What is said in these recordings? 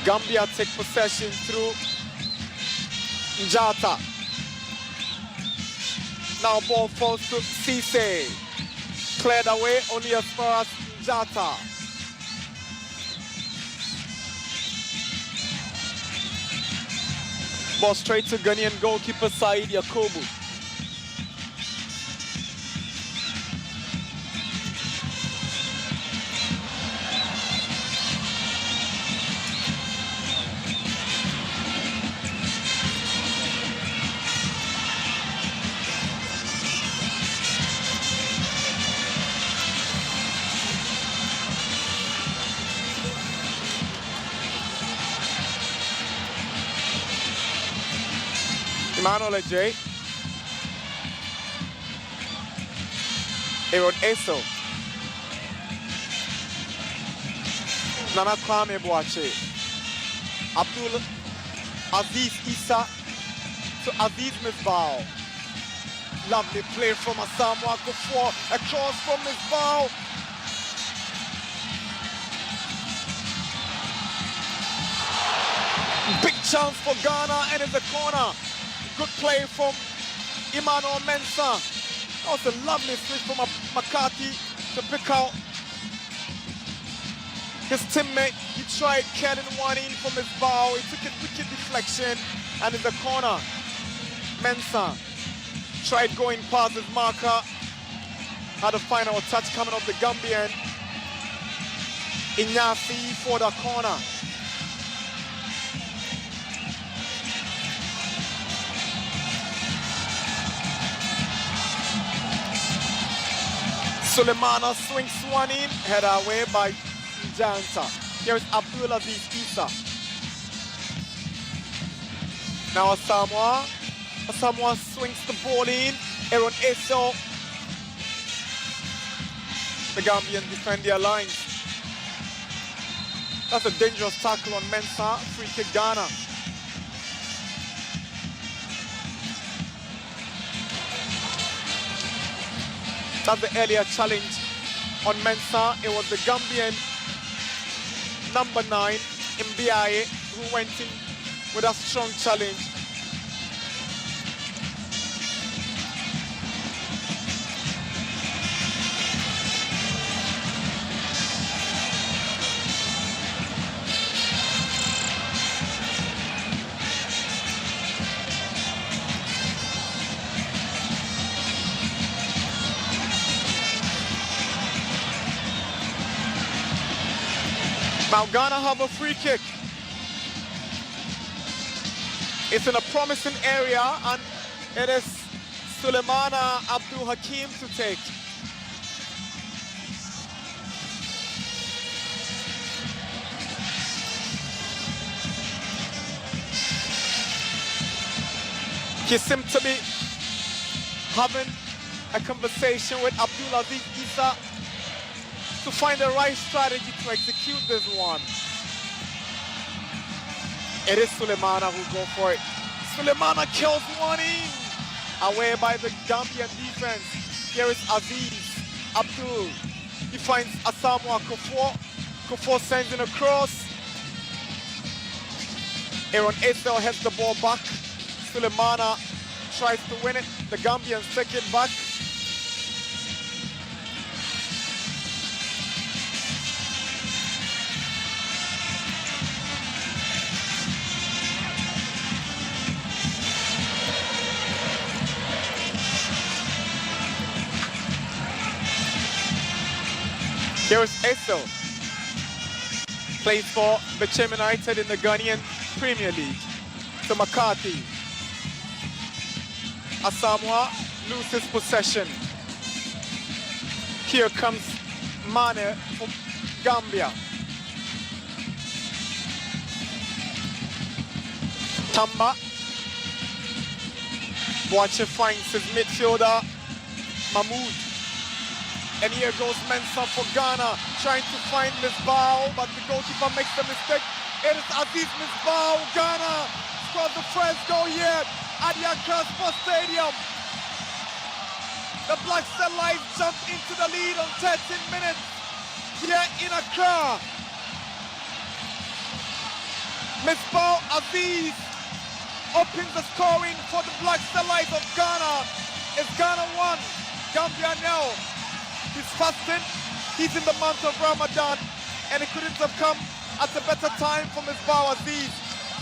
Gambia take possession through Njata. Now ball falls to Cisse. Cleared away only as far as Njata. Ball straight to Ghanaian goalkeeper Said Yakubu. Emmanuel J. Aaron Eso. Nana Kwame Boache. Abdul Aziz Issa to Aziz Misbah. Lovely play from Asamoah Gofo. A cross from Misbah. Big chance for Ghana and in the corner. Good play from Emmanuel Mensah. That was a lovely switch from McCarthy to pick out his teammate. He tried getting one in from his bow. He took a wicked deflection and in the corner, Mensah tried going past his marker. Had a final touch coming off the Gambian. Inyasi for the corner. Sulemana swings one in, head away by Njanta. Here is Abdulaziz Issa. Now Asamoah swings the ball in. Aaron Eso. The Gambians defend their lines. That's a dangerous tackle on Mensah. Free kick Ghana. That's the earlier challenge on Mensah. It was the Gambian number 9, Mbiaye, who went in with a strong challenge. Now Ghana have a free kick. It's in a promising area and it is Sulemana Abdul Hakim to take. He seemed to be having a conversation with Abdulaziz Issa to find the right strategy to execute this one. It is Sulemana who go for it. Sulemana kills one in. Away by the Gambian defense. Here is Aziz Abdul. He finds Asamoah Gofo. Gofo sends in a cross. Aaron Eso heads the ball back. Sulemana tries to win it. The Gambians take it back. Here is Eso. Plays for Bechem United in the Ghanaian Premier League. To McCarthy. Asamoah loses possession. Here comes Mane from Gambia. Tamba. Boache finds his midfielder, Mahmoud. And here goes Mensah for Ghana, trying to find Misbah, but the goalkeeper makes the mistake. It is Aziz Misbah. Ghana scores the first goal here at the Accra Sports Stadium. The Black Star Lions jump into the lead on 13 minutes here in Accra. Misbah Aziz opens the scoring for the Black Starlight of Ghana. It's Ghana 1, Gambia 0. He's fasting. He's in the month of Ramadan, and it couldn't have come at a better time for Misbah Aziz.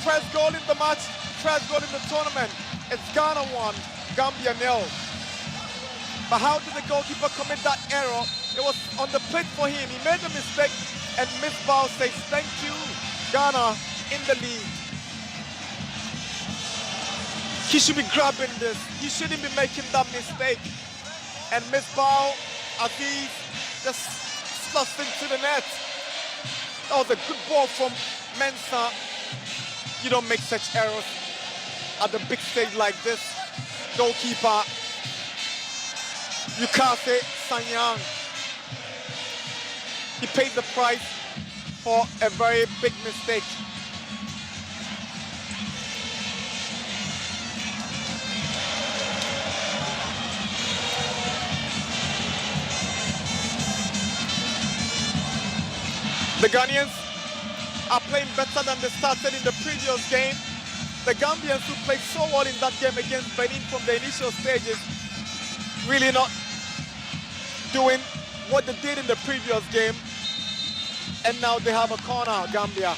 First goal in the match, first goal in the tournament. It's Ghana 1, Gambia 0. But how did the goalkeeper commit that error? It was on the plate for him. He made a mistake, and Misbah says, thank you, Ghana in the lead. He should be grabbing this. He shouldn't be making that mistake. And Misbah Aziz just slussed into the net. That was a good ball from Mensah. You don't make such errors at the big stage like this. Goalkeeper Yukase Sanyang. He paid the price for a very big mistake. The Ghanaians are playing better than they started in the previous game. The Gambians who played so well in that game against Benin from the initial stages really not doing what they did in the previous game. And now they have a corner, Gambia.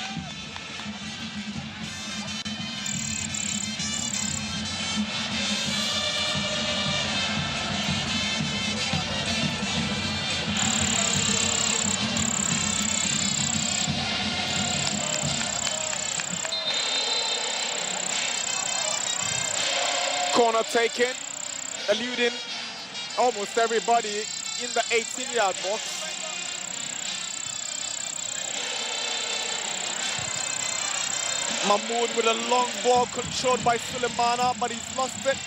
Corner taken, eluding almost everybody in the 18-yard box. Mahmoud with a long ball controlled by Sulemana, but he's lost it.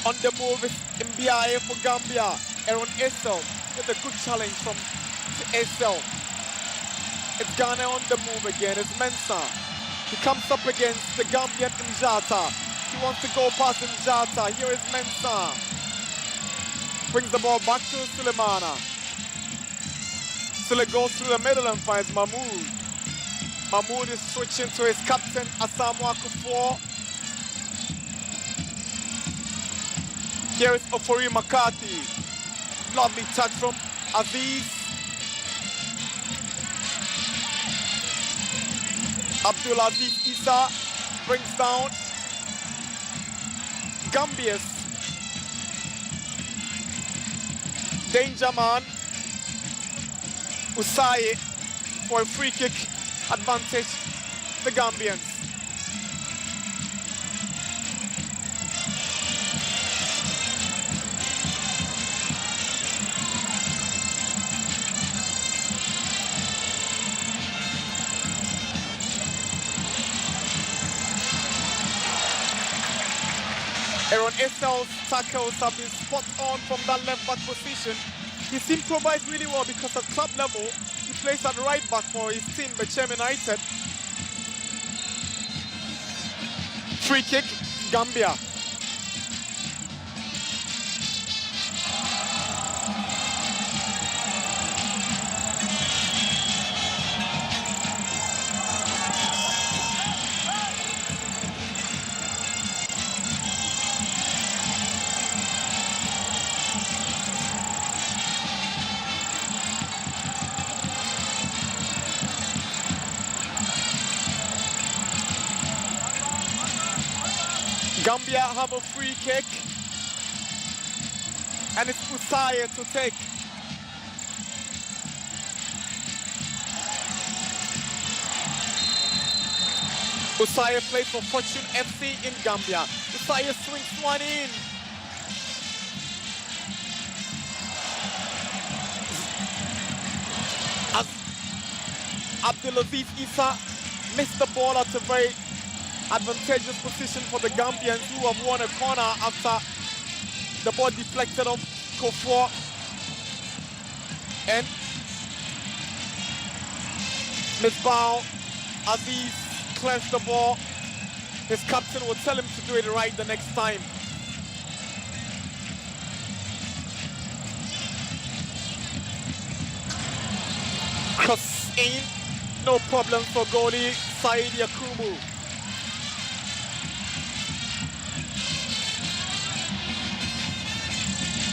On the move is Mbiaye for Gambia. Aaron Essel with a good challenge from Essel. It's Ghana on the move again. It's Mensah. He comes up against the Gambian Njata. He wants to go past Njata. Here is Mensah. Brings the ball back to Sulemana. Sule goes through the middle and finds Mahmoud. Mahmoud is switching to his captain, Asamoah Kufuor. Here is Ofori Makati. Lovely touch from Aziz. Abdulaziz Issa brings down Gambia's danger man, Usai, for a free kick advantage, the Gambians. Aaron Essel's tackles have been spot on from that left back position. He's improvised really well because at club level, he plays at right back for his team, Bechem United. Free kick, Gambia. Gambia have a free kick, and it's Usaya to take. Usaya plays for Fortune FC in Gambia. Usaya swings one in. As Abdulaziz Issa missed the ball at a very advantageous position for the Gambians, who have won a corner after the ball deflected off Kufuor. And Misbah Aziz clears the ball. His captain will tell him to do it right the next time. Cross in, No problem for goalie Said Yakubu.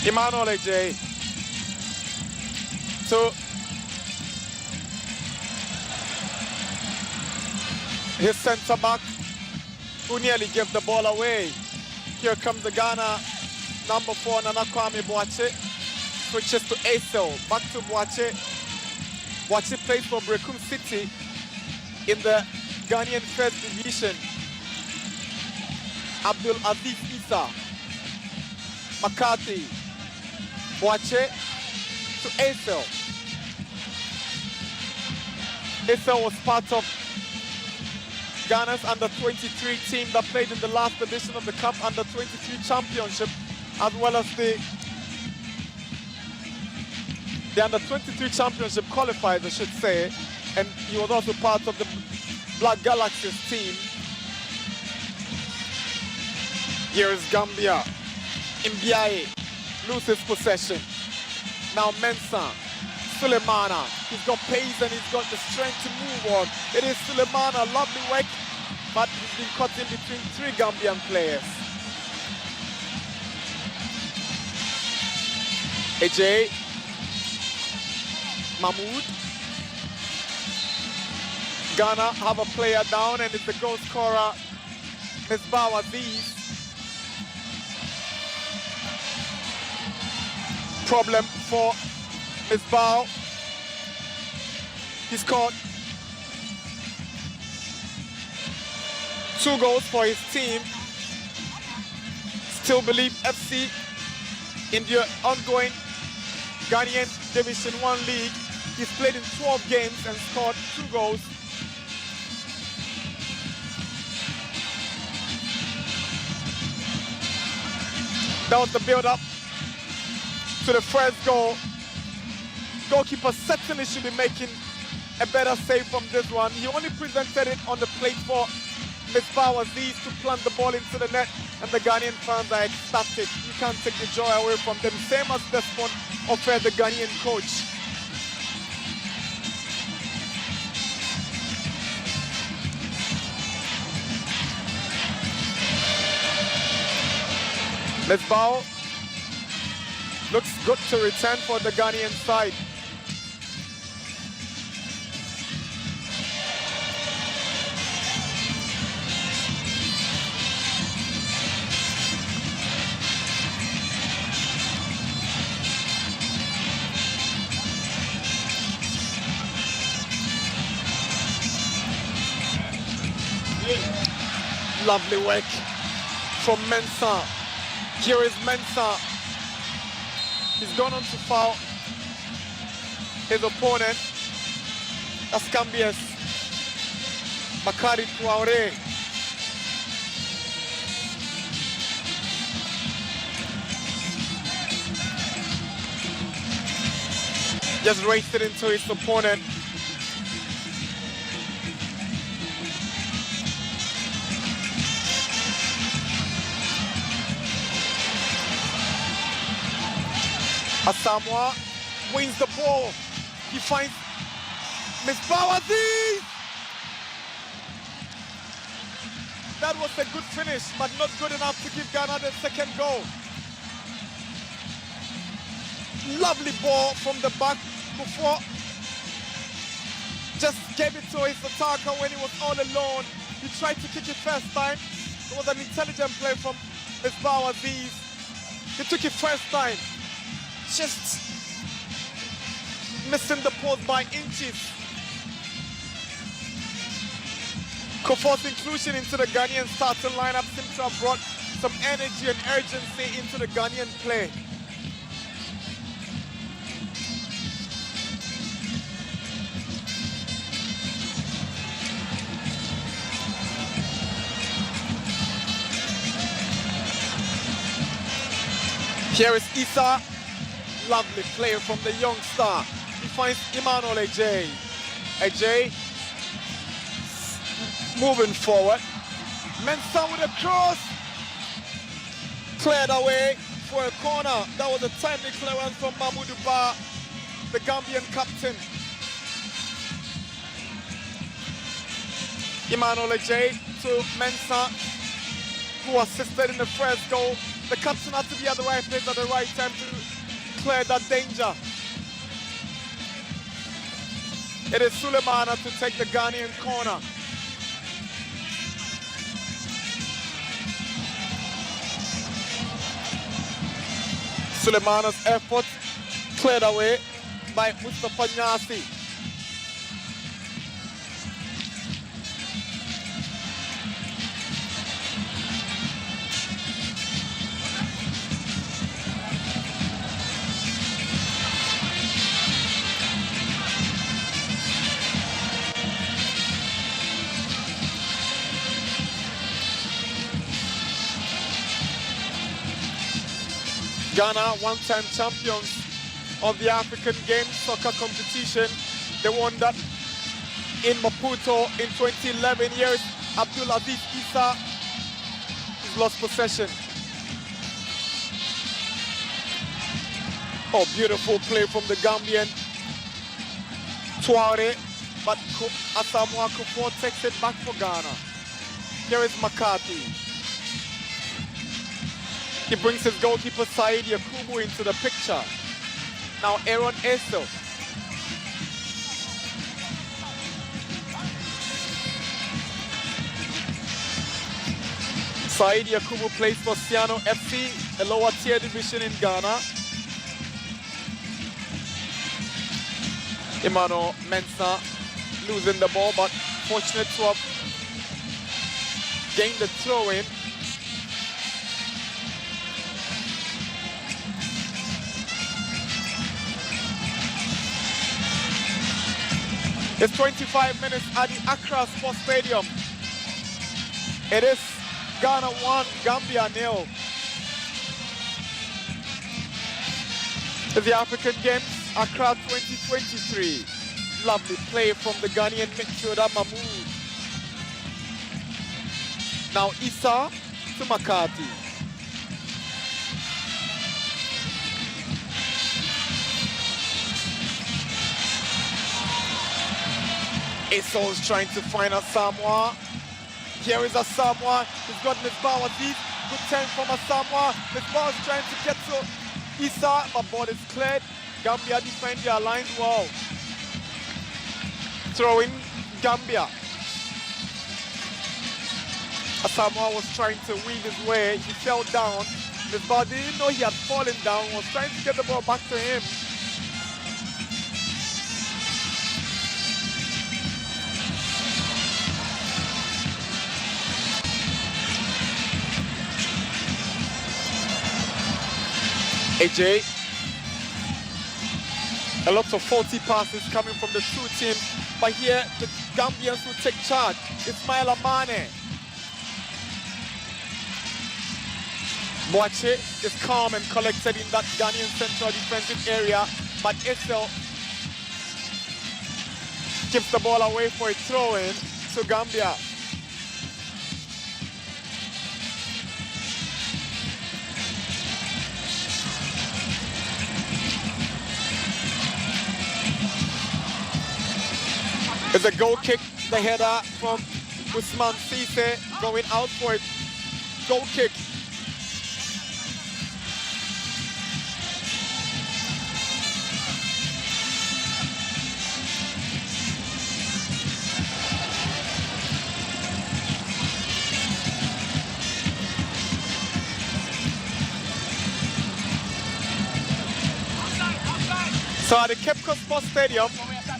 Emmanuel Ejay to his centre back, who nearly gave the ball away. Here comes the Ghana number 4, Nana Kwame Boache. Switches to Acel, back to Boache. Boache plays for Brekum City in the Ghanaian First Division. Abdul Aziz Issa, McCarthy, Boache to Acel. Acel was part of Ghana's under-23 team that played in the last edition of the Cup under-23 Championship, as well as the under-23 Championship qualifiers, I should say, and he was also part of the Black Galaxies team. Here is Gambia. Mbiaye loses possession. Now Mensah, Sulemana, he's got pace and he's got the strength to move on. It is Sulemana, lovely work, but he's been caught in between 3 Gambian players. AJ, Mahmoud. Ghana have a player down and it's the goal scorer, Misbah Aziz. Problem for Misbah. He scored 2 goals for his team. Still believe FC in the ongoing Ghanaian Division 1 League. He's played in 12 games and scored 2 goals. That was the build-up to the first goal. Goalkeeper certainly should be making a better save from this one. He only presented it on the plate for Misbah Aziz to plant the ball into the net, and the Ghanaian fans are ecstatic. You can't take the joy away from them. Same as Desmond Ofer, the Ghanaian coach. Misbah looks good to return for the Ghanaian side. Lovely work from Mensah. Here is Mensah. He's gone on to foul his opponent. That's Gambia's Bakari Traore. Just raced it into his opponent. Asamoah wins the ball. He finds Misbah Aziz. That was a good finish, but not good enough to give Ghana the second goal. Lovely ball from the back before. Just gave it to his attacker when he was all alone. He tried to kick it first time. It was an intelligent play from Misbah Aziz. He took it first time. Just missing the post by inches. Kofor's inclusion into the Ghanaian starting lineup seems to have brought some energy and urgency into the Ghanaian play. Here is Issa. Lovely play from the young star. He finds Emmanuel Ejay. Ejay moving forward. Mensah with a cross. Cleared away for a corner. That was a timely clearance from Mahmoud Ba, the Gambian captain. Emmanuel J to Mensah, who assisted in the first goal. The captain had to be at the right place at the right time to clear that danger. It is Sulemana to take the Ghanaian corner. Sulemana's effort cleared away by Mustafa Nyasi. Ghana, one-time champions of the African Games soccer competition. They won that in Maputo in 2011. Here's Abdulaziz Issa. He's lost possession. Oh, beautiful play from the Gambian Touare, but Asamoah Kufuor takes it back for Ghana. Here is McCarthy. He brings his goalkeeper Said Yakubu into the picture. Now Aaron Esel. Said Yakubu plays for Siano FC, a lower tier division in Ghana. Emmanuel Mensah losing the ball, but fortunate to have gained the throw-in. It's 25 minutes at the Accra Sports Stadium. It is Ghana 1, Gambia 0. The African Games, Accra 2023. Lovely play from the Ghanaian midfielder Mahmoud. Now Issa to McCarthy. Esau's trying to find Asamoah. Here is Asamoah. He's got Misbah Aziz. Good turn from Asamoah. Misbah is trying to get to Issa, but ball is cleared. Gambia defend their lines well. Throw in Gambia. Asamoah was trying to weave his way. He fell down. Misbah didn't know he had fallen down. Was trying to get the ball back to him. AJ, a lot of faulty passes coming from the two teams, but here the Gambians will take charge. Ismail Amane. Boache is calm and collected in that Ghanaian central defensive area, but Esel gives the ball away for a throw-in to Gambia. It's a goal kick, the header from Usman Cisse going out for it. Goal kick. So at the Cape Coast Sports Stadium,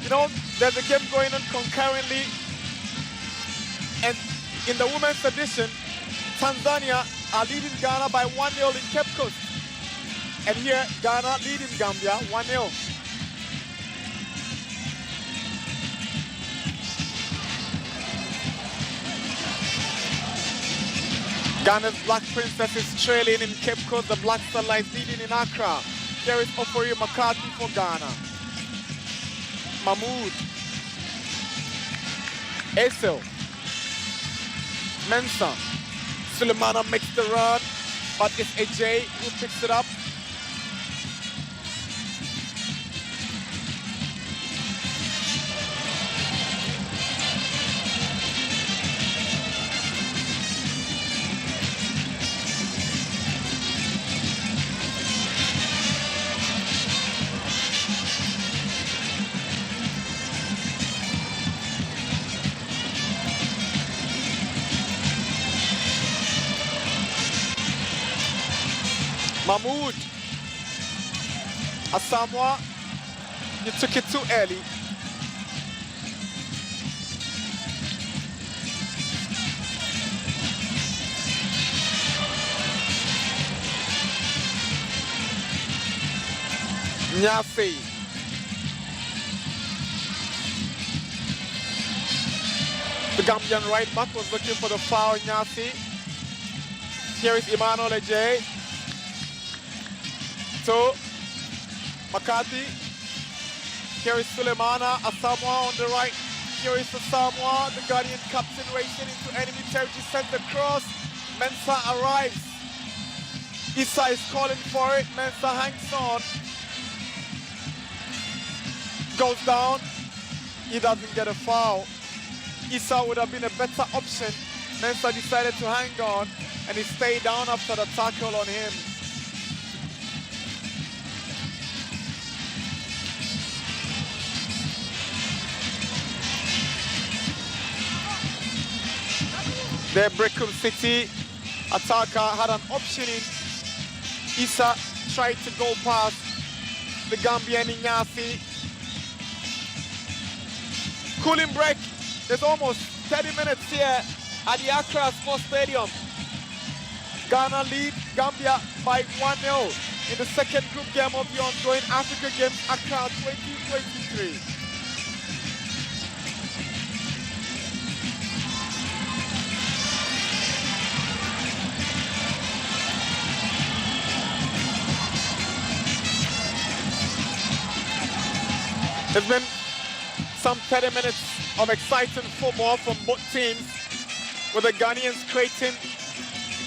you know, there's a game going on concurrently. And in the women's edition, Tanzania are leading Ghana by 1-0 in Cape Coast. And here, Ghana leading Gambia 1-0. Ghana's Black Princess is trailing in Cape Coast. The Black Starlights leading in Accra. Here is Ofori McCarthy for Ghana. Mahmoud. Esel. Mensah. Sulemana makes the run, but it's AJ who picks it up. Mahmoud. Asamoah, you took it too early. Nyasi. The Gambian right back was looking for the foul, Nyasi. Here is Emmanuel Ejay. To McCarthy. Here is Sulemana. Asamoah on the right. Here is Asamoah, the Ghanaian captain, racing into enemy territory, sends the cross. Mensah arrives. Issa is calling for it. Mensah hangs on. Goes down. He doesn't get a foul. Issa would have been a better option. Mensah decided to hang on, and he stayed down after the tackle on him. There, Brecon City attacker had an option in. Issa tried to go past the Gambian Inyasi. Cooling break. There's almost 30 minutes here at the Accra Sports Stadium. Ghana lead Gambia by 1-0 in the second group game of the ongoing Africa Games Accra 2023. There's been some 30 minutes of exciting football from both teams, with the Ghanaians creating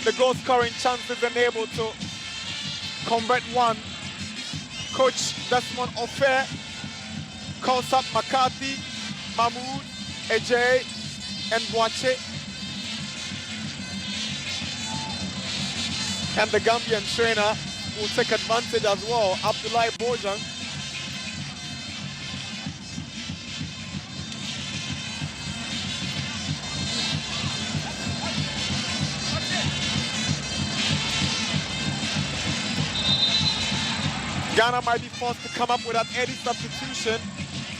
the goal scoring chances and able to convert one. Coach Desmond Ofer calls up McCarthy, Mahmoud, Ejay, and Boache. And the Gambian trainer will take advantage as well, Abdoulaye Bojang. Ghana might be forced to come up with an early substitution.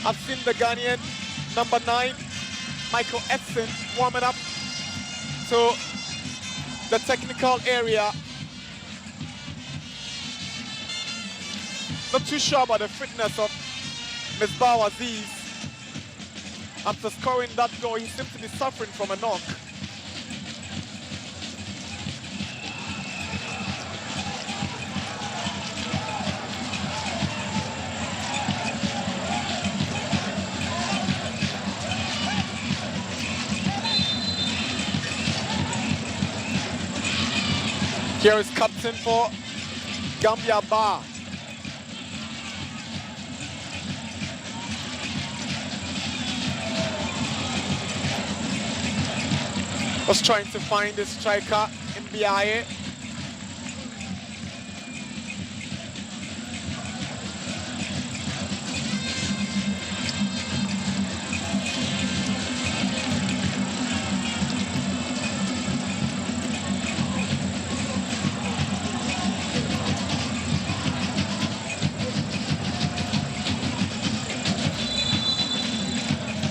I've seen the Ghanaian number 9, Michael Edson, warming up to the technical area. Not too sure about the fitness of Misbah Aziz. After scoring that goal, he seems to be suffering from a knock. Here is captain for Gambia Bar. Was trying to find the striker in Biaye.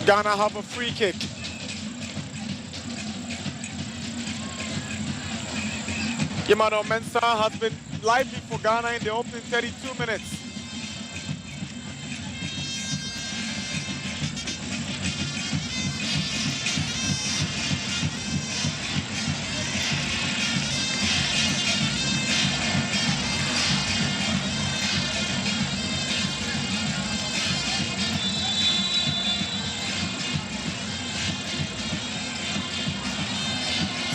Ghana have a free kick. Emmanuel Mensah has been lively for Ghana in the opening 32 minutes.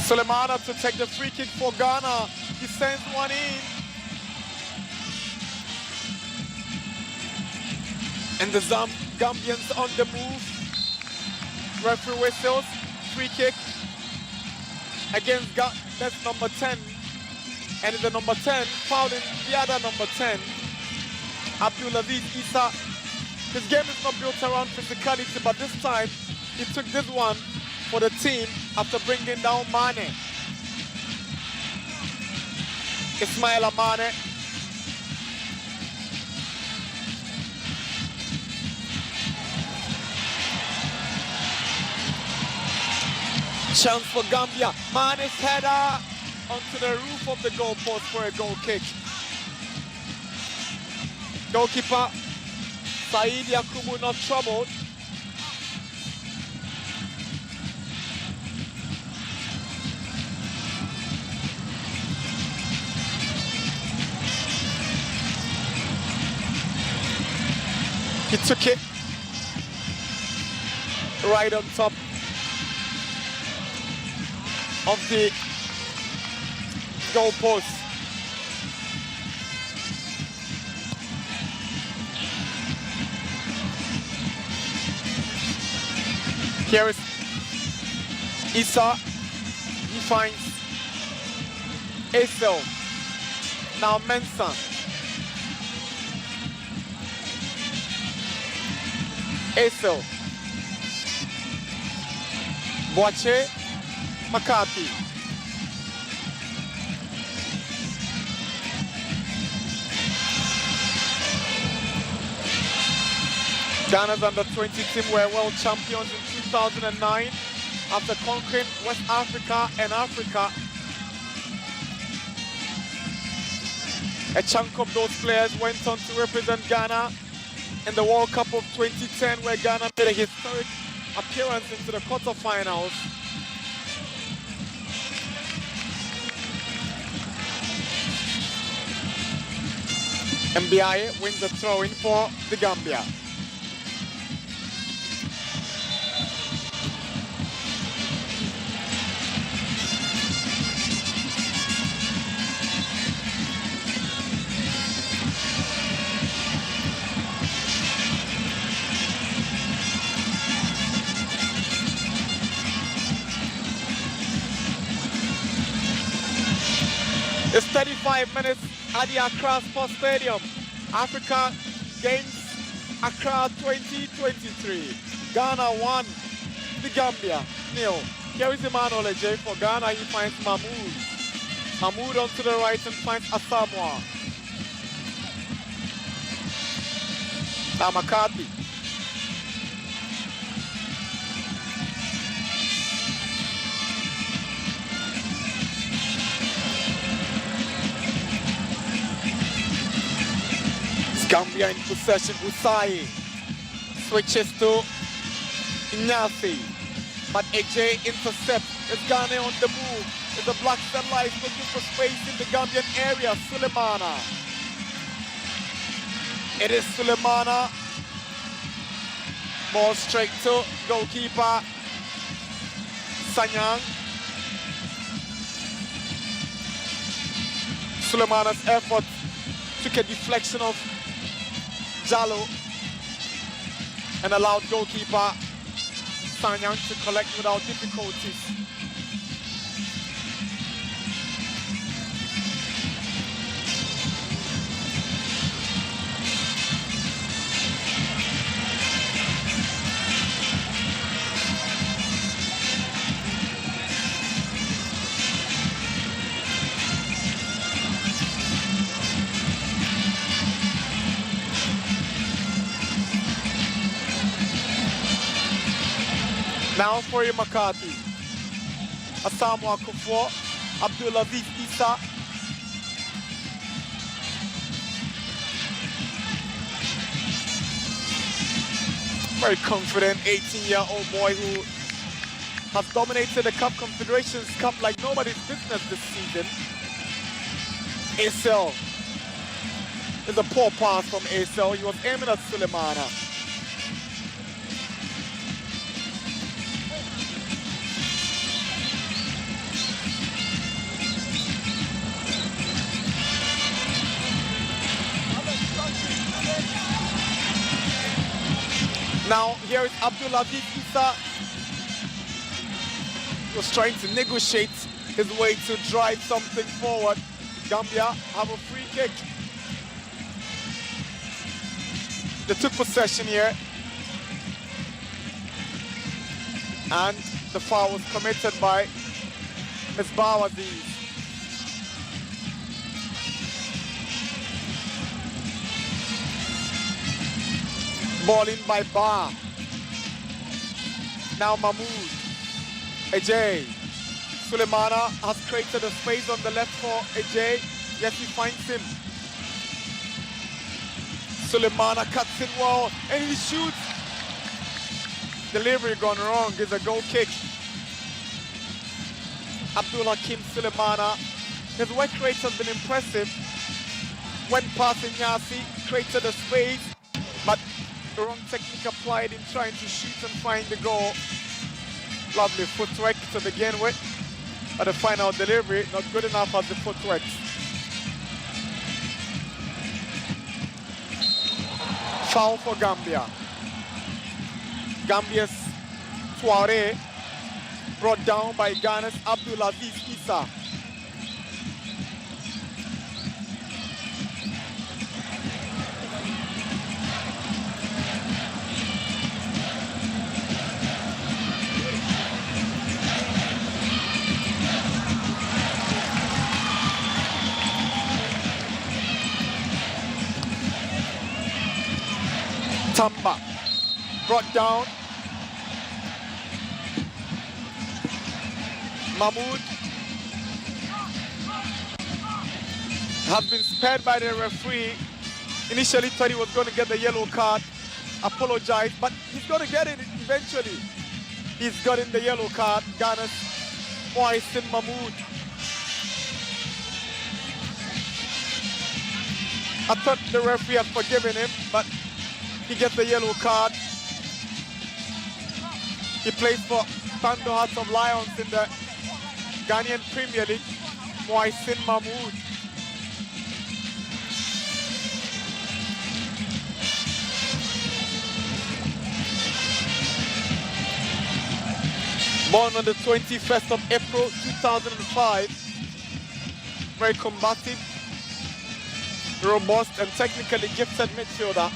Sulemana to take the free kick for Ghana. He sends one in. And the Gambians on the move. Referee whistles. Free kick against that's number 10. And the number 10 fouling the other number 10. Abdulaziz Issa. His game is not built around physicality, but this time he took this one for the team after bringing down Mane. Ismail Amane. Chance for Gambia. Mane's header onto the roof of the goalpost for a goal kick. Goalkeeper Said Yakubu not troubled. He took it right on top of the goalpost. Here is Issa. He finds Esel. Now Mensah. Esel. Boache. McCarthy. Ghana's under-20 team were world champions in 2009 after conquering West Africa and Africa. A chunk of those players went on to represent Ghana in the World Cup of 2010, where Ghana made a historic appearance into the quarterfinals. Mbiaye wins the throw-in for the Gambia. It's 35 minutes at the Accra Sports Stadium. Africa Games Accra 2023. Ghana 1, the Gambia 0. Here is Emmanuel Ejay for Ghana. He finds Mahmoud. Mahmoud onto the right and finds Asamoah. Now McCarthy. Gambia in possession. Usai switches to Inyasi, but AJ intercepts. It's Ghana on the move. It's a black satellite looking for space in the Gambian area. Sulemana. It is Sulemana. Ball straight to goalkeeper Sanyang. Sulemana's effort took a deflection of Jallo and allowed goalkeeper Sanyang to collect without difficulties. Now for McCarthy. Asamoah Kufuor, Abdulaziz Issa. Very confident 18-year-old boy who has dominated the Cup Confederations Cup like nobody's business this season. Esel. It's a poor pass from Esel. He was aiming at Sulemana. Now here is Abdulaziz Issa. He was trying to negotiate his way to drive something forward. Gambia have a free kick. They took possession here. And the foul was committed by Misbah Aziz. Ball in by Ba. Now Mahmoud. Ajay. Sulemana has created a space on the left for Ajay. Yes, he finds him. Sulemana cuts in well and he shoots. Delivery gone wrong. It's a goal kick. Abdul Hakim Sulemana. His work rate has been impressive. When passing Yasi, created a space, but the wrong technique applied in trying to shoot and find the goal. Lovely footwork to begin with, but the final delivery not good enough as the footwork. Foul for Gambia. Gambia's Touare brought down by Ghana's Abdulaziz Issa. Tamba brought down. Mahmoud has been spared by the referee. Initially thought he was going to get the yellow card. Apologized, but he's going to get it eventually. He's gotten the yellow card. Ghana's Moisin Mahmoud. I thought the referee had forgiven him, but he gets the yellow card. He plays for Thunder Hearts of Lions in the Ghanaian Premier League. Moisin Mahmoud. Born on the 21st of April 2005. Very combative, robust and technically gifted midfielder.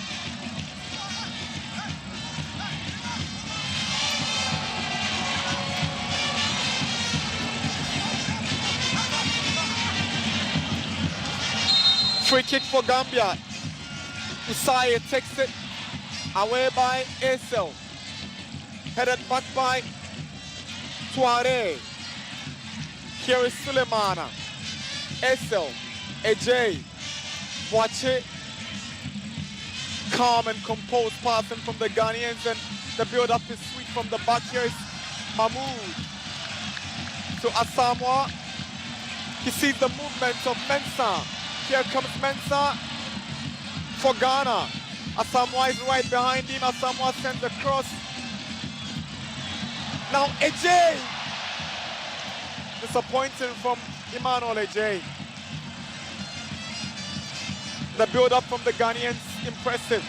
Free kick for Gambia. Usai takes it away by Esel. Headed back by Touare. Here is Sulemana. Esel. Ajay. Boache. Calm and composed passing from the Ghanaians, and the build-up is sweet from the back. Here is Mahmoud. To Asamoah. He sees the movement of Mensah. Here comes Mensah for Ghana. Asamoah is right behind him. Asamoah sends a cross. Now Ajay. Disappointing from Emmanuel Ajay. The build-up from the Ghanaians, impressive.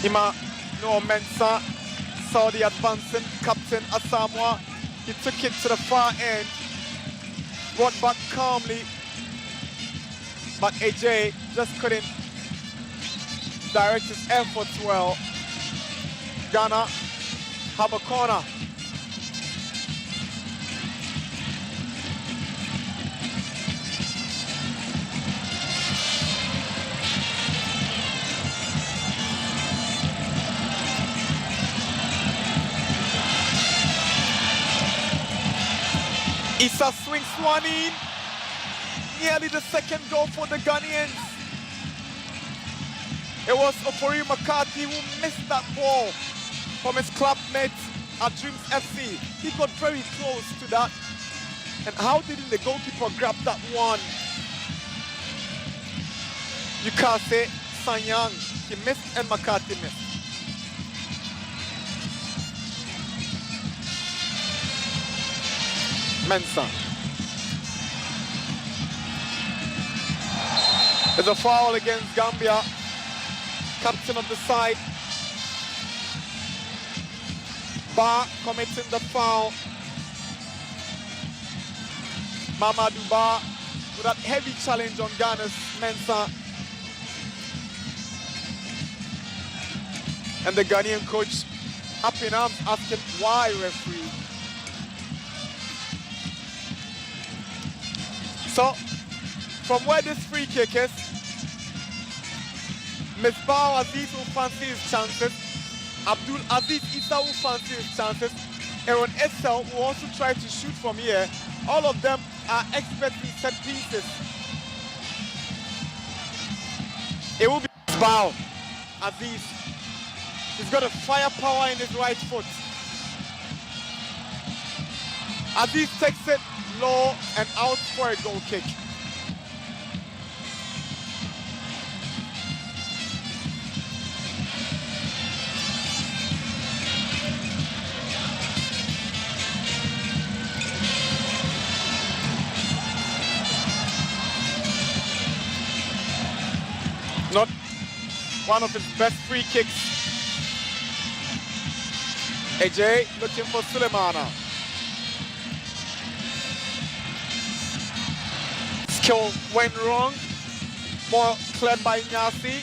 Emmanuel Mensah saw the advancing captain Asamoah. He took it to the far end, brought back calmly, but Ajay just couldn't direct his efforts well. Ghana have a corner. Issa swings one in. Nearly the second goal for the Ghanaians. It was Ofori McCarthy who missed that ball from his club mate at Dreams FC. He got very close to that. And how didn't the goalkeeper grab that one? You can't say Sanyang. He missed and McCarthy missed. Mensah. There's a foul against Gambia. Captain of the side. Ba committing the foul. Mamadou Ba with that heavy challenge on Ghana's Mensah. And the Ghanaian coach up in arms asking why, referee. So From where this free kick is, Misbah Aziz will fancy his chances. Abdul Aziz Issa will fancy his chances. Aaron Essel will also try to shoot from here. All of them are experts in set pieces. It will be Misbah Aziz. He's got a firepower in his right foot. Aziz takes it low and out for a goal kick. Not one of his best free kicks. AJ looking for Sulemana. Skill went wrong. Ball cleared by Nyasi.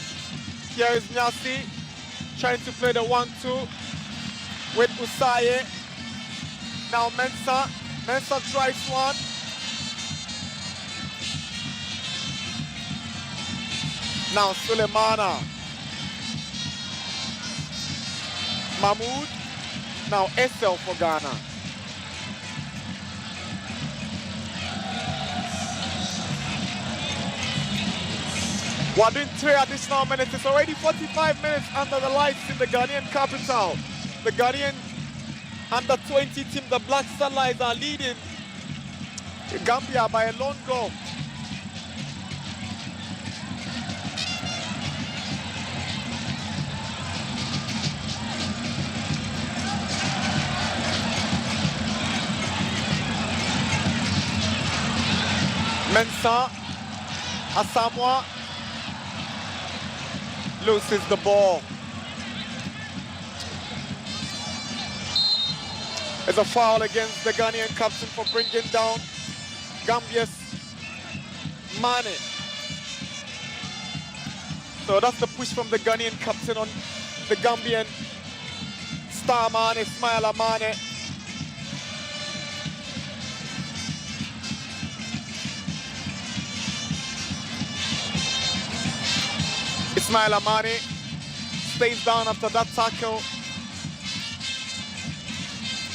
Here is Nyasi trying to play the 1-2 with Usaye. Now Mensah. Mensah tries one. Now Sulemana. Mahmoud. Now Essel for Ghana. We're doing 3 additional minutes. It's already 45 minutes under the lights in the Ghanaian capital. The Ghanaian under-20 team, the Black Starlights, are leading Gambia by a lone goal. Mensah, Asamoah loses the ball. It's a foul against the Ghanaian captain for bringing down Gambia's Mane. So that's the push from the Ghanaian captain on the Gambian star man, Ismaila Mane. Ismaila Mane stays down after that tackle.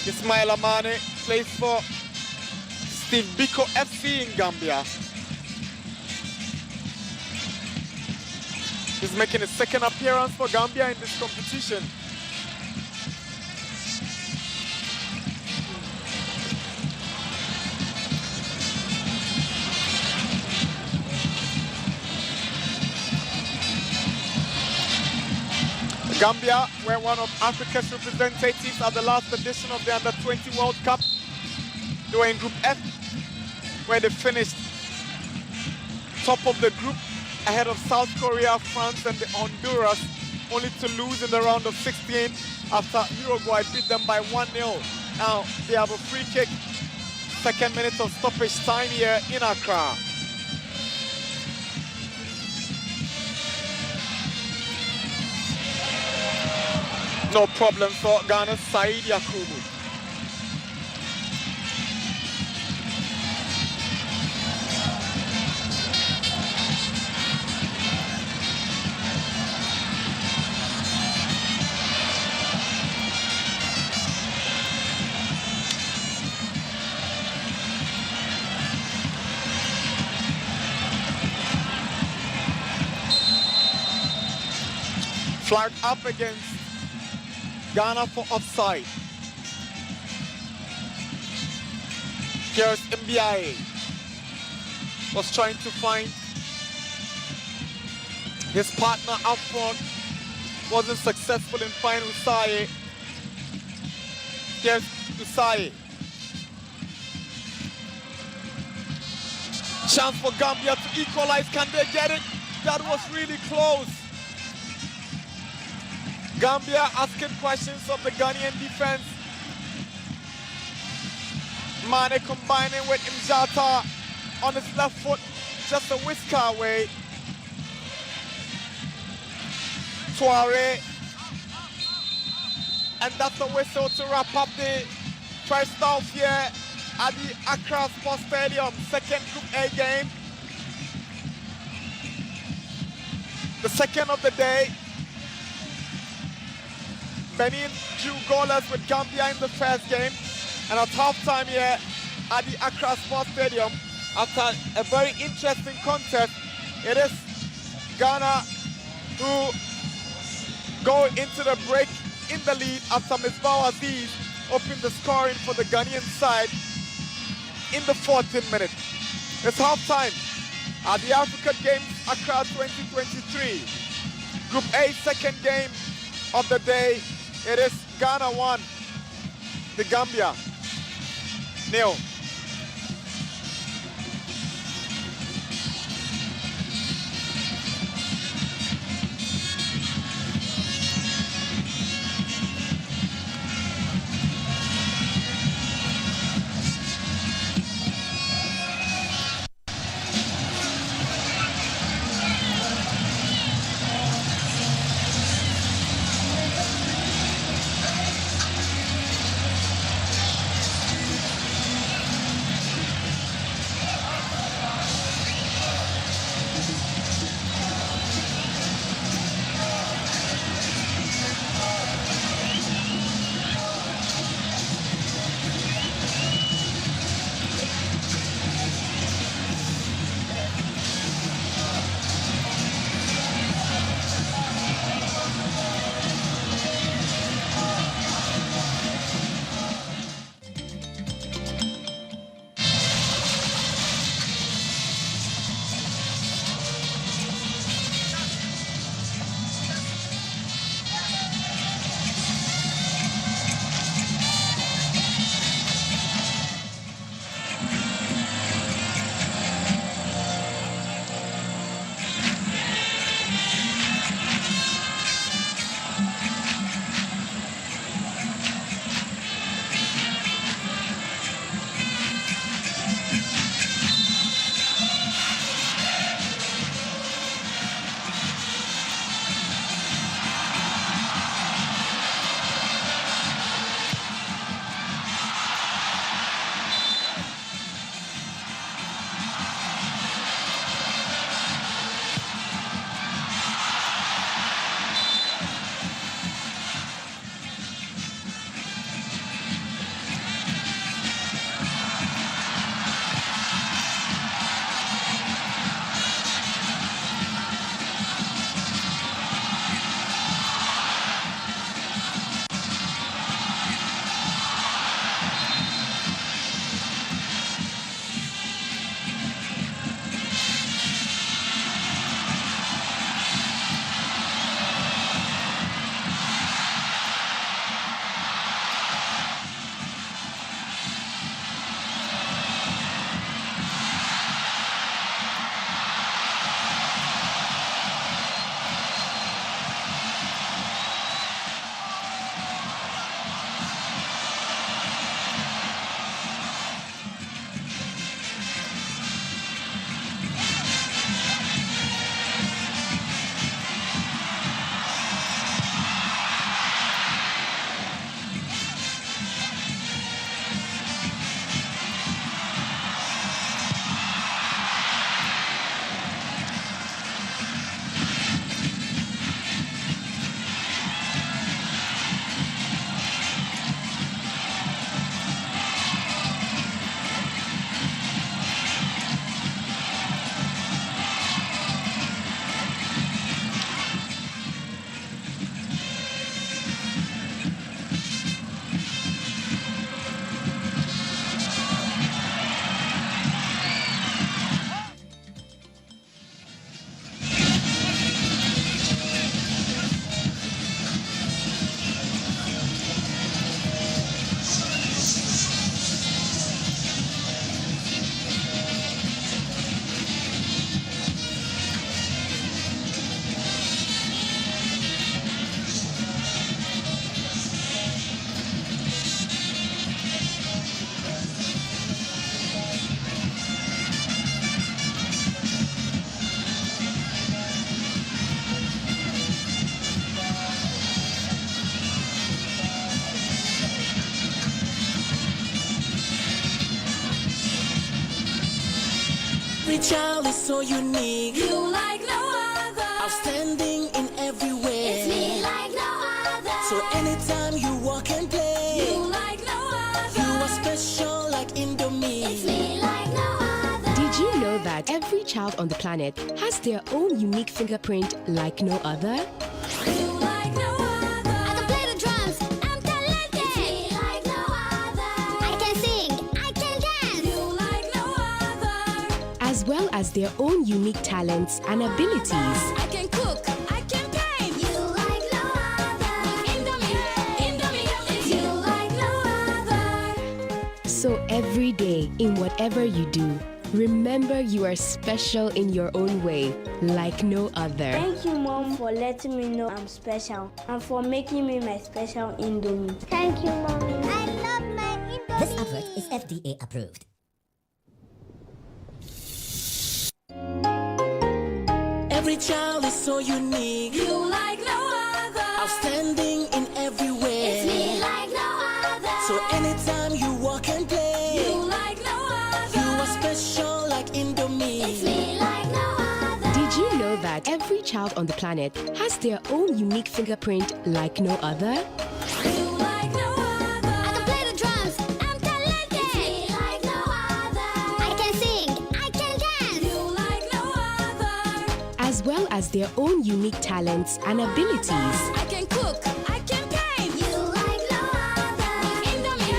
Ismaila Mane plays for Steve Biko FC in Gambia. He's making his second appearance for Gambia in this competition. Gambia were one of Africa's representatives at the last edition of the Under-20 World Cup. They were in Group F, where they finished top of the group ahead of South Korea, France, and Honduras, only to lose in the round of 16 after Uruguay beat them by 1-0. Now they have a free kick, second minute of stoppage time here in Accra. No problem for Ghana's Said Yakubu. Flag up against Ghana for offside. Here's Mbiaye. Was trying to find his partner up front. Wasn't successful in finding Usaye. Here's Usaye. Chance for Gambia to equalize. Can they get it? That was really close. Gambia asking questions of the Ghanaian defense. Mane combining with Mjata on his left foot, just a whisker away. Touare. And that's the whistle to wrap up the first half here at the Accra Sports Stadium, second Group A game. The second of the day. Benin drew goalless with Gambia in the first game. And at halftime here at the Accra Sports Stadium, after a very interesting contest, it is Ghana who go into the break in the lead after Misbah Aziz opened the scoring for the Ghanaian side in the 14th minute. It's halftime at the Africa Games Accra 2023. Group A, second game of the day. It is Ghana 1, the Gambia 0. Every child is so unique. You like no other. I'll Outstanding in every way. It's me like no other. So anytime you walk and play, You like no other. you are special like Indomie. It's me like no other. Did you know that every child on the planet has their own unique fingerprint like no other? You like no other. I can play the drums. I'm talented. It's me like no other. I can sing. I can dance. You like no other. As well as their own unique talents and abilities. I can cook. I can paint. You like no other. Indomie. Indomie. It's you like no other. So every day, in whatever you do, remember you are special in your own way, like no other. Thank you, Mom, for letting me know I'm special and for making me my special Indomie. Thank you, Mommy. I love my Indomie. This advert is FDA approved. Every child is so unique. You like no other. Outstanding in every way. It's me like no other. So anytime you walk and play, You like no other. you are special like Indomie. It's me like no other. Did you know that every child on the planet has their own unique fingerprint like no other? You like no other. I can play the drums. I'm talented. It's me like no other. I can sing. I can dance. You like no other. As well as their own unique talents and abilities. I can cook. I can paint. You like no other. Indomie.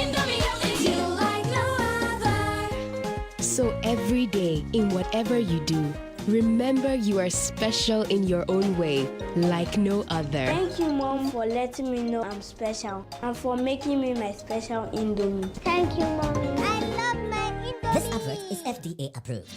Indomie. It's you like no other. So every day, in whatever you do, remember you are special in your own way, like no other. Thank you, Mom, for letting me know I'm special and for making me my special Indomie. Thank you, Mommy. I love my Indomie. This advert is FDA approved.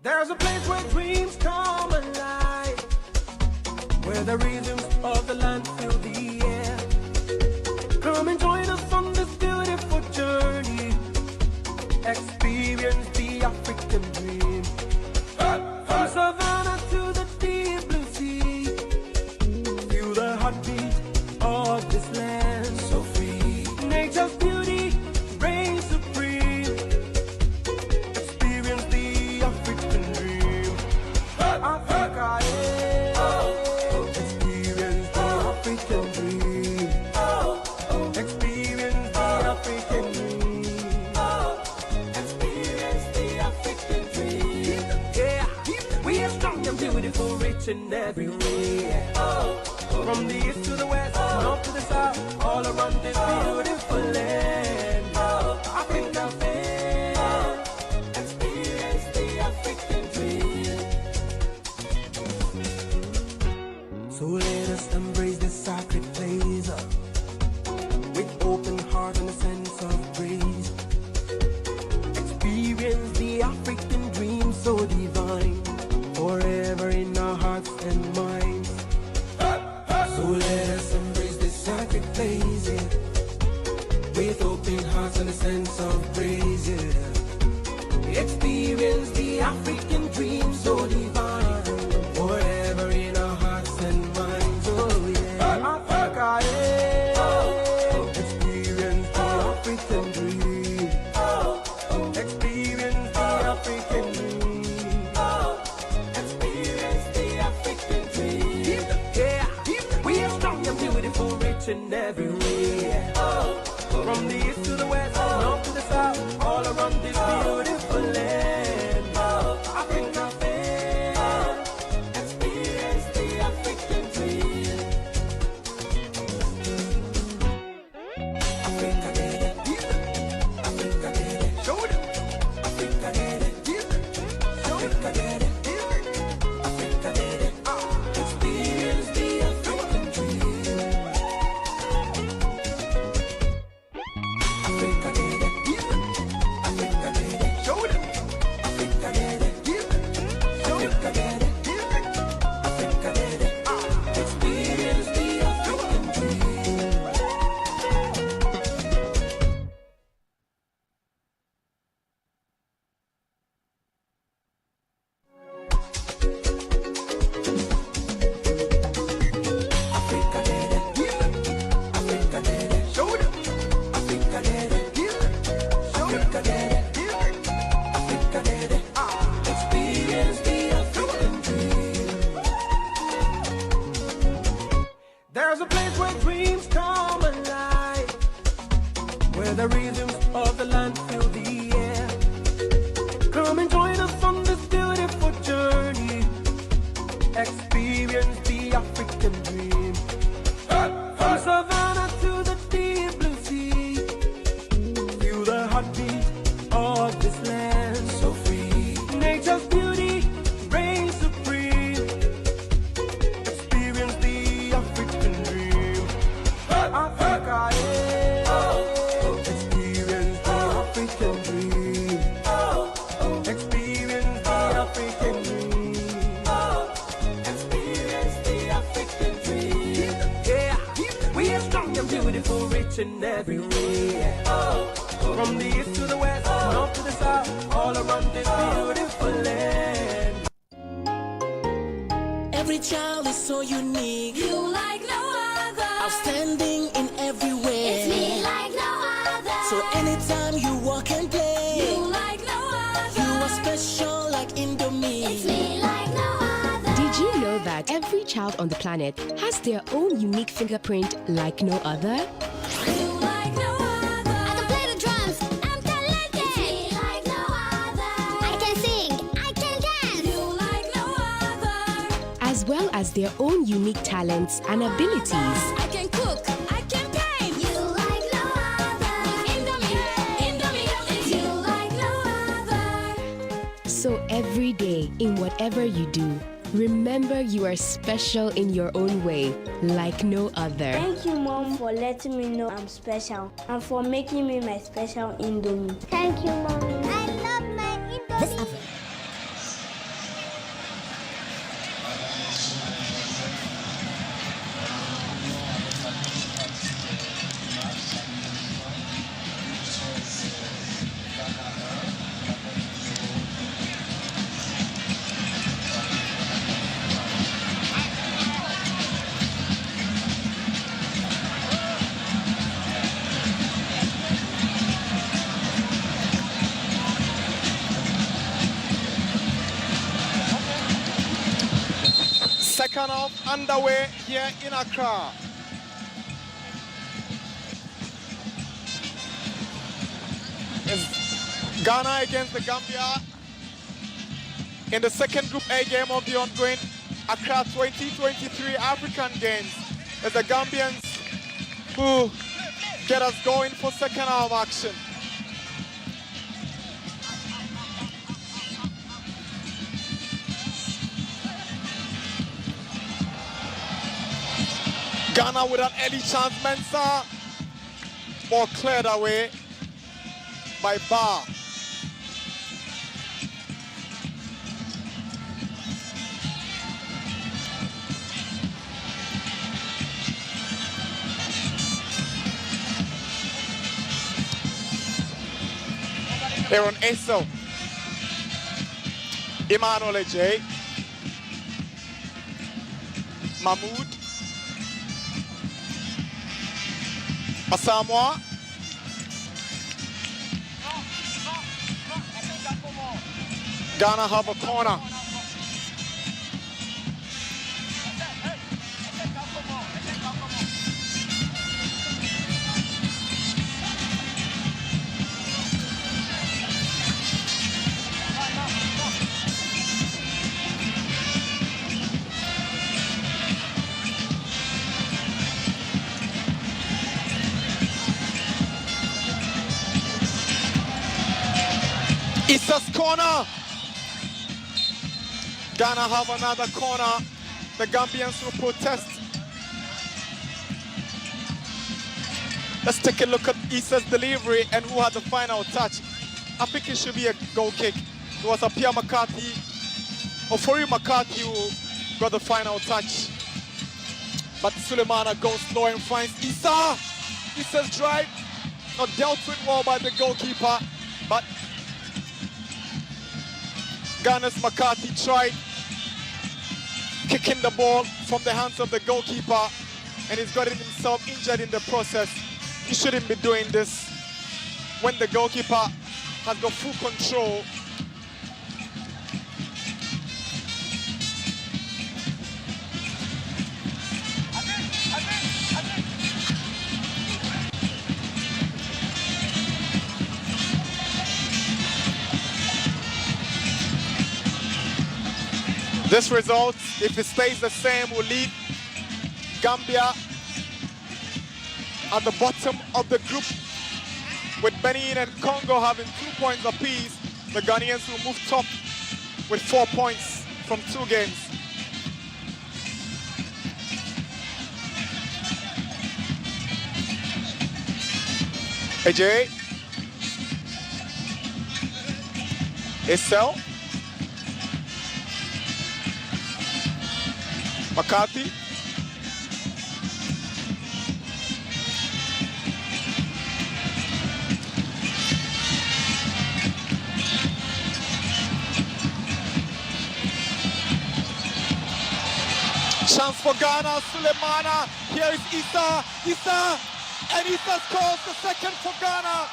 There's a place where dreams come alive, where the rhythms of the land fill the air. Come and join us on this beautiful journey. Experience the African dream. From savannah to the deep blue sea, feel the heartbeat of this land so free. Nature's beauty reigns supreme. Experience the African dream. Africa, yeah. Experience the African dream. Experience the African dream. Experience the African dream. Yeah, we are strong and beautiful, rich in every way. From the east to the west, north to the south, all around this beautiful land. Africa, fair. Experience the African dream. So let us embrace this sacred place with open heart and a sense of grace. Experience the African dream so divine, forever in our hearts and minds. So let us embrace this sacred place, yeah, with open hearts and a sense of praise, yeah. Experience the African dream so divine, forever in our hearts and minds, oh yeah. rich in every way. From the east to the west, north to the south, all around this beautiful land. Africa fair, experience the African dream. Africa did it, Africa did it, show them. Africa did it, Africa did it, Africa did it, experience the African dream. Africa did it, Africa did it, show them. Africa did it, Africa did it, Africa did it, experience the African dream. Africa did it, Africa did it, show them. Africa did it, Africa did it, Africa did it, experience the African dream. There's a place where dreams come alive, where the rhythms of the land fill the air. Come and join us on this beautiful journey. Experience the African dream. From savannah to the deep blue sea, feel the heartbeat of this land so free. Nature's beauty reigns supreme. Experience the African dream. Africa, yeah. Experience the African dream. Experience the African dream. Experience the African dream. Yeah, we are strong and beautiful, rich in every way. From the east to the west, north to the south, all around this beautiful land. Every child is so unique, You like no other. outstanding in every way. It's me like no other. So anytime you walk and play, You like no other. you are special like Indomie. It's me like no other. Did you know that every child on the planet has their own unique fingerprint like no other? You like no other. I can play the drums. I'm talented. It's me like no other. I can sing. I can dance. You like no other. As well as their own unique talents and abilities. I can cook. I can paint. You like no other. Indomie. Indomie. It's you like no other. So every day, in whatever you do, remember you are special in your own way, like no other. Thank you, Mom, for letting me know I'm special and for making me my special Indomie. Thank you, Mommy. I love my This Indomie. advert. Second half underway here in Accra. It's Ghana against the Gambia in the second Group A game of the ongoing Accra 2023 African Games. As the Gambians who get us going for second half action. Ghana with an early chance, Mensah. Ball cleared away by Barr. Aaron Eso. Emmanuel J. Mahmoud. Asamoah. Ghana have a corner. Issa's corner. Ghana have another corner. The Gambians will protest. Let's take a look at Issa's delivery and who had the final touch. I think it should be a goal kick. It was a Pierre McCarthy, or Fori McCarthy, who got the final touch. But Sulemana goes low and finds Issa. Issa's drive, not dealt with well by the goalkeeper, but Ghana's McCarthy tried kicking the ball from the hands of the goalkeeper, and he's gotten himself injured in the process. He shouldn't be doing this when the goalkeeper has got full control. This result, if it stays the same, will leave Gambia at the bottom of the group, with Benin and Congo having 2 points apiece. The Ghanaians will move top with 4 points from 2 games. AJ. Issel. McCarthy. Chance for Ghana, Sulemana. Here is Issa. Issa. And Issa scores the second for Ghana.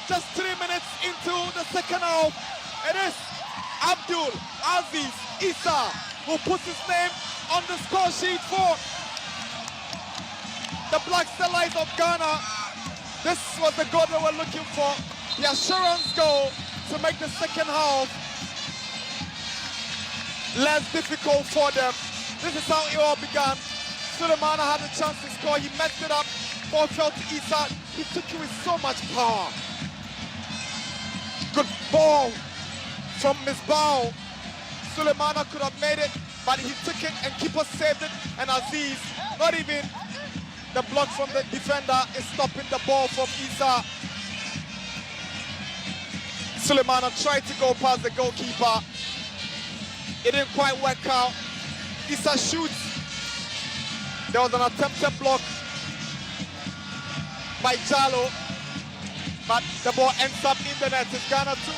Just 3 minutes into the second half. It is Abdul Aziz Issa who puts his name on the score sheet for the Black Starlights of Ghana. This was the goal they were looking for. The assurance goal to make the second half less difficult for them. This is how it all began. Sulemana had a chance to score. He messed it up. Ball fell to Issa. He took it with so much power. Good ball from Misbah. Sulemana could have made it, but he took it and keeper saved it. And Aziz, not even the block from the defender, is stopping the ball from Issa. Sulemana tried to go past the goalkeeper. It didn't quite work out. Issa shoots. There was an attempted block by Jalo, but the ball ends up in the net. It's Ghana 2,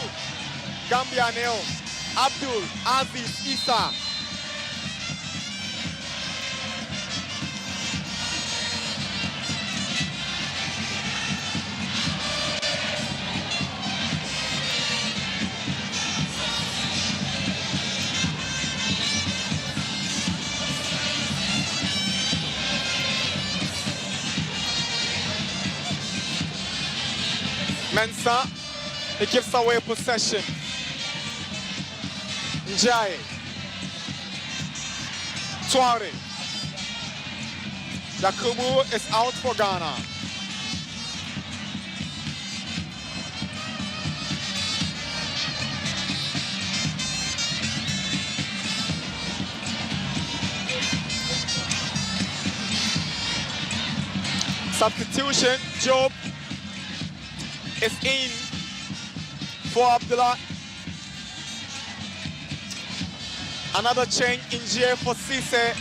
Gambia 0. Abdul Aziz Issa. Mensah, he gives away possession. Njai. Tuare. Yakubu is out for Ghana. Substitution, Job is in for Abdullah. Another change in GA for Cisse.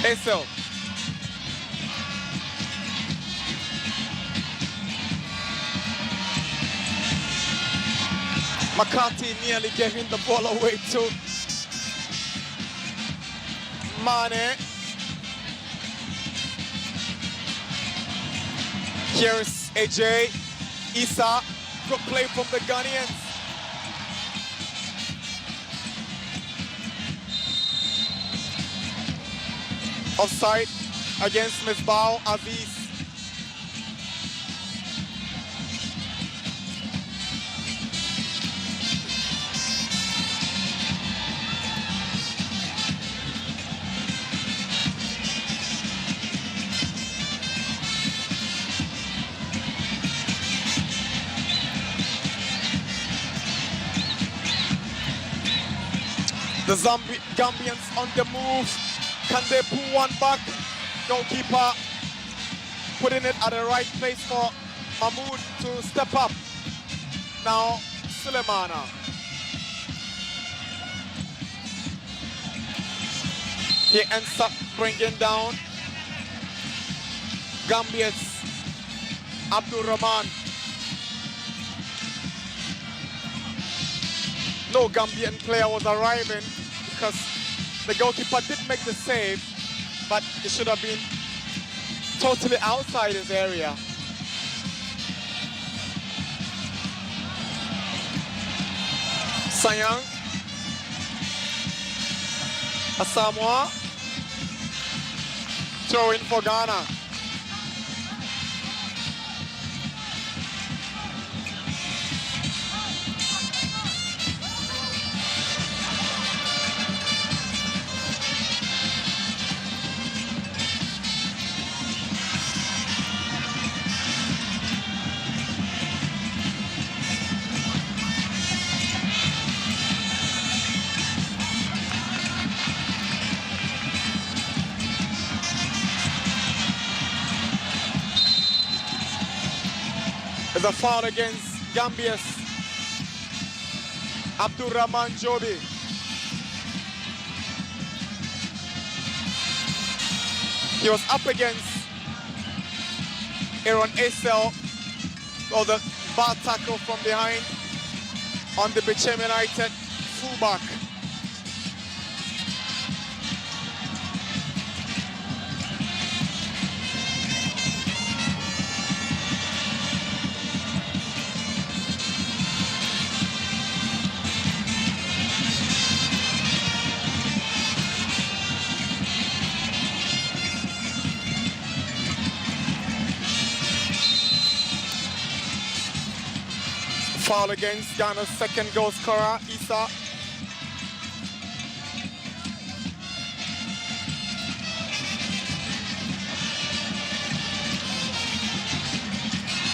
Issel. McCarthy nearly giving the ball away to Mane. Here's AJ. Issa. Good play from the Ghanaians. Offside against Misbah Aziz. Gambians on the move. Can they pull one back? Goalkeeper putting it at the right place for Mahmoud to step up. Now, Sulemana. He ends up bringing down Gambia's Abdul Rahman. No Gambian player was arriving because the goalkeeper did make the save, but it should have been totally outside his area. Sanyang, Asamoah, throw in for Ghana. There's a foul against Gambia's Abdul Rahman Jobi. He was up against Aaron Esel, or the bad tackle from behind on the Bichem United fullback. Foul against Ghana's second goal scorer, Issa.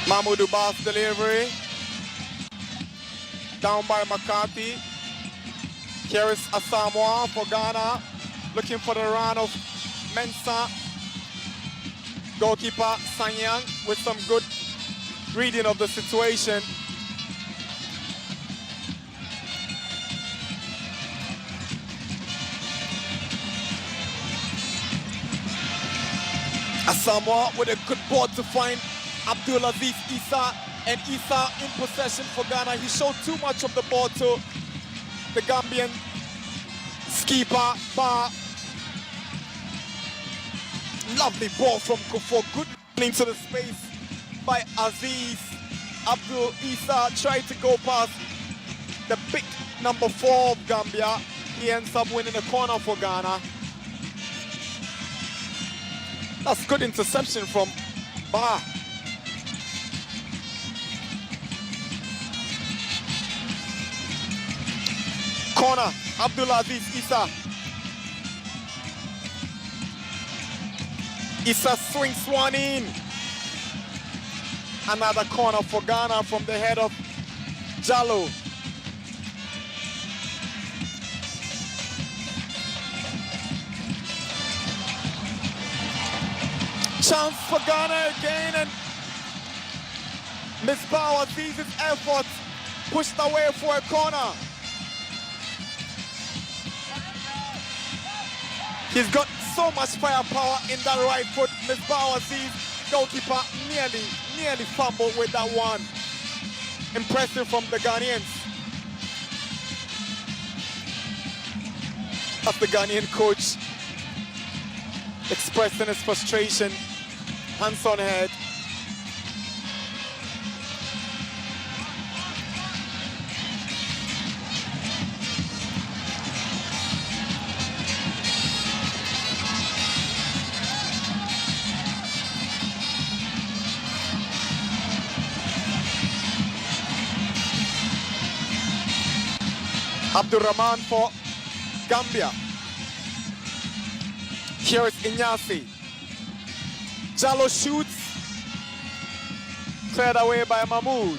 Mahmoud Uba's delivery. Down by McCarthy. Here is Asamoah for Ghana. Looking for the run of Mensah. Goalkeeper Sanyang with some good reading of the situation. Asamoah with a good ball to find Abdulaziz Issa, and Issa in possession for Ghana. He showed too much of the ball to the Gambian skipper, Ba. Lovely ball from Kufo, good into the space by Aziz. Abdul Issa tried to go past the big number 4 of Gambia. He ends up winning the corner for Ghana. That's good interception from Ba. Corner, Abdulaziz Issa. Issa swings one in. Another corner for Ghana from the head of Jallo. Chance for Ghana again, and Misbah Aziz's effort pushed away for a corner. He's got so much firepower in that right foot. Misbah Aziz, goalkeeper, nearly fumbled with that one. Impressive from the Ghanaians. That's the Ghanaian coach expressing his frustration. Hands on head. Abdul Rahman for Gambia. Here is Inyasi. Jallo shoots. Cleared away by Mahmoud.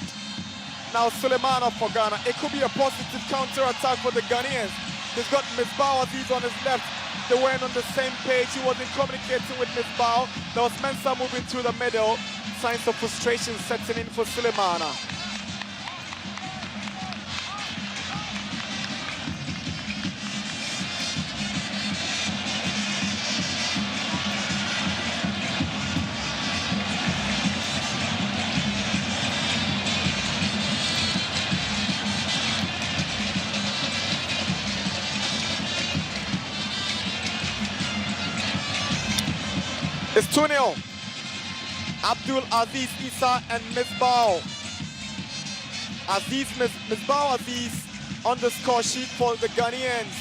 Now Sulemana for Ghana. It could be a positive counter-attack for the Ghanaians. He's got Misbah Aziz on his left. They weren't on the same page. He wasn't communicating with Misbah. There was Mensah moving through the middle. Signs of frustration setting in for Sulemana. It's 2-0. Abdul Aziz Issa and Misbah. Misbah Aziz on the score sheet for the Ghanaians.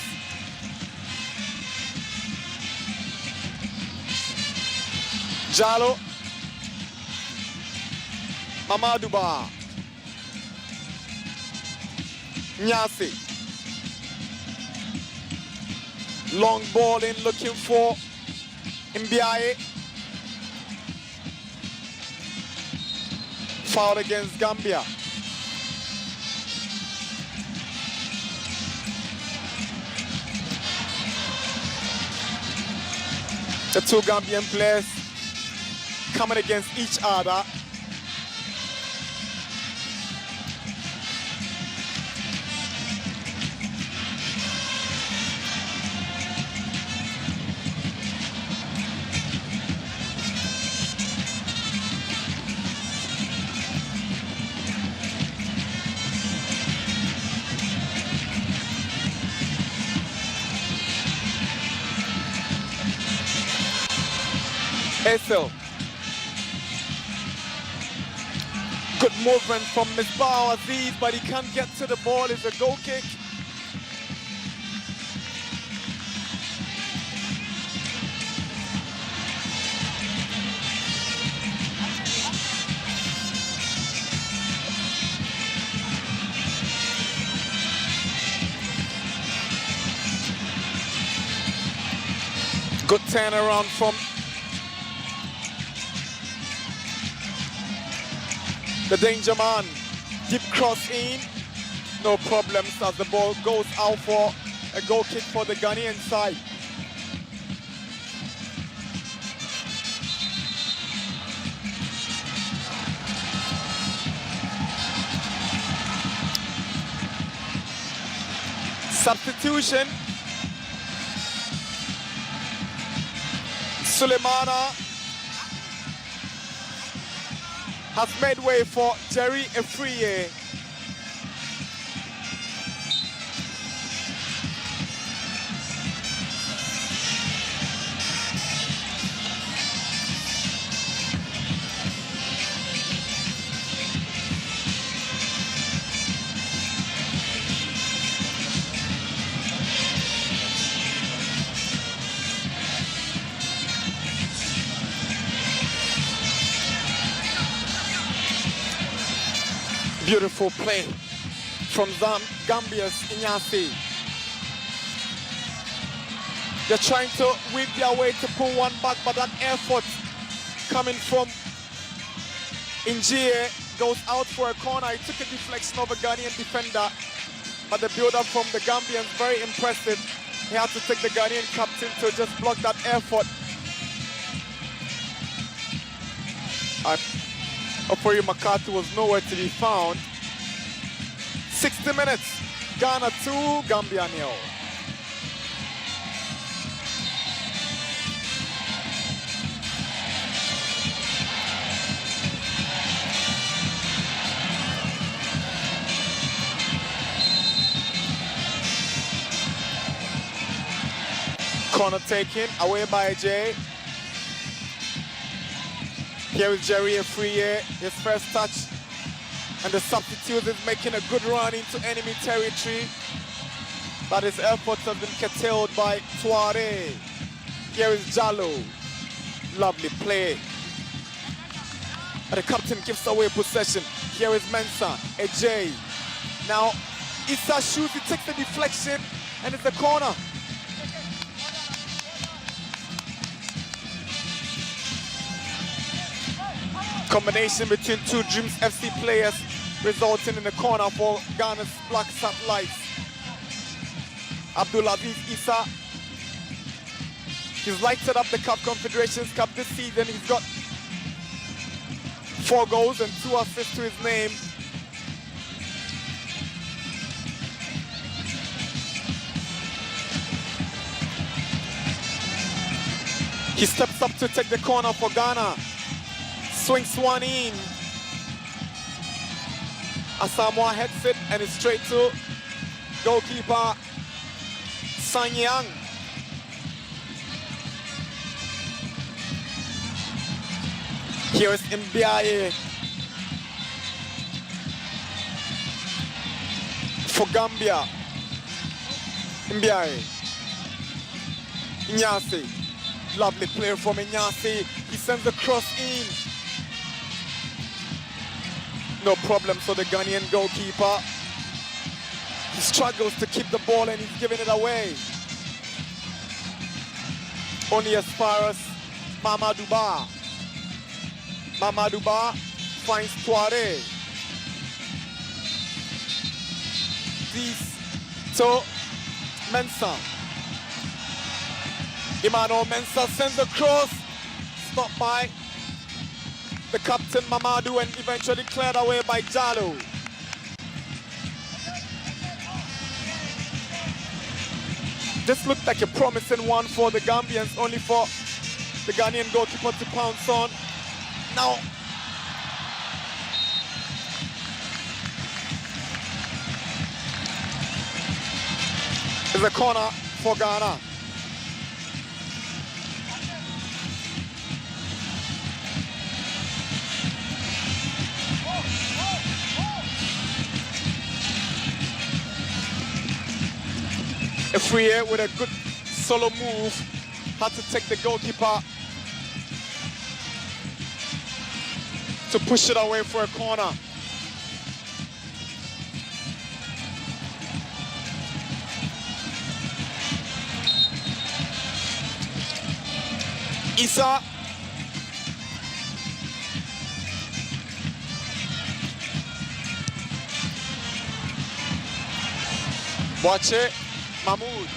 Jalo. Mamadou Ba. Nyasi. Long ball in looking for Mbiaye. Foul against Gambia. The two Gambian players coming against each other. Esel. Good movement from Misbah Aziz, but he can't get to the ball. It's a goal kick. Good turnaround from the danger man. Deep cross in. No problems as the ball goes out for a goal kick for the Ghanaian side. Substitution. Sulemana has made way for Jerry Efriye. Beautiful play from Gambia's Inyasi. They're trying to weave their way to pull one back, but that effort coming from Injie goes out for a corner. He took a deflection of a Ghanaian defender, but the build-up from the Gambians very impressive. He had to take the Ghanaian captain to just block that effort. Opori Makati was nowhere to be found. 60 minutes, Ghana 2, Gambia 0. Corner taken, away by Jay. Here is Jerry Efriye, his first touch, and the substitute is making a good run into enemy territory, but his efforts have been curtailed by Tuare. Here is Jallo, lovely play, but the captain gives away possession. Here is Mensah, Ejay. Now Issa shoots, he takes the deflection, and it's a corner. Combination between two Dreams FC players resulting in a corner for Ghana's Black Satellites. Abdulaziz Issa. He's lighted up the Cup Confederations Cup this season. He's got 4 goals and 2 assists to his name. He steps up to take the corner for Ghana. Swings one in. Asamoah heads it and it's straight to goalkeeper Sanyang. Here is Mbiaye for Gambia. Mbiaye. Inyasi. Lovely player from Inyasi. He sends the cross in. No problem for the Ghanaian goalkeeper. He struggles to keep the ball and he's giving it away. Only as far as Mamadou Ba. Mamadou Ba finds Touare. This to Mensah. Emmanuel Mensah sends a cross. Stopped by the captain Mamadou and eventually cleared away by Jallo. This looked like a promising one for the Gambians, only for the Ghanaian goalkeeper to pounce on. Now, it's a corner for Ghana. A free hit with a good solo move. Had to take the goalkeeper to push it away for a corner. Issa. Watch it. Mahmoud.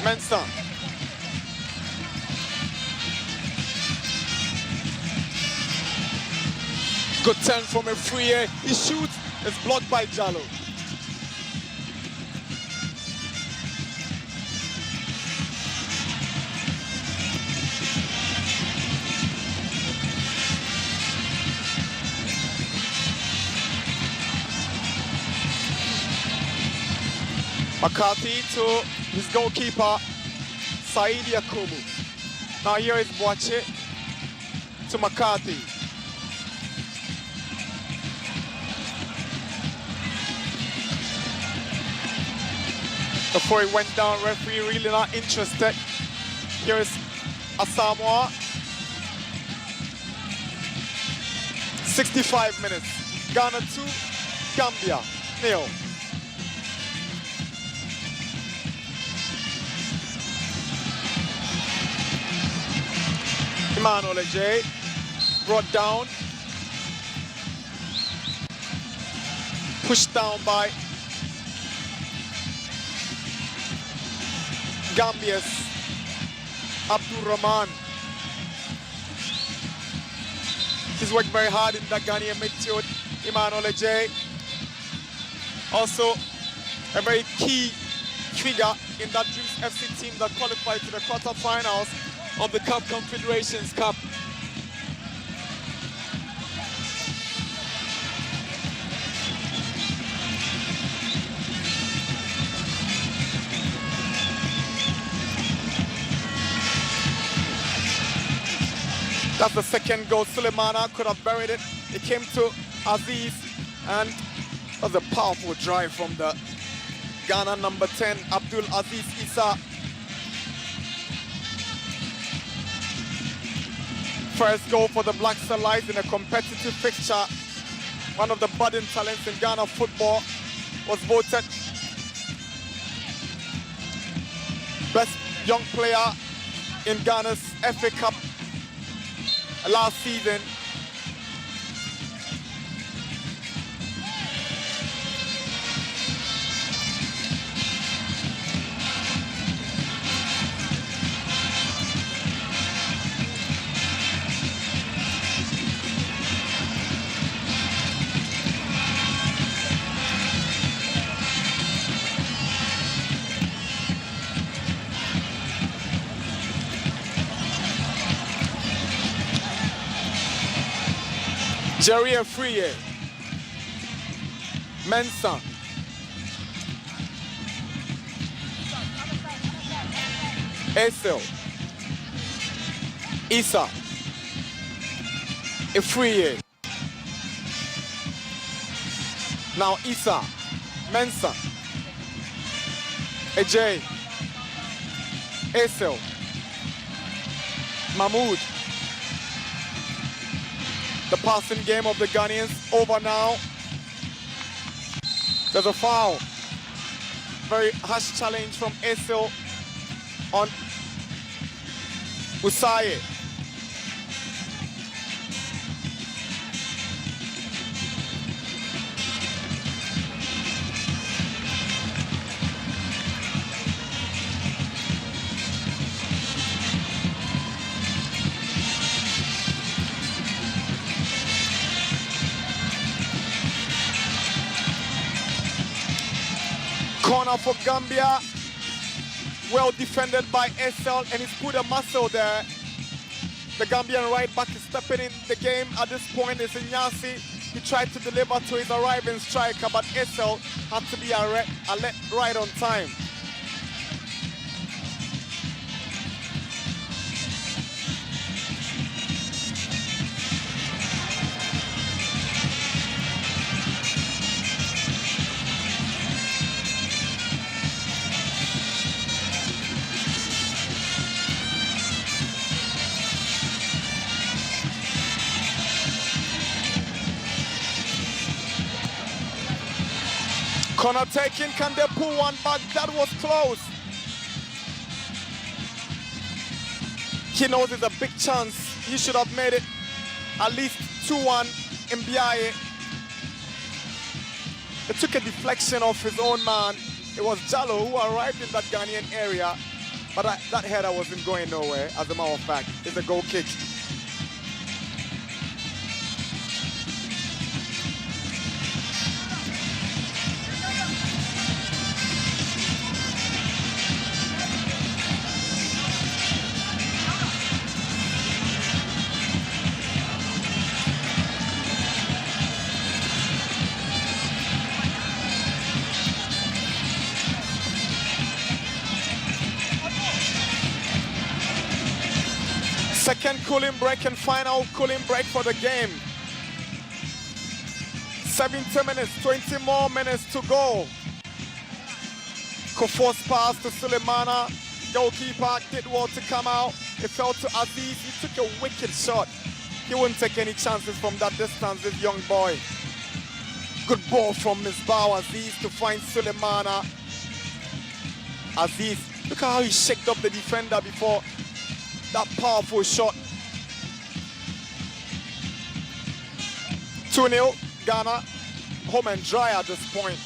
Mensah. Good turn from a free air. He shoots. It's blocked by Jallo. McCarthy to his goalkeeper, Said Yakubu. Now here is Boache to McCarthy. Before he went down, referee really not interested. Here is Asamoah. 65 minutes. Ghana 2, Gambia 0. Emmanuel Ejay brought down, pushed down by Gambia's Abdurrahman. He's worked very hard in the Ghanaian midfield, Emmanuel Ejay. Also a very key figure in that Dreams FC team that qualified to the quarterfinals of the Cup Confederations Cup. That's the second goal. Sulemana could have buried it. It came to Aziz, and that was a powerful drive from the Ghana number 10, Abdul Aziz Issa. First goal for the Black Starlights in a competitive fixture. One of the budding talents in Ghana football, was voted best young player in Ghana's FA Cup last season. Jerry Afriye. Mensah. Esel. Issa. Afriye. Now Issa. Mensah. Ajay. Esel. Mahmoud. The passing game of the Ghanaians over now. There's a foul. Very harsh challenge from Esel on Usaye. Corner for Gambia. Well defended by SL, and he's put a muscle there. The Gambian right back is stepping in the game at this point. It's Inyasi. He tried to deliver to his arriving striker, but SL had to be alert right on time. Corner taken, can they pull one back? That was close. He knows it's a big chance. He should have made it at least 2-1 in Biaye. It took a deflection off his own man. It was Jallo who arrived in that Ghanaian area, but that header wasn't going nowhere. As a matter of fact, it's a goal kick. Second cooling break and final cooling break for the game. 70 minutes, 20 more minutes to go. Kofor's pass to Sulemana. Goalkeeper did well to come out. It fell to Aziz. He took a wicked shot. He wouldn't take any chances from that distance, this young boy. Good ball from Misbah Aziz to find Sulemana. Aziz, look at how he shaked up the defender before that powerful shot. 2-0, Ghana, home and dry at this point.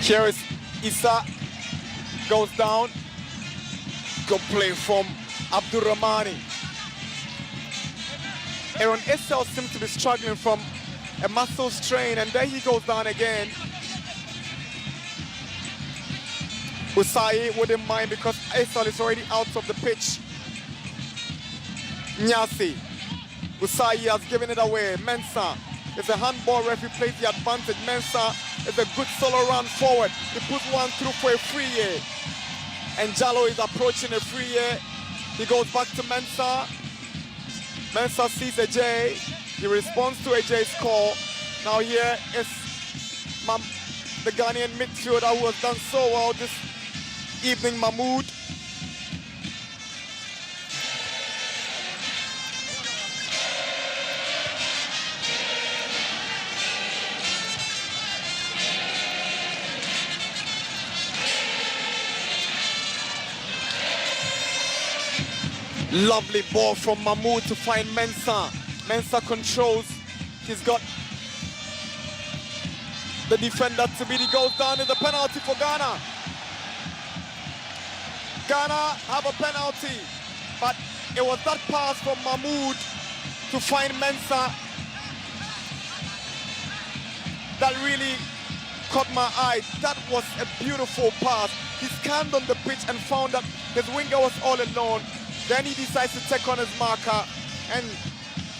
Here is Issa, goes down. Good play from Abdurrahmani. Aaron Essel seems to be struggling from a muscle strain, and there he goes down again. Usai wouldn't mind because Essel is already out of the pitch. Nyasi. Usai has given it away. Mensah. It's a handball, referee plays the advantage. Mensah is a good solo run forward. He puts one through for Afriye. And Jallo is approaching Afriye. He goes back to Mensah. Mensah sees Ajay. He responds to Ajay's call. Now here is the Ghanaian midfielder who has done so well this evening, Mahmoud. Lovely ball from Mahmoud to find Mensah. Mensah controls. He's got the defender to beat. He goes down in the penalty for Ghana. Ghana have a penalty, but it was that pass from Mahmoud to find Mensah that really caught my eye. That was a beautiful pass. He scanned on the pitch and found that his winger was all alone. Then he decides to take on his marker, and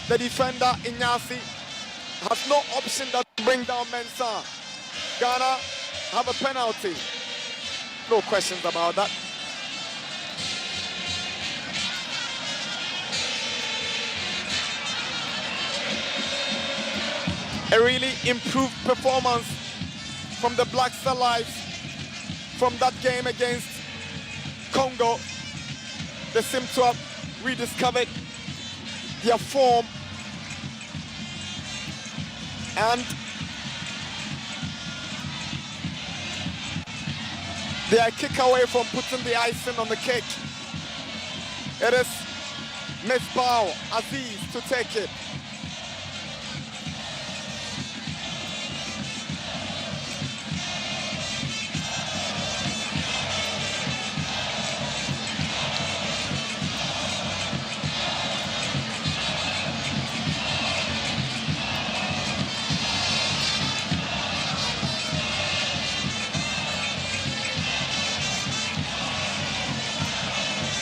the defender, Inyasi, has no option but to bring down Mensah. Ghana have a penalty. No questions about that. A really improved performance from the Black Star Lions from that game against Congo. They seem to have rediscovered their form, and they are a kick away from putting the icing on the cake. It is Misbah Aziz to take it.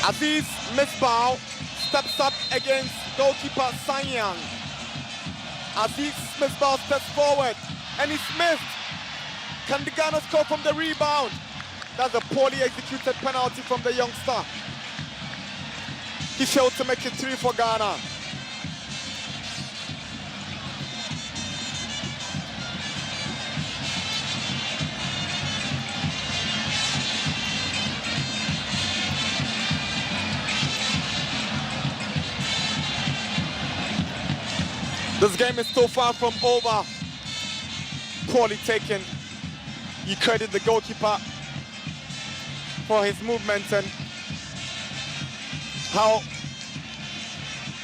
Aziz Misbah steps up against goalkeeper Sanyang. Aziz Misbah steps forward and he's missed. Can the Ghana score from the rebound? That's a poorly executed penalty from the youngster. He failed to make it 3 for Ghana. This game is so far from over. Poorly taken. You credit the goalkeeper for his movement and how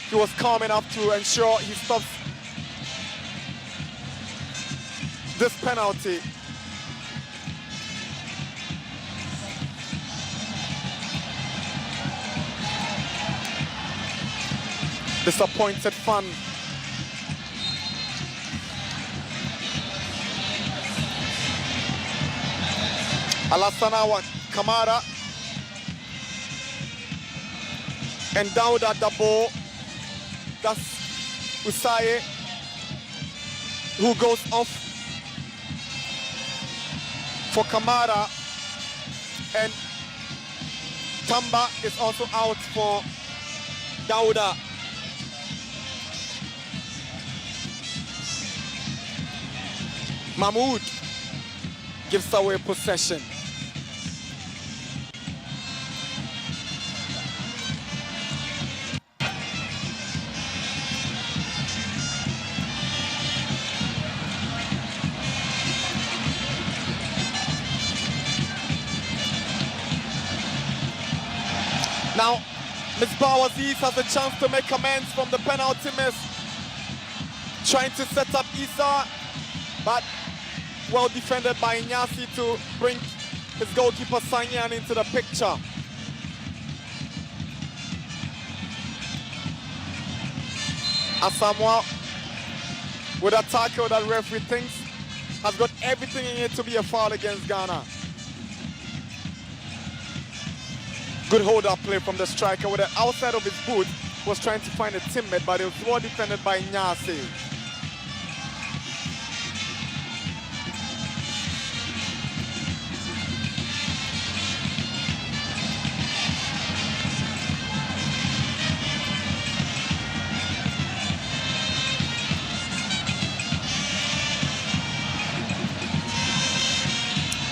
he was calm enough to ensure he stops this penalty. Disappointed fan. Alassana Kamara and Dauda Dabo. That's Usaye who goes off for Kamara, and Tamba is also out for Dauda. Mahmoud gives away possession. Now, Misbah Aziz has a chance to make amends from the penalty miss. Trying to set up Issa, but well defended by Inyasi to bring his goalkeeper Sanyan into the picture. Asamoah, with a tackle that referee thinks has got everything in it to be a foul against Ghana. Good hold-up play from the striker with the outside of his boot, was trying to find a teammate, but it was well defended by Inyasi.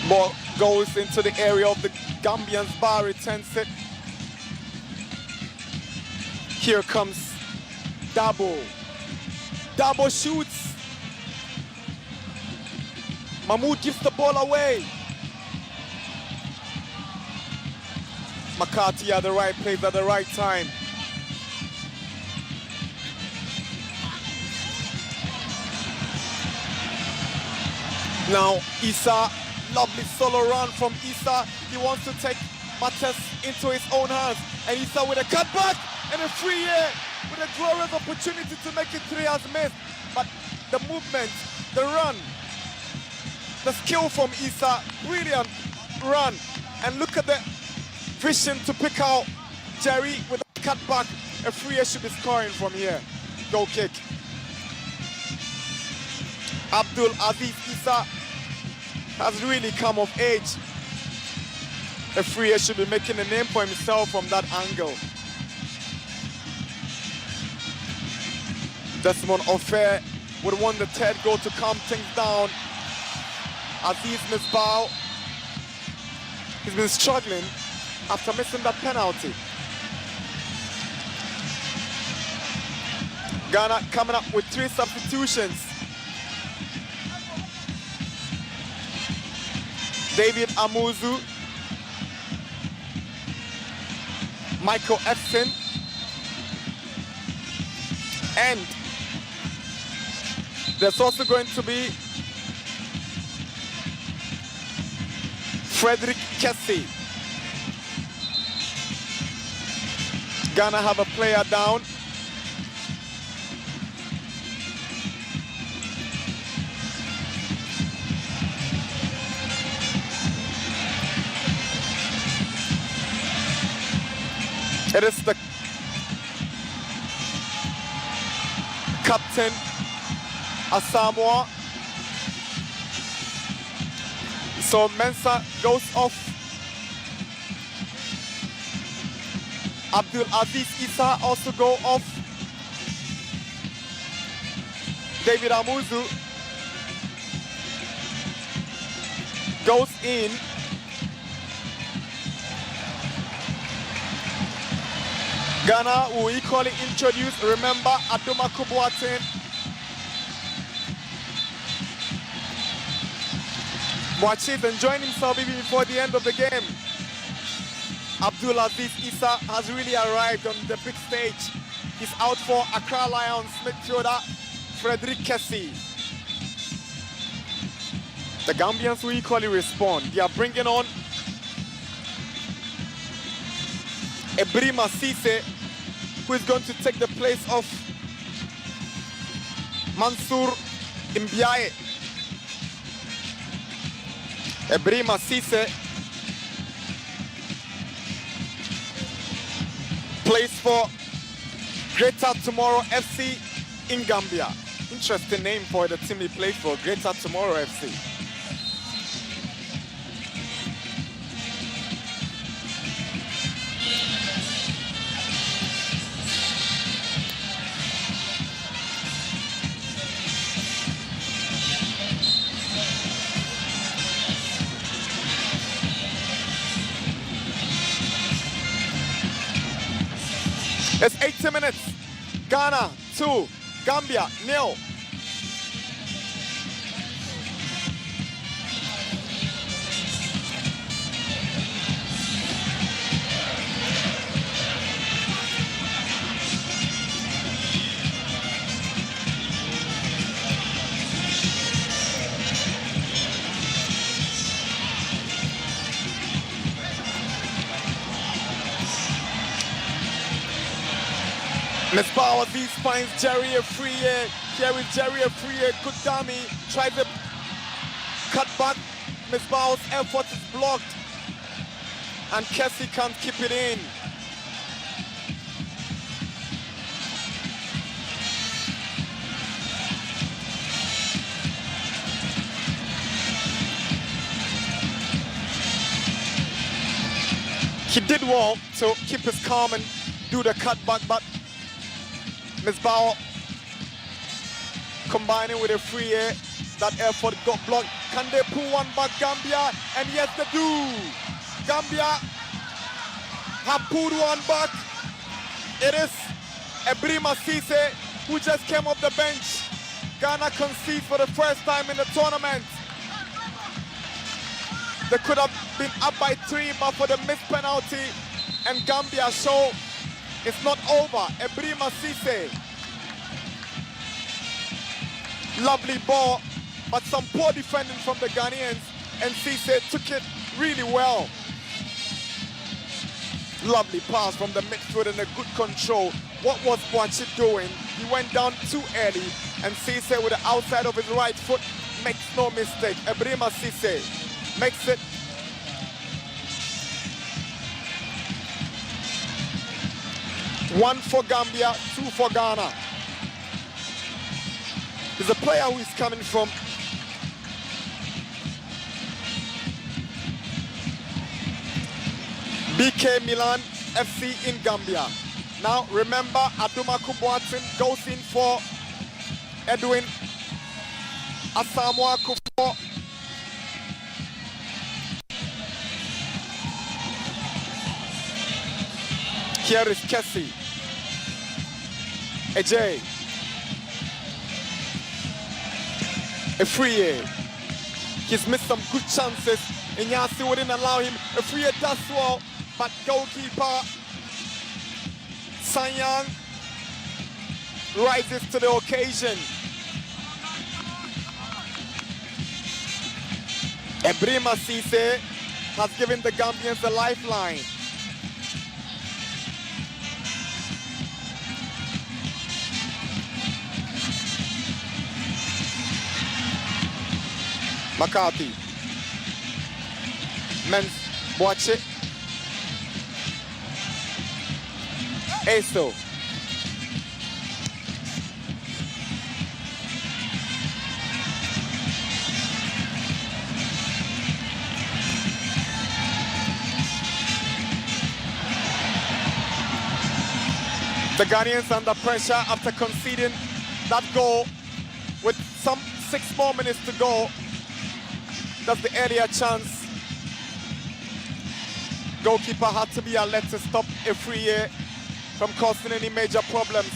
Ball goes into the area of the Gambians. Bar returns it. Here comes Dabo. Dabo shoots. Mahmoud gives the ball away. McCarthy at the right place at the right time. Now, Issa, lovely solo run from Issa. He wants to take matters into his own hands. And Issa with a cutback and a free air with a glorious opportunity to make it 3 has missed. But the movement, the run, the skill from Issa, brilliant run. And look at the vision to pick out Jerry with a cutback. A free air should be scoring from here. Goal kick. Abdul Aziz Issa has really come of age. A free air should be making a name for himself from that angle. Desmond Ofer would want the third goal to calm things down. Aziz Misbah, he's been struggling after missing that penalty. Ghana coming up with 3 substitutions. David Amuzu, Michael Efson, and there's also going to be Frederick Kessie. Ghana have a player down. It is the captain, Asamoah. So Mensah goes off. Abdul Aziz Issa also go off. David Amuzu goes in. Ghana will equally introduce, remember, Adoma Kubuatin. Boachi is enjoying himself even before the end of the game. Abdul Aziz Issa has really arrived on the big stage. He's out for Accra Lions midfielder Frederick Kessie. The Gambians will equally respond. They are bringing on Ebrima Cisse, who is going to take the place of Mansour Mbiaye. Ebrima Cisse plays for Greater Tomorrow FC in Gambia. Interesting name for the team he plays for, Greater Tomorrow FC. It's 80 minutes. Ghana 2, Gambia 0. Misbah Aziz finds Jerry a free air. Here is Jerry a free air. Kudami tries to cut back. Misbah's effort is blocked. And Kessie can't keep it in. He did well to keep his calm and do the cutback, but Misbah combining with a free air. That effort got blocked. Can they pull one back, Gambia? And yes, they do. Gambia have pulled one back. It is Ebrima Cisse who just came off the bench. Ghana concedes for the first time in the tournament. They could have been up by 3, but for the missed penalty, and Gambia show it's not over. Ebrima Cisse. Lovely ball but some poor defending from the Ghanaians, and Cisse took it really well. Lovely pass from the midfield and a good control. What was Boachi doing? He went down too early, and Cisse with the outside of his right foot makes no mistake. Ebrima Cisse makes it. One for Gambia, two for Ghana. There's a player who is coming from BK Milan FC in Gambia. Now remember, Aduma Kubuatin goes in for Edwin Asamoah Kufuor. Here is Kessie. Ajay. Efriye. He's missed some good chances. Inyasi wouldn't allow him. Efriye does well, but goalkeeper Sanyang rises to the occasion. Ebrima Cisse has given the Gambians a lifeline. McCarthy. Men's Boache. Eso. The Ghanaians under pressure after conceding that goal with some 6 more minutes to go. That's the earlier chance. Goalkeeper had to be alert to stop Efriye from causing any major problems.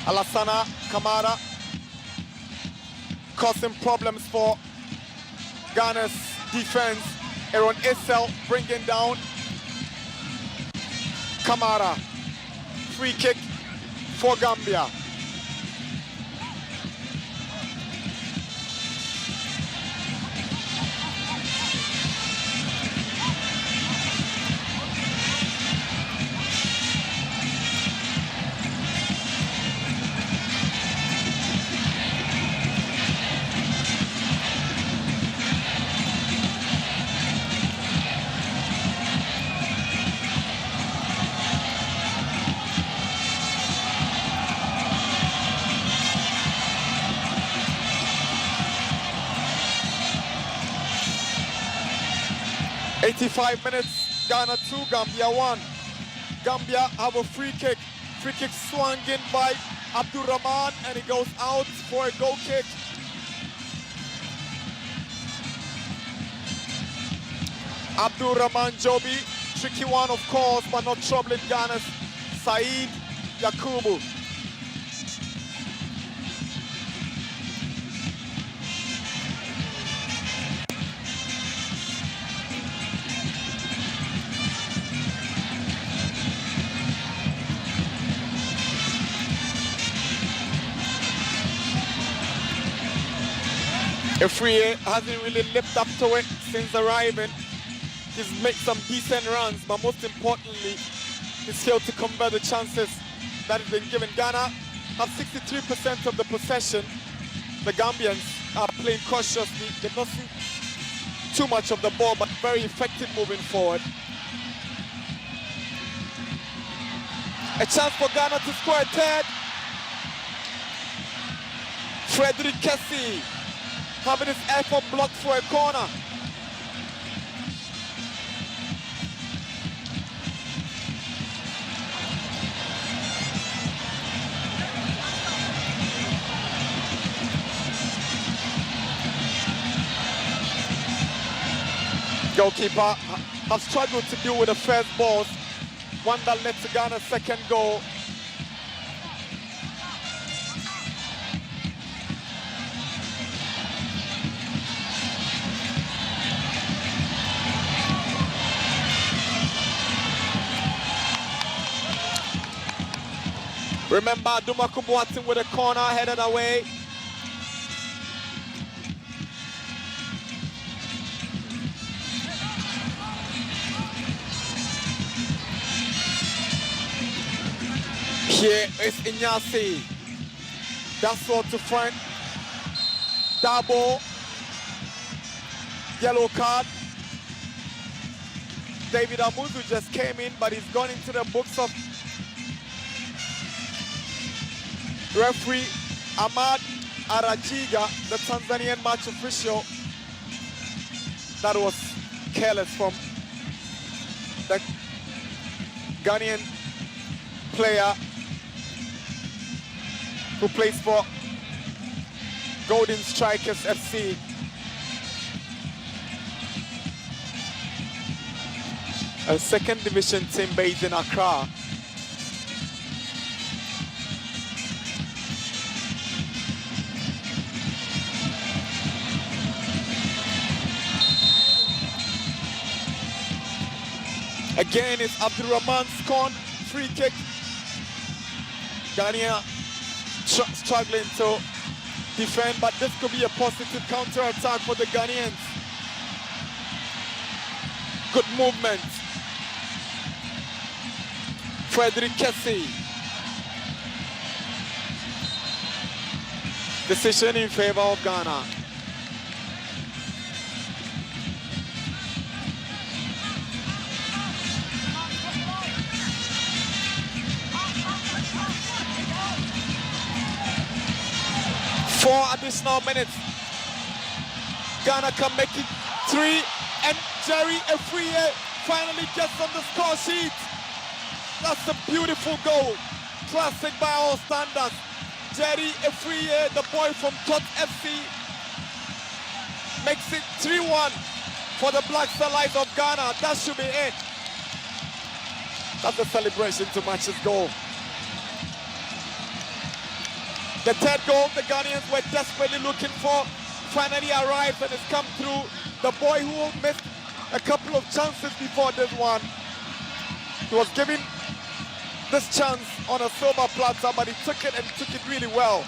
Alassana Kamara causing problems for Ghana's defense. Aaron Issel bringing down Kamara. Free kick for Gambia. '85 minutes, Ghana 2, Gambia 1. Gambia have a free kick. Free kick swung in by Abdurrahman, and it goes out for a goal kick. Abdurrahman Jobi, tricky one of course, but not troubling Ghana's Saeed Yakubu. Efriye hasn't really lived up to it since arriving. He's made some decent runs, but most importantly, he's failed to convert the chances that have been given. Ghana have 63% of the possession. The Gambians are playing cautiously. They've not seen too much of the ball, but very effective moving forward. A chance for Ghana to score a third. Frederick Kessie having his effort blocked for a corner. Goalkeeper have struggled to deal with the first balls, one that led to Ghana's second goal. Remember, Dumaku Boateng with a corner headed away. Here is Inyasi. That's all to front. Dabo. Yellow card. David Amuzu just came in, but he's gone into the books of referee Ahmad Arajiga, the Tanzanian match official. That was careless from the Ghanaian player who plays for Golden Strikers FC. A second division team based in Accra. Again, it's Abdurrahman's con free kick. Ghana struggling to defend, but this could be a positive counter-attack for the Ghanaians. Good movement. Frederick Kessie. Decision in favor of Ghana. Four additional minutes. Ghana can make it 3, and Jerry Efriye finally gets on the score sheet. That's a beautiful goal. Classic by all standards. Jerry Efriye, the boy from Tot FC, makes it 3-1 for the Black Starlights of Ghana. That should be it. That's a celebration to match his goal. The third goal the Ghanaians were desperately looking for finally arrived, and it's come through. The boy who missed a couple of chances before this one. He was given this chance on a silver platter, but he took it and took it really well.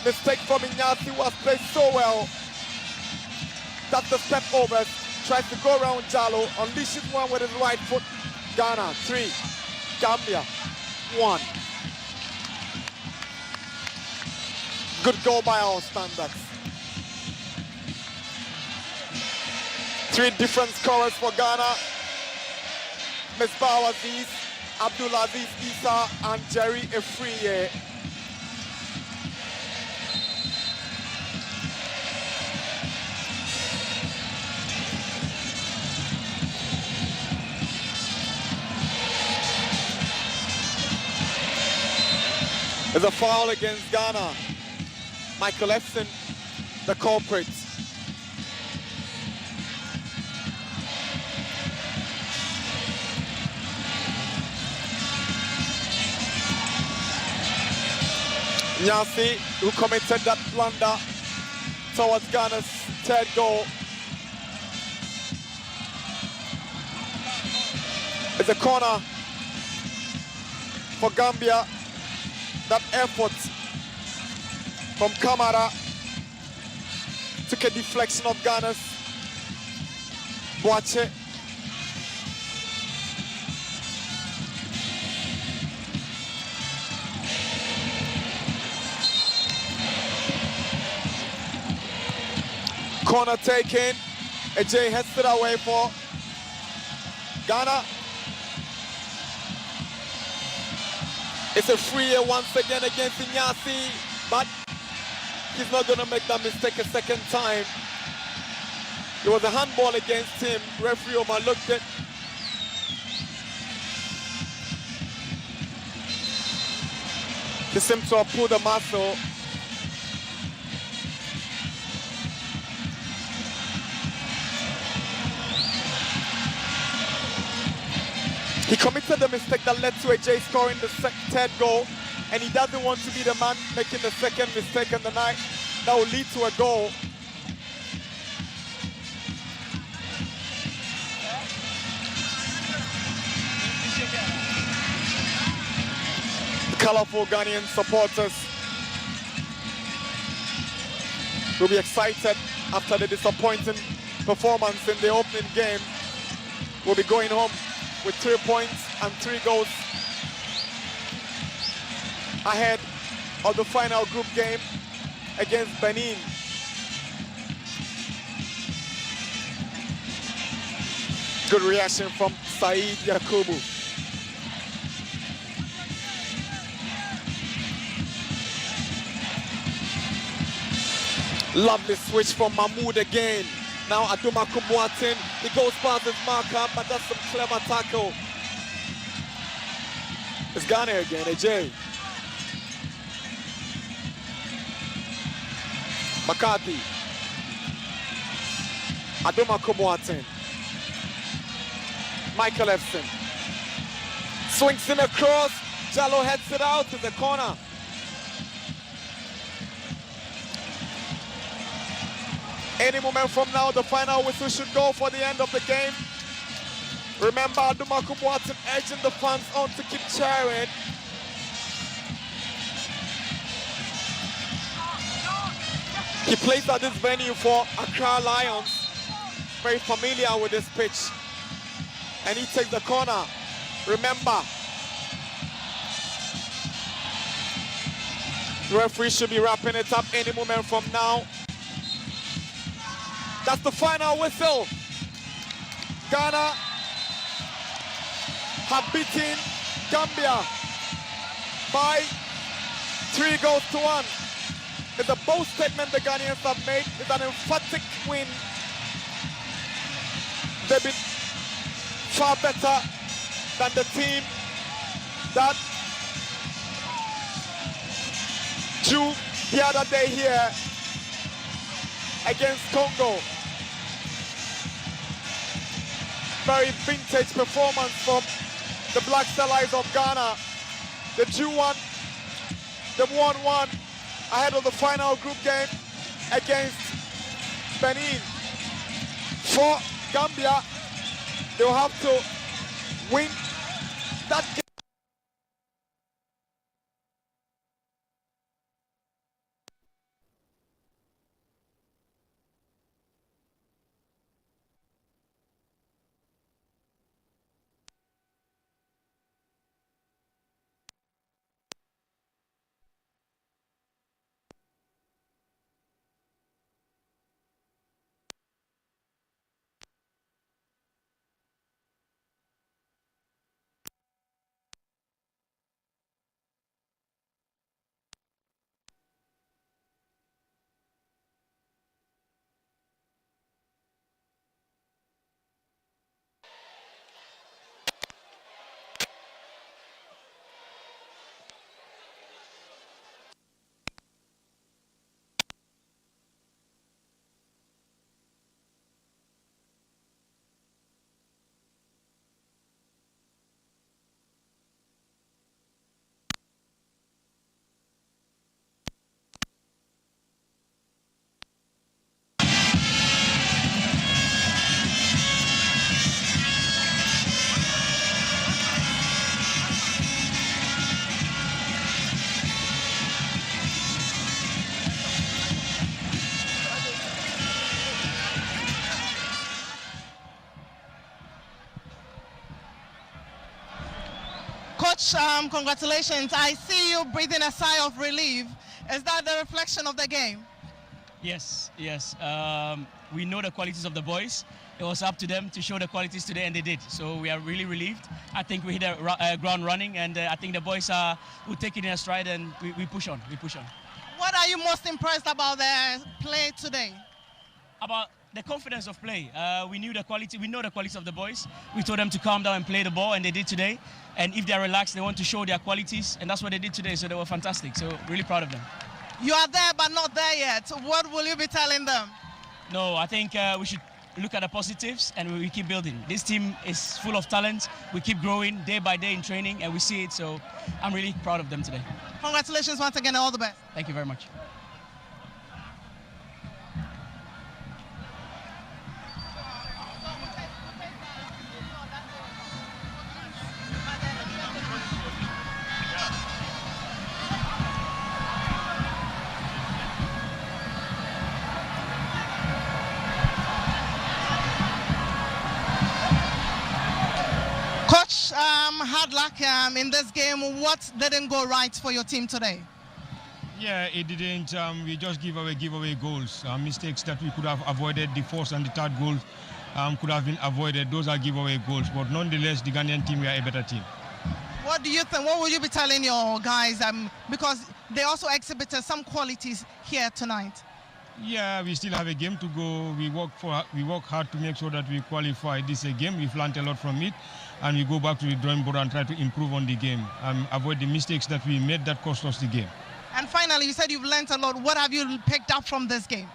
Mistake from Inyasi, who has played so well. That's the step over. Tries to go around Jalo, unleashes one with his right foot. Ghana 3, Gambia 1. Good goal by our standards. 3 different scorers for Ghana. Misbah Aziz, Abdulaziz Issa, and Jerry Efriye. There's a foul against Ghana. Michael Efson, the culprit. Nyasi, who committed that blunder towards Ghana's third goal. It's a corner for Gambia. That effort from Kamara took a deflection of Ghana's Boache. Corner taken. AJ heads it away for Ghana. It's a free once again against Inyasi, but he's not going to make that mistake a second time. It was a handball against him. Referee overlooked it. He seems to have pulled the muscle. He committed the mistake that led to AJ scoring the third goal, and he doesn't want to be the man making the second mistake in the night that will lead to a goal. colorful Ghanaian supporters will be excited after the disappointing performance in the opening game. We'll be going home with 3 points and 3 goals ahead of the final group game against Benin. Good reaction from Saeed Yakubu. Lovely switch from Mahmoud again. Now Aduma Kumwatin, he goes past his marker, but that's some clever tackle. It's Ghana again, AJ. McCarthy. Aduma Kumwatin. Michael Efson. Swings in across. Jallo heads it out to the corner. Any moment from now, the final whistle should go for the end of the game. Remember, Aduma Kumwatin urging the fans on to keep cheering. He plays at this venue for Accra Lions. Very familiar with this pitch. And he takes the corner. Remember, the referee should be wrapping it up any moment from now. That's the final whistle. Ghana have beaten Gambia by 3 goals to 1. It's a bold statement the Ghanaians have made. It's an emphatic win. They've been far better than the team that drew the other day here against Congo. Very vintage performance from the Black Stars of Ghana. They drew one, they won one ahead of the final group game against Benin. For Gambia, they'll have to win that game. Coach, congratulations. I see you breathing a sigh of relief. Is that the reflection of the game? Yes, yes. We know the qualities of the boys. It was up to them to show the qualities today, and they did. So we are really relieved. I think we hit a ground running, and I think the boys will take it in a stride, and we push on. We push on. What are you most impressed about the play today? About the confidence of play. We knew the quality. We know the qualities of the boys. We told them to calm down and play the ball, and they did today. And if they're relaxed, they want to show their qualities, and that's what they did today. So they were fantastic. So really proud of them. You are there, but not there yet. What will you be telling them? No, I think we should look at the positives and we keep building. This team is full of talent. We keep growing day by day in training, and we see it. So I'm really proud of them today. Congratulations once again, and all the best. Thank you very much. hard luck in this game. What didn't go right for your team today? Yeah, it didn't. We just give away goals. Mistakes that we could have avoided. The first and the third goals could have been avoided. Those are giveaway goals. But nonetheless, the Ghanaian team, we are a better team. What do you think? What would you be telling your guys? Because they also exhibited some qualities here tonight. Yeah, we still have a game to go. We work hard to make sure that we qualify this game. We've learned a lot from it, and we go back to the drawing board and try to improve on the game and avoid the mistakes that we made that cost us the game. And finally, you said you've learned a lot. What have you picked up from this game?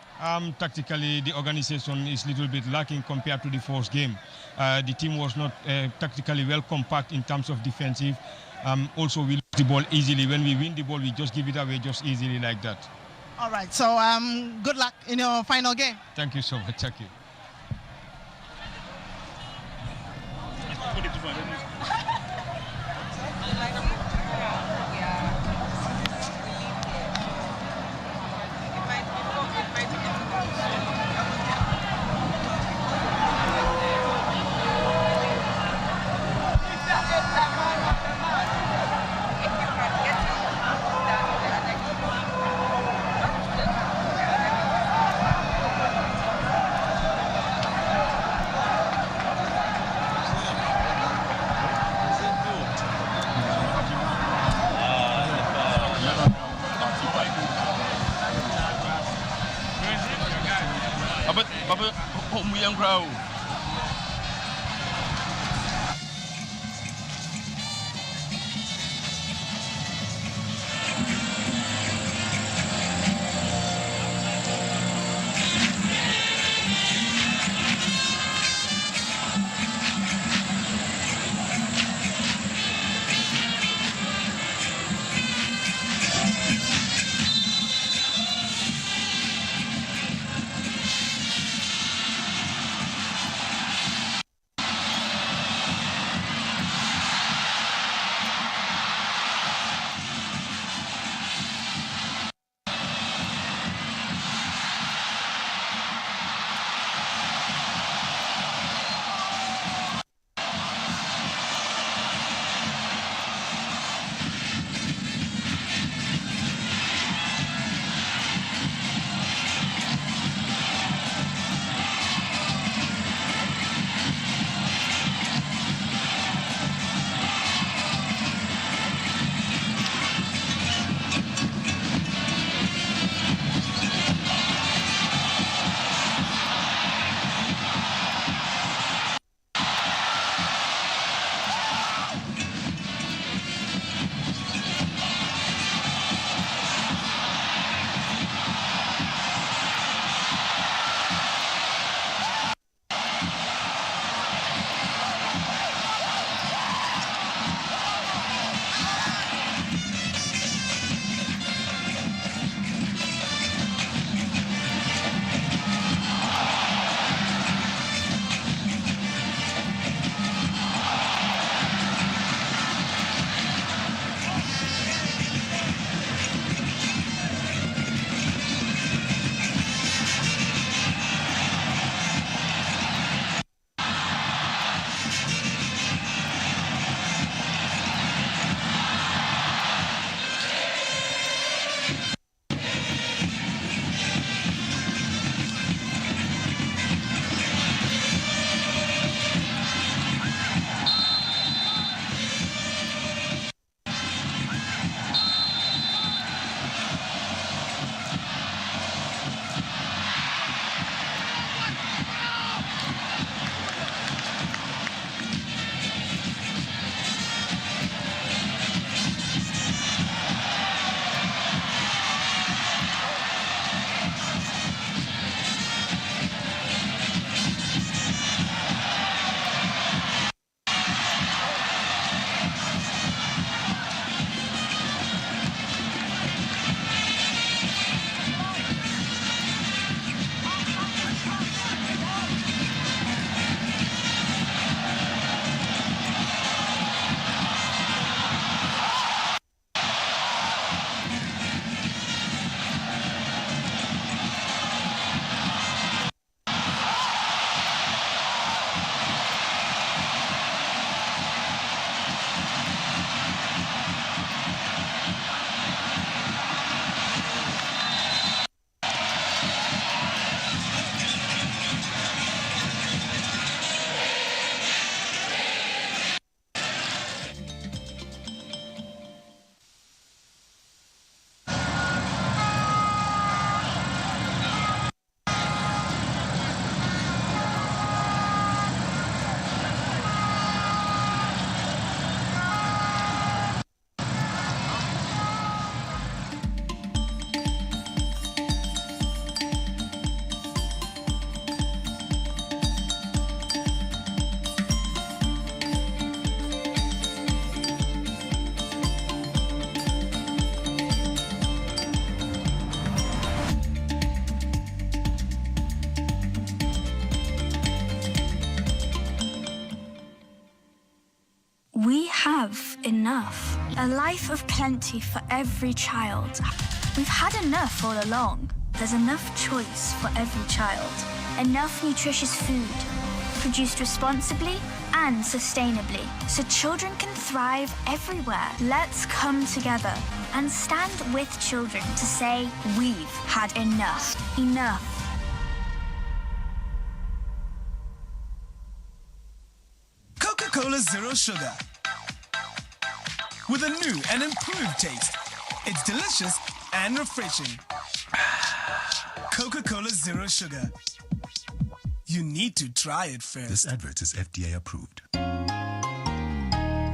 Tactically, the organization is a little bit lacking compared to the first game. The team was not tactically well compact in terms of defensive. Also, we lose the ball easily. When we win the ball, we just give it away just easily like that. All right, so good luck in your final game. Thank you so much. Thank you. have enough. A life of plenty for every child. We've had enough all along. There's enough choice for every child. Enough nutritious food, produced responsibly and sustainably, so children can thrive everywhere. Let's come together and stand with children to say we've had enough. Enough. Coca-Cola Zero Sugar. With a new and improved taste. It's delicious and refreshing. Coca-Cola Zero Sugar. You need to try it first. This advert is FDA approved.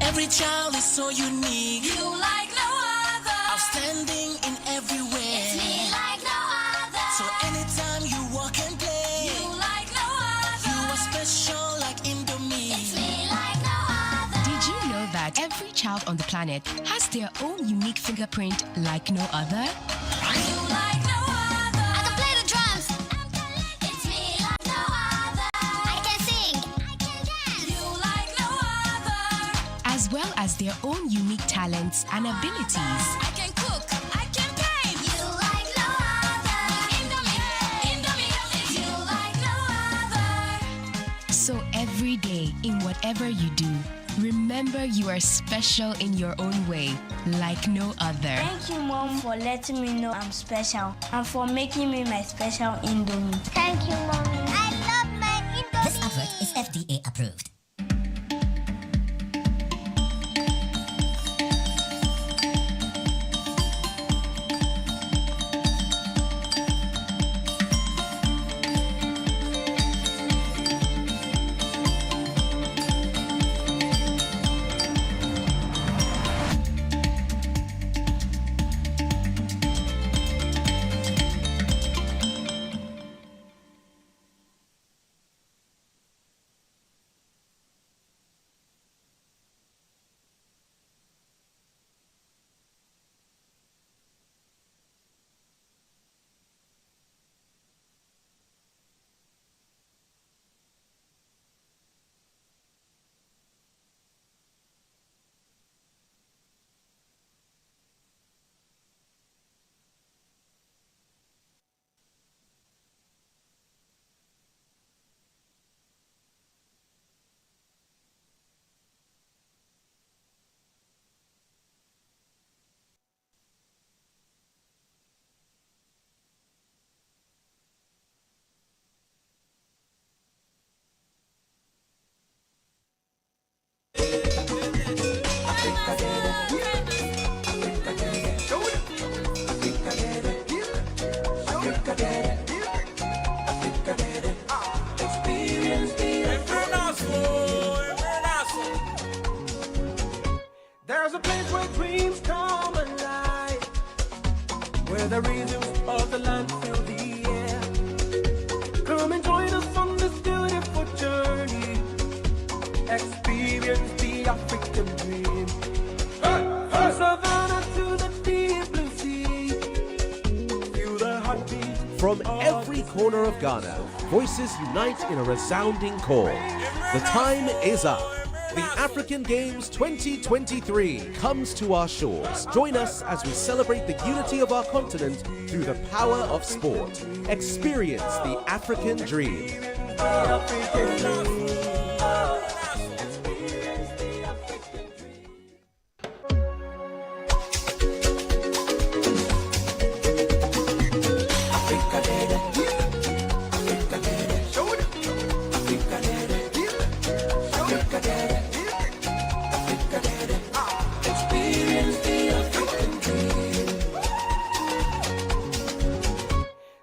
Every child is so unique. You like no other. Outstanding in every way. It's me like no other. So anytime you walk and play. You like no other. You are special like Indomie. It's me like no other. Did you know that every child on the planet has their own unique fingerprint like no other? You like no other. I can play the drums. It's me like no other. I can sing. I can dance. You like no other. As well as their own unique talents and abilities. I can cook. I can paint. You like no other. Indomie. It's you like no other. So every day, in whatever you do, remember you are special in your own way, like no other. Thank you, Mom, for letting me know I'm special and for making me my special Indomie. Thank you, Mommy. I love my Indomie. This advert is FDA approved. There's a place where dreams come alive, where the rhythms of the land fill the air. Come and join us on this beautiful journey. Experience the African dream. From savannah to the deep blue sea. Feel the heartbeat. From every corner of Ghana, voices unite in a resounding call. The time is up. The African Games 2023 comes to our shores. Join us as we celebrate the unity of our continent through the power of sport. Experience the African dream.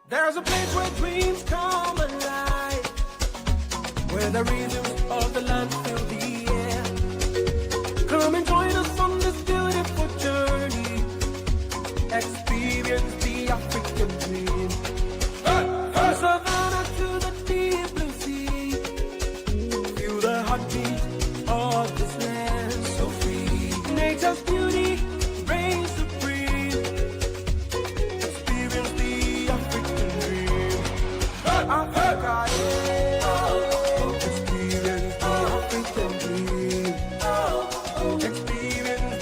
There's a place where dreams come alive, where the rhythms of the land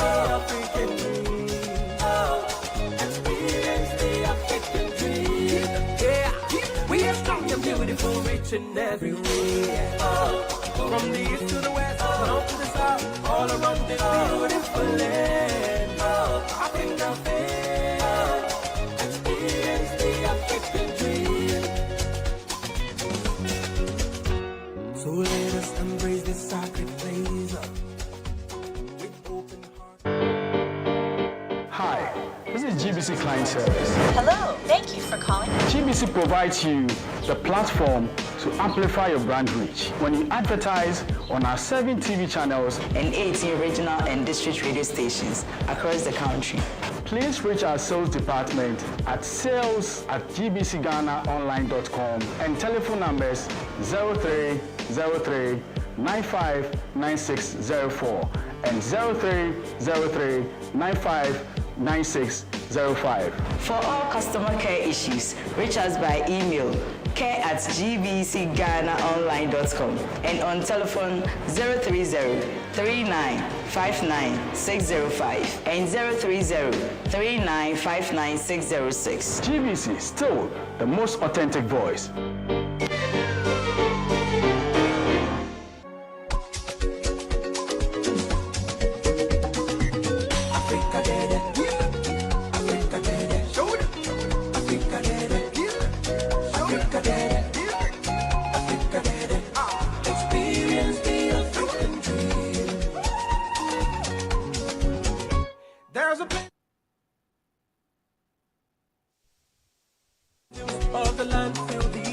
African dream. Experience the African dream. Yeah, we are strong and beautiful, rich in every way. From the east to the west, north to the south, all around this beautiful land. Africa fair. Experience the African dream. So let us embrace this sacred place. Hi, this is GBC Client Service. Hello, thank you for calling. GBC provides you the platform to amplify your brand reach. When you advertise on our 7 TV channels and 18 regional and district radio stations across the country. Please reach our sales department at sales@gbcghanaonline.com and telephone numbers 0303 959604 and 0303 959605. For all customer care issues, reach us by email care@gbcghanaonline.com and on telephone 030-3959-605 and 030-3959-606. GBC, still the most authentic voice. There's a of the land feel the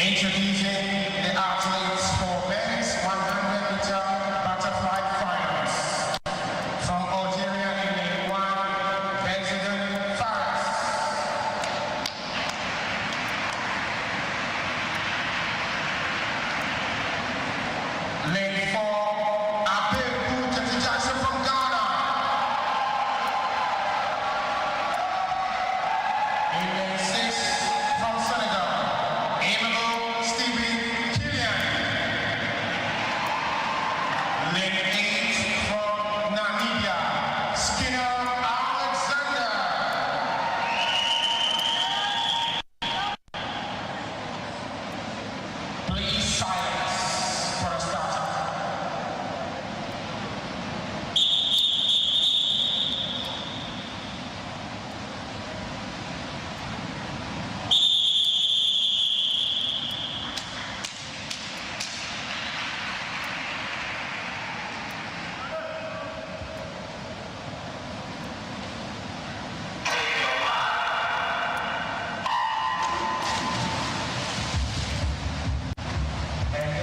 Introducing the athletes for men's 100-meter butterfly finals. From Algeria in Lane 1, President Fares. Lane 4, Abel Jackson from Ghana. In Lane 6, from Senegal. silence for a starter. And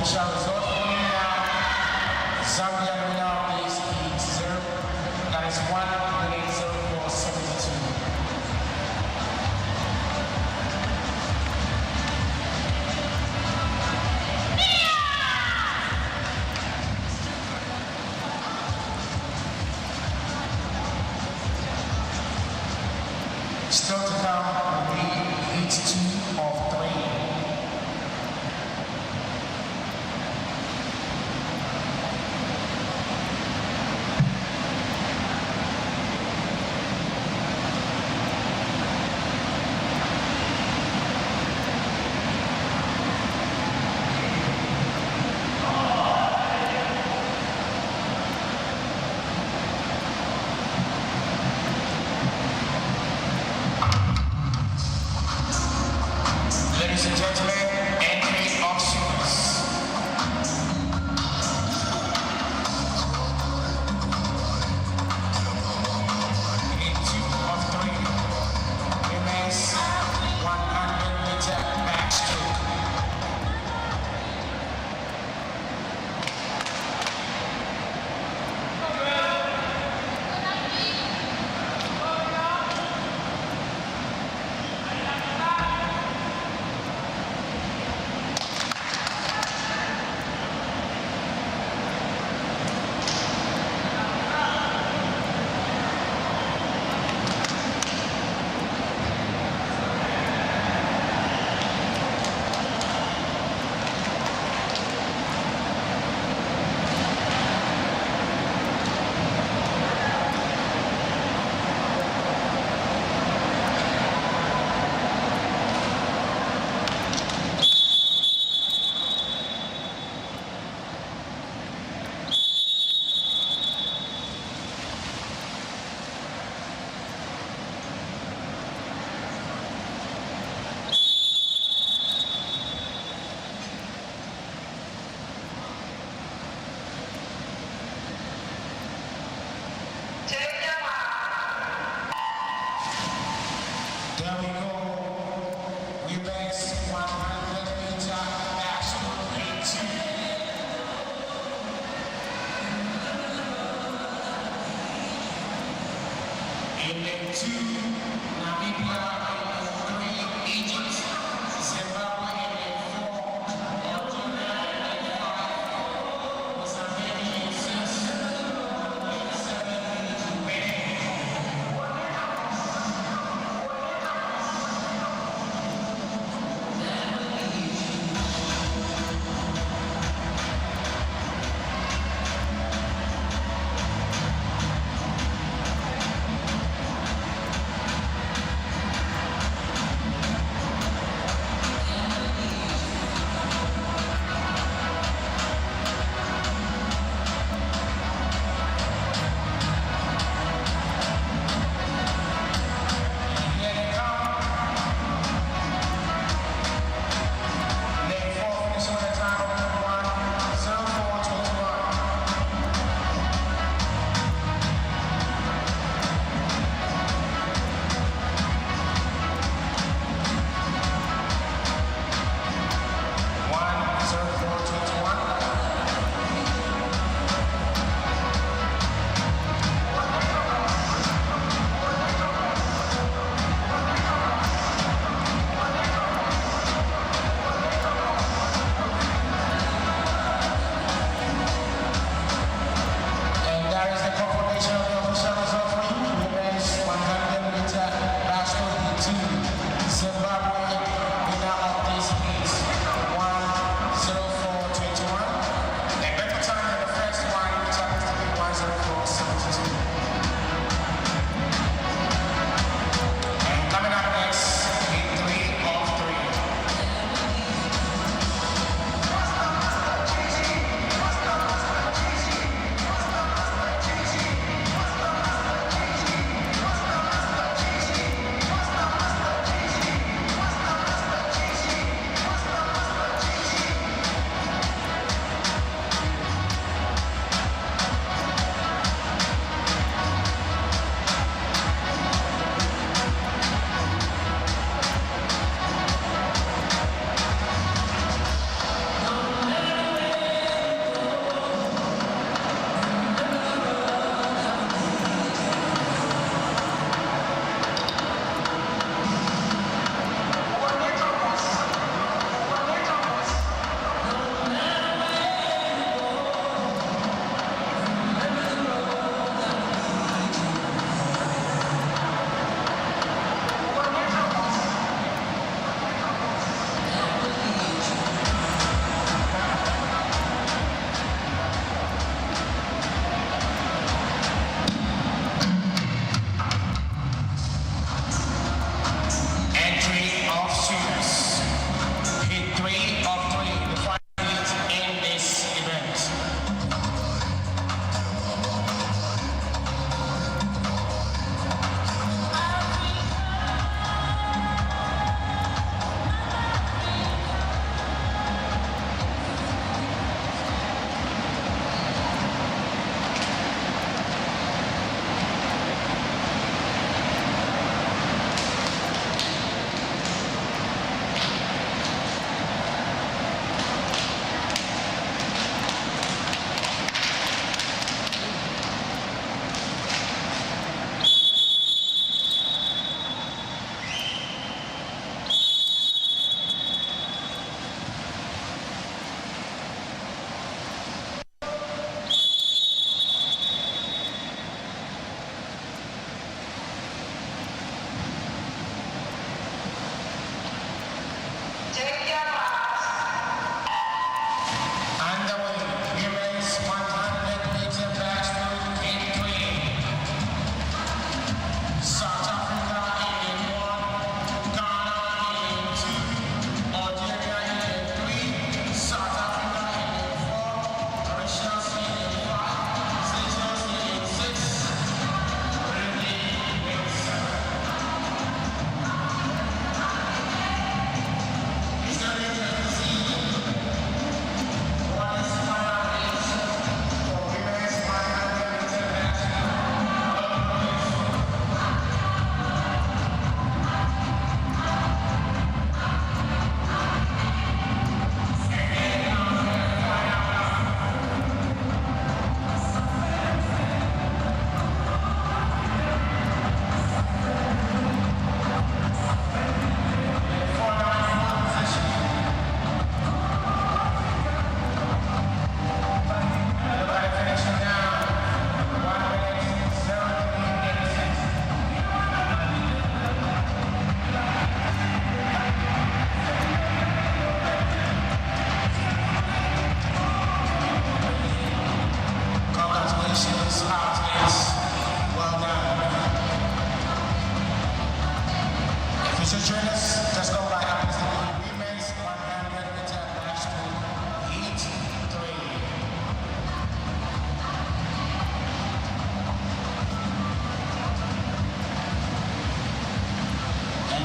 Official result for you now. Zambia winner is 8-0. That is 1-0 for 72. Still to come will be heat 2 of 3. Ladies and gentlemen, entry of shooters. In 2 of 3, remains 100-meter backstroke. There we go. Women's 100-meter backstroke in 2. In lane 2, Namibia in lane 3, Egypt, Zimbabwe in lane 4, Algeria in lane 5, Mozambique in lane 6, lane 7, Benin.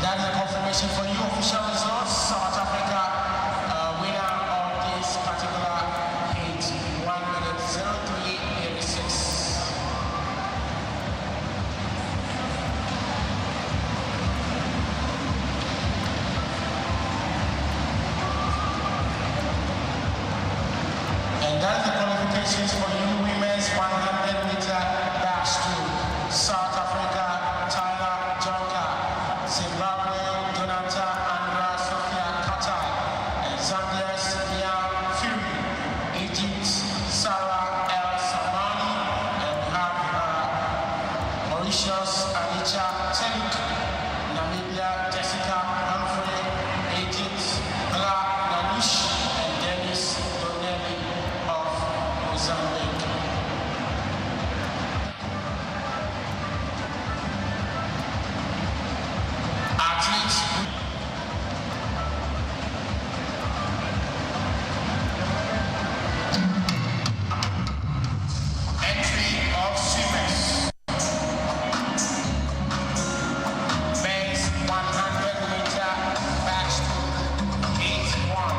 that is a confirmation for you. Official results: South Africa winner of this particular heat, 1 minute 03:86. And that is the qualifications for you women's 100-meter backstroke. South Africa, Tyler Jonka. Zimbabwe, Donata Andra Sofia Kata. And Zambia, Mia Fury. Egypt, Sarah El Samani. And we have Mauritius, Alicia Telik. Namibia, Jessica Humphrey. Egypt, Bla Nanush. And Dennis Donnelly of Mozambique. Athletes. Entry of swimmers. Men's 100-meter backstroke, 8-1.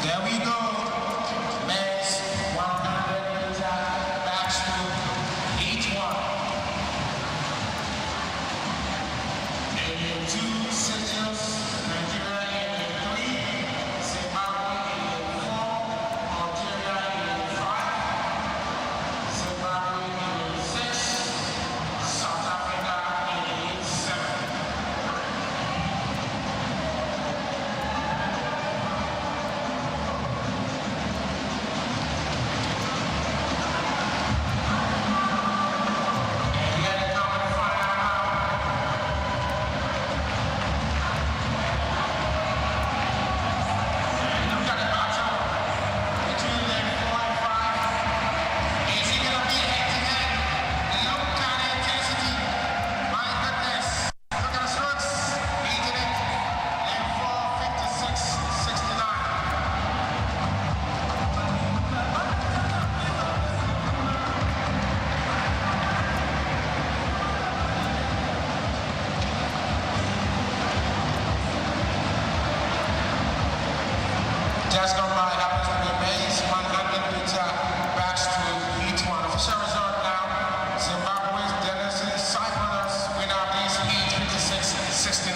There we go. Men's 100-meter backstroke, 8-1. In 2 sections, Nigeria in 3, Zimbabwe in 4, Algeria in 5, Zimbabwe in 6, South Africa in 7. Just gone by happens to be men's 100-meter backstroke, 8-1. Official result now: Zimbabwe's Dennis Cyprus winner of this heat, 56-69.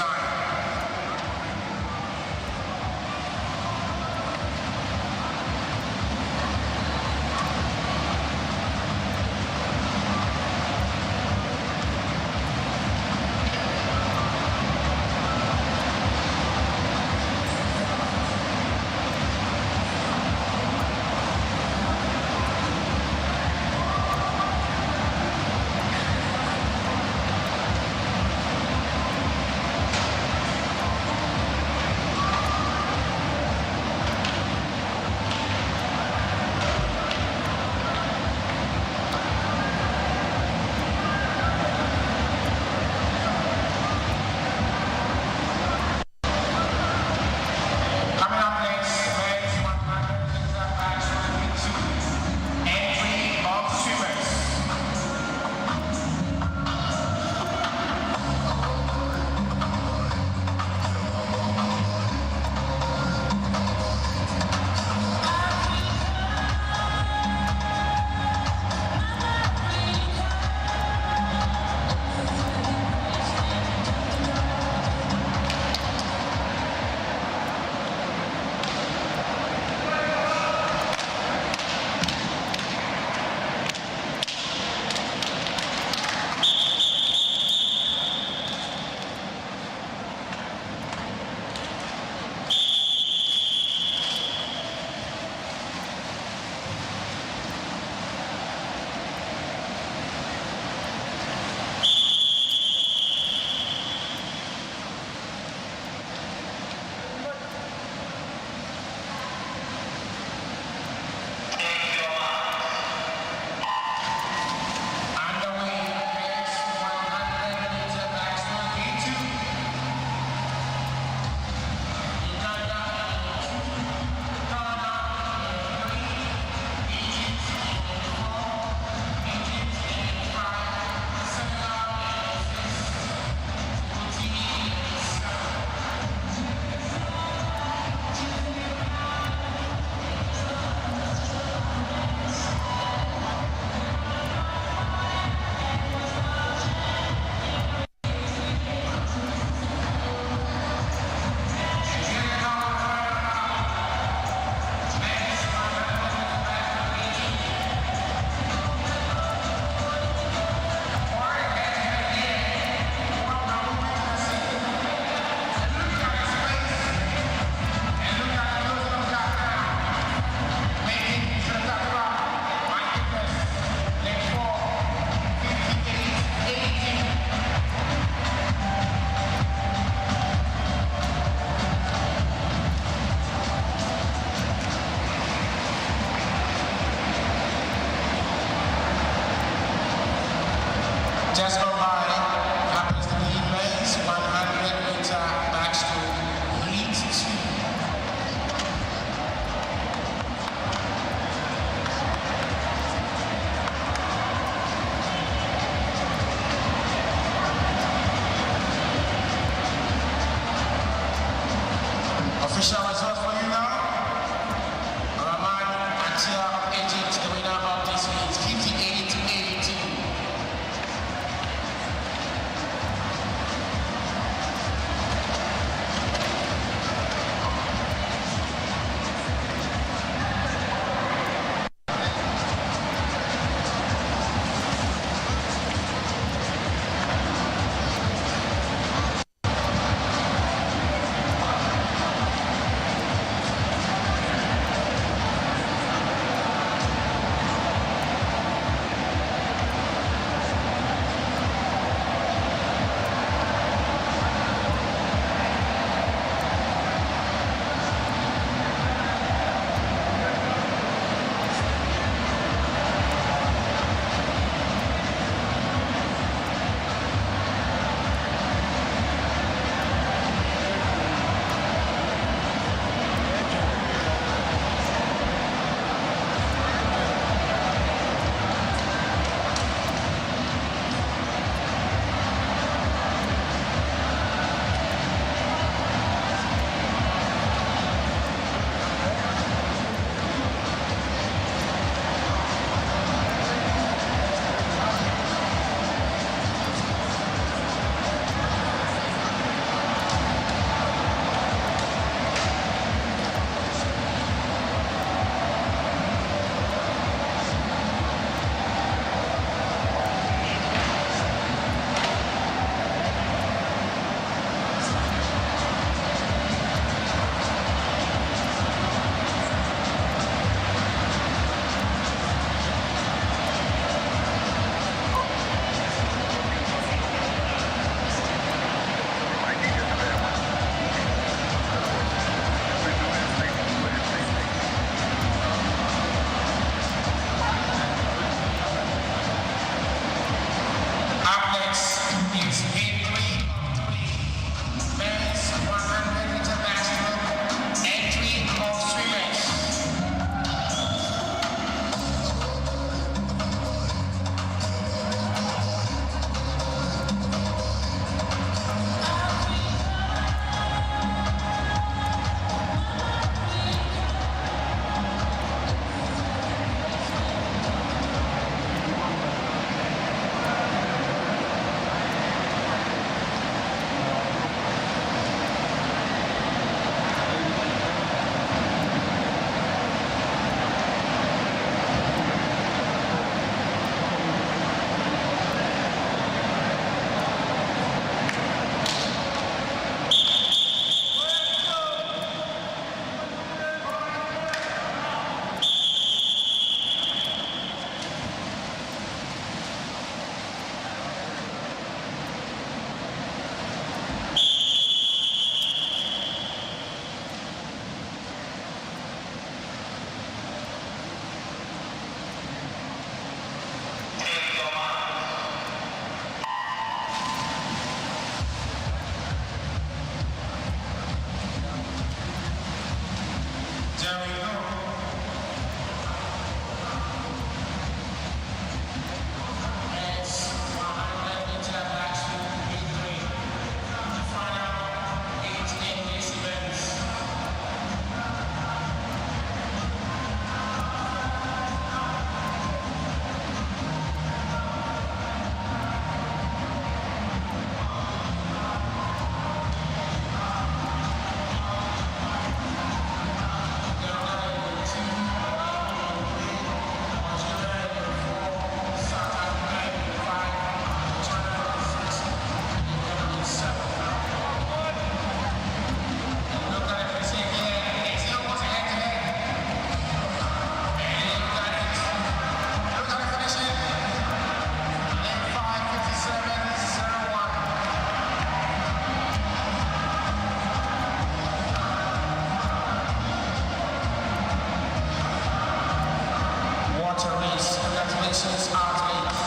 Congratulations, athletes.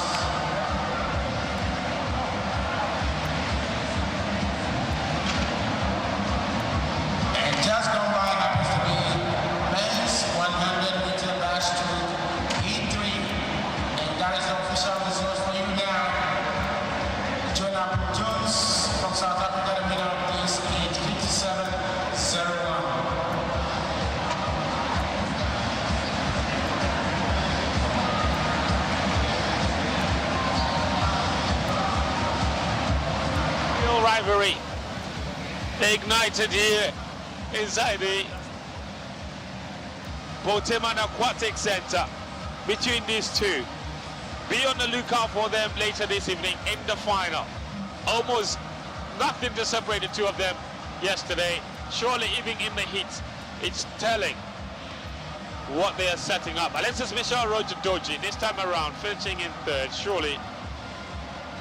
And just gone by happens to be men's 100-meter backstroke heat 3. And that is the official results for you now. Jonah Jones from South Africa, the winner of this heat 57.01. Rivalry ignited here inside the Boteman Aquatic Center between these two. Be on the lookout for them later this evening in the final. Almost nothing to separate the two of them yesterday. Surely even in the heat, it's telling what they are setting up. Alexis Michel Roger Doji this time around finishing in third. Surely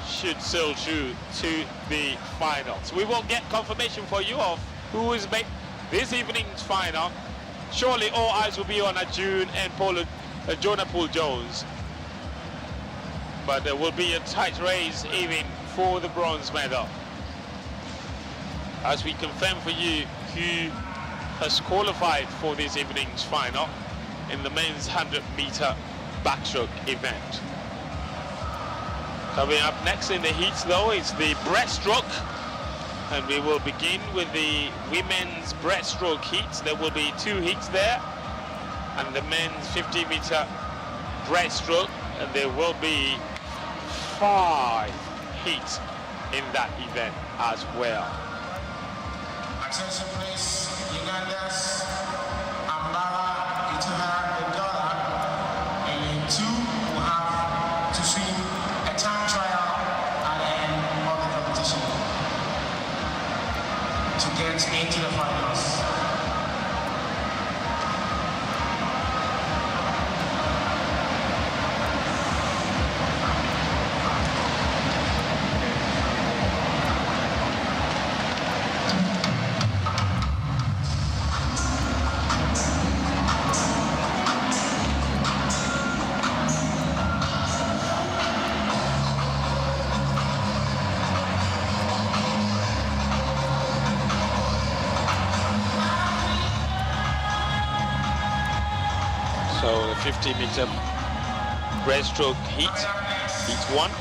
should sail through to the finals. We will get confirmation for you of who is made this evening's final. Surely all eyes will be on June and Jonah Poole Jones. But there will be a tight race even for the bronze medal. As we confirm for you who has qualified for this evening's final in the men's 100-meter backstroke event. Coming up next in the heats though is the breaststroke, and we will begin with the women's breaststroke heats. There will be 2 heats there, and the men's 50-meter breaststroke, and there will be 5 heats in that event as well. Attention please, Uganda's Ambara Ituha Ndola, and in 2 will have to swim a time trial at the end of the competition to get into the finals. So the 50-meter breaststroke heat 1.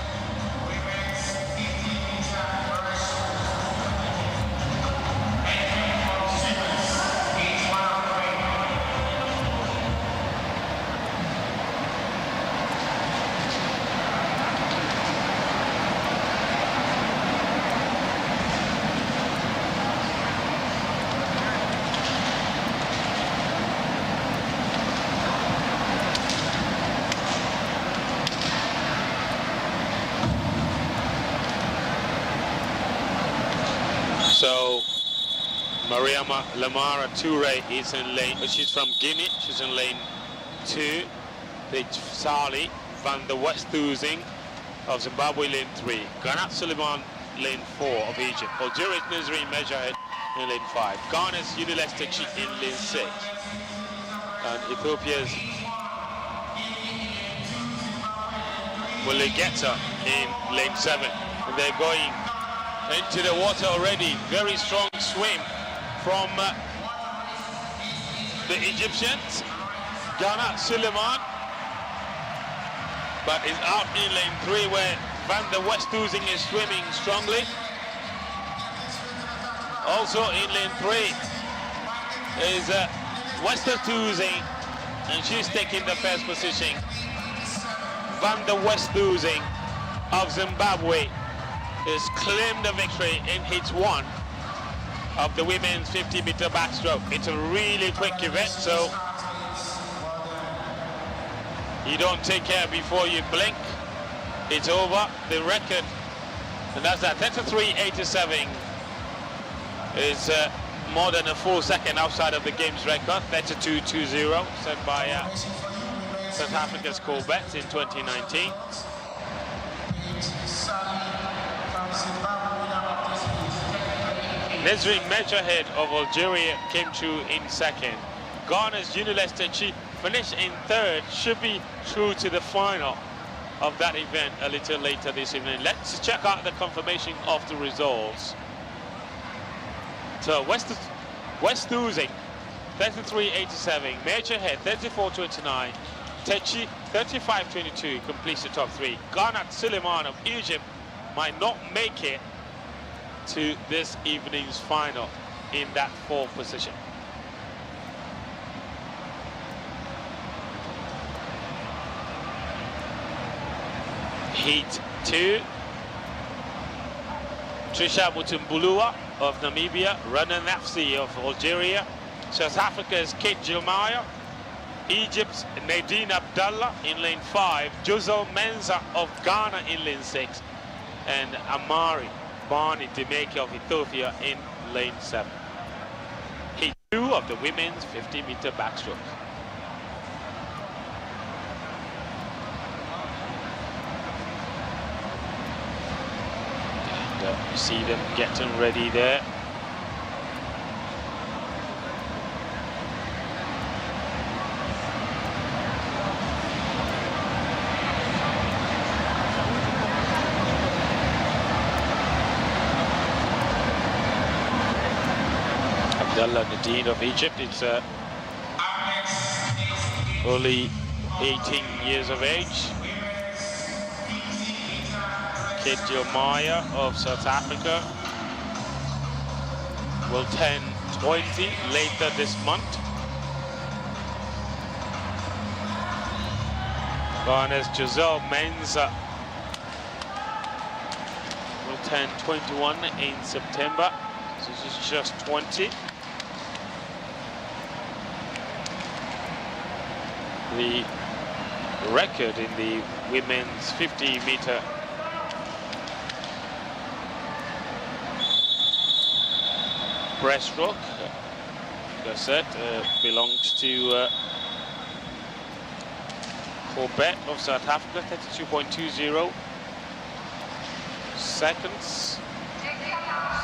So Mariama Lamara Toure is in lane, she's from Guinea, she's in lane 2. Sali van der Westhuizing of Zimbabwe, lane 3. Granat Suleiman, lane 4 of Egypt. Algeria's Nizri Mejahed in lane 5. Ghana's Unilester in lane 6. And Ethiopia's Mulegeta in lane 7. And they're going into the water already. Very strong swim from the Egyptians. Ghanat Suleiman, but is out in lane 3 where Van der Westhuizing is swimming strongly. Also in lane 3 is Westhuizing, and she's taking the first position. Van der Westhuizing of Zimbabwe is claimed the victory in heat 1 of the women's 50-meter backstroke. It's a really quick event, so you don't take care before you blink. It's over. The record, and that's at 33.87, is more than a full second outside of the game's record, 32.20, set by South Africa's Colbert in 2019. Nesrin Mejahed of Algeria came through in second. Ghana's Unilester Chi finished in third, should be through to the final. of that event a little later this evening. Let's check out the confirmation of the results. So West Oozing 33-87, Major Head 34-29, Techi 35-22 completes the top three. Garnat Suleiman of Egypt might not make it to this evening's final in that fourth position. Heat 2, Trisha Mutumbulua of Namibia, Renan Nafsi of Algeria, South Africa's Kate Gilmire, Egypt's Nadine Abdallah in lane 5, Josel Menza of Ghana in lane 6, and Amari Barney Demeke of Ethiopia in lane 7. Heat 2 of the women's 50-meter backstroke. You see them getting ready there. Abdallah Nadine of Egypt, it's only 18 years of age. Kate Gilmire of South Africa will turn 20 later this month. Ghana's Giselle Menza will turn 21 in September, so she's just 20. The record in the women's 50-meter breaststroke, like I said, belongs to Corbett of South Africa, 32.20 seconds,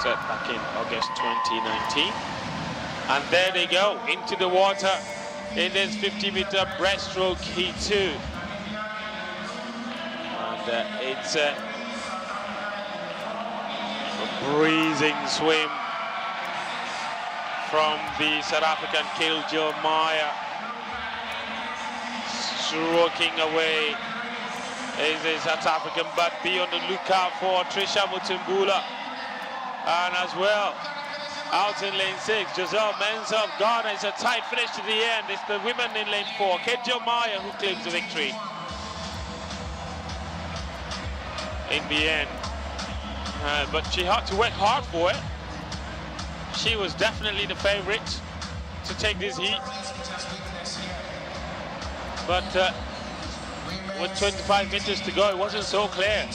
set back in August 2019. And there they go, into the water in this 50-meter breaststroke heat 2. And it's a breezing swim from the South African Kate Gilmire, stroking away is a South African, but be on the lookout for Trisha Mutumbula. And as well, out in lane 6, Giselle Menza of Ghana. It's a tight finish to the end. It's the women in lane 4, Kate Gilmire, who claims the victory in the end. But she had to work hard for it. She was definitely the favorite to take this heat. But with 25 meters to go, it wasn't so clear.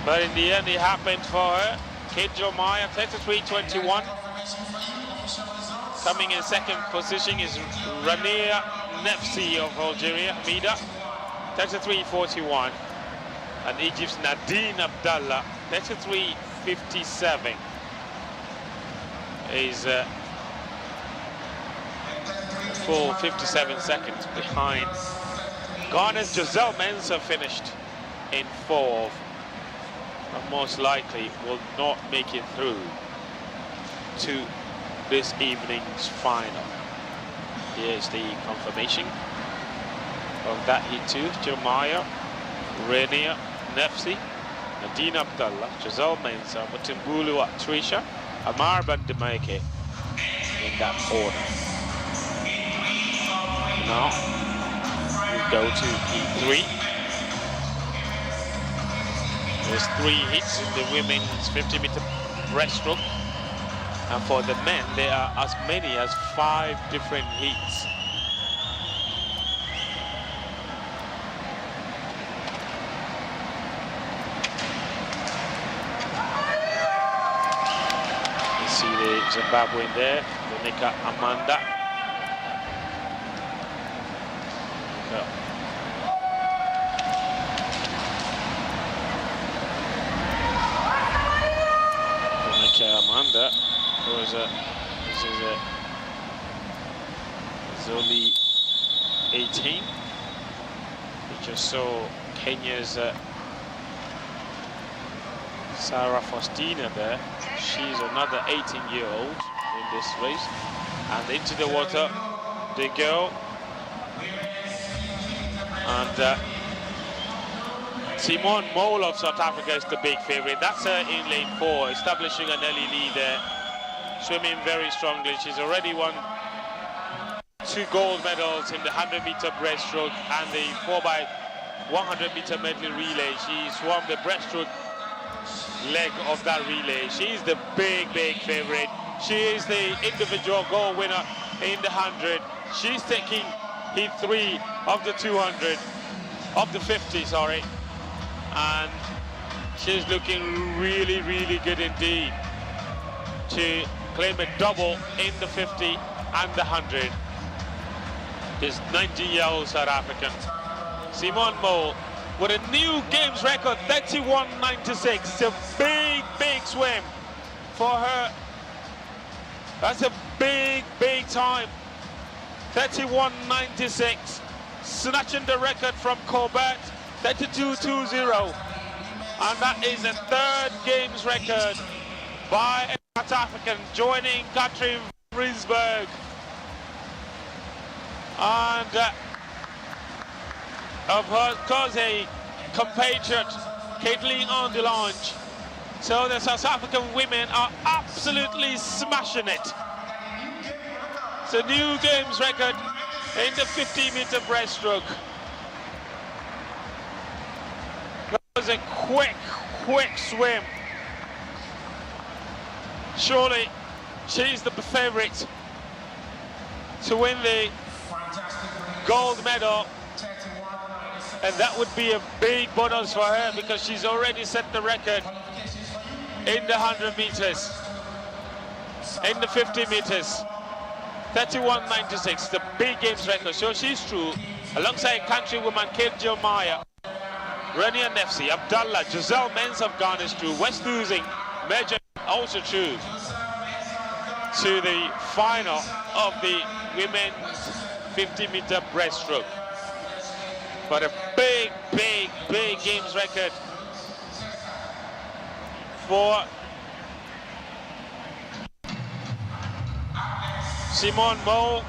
But in the end, it happened for her. Kate Gilmire, 33.21. Coming in second position is Rania Nefsi of Algeria, Mida, 33.41. And Egypt's Nadine Abdallah, 33.57, is full 57 seconds behind. Ghana's Giselle Menza finished in 4th, but most likely will not make it through to this evening's final. Here's the confirmation of that heat 2. Gilmire, Rania Nefsi, Nadine Abdallah, Giselle Menza, Mutumbulu Trisha, Amar Bandemeke in that order. Now we go to heat 3. There's 3 hits in the women's 50-meter breaststroke, and for the men there are as many as 5 different heats. You see the Zimbabwean there, Monica Amanda. Amanda, who is She's only 18. We just saw Kenya's Sarah Faustina there. She's another 18-year-old in this race. And into the water they go. And Simone Mole of South Africa is the big favorite. That's her in lane 4, establishing an early lead there. Swimming very strongly. She's already won 2 gold medals in the 100-meter breaststroke and the 4x100-meter medley relay. She swam the breaststroke leg of that relay. She's the big favorite. She is the individual gold winner in the 100. She's taking heat 3 of the 200, of the 50, sorry. And she's looking really good indeed to claim a double in the 50 and the 100. This 19-year-old South African, Simone Mole, with a new games record, 31.96. It's a big swim for her. That's a big time. 31.96, snatching the record from Corbett, 32.20. And that is a 3rd games record by a South African, joining Katrin Vriesberg. And of course a compatriot, Caitlin on the launch. So the South African women are absolutely smashing it. It's a new games record in the 50-meter breaststroke. That was a quick swim. Surely she's the favorite to win the gold medal, and that would be a big bonus for her because she's already set the record in the 100 meters, in the 50 meters. 31.96, the big games record. So she's through alongside countrywoman Kate Jilmaya, Renia Nefsi, Abdallah, Giselle Menz of Ghana is through, West Losing, Major also through to the final of the women's 50-meter breaststroke. But a big games record for Simone Mole.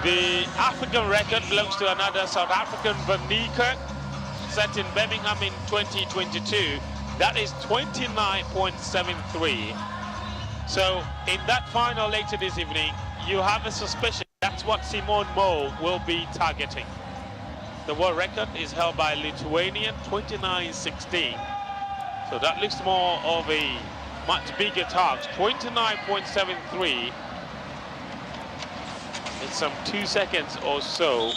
The African record belongs to another South African, Vernica, set in Birmingham in 2022. That is 29.73. So in that final later this evening, you have a suspicion that's what Simone Mole will be targeting. The world record is held by Lithuanian, 29.16. So that looks more of a much bigger task, 29.73. It's some 2 seconds or so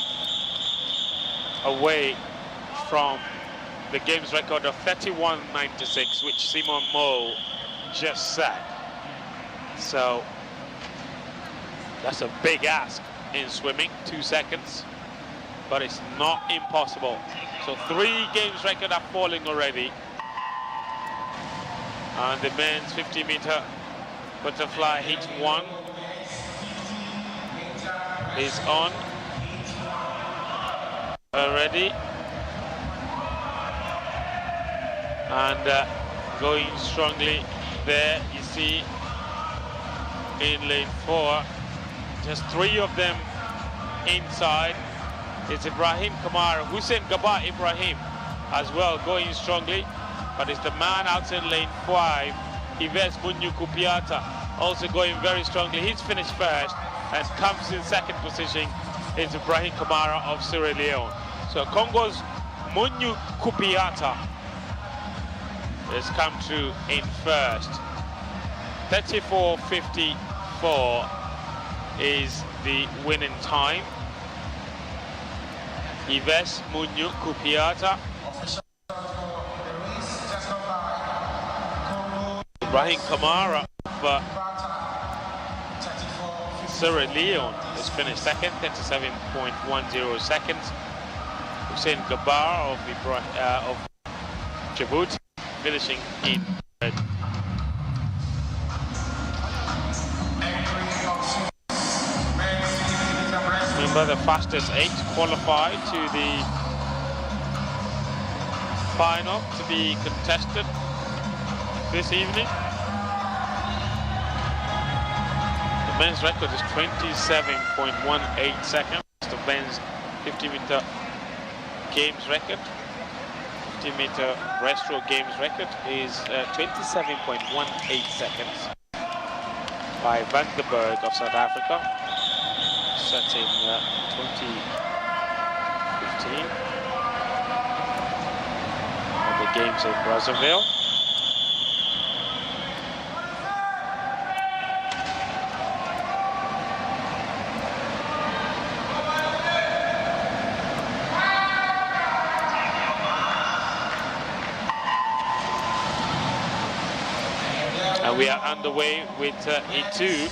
away from the games record of 31.96, which Simone Mole just set. So that's a big ask in swimming, 2 seconds, but it's not impossible. So 3 games record are falling already. And the men's 50-meter butterfly heat 1 is on already. And going strongly there, you see in lane 4, just 3 of them inside. It's Ibrahim Kamara, Hussein Gaba Ibrahim as well going strongly, but it's the man out in lane 5, Yves Munyu-Kupiata, also going very strongly. He's finished first and comes in second position. It's Ibrahim Kamara of Sierra Leone. So Congo's Munyu-Kupiata has come through in first. 34.54 is the winning time. Yves Munyu-Kupiata. Ibrahim Kamara for Sierra Leone has finished second, 37.10 seconds. Hussein Gabar of Djibouti finishing in third. Remember, the fastest 8 qualified to the final to be contested this evening. The men's record is 27.18 seconds. The men's 50-meter games record, 50-meter breaststroke games record is 27.18 seconds by Vandenberg of South Africa, set in 2015 at the games in Brazzaville. And we are underway with E2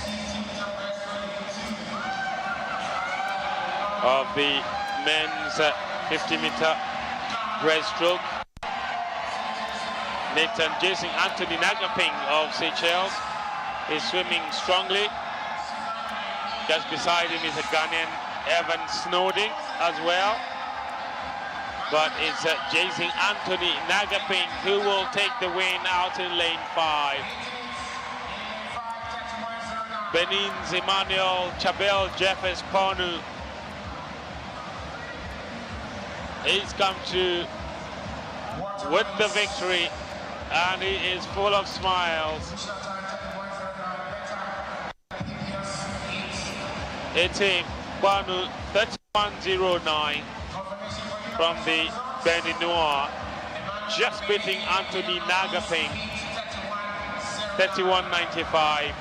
of the men's 50-meter breaststroke. Nathan Jason Anthony Nagaping of Seychelles is swimming strongly. Just beside him is a Ghanaian, Evan Snowding, as well. But it's Jason Anthony Nagaping who will take the win out in lane 5. Benin's Emmanuel Chabel Jeffers Ponu. He's come to with the victory and he is full of smiles. It's him, Ponu, 31.09 from the Beninois, just beating Anthony Nagaping, 31.95.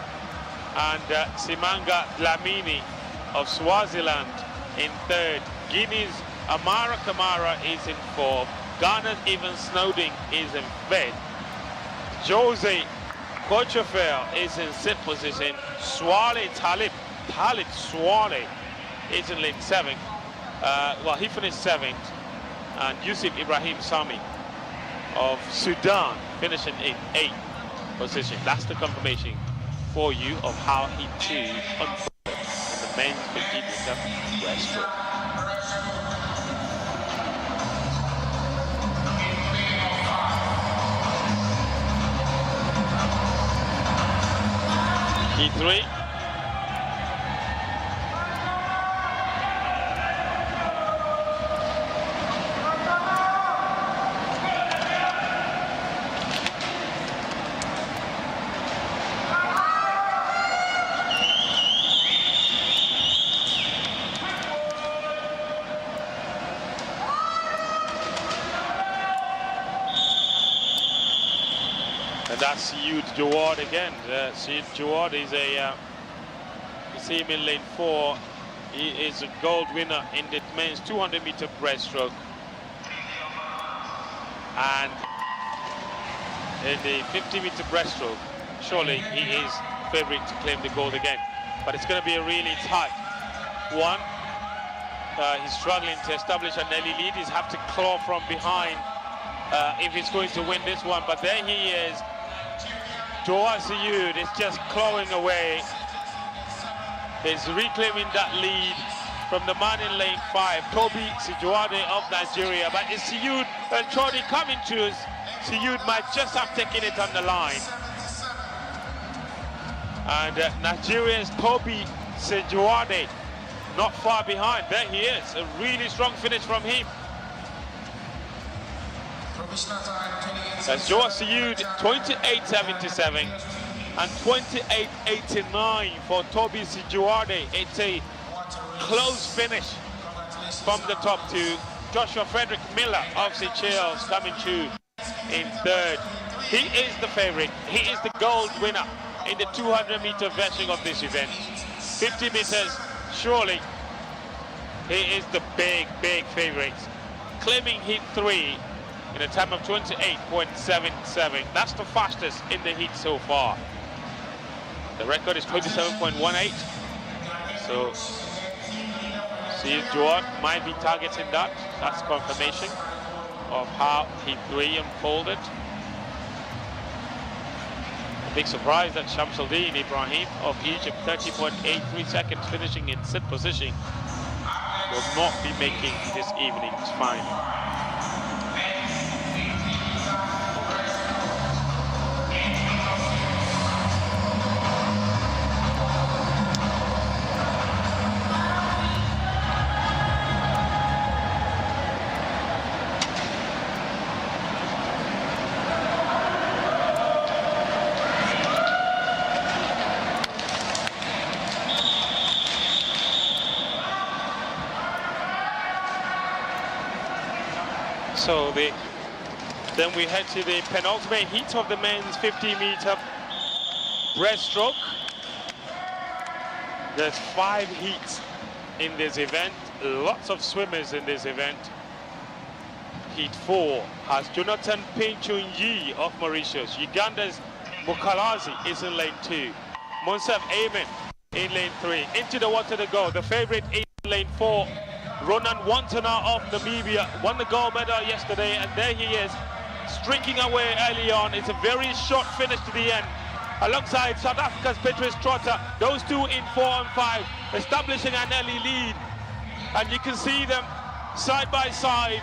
And Simanga Dlamini of Swaziland in 3rd. Guinea's Amara Kamara is in 4th. Ghana's Evan Snowding is in 5th. Jose Kochofel is in 6th position. Swale Talib Swale is in lane 7th. Well, he finished 7th. And Yusuf Ibrahim Sami of Sudan finishing in 8th position. That's the confirmation for you of how he too unfolded in the men's 50-meter breaststroke. E3. That's Yud Jawad again. Yud Jawad is you see him in lane 4. He is a gold winner in the men's 200-meter breaststroke. And in the 50-meter breaststroke, surely he is favorite to claim the gold again. But it's going to be a really tight one. He's struggling to establish an early lead. He's have to claw from behind if he's going to win this one. But there he is. Joa Siyud is just clawing away. He's reclaiming that lead from the man in lane 5, Toby Sijuade of Nigeria. But it's Siyud and Chodi coming to us. Siyud might just have taken it on the line. And Nigeria's Toby Sijuade not far behind. There he is. A really strong finish from him. That's Joa Siyud, 28.77 and 28.89 for Toby Sijuade. It's a close finish from the top two. Joshua Frederick Miller of Seychelles coming to in 3rd. He is the favorite. He is the gold winner in the 200-meter version of this event. 50 meters, surely he is the big favorite. Claiming heat 3 in a time of 28.77. That's the fastest in the heat so far. The record is 27.18. So, see, Joad might be targeting that. That's confirmation of how heat 3 unfolded. A big surprise that Shamsuddin Ibrahim of Egypt, 30.83 seconds, finishing in 6th position. will not be making this evening's final. So then we head to the penultimate heat of the men's 50-meter breaststroke. There's 5 heats in this event, lots of swimmers in this event. Heat 4 has Jonathan Pinchunyi of Mauritius. Uganda's Mukalazi is in lane 2. Monsef Amen in lane 3. Into the water to go. The favorite in lane 4. Ronan Wantana of Namibia won the gold medal yesterday, and there he is, streaking away early on. It's a very short finish to the end. Alongside South Africa's Petrus Trotter, those two in 4 and 5, establishing an early lead. And you can see them side by side,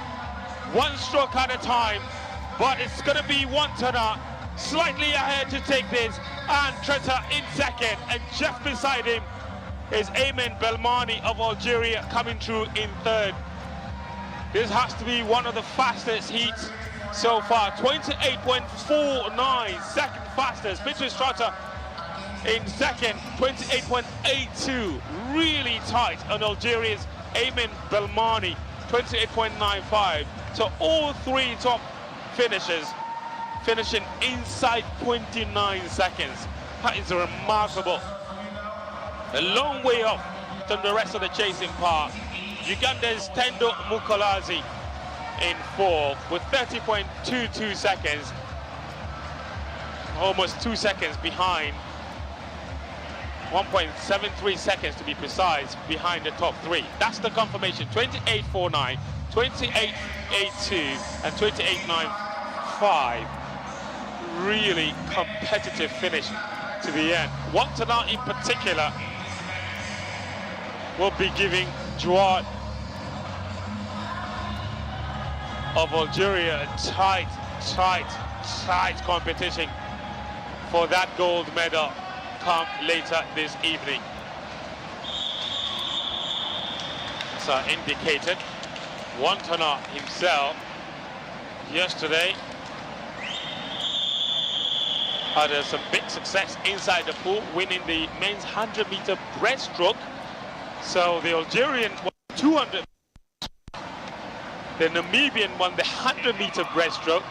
one stroke at a time. But it's going to be Wantana slightly ahead to take this, and Trotter in second, and just beside him is Ayman Belmani of Algeria coming through in third. This has to be one of the fastest heats so far. 28.49, second fastest. Petrus Trotter in second, 28.82. Really tight on Algeria's Ayman Belmani, 28.95. So all 3 top finishers finishing inside 29 seconds. That is remarkable. A long way off from the rest of the chasing part. Uganda's Tendo Mukalazi in 4th with 30.22 seconds. Almost 2 seconds behind. 1.73 seconds to be precise behind the top 3. That's the confirmation. 28.49, 28.82 and 28.95. Really competitive finish to the end. Wantana in particular will be giving Jouad of Algeria a tight competition for that gold medal come later this evening. As I indicated, Wantana himself yesterday had some big success inside the pool, winning the men's 100-meter breaststroke. So the Algerian won 200. The Namibian won the 100-meter breaststroke,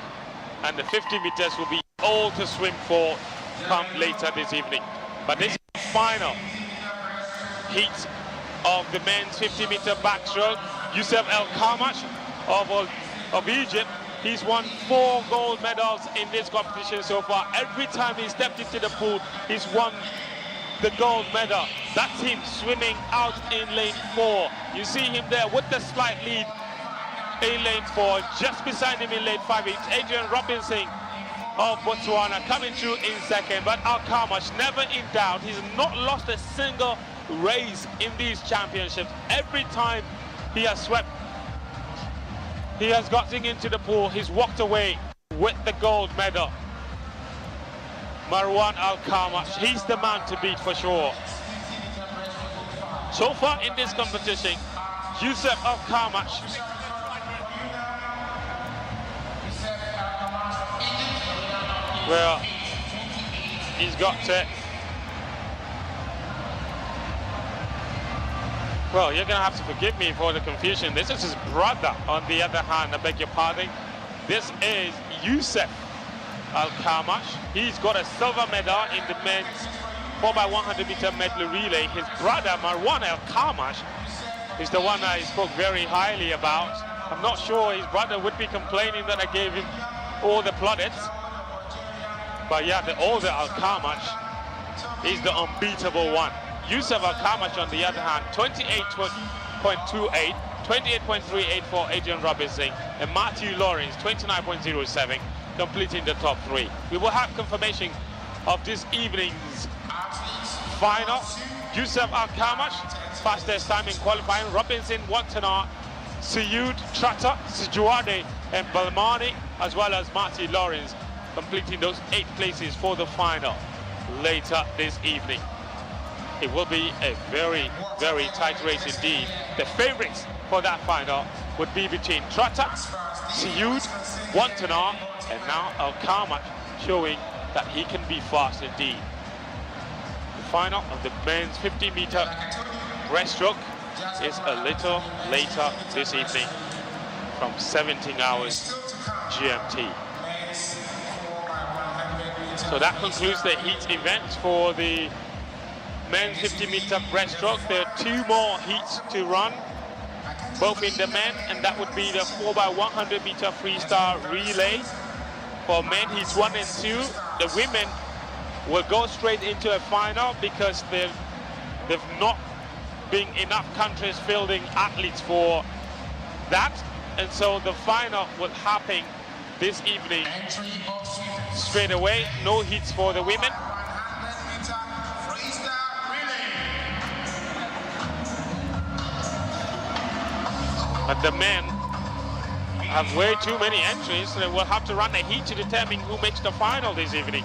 and the 50 meters will be all to swim for come later this evening. But this is the final heat of the men's 50-meter backstroke. Youssef El Kamash of Egypt, he's won 4 gold medals in this competition so far. Every time he stepped into the pool, he's won the gold medal. That's him swimming out in lane 4. You see him there with the slight lead in lane 4. Just beside him in lane 5, it's Adrian Robinson of Botswana coming through in second. But Al Kamash never in doubt. He's not lost a single race in these championships. Every time he has swept, he has gotten into the pool, he's walked away with the gold medal. Marwan Al Kamash, he's the man to beat for sure. So far in this competition, Youssef Al Kamash well, he's got to, well, you're gonna have to forgive me for the confusion. This is his brother on the other hand, I beg your pardon. This is Youssef Al Kamash. He's got a silver medal in the men's 4x100 meter medley relay. His brother Marwan Al Kamash is the one I spoke very highly about. I'm not sure his brother would be complaining that I gave him all the plaudits. But yeah, the older Al Kamash is the unbeatable one. Youssef Al Kamash on the other hand, 28.28, 28.38 for Adrian Robinson, and Matthew Lawrence, 29.07, completing the top 3. We will have confirmation of this evening's final. Youssef Al Kamash fastest time in qualifying. Robinson, Watana, Siyud, Trata, Sijuade and Balmani, as well as Marty Lawrence, completing those 8 places for the final later this evening. It will be a very, very tight race indeed. The favorites for that final would be between Trata, Siyud, Watana, and now Al-Kamat, showing that he can be fast indeed. The final of the men's 50-meter breaststroke is a little later this evening from 17 hours GMT. So that concludes the heat events for the men's 50-meter breaststroke. There are 2 more heats to run, both in the men, and that would be the 4x100-meter freestyle relay. For men, heats 1 and 2. The women will go straight into a final because they've not been enough countries fielding athletes for that, and so the final will happen this evening straight away. No heats for the women. But the men have way too many entries, so they will have to run a heat to determine who makes the final this evening.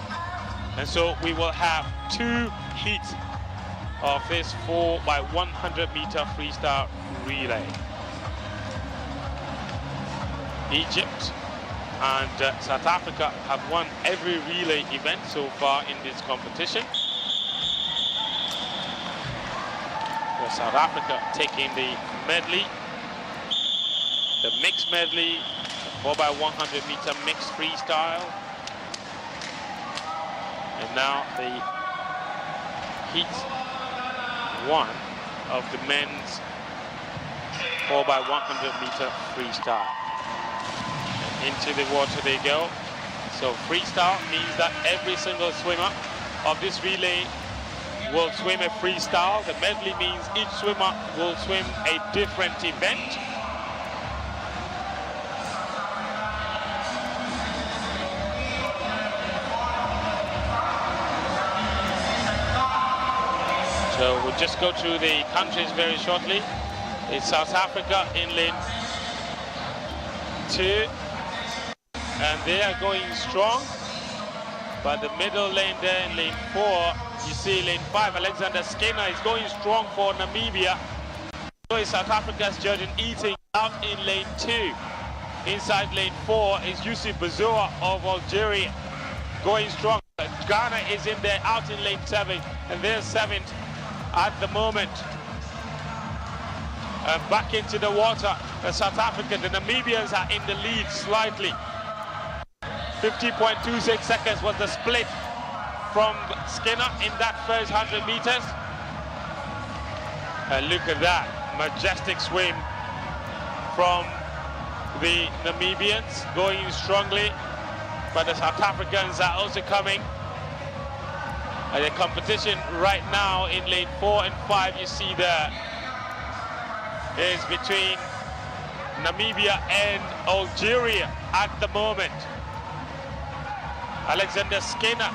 And so we will have 2 heats of this 4x100-meter freestyle relay. Egypt and South Africa have won every relay event so far in this competition. With South Africa taking the medley, the mixed medley, 4x100-meter mixed freestyle, and now the heat 1 of the men's 4x100-meter freestyle. And into the water they go. So freestyle means that every single swimmer of this relay will swim a freestyle. The medley means each swimmer will swim a different event. So we'll just go through the countries very shortly. It's South Africa in lane 2, and they are going strong. But the middle lane there in lane 4, you see lane 5, Alexander Skinner is going strong for Namibia. So is South Africa's Jordan Eating out in lane 2. Inside lane 4 is Yusuf Bazoa of Algeria going strong. Ghana is in there out in lane 7, and they're 7th at the moment. Back into the water, South Africa. The Namibians are in the lead slightly. 50.26 seconds was the split from Skinner in that first 100 meters. And look at that majestic swim from the Namibians, going strongly, but the South Africans are also coming. And the competition right now in lane 4 and 5, you see there, is between Namibia and Algeria at the moment. Alexander Skinner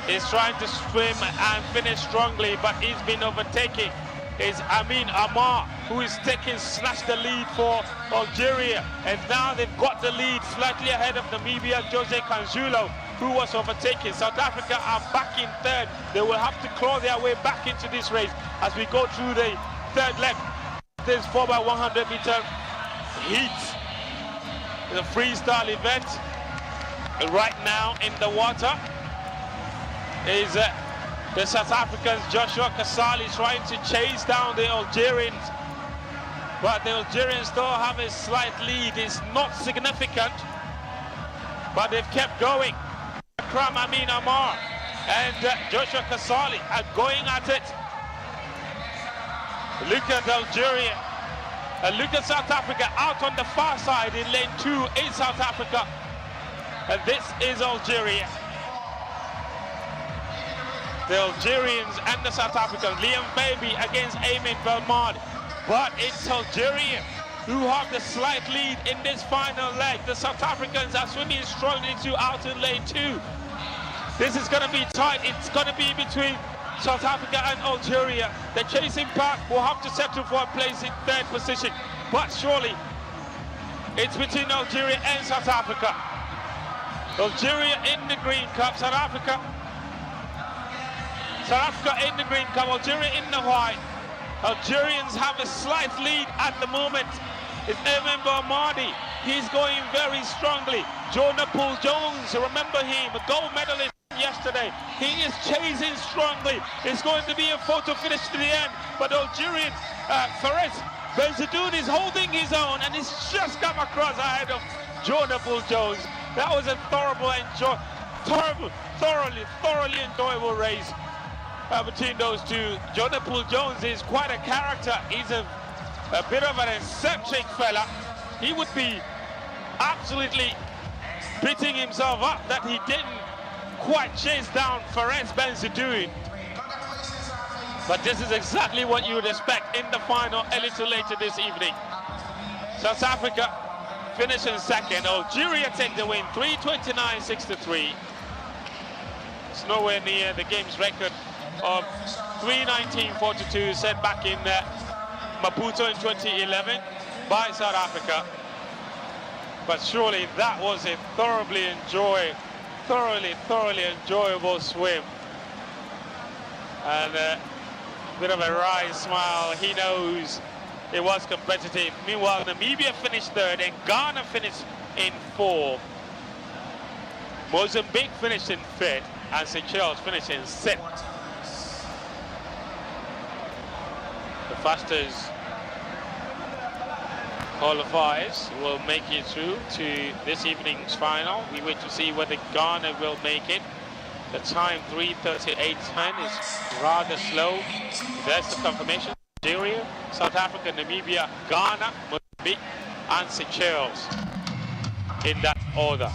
is trying to swim and finish strongly, but he's been overtaken. It's Amin Amar who is snatched the lead for Algeria, and now they've got the lead slightly ahead of Namibia. Jose Kanjulo, who was overtaken. South Africa are back in 3rd. They will have to claw their way back into this race as we go through the 3rd leg. This 4x100-meter heat, the freestyle event. Right now in the water is the South Africans. Joshua Kasali trying to chase down the Algerians, but the Algerians still have a slight lead. It's not significant, but they've kept going. Akram Amin Amar and Joshua Kasali are going at it. Look at Algeria, and look at South Africa out on the far side in lane 2 in South Africa. And this is Algeria. The Algerians and the South Africans. Liam Baby against Eamon Belmad. But it's Algeria who have the slight lead in this final leg. The South Africans are swimming strongly to out in lane 2. This is going to be tight. It's going to be between South Africa and Algeria. The chasing pack will have to settle for a place in third position. But surely, it's between Algeria and South Africa. Algeria in the green cup, South Africa in the green cup, Algeria in the white. Algerians have a slight lead at the moment. It's Ememba Amadi. He's going very strongly. Jonah Poole-Jones, remember him, a gold medalist yesterday. He is chasing strongly. It's going to be a photo finish to the end, but Algerian Fares Benzadoun is holding his own, and he's just come across ahead of Jonah Poole-Jones. That was a thoroughly enjoyable race between those two. Jonah Poole-Jones is quite a character. He's a bit of an eccentric fella. He would be absolutely beating himself up that he didn't quite chase down Fares Benzadoun. But this is exactly what you would expect in the final a little later this evening. South Africa finish in second. Algeria take the win, 329-63. It's nowhere near the game's record of 319-42 set back in Maputo in 2011 by South Africa. But surely that was a thoroughly enjoyable swim. And a bit of a wry smile. He knows it was competitive. Meanwhile, Namibia finished third and Ghana finished in fourth. Mozambique finished in fifth and Seychelles finished in sixth. The fastest qualifiers will make it through to this evening's final. We wait to see whether Ghana will make it. The time 3:38.10 is rather slow. There's the confirmation. Algeria, South Africa, Namibia, Ghana, Mozambique, and Seychelles in that order.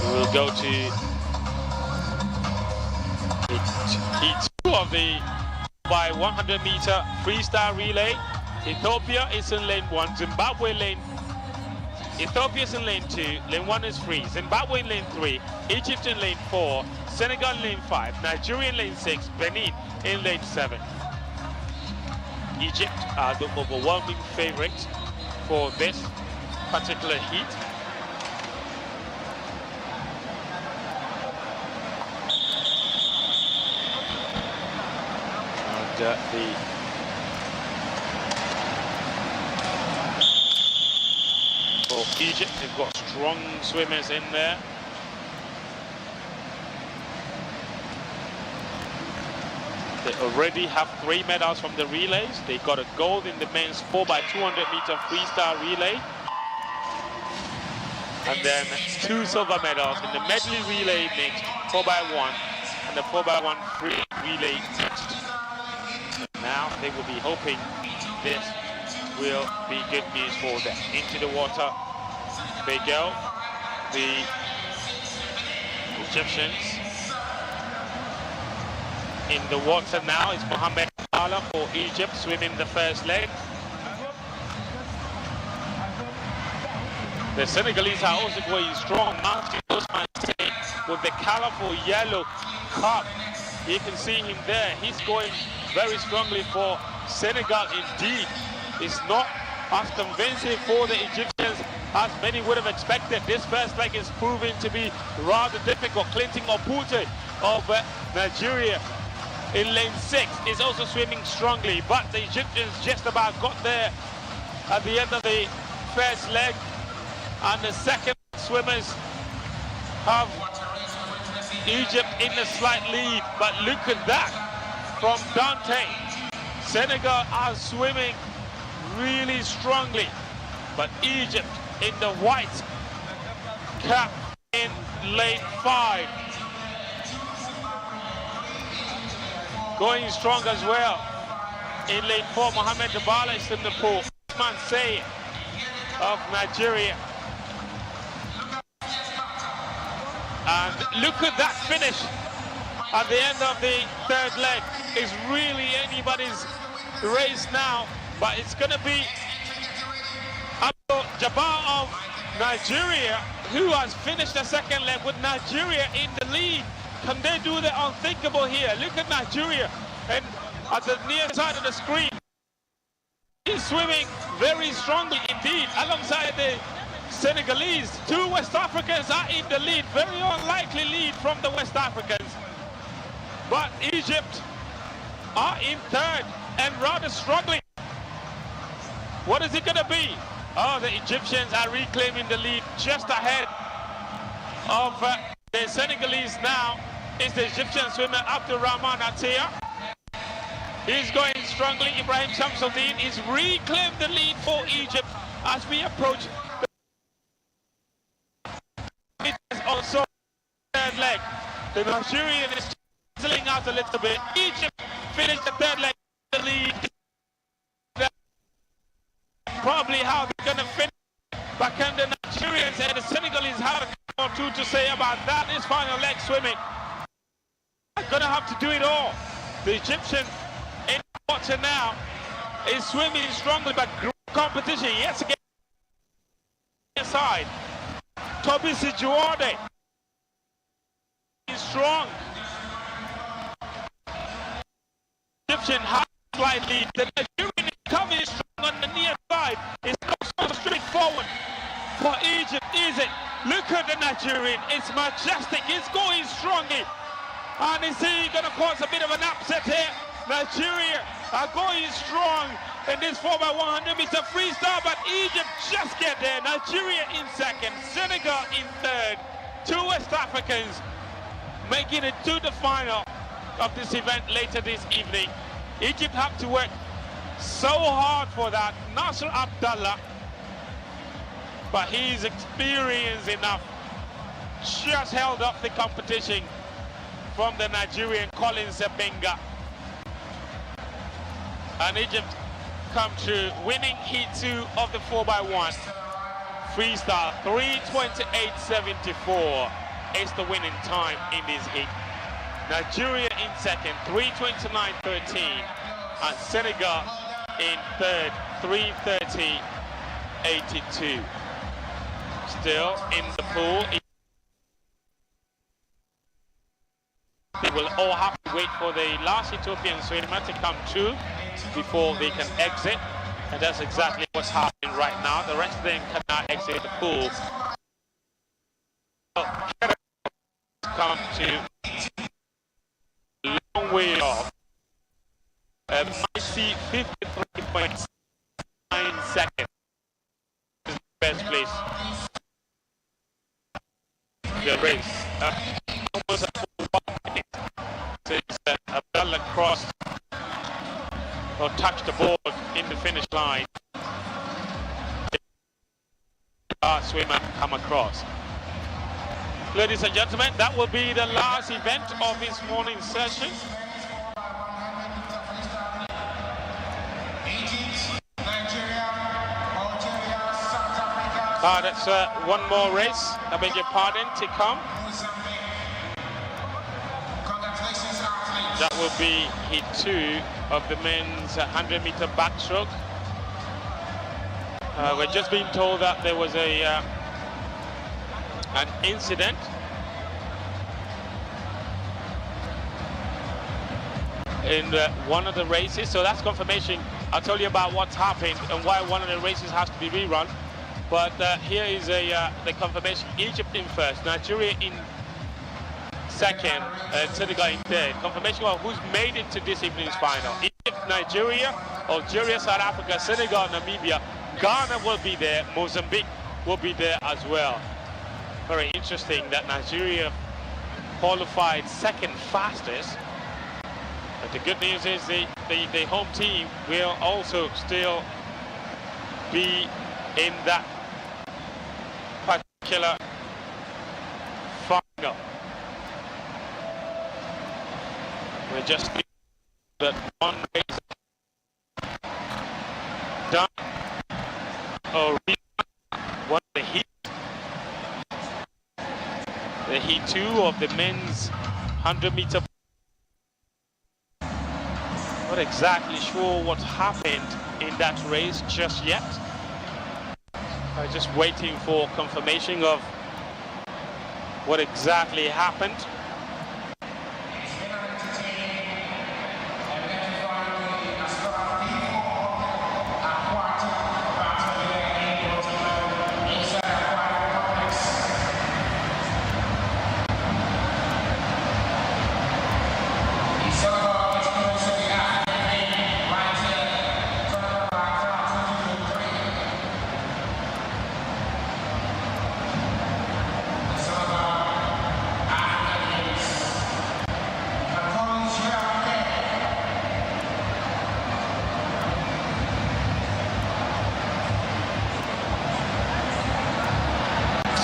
We will go to heat 2 of the by 100-meter freestyle relay. Ethiopia is in lane 1, Zimbabwe Ethiopia is in lane 2, lane 1 is free, Zimbabwe in lane 3, Egypt in lane 4, Senegal in lane 5, Nigeria in lane 6, Benin in lane 7. Egypt are the overwhelming favorites for this particular heat. For Egypt, they've got strong swimmers in there. They already have 3 medals from the relays. They got a gold in the men's 4x200-meter freestyle relay. And then 2 silver medals in the medley relay mixed 4x1 and the 4x1 free relay mixed. Now they will be hoping this will be good news for them. Into the water they go. The Egyptians in the water now is Mohamed Salah for Egypt, swimming the first leg. The Senegalese are also going strong. Mounting Osman Sane with the colorful yellow cup. You can see him there. He's going very strongly for Senegal indeed. It's not as convincing for the Egyptians as many would have expected. This first leg is proving to be rather difficult. Clinton Opute of Nigeria in lane 6 is also swimming strongly, but the Egyptians just about got there at the end of the first leg, and the second swimmers have Egypt in a slight lead. But look at that from Dante. Senegal are swimming really strongly, but Egypt in the white cap in lane 5. Going strong as well. In lane 4, Mohamed Dabala is in the pool. Usman Seye of Nigeria. And look at that finish at the end of the third leg. It's really anybody's race now, but it's going to be the bar of Nigeria, who has finished the second leg with Nigeria in the lead. Can they do the unthinkable here? Look at Nigeria, and at the near side of the screen, he's swimming very strongly indeed alongside the Senegalese. Two West Africans are in the lead, very unlikely lead from the West Africans. But Egypt are in third and rather struggling. What is it going to be? Oh, the Egyptians are reclaiming the lead just ahead of the Senegalese now. Is the Egyptian swimmer Abdurrahman Attia. He's going strongly. Ibrahim Shamsuddin is reclaimed the lead for Egypt as we approach the also third leg. The Nigerian is chiseling out a little bit. Egypt finished the third leg the lead. Probably how they're going to finish. But can the Nigerians and the Senegalese have a or two to say about that? This final leg swimming. They're going to have to do it all. The Egyptian in water now is swimming strongly, but great competition yet again. Side. Tobisi Juade is strong. Egyptian has slightly. The Nigerian is coming strong on the near side. It's not so straightforward for Egypt, is it? Look at the Nigerian. It's majestic. It's going strongly. And is he going to cause a bit of an upset here? Nigeria are going strong in this 4x100 meter freestyle, but Egypt just get there. Nigeria in second, Senegal in third. Two West Africans making it to the final of this event later this evening. Egypt have to work so hard for that. Nasser Abdallah, but he's experienced enough. Just held up the competition from the Nigerian Collins Ebenga. And Egypt come to winning heat 2 of the 4x1 freestyle. 3:28.74 is the winning time in this heat. Nigeria in second, 3:29.13, and Senegal in third, 3:30.82. Still in the pool. They will all have to wait for the last Ethiopian swimmer to come through before they can exit, and that's exactly what's happening right now. The rest of them cannot exit the pool. Come to a long way off. A mighty 53.9 seconds is the best place. The race. Almost a full 1 minute since Abdallah crossed or touched the board in the finish line. Our swimmer come across. Ladies and gentlemen, that will be the last event of this morning's session. That's one more race, I beg your pardon, to come. That will be heat 2 of the men's 100-meter backstroke. We're just being told that there was an incident in one of the races, so that's confirmation. I'll tell you about what's happened and why one of the races has to be rerun. But here is the confirmation. Egypt in first, Nigeria in second, and Senegal in third. Confirmation of who's made it to this evening's final. Egypt, Nigeria, Algeria, South Africa, Senegal, Namibia. Ghana will be there, Mozambique will be there as well. Very interesting that Nigeria qualified second fastest. But the good news is the home team will also still be in that particular final. We're just that one race done or what the heat 2 of the men's 100-meter. Not exactly sure what happened in that race just yet. Just waiting for confirmation of what exactly happened.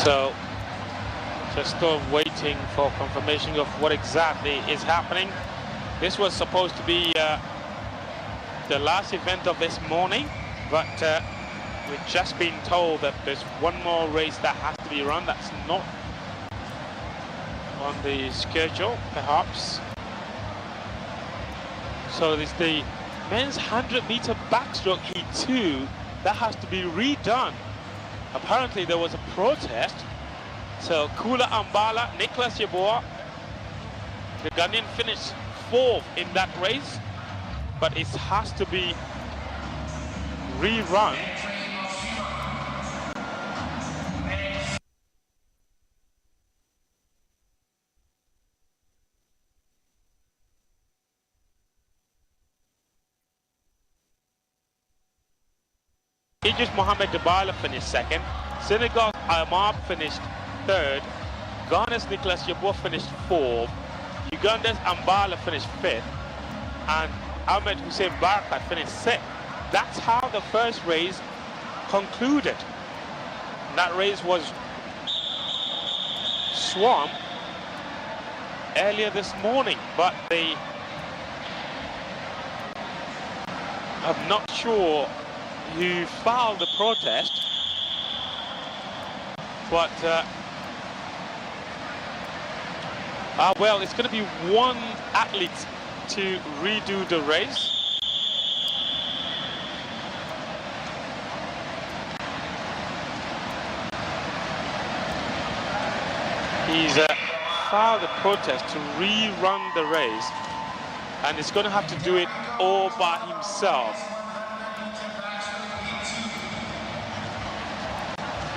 So, just waiting for confirmation of what exactly is happening. This was supposed to be the last event of this morning, but we've just been told that there's one more race that has to be run that's not on the schedule, perhaps. So there's the men's 100-meter backstroke heat 2 that has to be redone. Apparently there was a protest. So Kula Ambala, Nicholas Yeboah, the Ghanaian finished 4th in that race, but it has to be rerun. Idris Mohamed Dibala finished 2nd. Senegal's Ahmad finished 3rd. Ghana's Nicholas Yeboah finished 4th. Uganda's Ambala finished 5th. And Ahmed Hussein Barakat finished 6th. That's how the first race concluded. And that race was swum earlier this morning, but I'm not sure who filed the protest, but well, it's going to be one athlete to redo the race. He's filed the protest to rerun the race, and he's going to have to do it all by himself.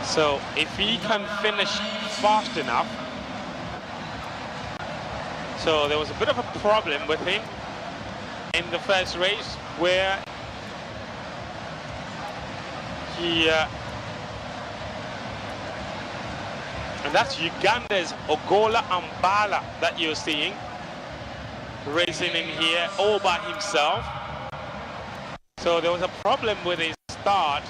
So if he can finish fast enough. So there was a bit of a problem with him in the first race where he and that's Uganda's Ogola Ambala that you're seeing racing in here all by himself. So there was a problem with his start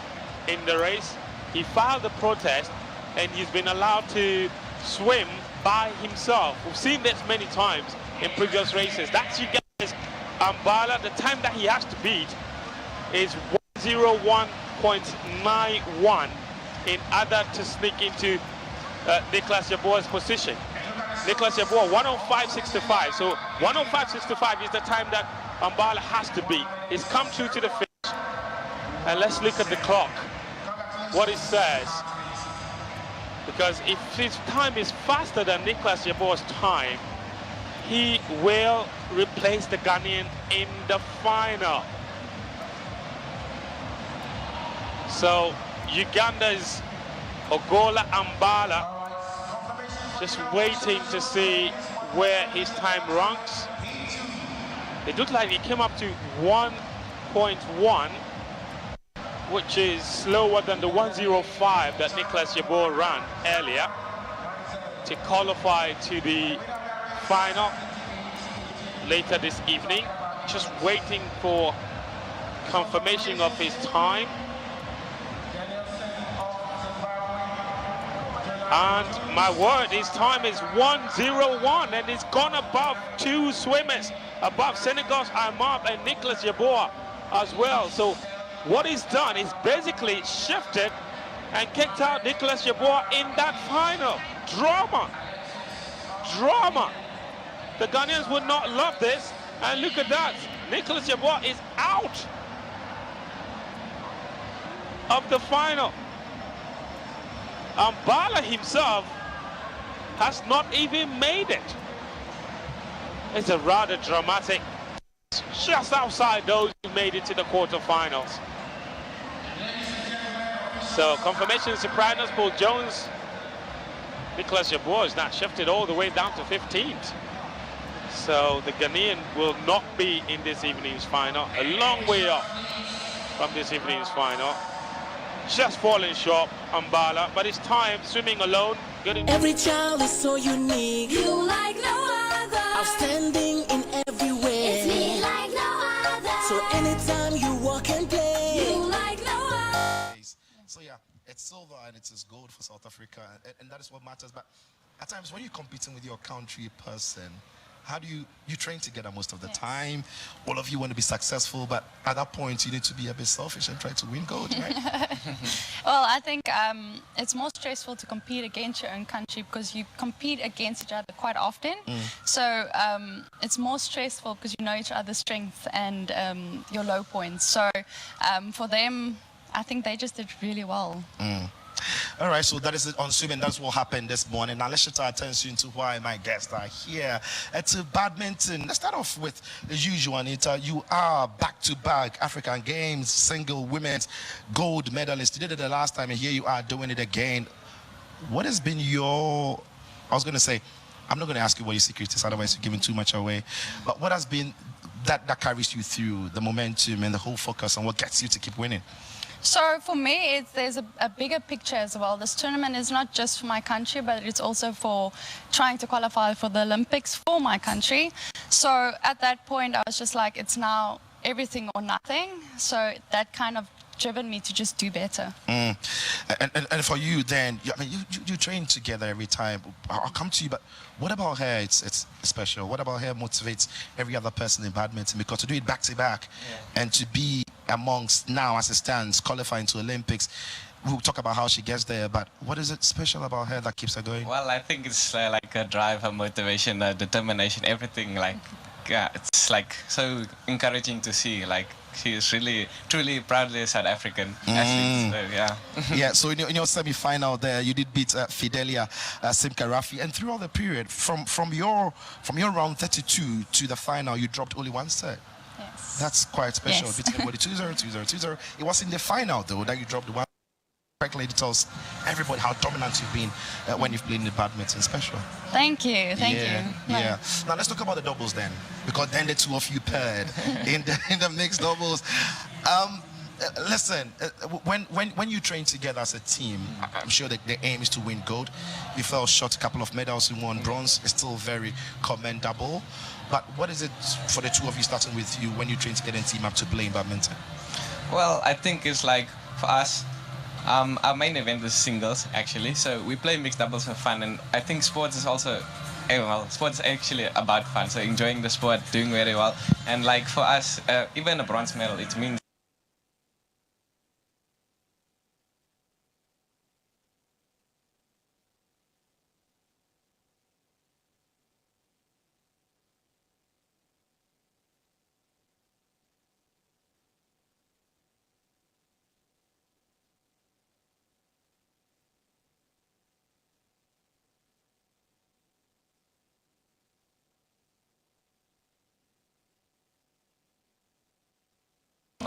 in the race. He filed the protest and he's been allowed to swim by himself. We've seen this many times in previous races. That's Uganda's Ambala. The time that he has to beat is 1:01.91 in order to sneak into Nicholas Yeboah's position. Nicholas Yeboah 1:05.65. So 1:05.65 is the time that Ambala has to beat. He's come through to the finish. And let's look at the clock, what it says. Because if his time is faster than Nicholas Yeboah's time, he will replace the Ghanaian in the final. So Uganda's Ogola Ambala just waiting to see where his time ranks. It looked like he came up to 1.1, which is slower than the 1:05 that Nicholas Yeboah ran earlier to qualify to the final later this evening. Just waiting for confirmation of his time. And my word, his time is 1:01, and it's gone above two swimmers, above Senegal's Ahmad and Nicholas Yeboah as well. So what he's done is basically shifted and kicked out Nicholas Yeboah in that final. Drama. Drama. The Ghanaians would not love this. And look at that. Nicholas Yeboah is out of the final. Bala himself has not even made it. It's a rather dramatic. Just outside those who made it to the quarterfinals. So confirmation Sopranos, Paul Jones, Nicholas Jabor is now shifted all the way down to 15th. So the Ghanaian will not be in this evening's final. A long way up from this evening's final. Just falling short on Bala, but it's time swimming alone. Every child is so unique. You like no other. Outstanding in every way. It's me like no other. So anytime you walk and play. You like no other. So yeah, it's silver and it's gold for South Africa, and that is what matters. But at times when you're competing with your country person, how do you train together most of the time? All of you want to be successful, but at that point you need to be a bit selfish and try to win gold, right? Well, I think it's more stressful to compete against your own country because you compete against each other quite often. So it's more stressful because you know each other's strengths and your low points. So for them, I think they just did really well. All right, so that is it on swimming. That's what happened this morning. Now let's shift our attention to why my guests are here. It's badminton. Let's start off with the usual, Anita. You are back-to-back African Games, single women's gold medalist. You did it the last time, and here you are doing it again. What has been your... I was going to say, I'm not going to ask you what your secret is, otherwise you're giving too much away. But what has been that carries you through the momentum and the whole focus and what gets you to keep winning? So for me, there's a bigger picture as well. This tournament is not just for my country, but it's also for trying to qualify for the Olympics for my country. So at that point, I was just like, it's now everything or nothing. So that kind of driven me to just do better. And for you then, I mean, you train together every time. I'll come to you, but what about her? It's special. What about her motivates every other person in badminton? Because to do it back to back and to be amongst now as it stands qualifying to Olympics, we'll talk about how she gets there, but what is it special about her that keeps her going? Well, I think it's like a drive, a motivation, a determination, everything. Like, yeah, it's like so encouraging to see. Like, she is really, truly, proudly South African athlete. So, yeah. Yeah. So in your semi-final there, you did beat Fidelia Simkarafi, and throughout the period, from your round 32 to the final, you dropped only one set. Yes. That's quite special. Yes. Beating everybody 2-0, 2-0, 2-0. It was in the final though that you dropped the one. Correctly, it tells everybody how dominant you've been when you've played in the badminton special. Thank you, thank you. Yeah. Now let's talk about the doubles then, because then the two of you paired in the mixed doubles. Listen, when you train together as a team, I'm sure that the aim is to win gold. You fell short a couple of medals in one bronze. It's still very commendable. But what is it for the two of you, starting with you, when you train together and team up to play in badminton? Well, I think it's like for us, our main event is singles actually. So we play mixed doubles for fun, and I think sports is also, well, sports is actually about fun. So enjoying the sport, doing very well, and like for us, even a bronze medal, it means.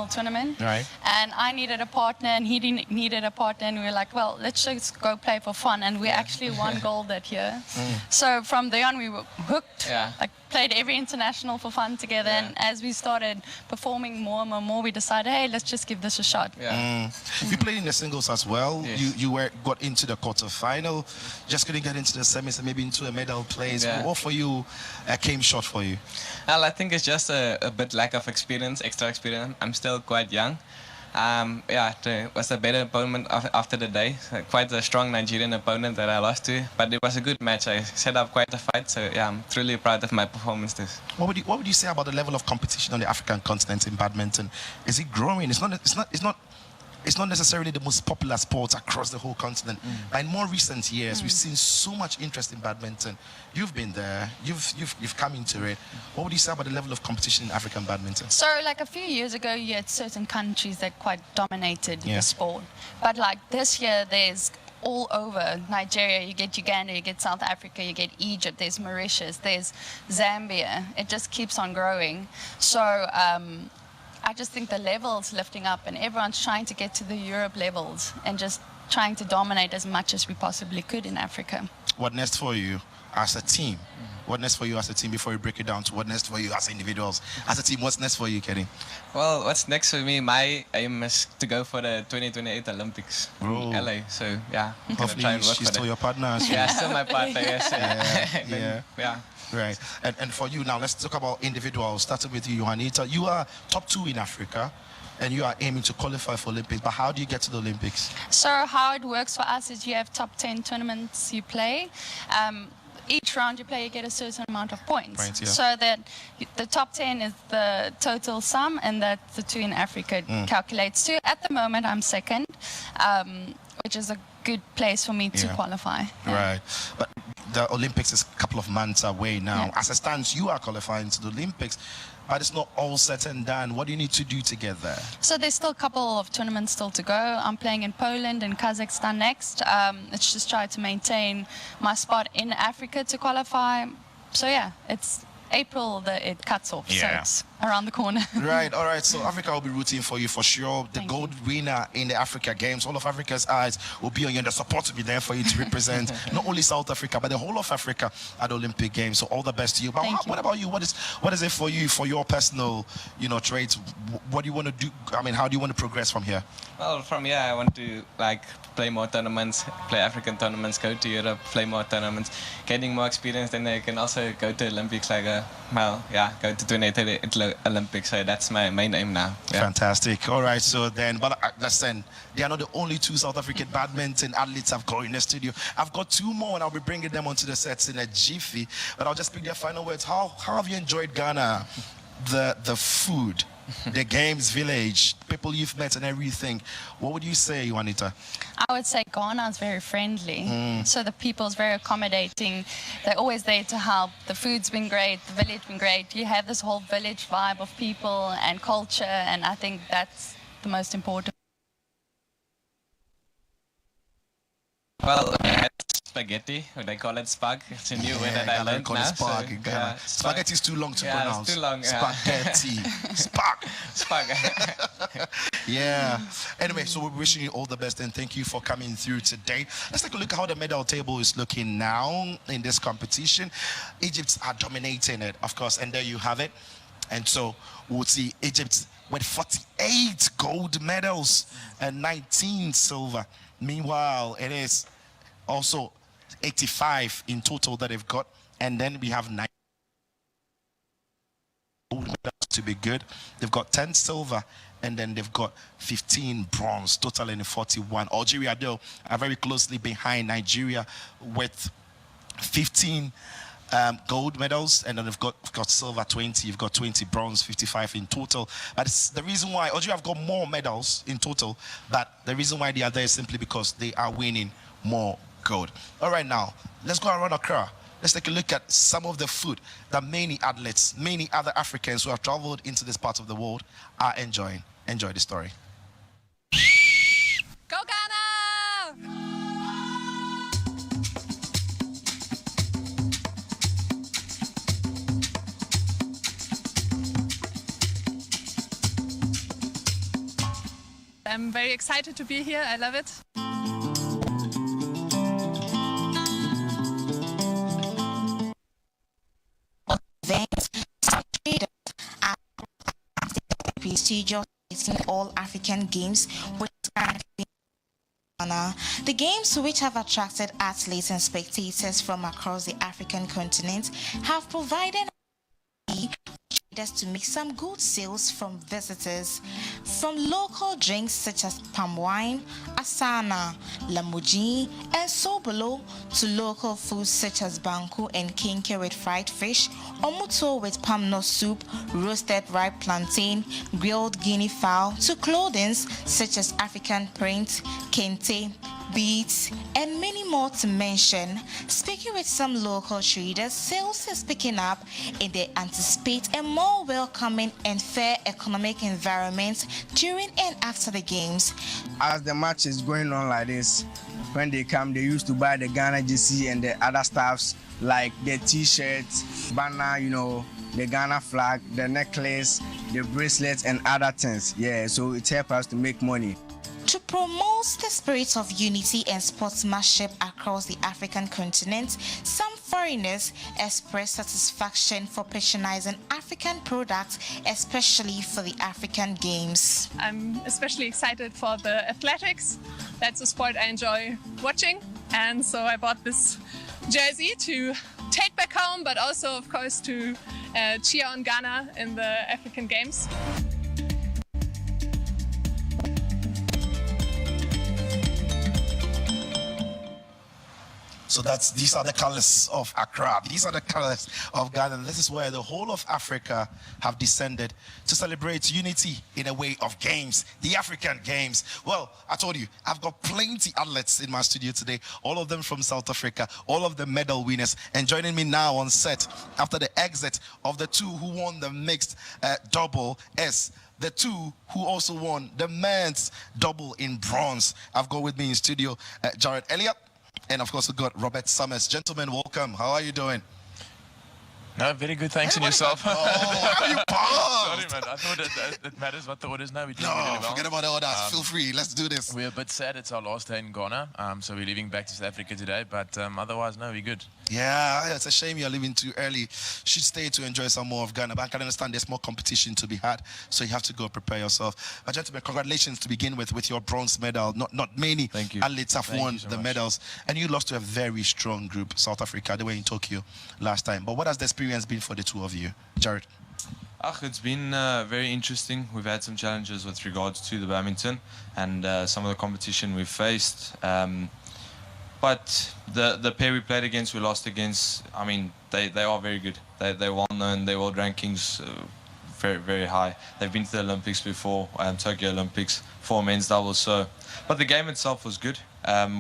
Tournament, right? And I needed a partner and he needed a partner, and we were like, well, let's just go play for fun, and we actually won gold that year. So from there on we were hooked, like played every international for fun together, and as we started performing more and more, we decided, hey, let's just give this a shot. You played in the singles as well. You got into the quarterfinal, just couldn't get into the semis and maybe into a medal place. What for you came short for you? Well, I think it's just a bit lack of experience, extra experience. I'm still quite young. It was a better opponent after the day. Quite a strong Nigerian opponent that I lost to, but it was a good match. I set up quite a fight, so yeah, I'm truly proud of my performance. What would you say about the level of competition on the African continent in badminton? Is it growing? It's not necessarily the most popular sport across the whole continent. But in more recent years, we've seen so much interest in badminton. You've been there. You've come into it. What would you say about the level of competition in African badminton? So, like a few years ago, you had certain countries that quite dominated the sport. But like this year, there's all over Nigeria. You get Uganda, you get South Africa, you get Egypt, there's Mauritius, there's Zambia. It just keeps on growing. So I just think the level's lifting up and everyone's trying to get to the Europe levels and just trying to dominate as much as we possibly could in Africa. What next for you as a team? What next for you as a team before you break it down to what next for you as individuals? As a team, what's next for you, Kenny? Well, what's next for me? My aim is to go for the 2028 Olympics in LA. So yeah, I'm gonna try and work she's for still that. your partner. Yeah, still my partner. Yes. Yeah. Right. And for you now, let's talk about individuals. Starting with you, Juanita. You are top 2 in Africa, and you are aiming to qualify for Olympics. But how do you get to the Olympics? So how it works for us is you have top 10 tournaments you play. Each round you play, you get a certain amount of points. So that the top 10 is the total sum, and that the 2 in Africa calculates to. At the moment, I'm second, which is a good place for me to qualify. Right. But the Olympics is a couple of months away now. As it stands, you are qualifying to the Olympics, but it's not all said and done. What do you need to do to get there? So there's still a couple of tournaments still to go. I'm playing in Poland and Kazakhstan next. It's just try to maintain my spot in Africa to qualify. So yeah, it's April that it cuts off, so it's around the corner. Right, all right. So Africa will be rooting for you for sure. The gold winner in the Africa Games, all of Africa's eyes will be on you, and the support will be there for you to represent not only South Africa, but the whole of Africa at the Olympic Games. So all the best to you. But what about you? What is it for you, for your personal, traits? What do you want to do? I mean, how do you want to progress from here? Well, from here, I want to play more tournaments, play African tournaments, go to Europe, play more tournaments, getting more experience. Then I can also go to Olympics, go to 2030 Olympics. So that's my main aim now. Fantastic. All right. So then, but listen, they are not the only 2 South African badminton athletes I've got in the studio. I've got 2 more, and I'll be bringing them onto the sets in a jiffy. But I'll just pick their final words. How have you enjoyed Ghana? The food, the games village, people you've met and everything. What would you say, Juanita? I would say Ghana is very friendly. So the people's very accommodating. They're always there to help. The food's been great, the village been great. You have this whole village vibe of people and culture, and I think that's the most important. Well, spaghetti, they call it spag. It's a new way that I learned now. Spaghetti is too long to pronounce. It's too long. Spaghetti. Spag. Yeah. Anyway, so we're wishing you all the best, and thank you for coming through today. Let's take a look at how the medal table is looking now in this competition. Egypt are dominating it, of course, and there you have it. And so we'll see Egypt with 48 gold medals and 19 silver. Meanwhile, it is also 85 in total that they've got, and then we have 9 gold medals to be good. They've got 10 silver, and then they've got 15 bronze, totaling 41. Algeria, though, are very closely behind Nigeria with 15 gold medals, and then they've got silver 20, you've got 20 bronze, 55 in total. But it's the reason why Algeria have got more medals in total, but the reason why they are there is simply because they are winning more gold. All right, now let's go around Accra. Let's take a look at some of the food that many athletes, many other Africans who have traveled into this part of the world are enjoying. Enjoy the story. Go Ghana! I'm very excited to be here. I love it. Prestigious all African Games, which the games, which have attracted athletes and spectators from across the African continent, have provided to make some good sales from visitors. From local drinks such as palm wine, asana, lamuji, and sobolo, to local foods such as banku and kinke with fried fish, omuto with palm nut soup, roasted ripe plantain, grilled guinea fowl, to clothing such as African print, kente, beads, and many more to mention. Speaking with some local traders, sales is picking up and they anticipate a more welcoming and fair economic environment during and after the games. As the match is going on like this, when they come, they used to buy the Ghana jersey and the other stuffs like the T-shirts, banner, you know, the Ghana flag, the necklace, the bracelets, and other things. Yeah, so it helps us to make money. To promote the spirit of unity and sportsmanship across the African continent, some foreigners express satisfaction for patronizing African products, especially for the African Games. I'm especially excited for the athletics. That's a sport I enjoy watching, and so I bought this jersey to take back home, but also, of course, to cheer on Ghana in the African Games. So these are the colors of Accra. These are the colors of Ghana. This is where the whole of Africa have descended to celebrate unity in a way of games, the African Games. Well, I told you, I've got plenty athletes in my studio today, all of them from South Africa, all of them medal winners. And joining me now on set after the exit of the two who won the mixed double is the two who also won the men's double in bronze. I've got with me in studio Jared Elliott. And of course, we've got Robert Summers. Gentlemen, welcome. How are you doing? No, very good. Thanks, and yourself? Oh, how are you pumped? Sorry, man. I thought it matters what the orders now. We do no, really well. Forget about the orders. Feel free. Let's do this. We're a bit sad. It's our last day in Ghana. So we're leaving back to South Africa today. But otherwise, no, we're good. Yeah, it's a shame you're leaving too early. Should stay to enjoy some more of Ghana. But I can understand there's more competition to be had. So you have to go prepare yourself. But gentlemen, congratulations to begin with your bronze medal. Not many athletes have won the medals. And you lost to a very strong group, South Africa. They were in Tokyo last time. But what has the experience been for the two of you? Jared? It's been very interesting. We've had some challenges with regards to the badminton and some of the competition we've faced. But the pair we played against, we lost against, I mean, they are very good. They're well known, their world rankings very, very high. They've been to the Olympics before, Tokyo Olympics, for men's doubles. So, but the game itself was good.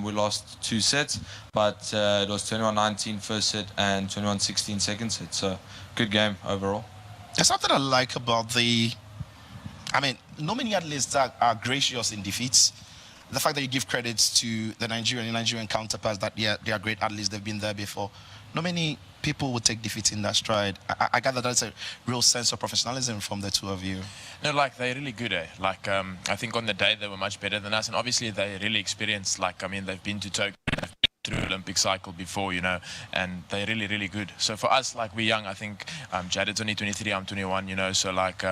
We lost 2 sets, but it was 21-19 first set and 21-16 second set. So, good game overall. There's something I like about not many athletes are gracious in defeats. The fact that you give credits to the Nigerian counterparts that, yeah, they are great athletes, they've been there before. Not many people would take defeat in that stride. I gather that's a real sense of professionalism from the two of you. No, like, they're really good, eh? Like, I think on the day they were much better than us. And obviously, they're really experienced. Like, I mean, they've been to Tokyo, they've been through Olympic cycle before, you know, and they're really, really good. So for us, like, we're young. I think Jared's only 23, I'm 21, you know, so, like,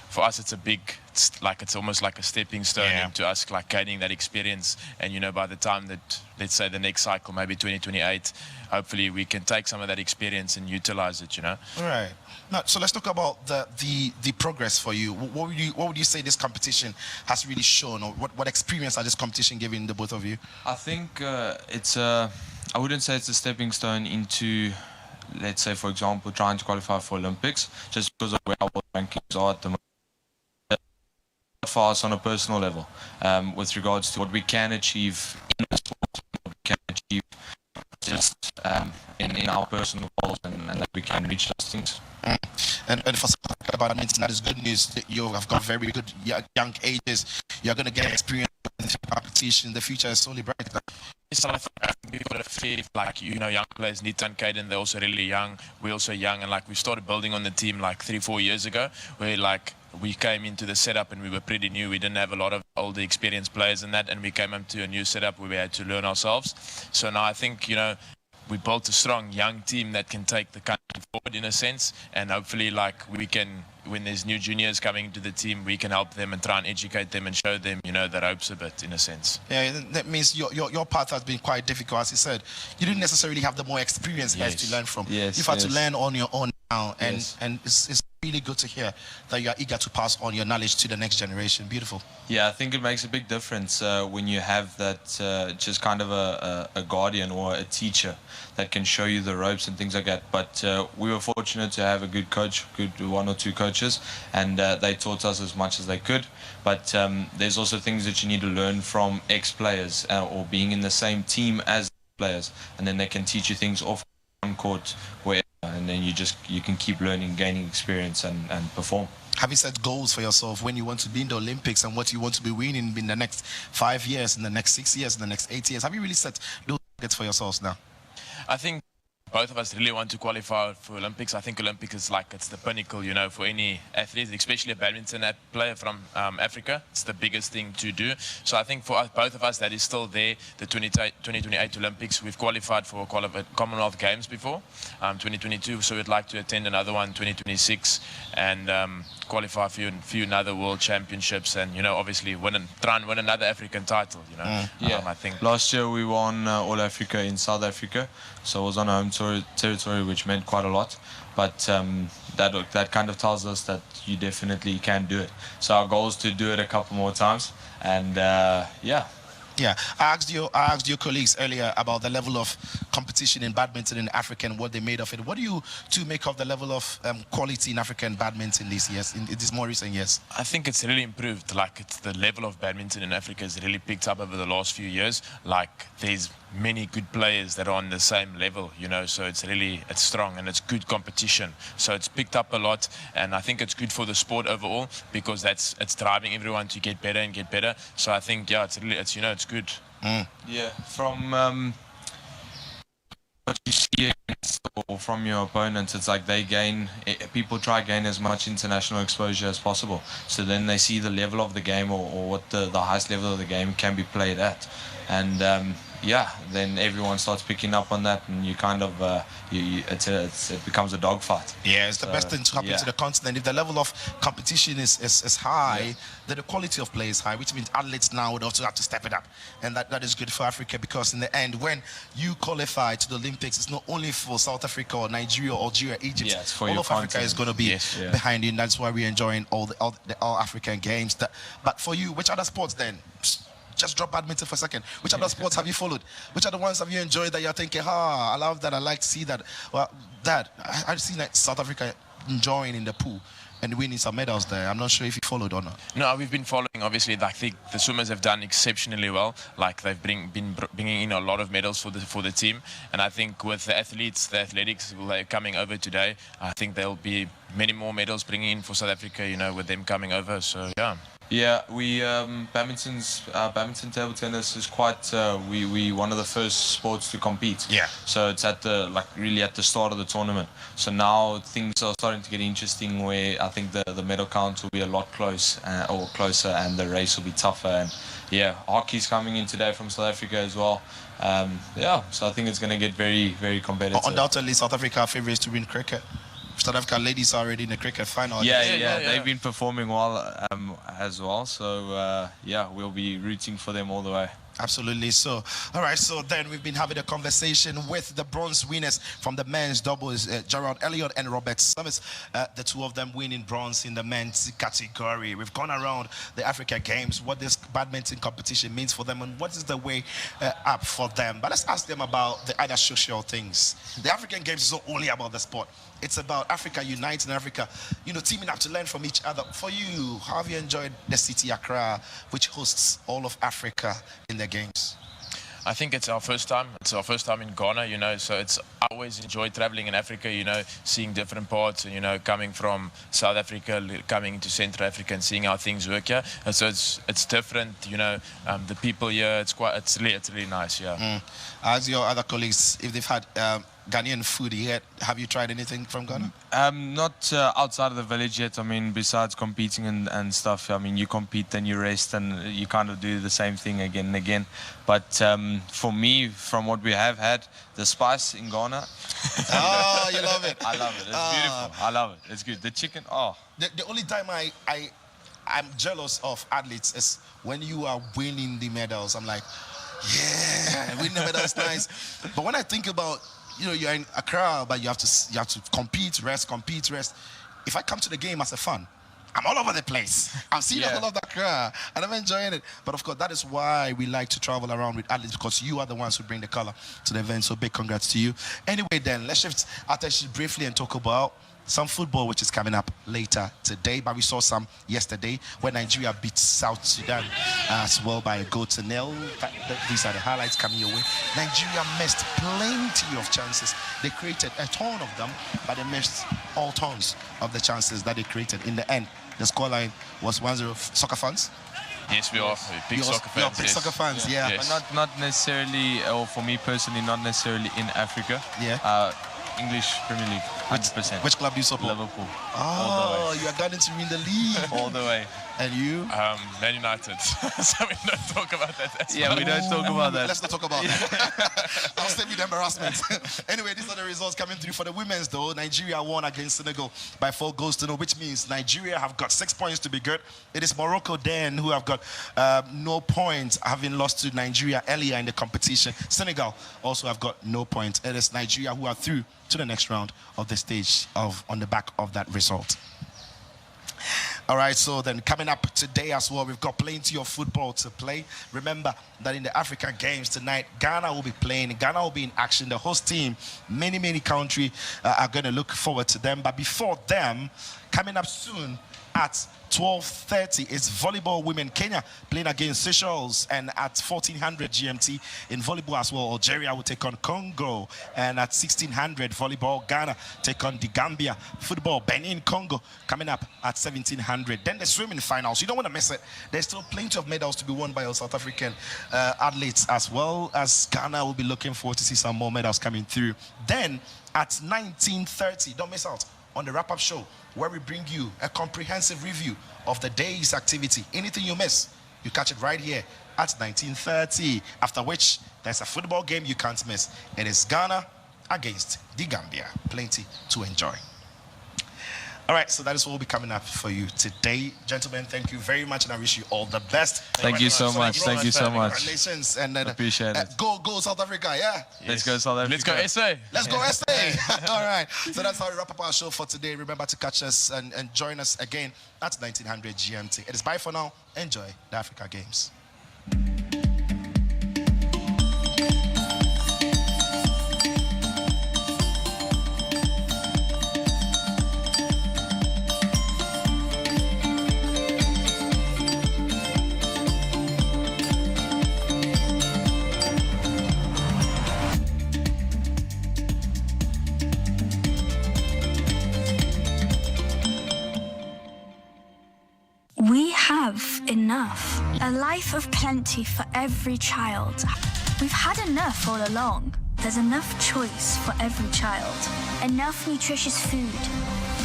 for us, it's it's almost like a stepping stone into us, like, gaining that experience. And, you know, by the time that, let's say, the next cycle, maybe 2028, hopefully we can take some of that experience and utilize it, you know. All right. Now, so let's talk about the progress for you. What would you say this competition has really shown, or what experience has this competition given the both of you? I think I wouldn't say it's a stepping stone into, let's say, for example, trying to qualify for Olympics, just because of where our world rankings are at the moment. For us on a personal level, with regards to what we can achieve in the sport, what we can achieve just in our personal goals, and that we can reach those things. And for badminton, that is good news. That you have got very good young ages. You're going to get experience in the competition. The future is solely bright. We've got a fair, like, you know, young players, Nita and Caden, they're also really young. We're also young, and like we started building on the team like 3-4 years ago, where like we came into the setup and we were pretty new. We didn't have a lot of older experienced players in that, and we came into a new setup where we had to learn ourselves. So now I think, you know, we built a strong young team that can take the country forward in a sense, and hopefully, like, we can, when there's new juniors coming into the team, we can help them and try and educate them and show them, you know, the ropes a bit in a sense. Yeah, that means your path has been quite difficult. As you said, you didn't necessarily have the more experienced guys to learn from. You've had to learn on your own now, and it's really good to hear that you are eager to pass on your knowledge to the next generation. Beautiful. Yeah, I think it makes a big difference when you have that just kind of a guardian or a teacher that can show you the ropes and things like that. But we were fortunate to have a good coach, one or two coaches, and they taught us as much as they could. But there's also things that you need to learn from ex-players or being in the same team as players, and then they can teach you things off on court, wherever, and then you can keep learning, gaining experience, and perform. Have you set goals for yourself when you want to be in the Olympics and what you want to be winning in the next 5 years, in the next 6 years, in the next 8 years? Have you really set those targets for yourselves now? I think both of us really want to qualify for Olympics. I think Olympics is like, it's the pinnacle, you know, for any athlete, especially a badminton player from Africa. It's the biggest thing to do. So I think for us, both of us, that is still there. The 2028 Olympics, we've qualified for Commonwealth Games before, 2022. So we'd like to attend another one, 2026, and qualify for a few another World Championships, and you know, obviously try and win another African title. You know, I think last year we won All Africa in South Africa, so it was on home territory, which meant quite a lot. But that kind of tells us that you definitely can do it. So our goal is to do it a couple more times, and Yeah, I asked your colleagues earlier about the level of competition in badminton in Africa and what they made of it. What do you two make of the level of quality in African badminton these years, in these more recent years? I think it's really improved. Like, it's the level of badminton in Africa has really picked up over the last few years. Like, there's many good players that are on the same level, you know, so it's strong and it's good competition. So it's picked up a lot, and I think it's good for the sport overall, because it's driving everyone to get better and get better. So I think, yeah, it's you know, it's good. Yeah, from what you see against or from your opponents, it's like people try to gain as much international exposure as possible. So then they see the level of the game, or what the highest level of the game can be played at. And then everyone starts picking up on that, and you kind of it becomes a dogfight. Yeah, it's the best thing to happen to the continent. If the level of competition is high, then the quality of play is high, which means athletes now would also have to step it up, and that is good for Africa, because in the end, when you qualify to the Olympics, it's not only for South Africa or Nigeria or Algeria, Egypt. It's for all your of Africa is going to be behind you, and that's why we're enjoying all African games. But for you, which other sports then? Just drop badminton for a second. Which other sports have you followed? Which other ones have you enjoyed that you're thinking, I love that, I like to see that? Well, I've seen like South Africa enjoying in the pool and winning some medals there. I'm not sure if you followed or not. No, we've been following, obviously. I think the swimmers have done exceptionally well. Like, they've been bringing in a lot of medals for the team. And I think with the athletics coming over today, I think there'll be many more medals bringing in for South Africa, you know, with them coming over. So, yeah. Yeah, badminton table tennis is quite we one of the first sports to compete. Yeah. So it's really at the start of the tournament. So now things are starting to get interesting, where I think the medal count will be a lot closer, and the race will be tougher. And yeah, hockey's coming in today from South Africa as well. So I think it's going to get very, very competitive. Undoubtedly, South Africa are favourites to win cricket. South Africa ladies are already in the cricket final. Yeah. They've been performing well as well. So we'll be rooting for them all the way. Absolutely. So, all right. So then we've been having a conversation with the bronze winners from the men's doubles, Gerald Elliott and Robert Summers. The two of them winning bronze in the men's category. We've gone around the Africa Games, what this badminton competition means for them, and what is the way up for them. But let's ask them about the other social things. The African Games is not only about the sport. It's about Africa uniting, Africa, you know, teaming up to learn from each other. For you, how have you enjoyed the city Accra, which hosts all of Africa in the games? I think it's our first time. It's our first time in Ghana, you know, so I always enjoy traveling in Africa, you know, seeing different parts, and, you know, coming from South Africa, coming to Central Africa and seeing how things work here. And so it's different, you know, the people here, it's really nice, yeah. As your other colleagues, if they've had Ghanaian food yet, have you tried anything from Ghana? Not outside of the village yet. I mean, besides competing and stuff, I mean, you compete, then you rest, and you kind of do the same thing again and again. But for me, from what we have had, the spice in Ghana. Oh, you love it. I love it. It's beautiful. I love it. It's good. The chicken, The only time I'm jealous of athletes is when you are winning the medals. I'm like, yeah, winning the medals, nice. But when I think about, you know, you're in Accra, but you have to compete, rest. If I come to the game as a fan, I'm all over the place. I'm seeing all of Accra, and I'm enjoying it. But of course, that is why we like to travel around with athletes, because you are the ones who bring the color to the event. So big congrats to you. Anyway, then let's shift attention briefly and talk about some football, which is coming up later today. But we saw some yesterday when Nigeria beat South Sudan as well by a goal to nil. These are the highlights coming your way. Nigeria missed plenty of chances. They created a ton of them, but they missed all tons of the chances that they created. In the end, the scoreline was 1-0. Soccer fans? Yes, we are big soccer fans. You are big soccer fans, yeah. But not necessarily, or for me personally, not necessarily in Africa. Yeah. English Premier League, 100%. Which club do you support? Liverpool. Oh, you are going to win the league. All the way. And you? Man United. So we don't talk about that. Yeah, we don't talk about that. Let's not talk about that. I'll save you the embarrassment. Anyway, these are the results coming through for the women's, though. Nigeria won against Senegal by 4-0, which means Nigeria have got 6 points to be good. It is Morocco then who have got no points, having lost to Nigeria earlier in the competition. Senegal also have got no points. It is Nigeria who are through to the next round of the stage on the back of that result. All right, so then coming up today as well, we've got plenty of football to play. Remember that in the African Games tonight, Ghana will be playing. Ghana will be in action. The host team, many countries are going to look forward to them. But before them, coming up soon at 12:30 is volleyball women Kenya playing against Seychelles, and at 1400 GMT in volleyball as well, Algeria will take on Congo, and at 1600 volleyball Ghana take on the Gambia. Football Benin Congo coming up at 1700. Then the swimming finals, you don't want to miss it. There's still plenty of medals to be won by our South African athletes, as well as Ghana will be looking forward to see some more medals coming through. Then at 19:30, don't miss out on the wrap-up show, where we bring you a comprehensive review of the day's activity. Anything you miss, you catch it right here at 19:30, after which there's a football game you can't miss. It is Ghana against the Gambia. Plenty to enjoy. All right, so that is what will be coming up for you today. Gentlemen, thank you very much, and I wish you all the best. Thank you so much. Thank you so much. Congratulations. And appreciate it. Go South Africa, yeah? Let's go South Africa. Let's go SA. Let's go SA. All right, so that's how we wrap up our show for today. Remember to catch us and join us again at 1900 GMT. It is bye for now. Enjoy the Africa Games. We have enough. A life of plenty for every child. We've had enough all along. There's enough choice for every child. Enough nutritious food,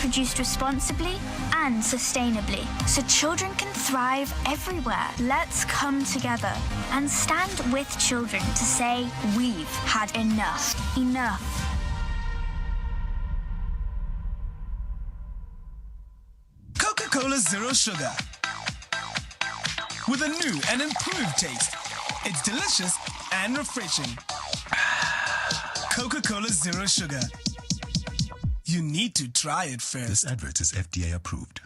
produced responsibly and sustainably, so children can thrive everywhere. Let's come together and stand with children to say we've had enough. Enough. Coca-Cola Zero Sugar. With a new and improved taste. It's delicious and refreshing. Coca-Cola Zero Sugar. You need to try it first. This advert is FDA approved.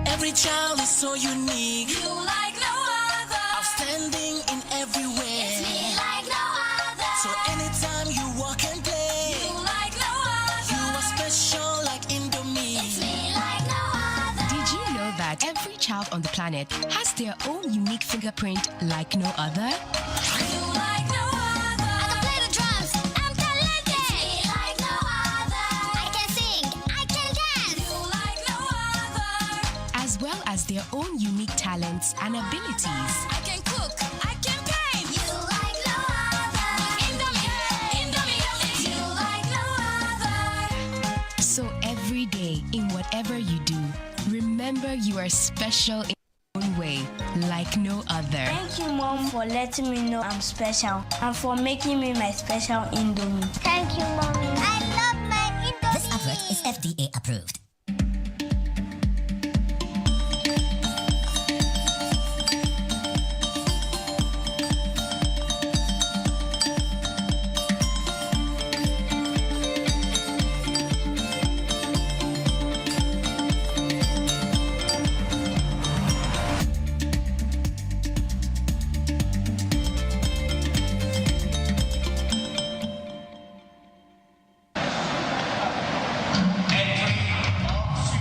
Every child is so unique. You like no other. Outstanding in every way. It's me like no other. So anytime you walk and play, you like no other. You are special like Indomie. It's me like no other. Did you know that every child on the planet has their own unique fingerprint like no other? You like no other. I can play the drums. I'm talented. It's me like no other. I can sing. I can dance. You like no other. As well as their own unique talents and abilities. I can cook. I can paint. You like no other. Indomie. It's you like no other. So every day, in whatever you do, remember you are special in your own way, like no other. Thank you, Mom, for letting me know I'm special and for making me my special Indomie. Thank you, Mommy. I love my Indomie. This advert is FDA approved.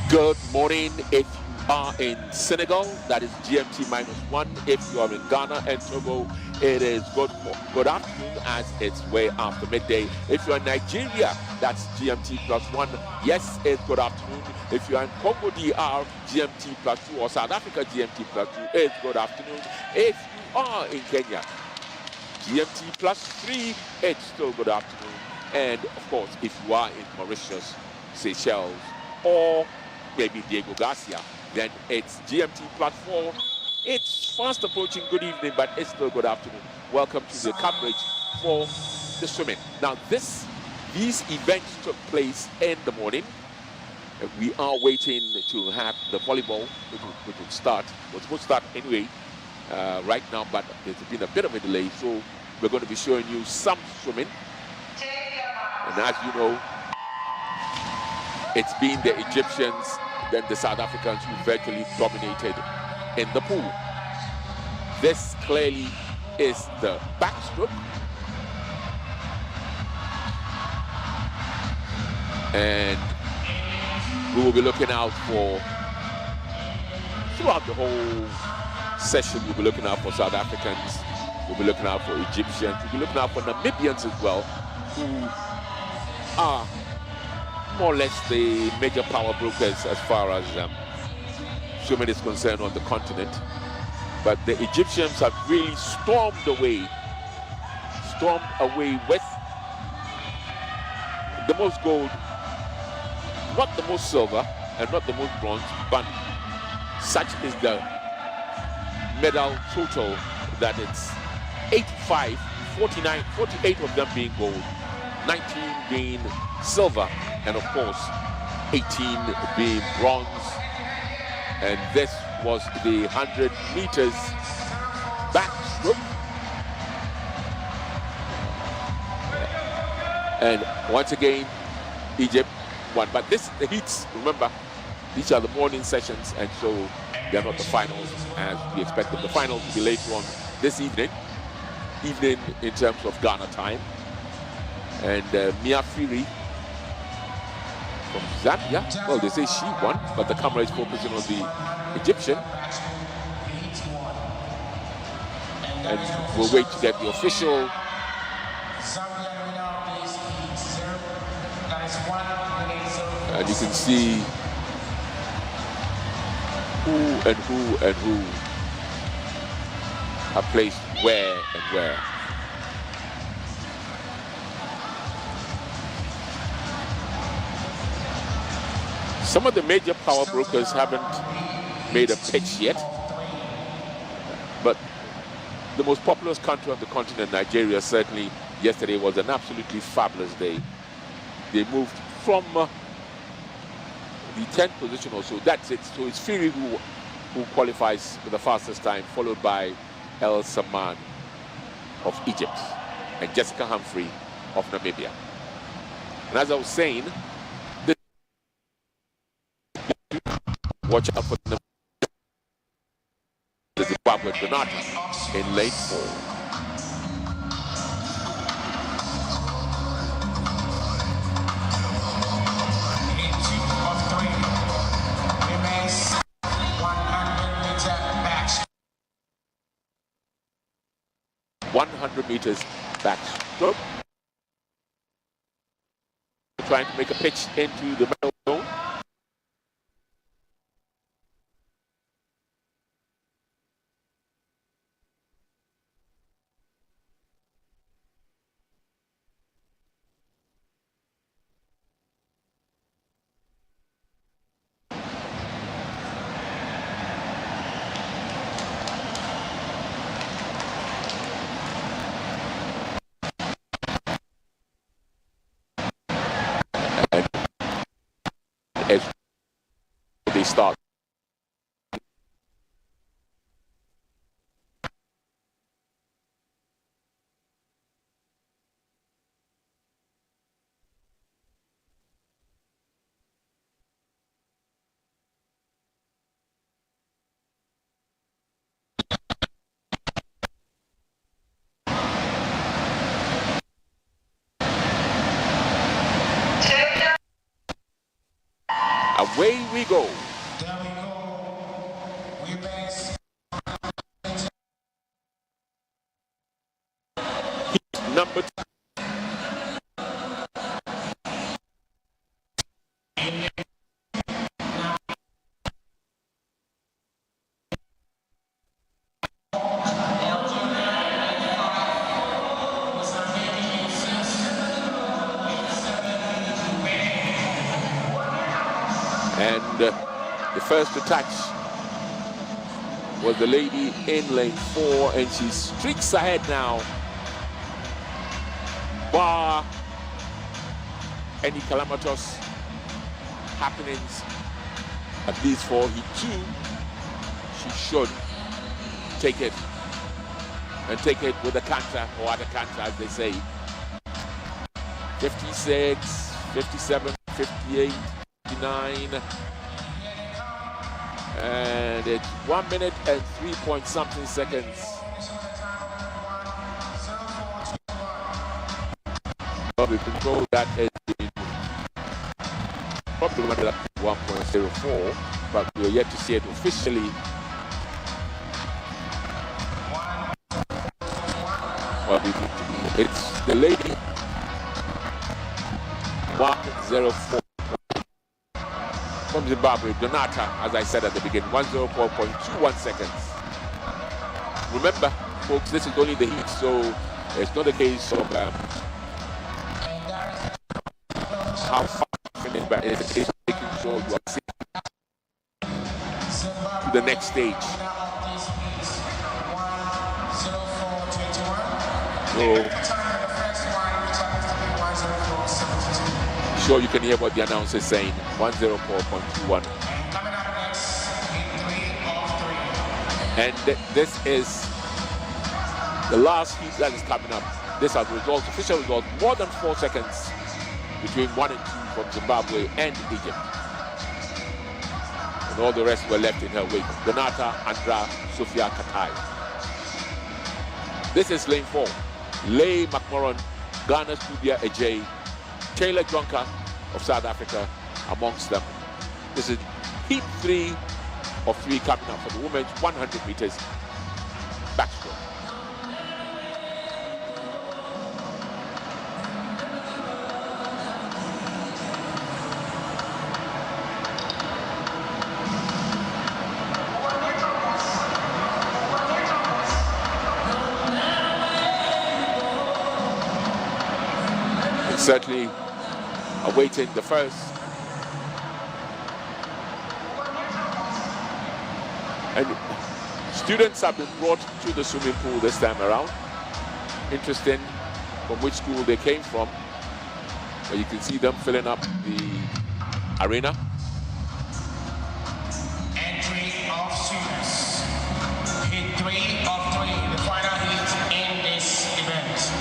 Good morning. It's are in Senegal, that is GMT -1. If you are in Ghana and Togo, it is good afternoon, as it's way after midday. If you're in Nigeria, that's GMT +1. Yes, it's good afternoon. If you're in Congo DR, GMT +2, or South Africa, GMT +2, it's good afternoon. If you are in Kenya, GMT +3, it's still good afternoon. And of course, if you are in Mauritius, Seychelles, or maybe Diego Garcia, then it's GMT +4. It's fast approaching good evening, but it's still good afternoon. Welcome to the coverage for the swimming. Now, these events took place in the morning. We are waiting to have the volleyball, which will start. Was supposed to start anyway right now, but there's been a bit of a delay, so we're going to be showing you some swimming. And as you know, it's been the Egyptians, then the South Africans who virtually dominated in the pool. This clearly is the backstroke. And we will be looking out for, throughout the whole session, we'll be looking out for South Africans, we'll be looking out for Egyptians, we'll be looking out for Namibians as well, who are more or less the major power brokers as far as swimming is concerned on the continent. But the Egyptians have really stormed away with the most gold, not the most silver, and not the most bronze, but such is the medal total that it's 85, 49, 48 of them being gold, 19 being silver, and of course 18 being bronze. And this was the 100 meters backstroke. And once again, Egypt won. But the heats, remember, these are the morning sessions, and so they are not the finals as we expected. The finals will be later on this evening in terms of Ghana time. And Mia Firi from Zambia, well, they say she won, but the camera is focusing on the Egyptian. And we'll wait to get the official. And you can see who are placed where and where. Some of the major power brokers haven't made a pitch yet, but the most populous country on the continent, Nigeria, certainly yesterday was an absolutely fabulous day. They moved from the 10th position or so. That's it. So it's Firi who qualifies for the fastest time, followed by El Saman of Egypt and Jessica Humphrey of Namibia. And as I was saying, watch out for the Zimbabwe Donata in late fall. Remains 100-meter backstroke. 100 meters backstroke. Trying to make a pitch into the medal zone. As they start. Away we go. There we go. first to touch was the lady in lane 4, and she streaks ahead now. Bar any calamitous happenings at these 4 heat 2, she should take it, and take it with a canter, or at a canter as they say. 56, 57, 58, 59, and it's 1 minute and 3-point-something seconds. But we control that as being probably 1.04, but we're yet to see it officially. Well, it's the lady 104 from Zimbabwe, Donata, as I said at the beginning, 104.21 seconds. Remember, folks, this is only the heat, so it's not a case of how far but it's making sure you are safe to the next stage. So, sure you can hear what the announcer is saying. 104.21. And this is the last heat that is coming up. These are the results, official results, more than 4 seconds between 1 and 2 from Zimbabwe and Egypt. And all the rest were left in her wake. Donata, Andra, Sophia Katai. This is lane 4. Leigh McMorron, Ghana Studia Ajay, Taylor Jonker of South Africa amongst them. This is heat 3 of 3 coming up for the women's 100 meters backstroke. Certainly awaiting the first. And students have been brought to the swimming pool this time around. Interesting from which school they came from. But you can see them filling up the arena. Entry of students. Heat 3 of 3, the final heat in this event.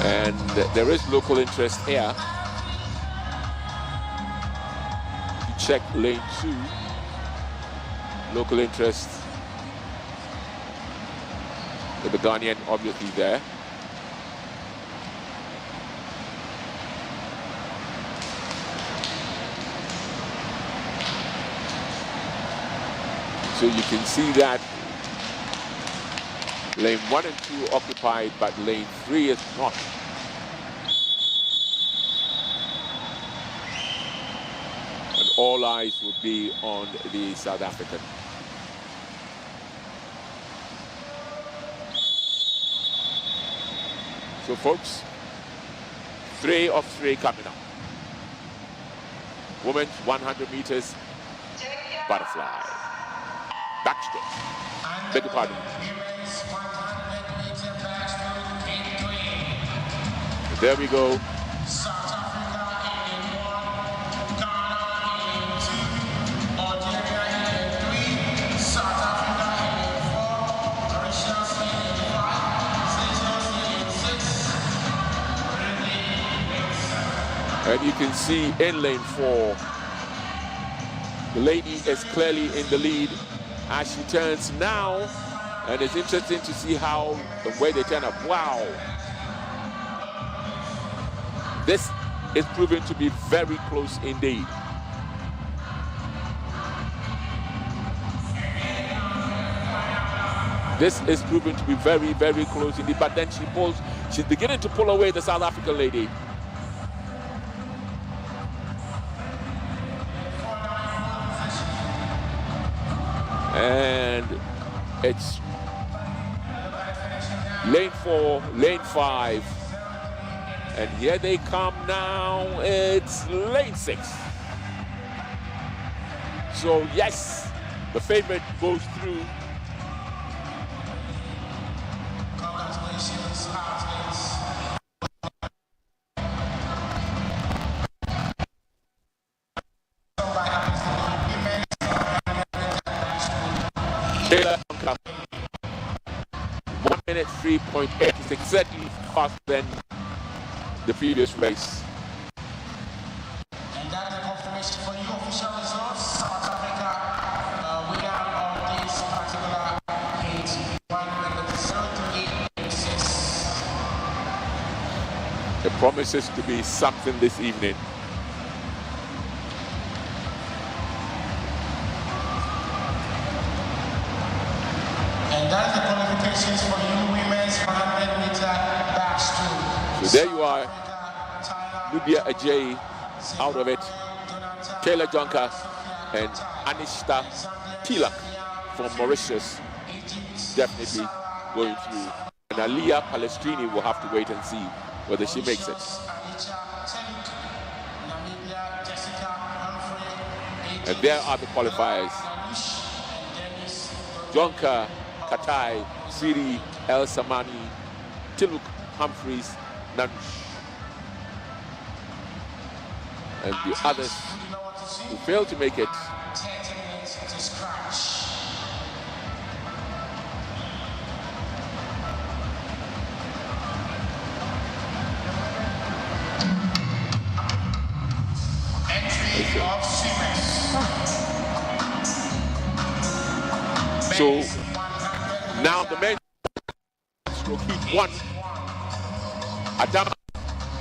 And there is local interest here. You check lane 2. Local interest with the Ghanaian obviously there. So you can see that lane 1 and 2 occupied, but lane 3 is not. And all eyes will be on the South African. So folks, 3 of 3 coming up. Women's 100 meters butterfly. Backstroke. Beg your pardon. There we go. And you can see in lane 4, the lady is clearly in the lead as she turns now. And it's interesting to see how the way they turn up. Wow. This is proving to be very close indeed. This is proving to be very, very close indeed. But then she's beginning to pull away the South African lady. And it's lane 4, lane 5. And here they come now. It's lane 6. So yes, the favorite goes through. Congratulations, athletes. Taylor Duncan, 1 minute 3.8, exactly faster than the previous race. And that is a confirmation for you, official results. South Africa, winner of this particular heat, 1 minute 038.6. It promises to be something this evening. And that is the qualifications for you women's 100-meter backstroke. So there you are, Nubia Ajay out of it, Taylor Jonker and Anishta Tilak from Mauritius definitely going through. And Aliyah Palestrini will have to wait and see whether she makes it. And there are the qualifiers. Jonker, Katai, Siri, El Samani, Tiluk, Humphreys, Nanush. And the others who failed to make it. Entry of Siemens. So now the men stroke heat 1. Adam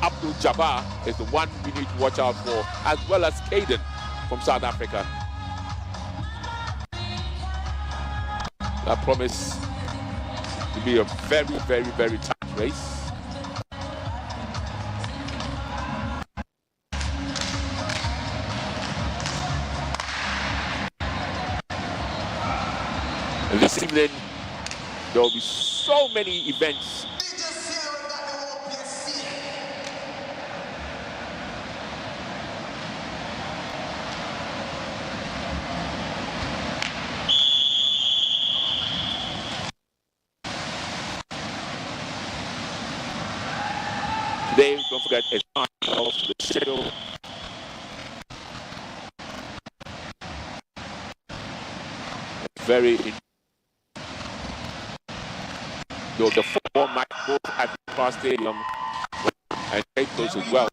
Abdul Jabbar is the one we need to watch out for, as well as Caden from South Africa. That promise to be a very, very, very tight race. And this evening, there will be so many events. Today, don't forget, it's part of the schedule. Very though the 4 might both at the Cross Stadium and take those as well.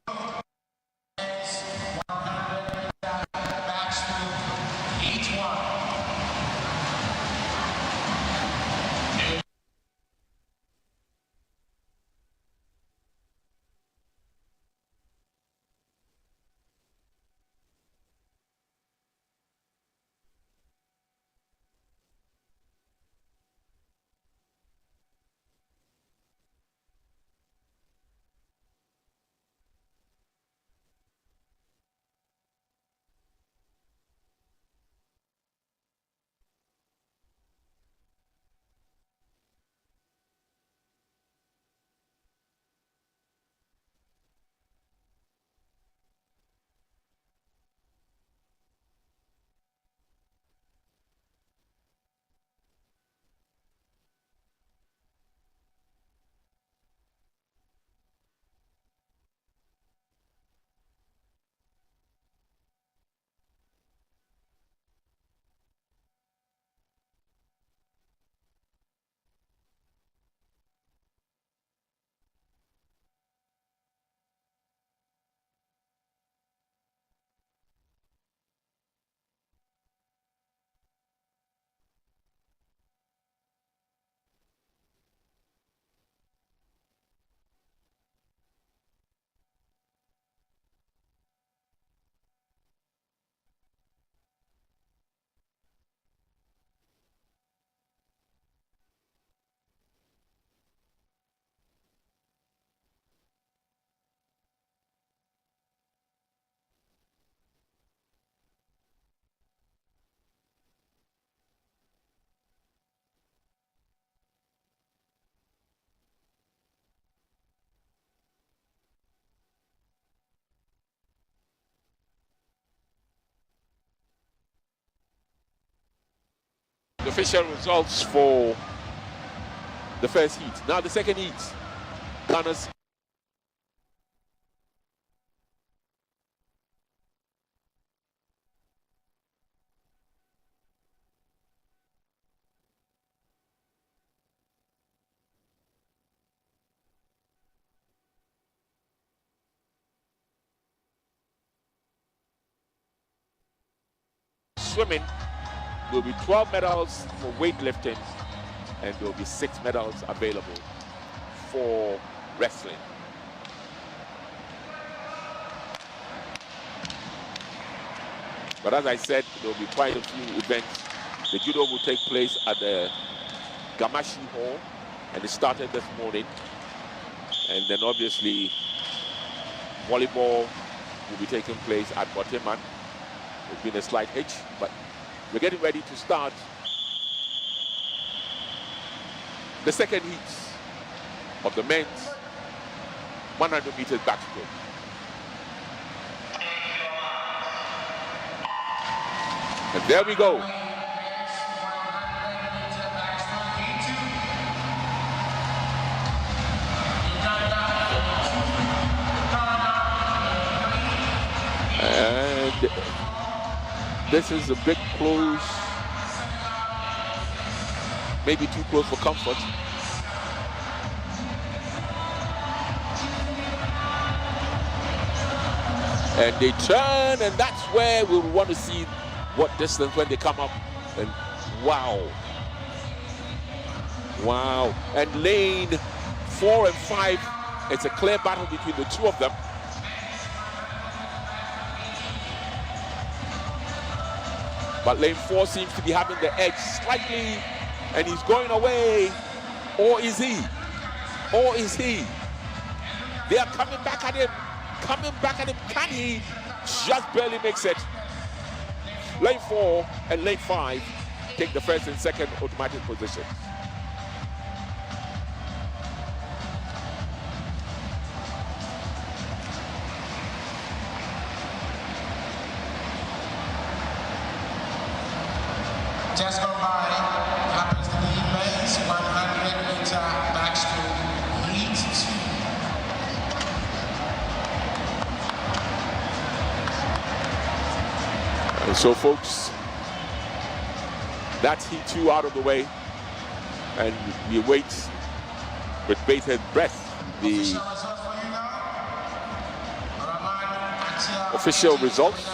the official results for the first heat. Now the second heat. Ghana's swimming. There will be 12 medals for weightlifting, and there will be 6 medals available for wrestling. But as I said, there will be quite a few events. The judo will take place at the Gamashi Hall, and it started this morning. And then obviously, volleyball will be taking place at Boteman. There's been a slight hitch, but we're getting ready to start the second heat of the men's 100 meters backstroke. And there we go. And this is a bit close, maybe too close for comfort. And they turn, and that's where we want to see what distance when they come up. And wow. Wow. And lane 4 and 5, it's a clear battle between the two of them. But lane 4 seems to be having the edge slightly, and he's going away. Or is he? Or is he? They are coming back at him. Coming back at him. Can he? Just barely makes it. Lane 4 and lane 5 take the first and second automatic position. Just gone by happens to be men's 100-meter backstroke heat 2. And so, folks, that's heat 2 out of the way, and we wait with bated breath the official results.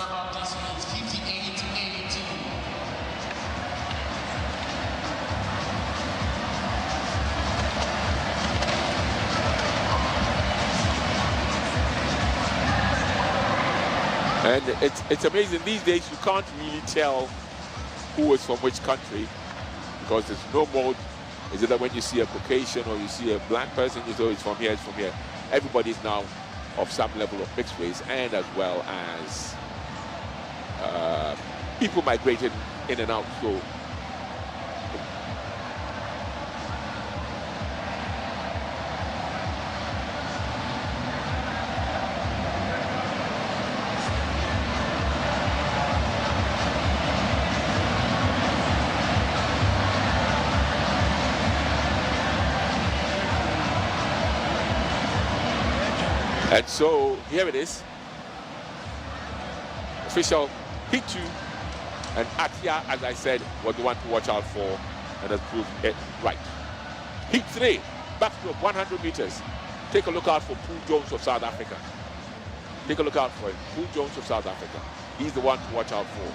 And it's amazing these days, you can't really tell who is from which country, because there's no mode. Is it that when you see a Caucasian or you see a black person, you know it's from here, it's from here. Everybody's now of some level of mixed race, and as well as people migrated in and out. So and so here it is. Official heat 2, and Atia, as I said, was the one to watch out for, and has proved it right. Heat 3, backstroke 100 meters. Take a look out for Paul Jones of South Africa. Take a look out for him. Paul Jones of South Africa. He's the one to watch out for.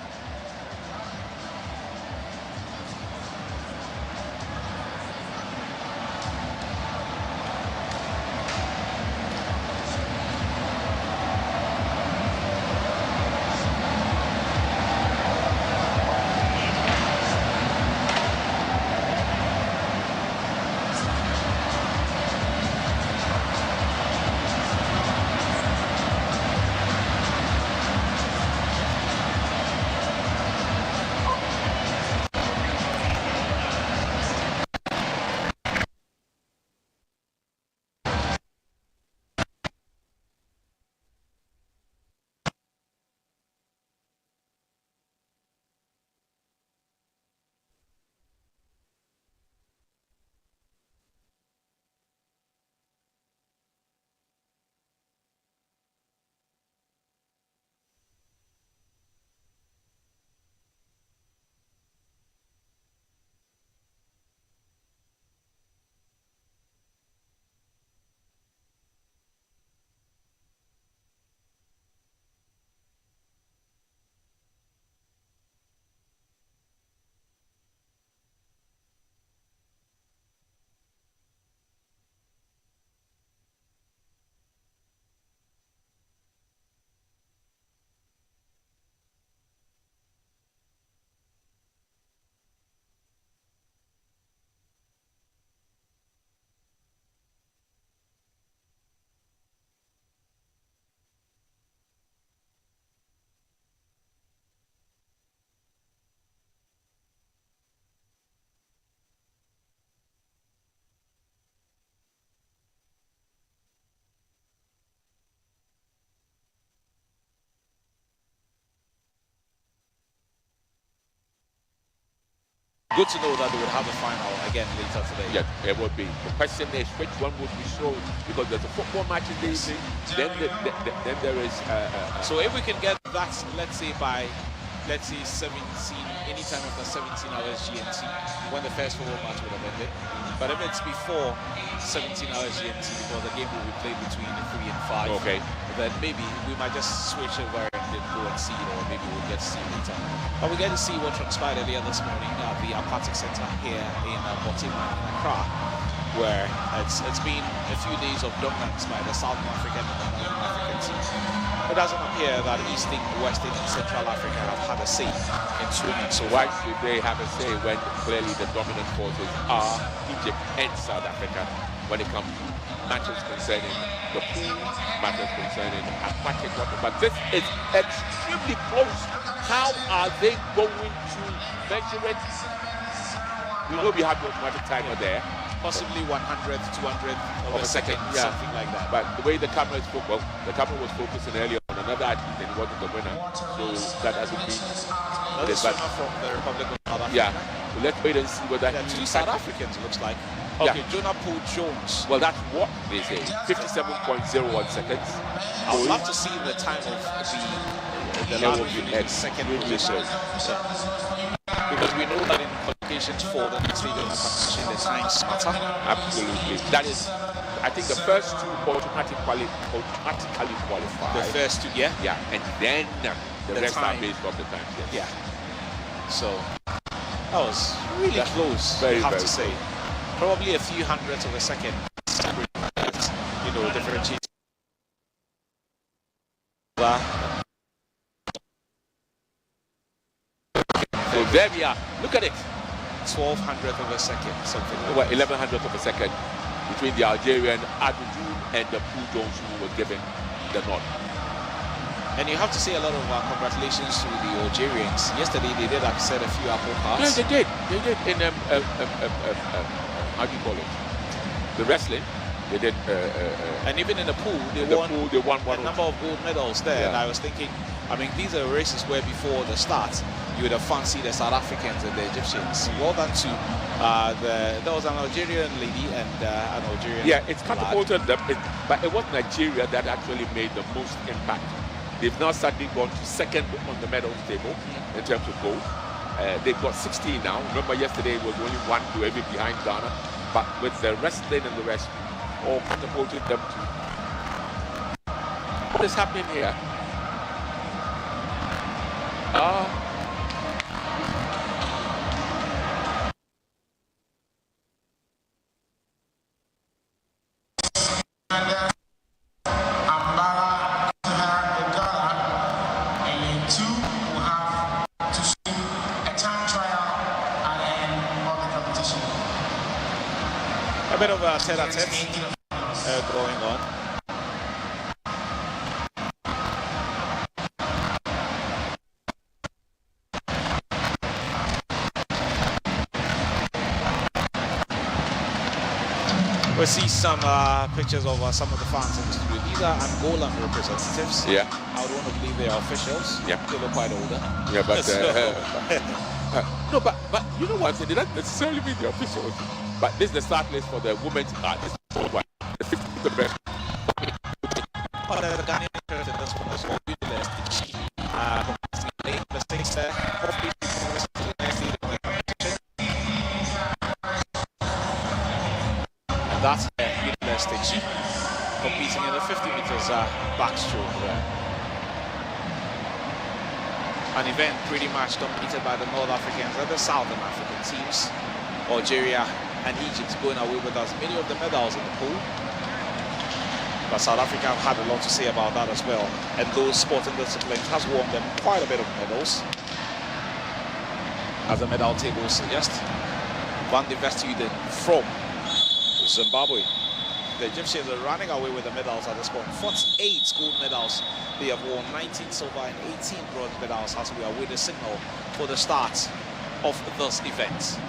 good to know that they would have a final again later today. Yes, it would be. The question is which one would we show, because there's a football match in the evening, then there is... so if we can get that, let's say by, let's say 17, anytime after 17 hours GMT, when the first football match would have ended. But if it's before 17 hours GMT, because the game will be played between 3 and 5, okay, then maybe we might just switch over and then go and see it, or maybe we'll get to see it later. But we get to see what transpired earlier this morning at the Aquatic Center here in Botswana, in Accra, where it's been a few days of dominance by the South African and the Northern African teams. It doesn't appear that Eastern, Western, and Central Africa have had a say in swimming. So why should they have a say when clearly the dominant forces are Egypt and South Africa when it comes to matches concerning the pool, matters concerning aquatic water? But this is extremely close. How are they going to measure it? We know we have the automatic timer there. Possibly 100, 200 of a second, yeah, something like that. But the way the camera is focused, well, the camera was focusing earlier on another athlete and he wasn't the winner. So that hasn't been... That is from the Republic of South Africa. Yeah. So let's wait and see whether... There are two South Africans, it looks like. Okay, yeah. Jonah Paul Jones. Well, that's what they say. 57.01 seconds. I would love to see the time of the last second position. Because we know that in qualifications for the next video competition, the times matter. Absolutely. That is, I think the first two automatically qualify. The first two, yeah? Yeah, and then the rest time. are based off the time. Yes. Yeah. So, that was really close, very, I have very to say. Probably a few hundredths of a second. You know, differentiate. So there we are. Look at it. 1/1200th of a second, something like well, 1100th of a second between the Algerian Adoudoun and the Paul Jones who were given the nod. And you have to say a lot of congratulations to the Algerians. Yesterday they did, like I said, a few apple carts. Yeah, they did. They did in how do you call it? The wrestling. They did. And even in the pool, they won a number of gold medals there. Yeah. And I was thinking, I mean, these are races where before the start, you would have fancied the South Africans and the Egyptians. Well done to there was an Algerian lady and an Algerian. Yeah, it's catapulted them, but it was Nigeria that actually made the most impact. They've now suddenly gone to second on the medals table in terms of gold. They've got 16 now. Remember, yesterday it was only 1 to every behind Ghana. But with the wrestling and the rest, all catapulted them to. What is happening here? A bit of a tete-a-tete going on. We'll see some pictures of some of the fans in the studio. These are Angolan representatives. Yeah. I would want to believe they are officials. Yeah. They look quite older. Yeah, but no, but you know what? They don't necessarily mean the officials. But this is the start list for the women's this is the one. The 50th the best. But the Ghanaian shirt in this one is all mistakes there. And that's University competing in the 50 meters backstroke there. An event pretty much dominated by the North Africans and the Southern African teams. Algeria and Egypt going away with as many of the medals in the pool. But South Africa have had a lot to say about that as well. And those sporting disciplines has won them quite a bit of medals. As the medal table suggests. Van de Vestuden from Zimbabwe. The Egyptians are running away with the medals at this point. 48 gold medals. They have won 19 silver and 18 bronze medals as we await the signal for the start of this event.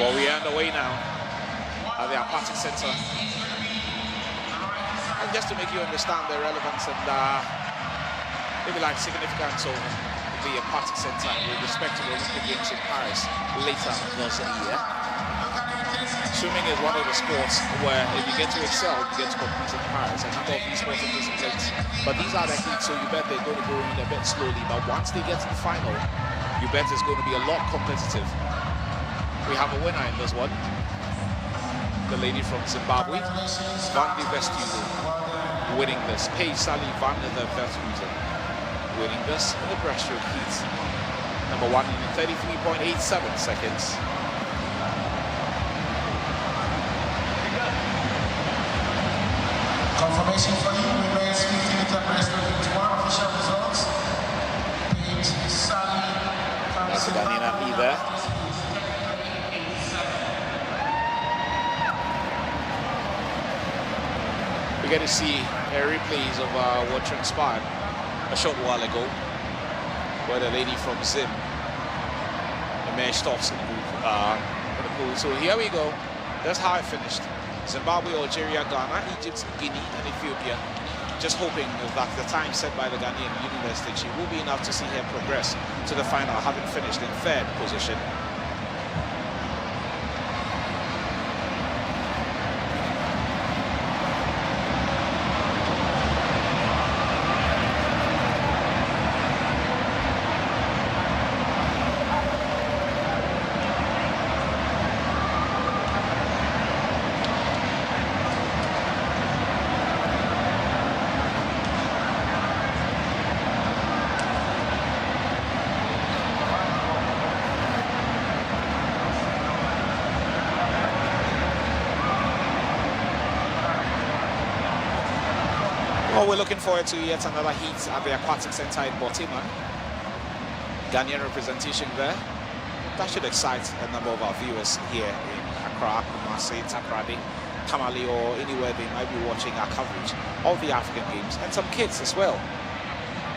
Well, we are underway now at the Aquatic Center. And just to make you understand the relevance and maybe like significance of the Aquatic Center with respect to the Olympic Games in Paris later this year. Swimming is one of the sports where if you get to excel, you get to compete in Paris. A number of these sports are disciplines. But these are the athletes, so you bet they're going to go in a bit slowly. But once they get to the final, you bet it's going to be a lot competitive. We have a winner in this one. The lady from Zimbabwe, Van de Vestuzen, winning this. Paige Sally Van de Vestuzen, winning this in the breaststroke heat. Number 1 in 33.87 seconds. Confirmation for you, women's 50-meter breaststroke heat 1 official results. Paige Sally Van That's the Ghanaian athlete there. We get to see replays of what transpired a short while ago, where the lady from Zim emerged tops in the pool. So here we go. That's how it finished. Zimbabwe, Algeria, Ghana, Egypt, Guinea, and Ethiopia. Just hoping that the time set by the Ghanaian university will be enough to see her progress to the final, having finished in 3rd position. Well, we're looking forward to yet another heat at the Aquatic Center in Botima. Ghanaian representation there. That should excite a number of our viewers here in Accra, Kumasi, Takoradi, Tamale, or anywhere they might be watching our coverage of the African Games, and some kids as well.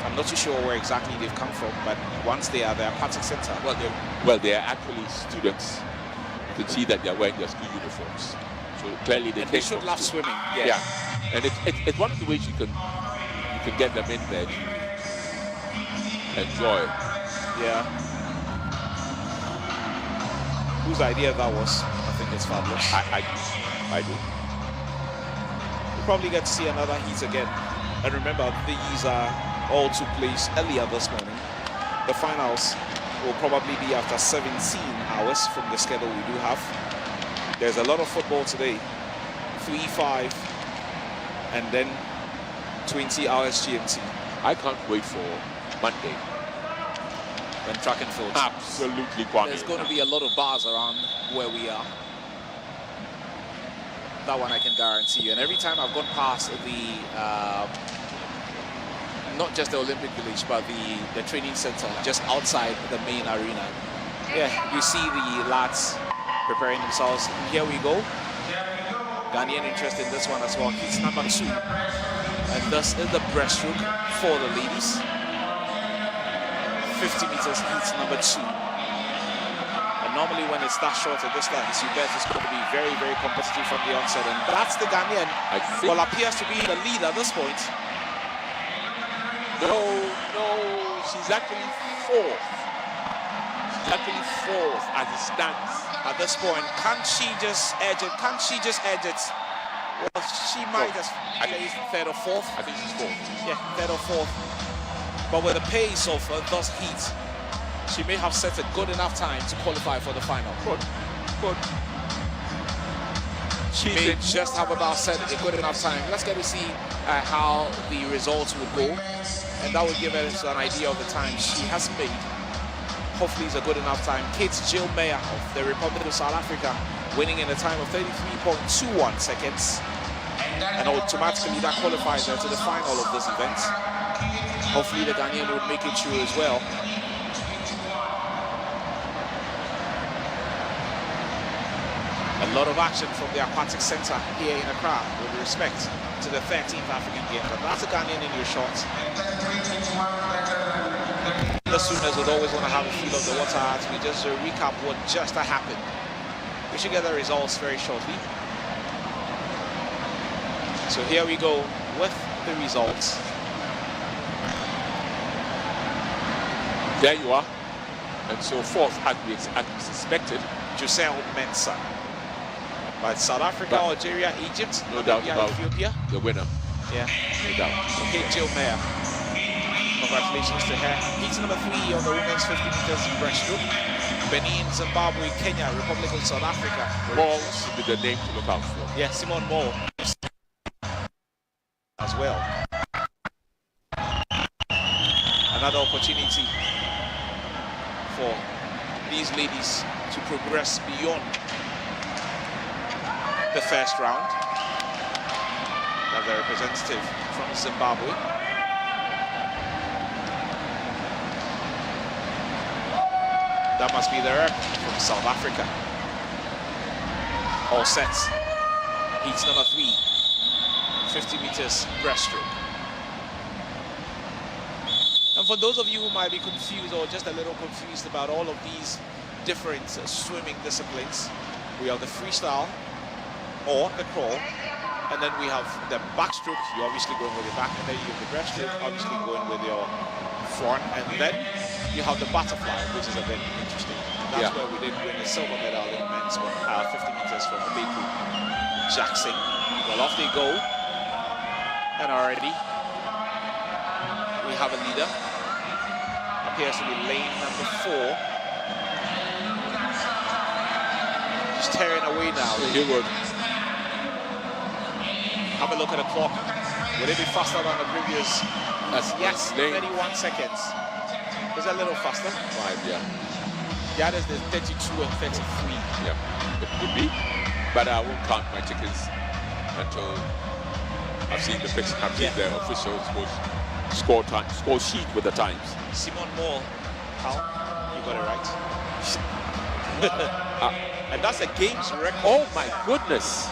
I'm not too sure where exactly they've come from, but once they are there, Aquatic Center. Well, they are actually students. You can see that they are wearing their school uniforms. So clearly they should love swimming. Yeah. And it's one of the ways you can get them in there to enjoy. Yeah. Whose idea that was? I think it's fabulous. I do. We'll probably get to see another heat again. And remember, these all took place earlier this morning. The finals will probably be after 17 hours from the schedule we do have. There's a lot of football today. 3-5. And then 20 hours GMT. I can't wait for Monday. When track and field. Absolutely, Kwame. There's going to be a lot of bars around where we are. That one I can guarantee you. And every time I've gone past the, not just the Olympic Village, but the training center just outside the main arena. Yeah, you see the lads preparing themselves. Here we go. Ghanaian interest in this one as well. It's number 2. And this is the breaststroke for the ladies. 50 meters heat number 2. And normally when it's that short at distance, you bet it's going to be very, very competitive from the onset. And that's the Ghanaian. Well, appears to be the lead at this point. No, she's actually 4th. She's actually 4th as it stands. At this point, can't she just edge it? Can't she just edge it? Well, she might just place 3rd or 4th. I think she's 4th. Yeah, 3rd or 4th. But with the pace of those heats, she may have set a good enough time to qualify for the final. Good. She may just have about set a good enough time. Let's get to see how the results would go. And that would give us an idea of the time she has made. Hopefully it's a good enough time. Kate Jill Meyer of the Republic of South Africa winning in a time of 33.21 seconds. And automatically that qualifies her to the final of this event. Hopefully the Ghanaian would make it through as well. A lot of action from the Aquatic Center here in Accra with respect to the 13th African Games. And that's a Ghanaian in your shot. The swimmers would always want to have a feel of the water as we just recap what just happened should get the results very shortly. So here we go with the results. There you are. And so fourth, as we suspected, Giselle Mensah. But South Africa, Algeria, Egypt, no doubt about Ethiopia. The winner. Yeah, no doubt. Okay, Jill Mayer. Congratulations to her. Heat number 3 on the women's 50 meters breaststroke. Benin, Zimbabwe, Kenya, Republic of South Africa. Moore should be the name to look out for. Yeah, Simone Moore as well. Another opportunity for these ladies to progress beyond the first round. Another representative from Zimbabwe. That must be the rep from South Africa. All set. Heat number 3, 50 meters breaststroke. And for those of you who might be confused or just a little confused about all of these different swimming disciplines, we have the freestyle or the crawl, and then we have the backstroke. You're obviously going with your back, and then you have the breaststroke, obviously going with your front, and then you have the butterfly, which is a bit interesting. And that's where we did win a silver medal in men's 50 meters from Beku Jackson. Well, off they go, and already we have a leader. Appears to be lane number 4. Just tearing away now. He would. Have a look at the clock. Will it be faster than the previous? Yes, 31 seconds. Is that a little faster? 5, yeah. The others, there's 32 and 33. Yeah, it could be. But I won't count my chickens until I've seen the picture. I've seen the official score sheet with the times. Simone Moore, Hal, you got it right. And that's a game's record. Oh my goodness.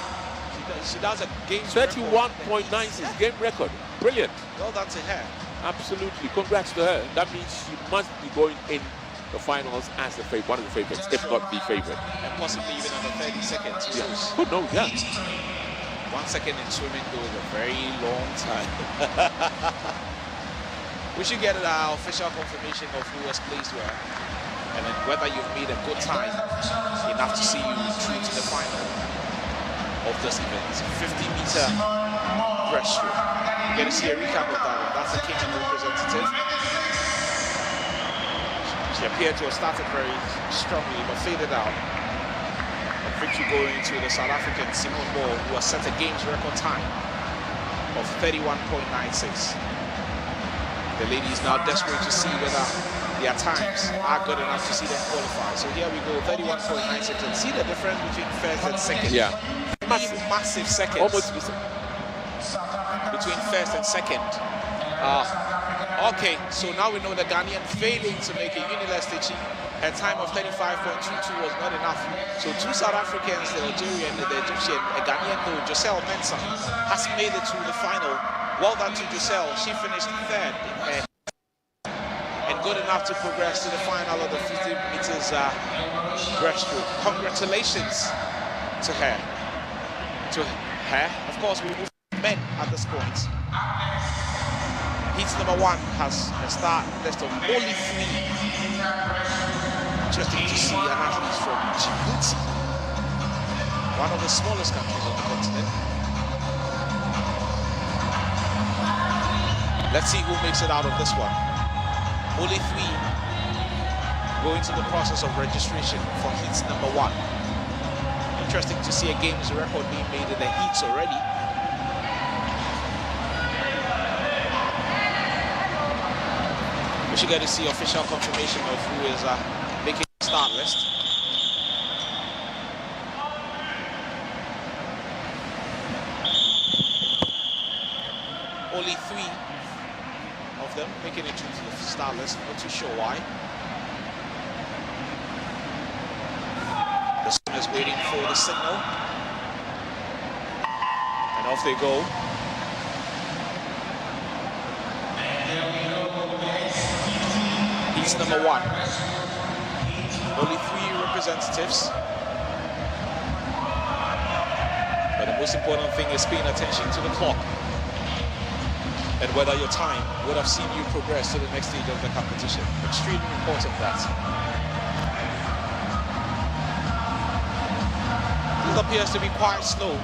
She does a game's 31.96 game record. Brilliant. Well done to her. Absolutely. Congrats to her. That means she must be going in the finals as one of the favorites, if not the favorite. And possibly even under 30 seconds. Yes. Who knows? Yeah. 1 second in swimming goes a very long time. We should get our official confirmation of who was placed where, and then whether you've made a good time enough to see you through to the final of this event. 50-meter breaststroke. You get to see a recap of that one. That's the Kenyan representative. She appeared to have started very strongly but faded out. A victory going to the South African Simone Moore, who has set a games record time of 31.96. The ladies now desperate to see whether their times are good enough to see them qualify. So here we go, 31.96, and see the difference between first and second. Yeah. Massive seconds. Almost between first and second. Okay, so now we know the Ghanaian failing to make a Unilastic. Her time of 35.22 was not enough. So 2 South Africans, the Algerian, the Egyptian, a Ghanaian though, Giselle Mensah, has made it to the final. Well done to Giselle. She finished 3rd and good enough to progress to the final of the 50 meters breaststroke. Congratulations to her. Of course, we move to men at this point. Heat number 1 has a start list of only 3. Interesting to see an athlete from Djibouti, one of the smallest countries on the continent. Let's see who makes it out of this one. Only 3 going through the process of registration for heat number 1. Interesting to see a games record being made in the heats already. We should get to see official confirmation of who is making the start list. Only 3 of them making it to the start list. Not too sure why. The swim is waiting for the signal. And off they go. He's number 1. Only 3 representatives. most important thing is paying attention to the clock and whether your time would have seen you progress to the next stage of the competition. Extremely important that. This appears to be quite slow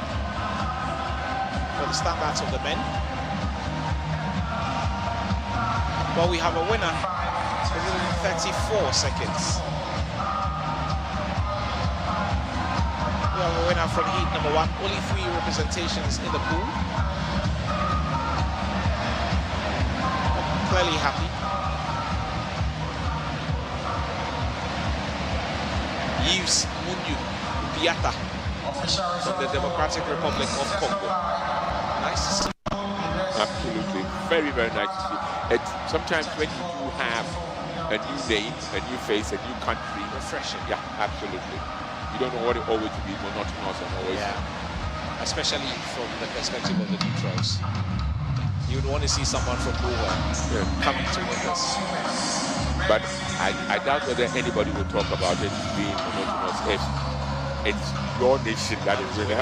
for the standards of the men. But we have a winner within 34 seconds. We have a winner from heat number 1. Only 3 representations in the pool. Clearly happy. Yves Munyu Biata from the Democratic Republic of Congo. Nice to see. Absolutely. Very, very nice to see. And sometimes when you do have a new name, a new face, a new country. Refreshing. Yeah, absolutely. You don't know what it always to be monotonous and always. Yeah. Especially from the perspective of the neutrals. You would want to see someone from nowhere coming to win this. But I doubt whether anybody will talk about it being monotonous if it's your nation that is winning.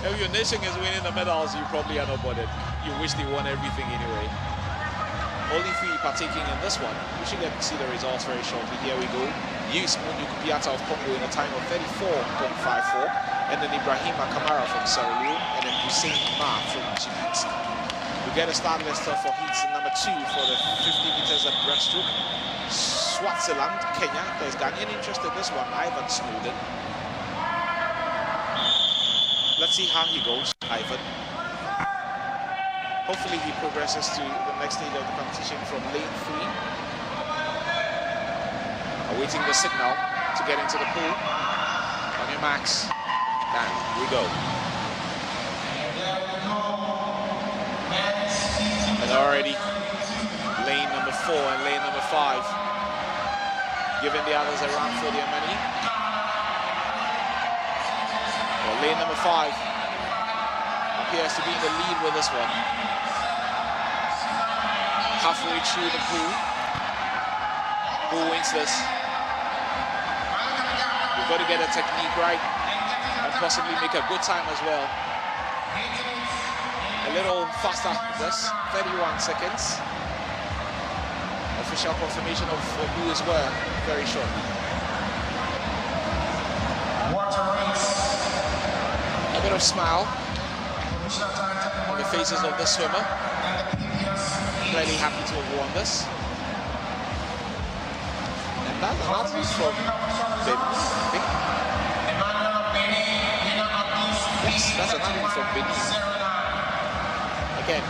If your nation is winning the medals, you probably are not bothered. You wish they won everything anyway. Only 3 partaking in this one. We should get to see the results very shortly. Here we go. Yves Munyu Biata of Congo in a time of 34.54. And then Ibrahima Kamara from Sierra Leone. And then Hussein Ma from Djibouti. We get a start list for heats number 2 for the 50 meters at breaststroke. Swaziland, Kenya. There's Ghanaian interest in this one. Ivan Snowden. Let's see how he goes, Ivan. Hopefully he progresses to the next stage of the competition from lane 3. Awaiting the signal to get into the pool. On your marks. And we go. And already lane number 4 and lane number 5 giving the others a run for their money. Well, lane number 5 appears to be in the lead with this one. Halfway through the pool. Who wins this? You've got to get a technique right and possibly make a good time as well. A little faster than this, 31 seconds. Official confirmation of who is where very shortly. A bit of smile on the faces of the swimmer. Clearly happy to have won this. And that's an athlete from Benin, I think. Yes, that's an athlete from Benin. Again,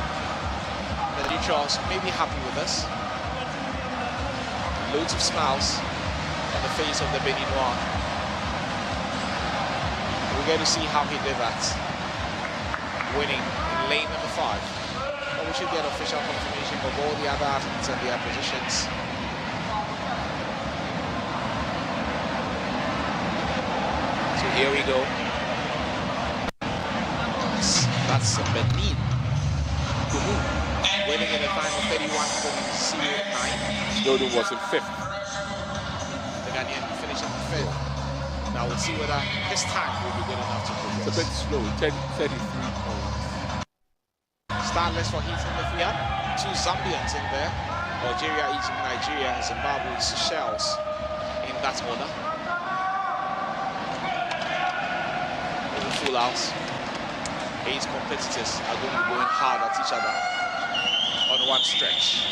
the neutrals may be happy with this. Loads of smiles on the face of the Beninois. We're going to see how he did that. Winning in lane number 5. We should get official confirmation of all the other athletes and their positions. So here we go. That's Benin. Winning in a time of 31.09. Snowden was in 5th. The Ghanaian finishing 5th. Now we'll see whether his time will be good enough to progress. It's a bit slow, 33 points. Start list for heat number 3. 2 Zambians in there. Algeria, Egypt, Nigeria, Zimbabwe, Seychelles in that order. In the full house. 8 competitors are going to be going hard at each other on one stretch.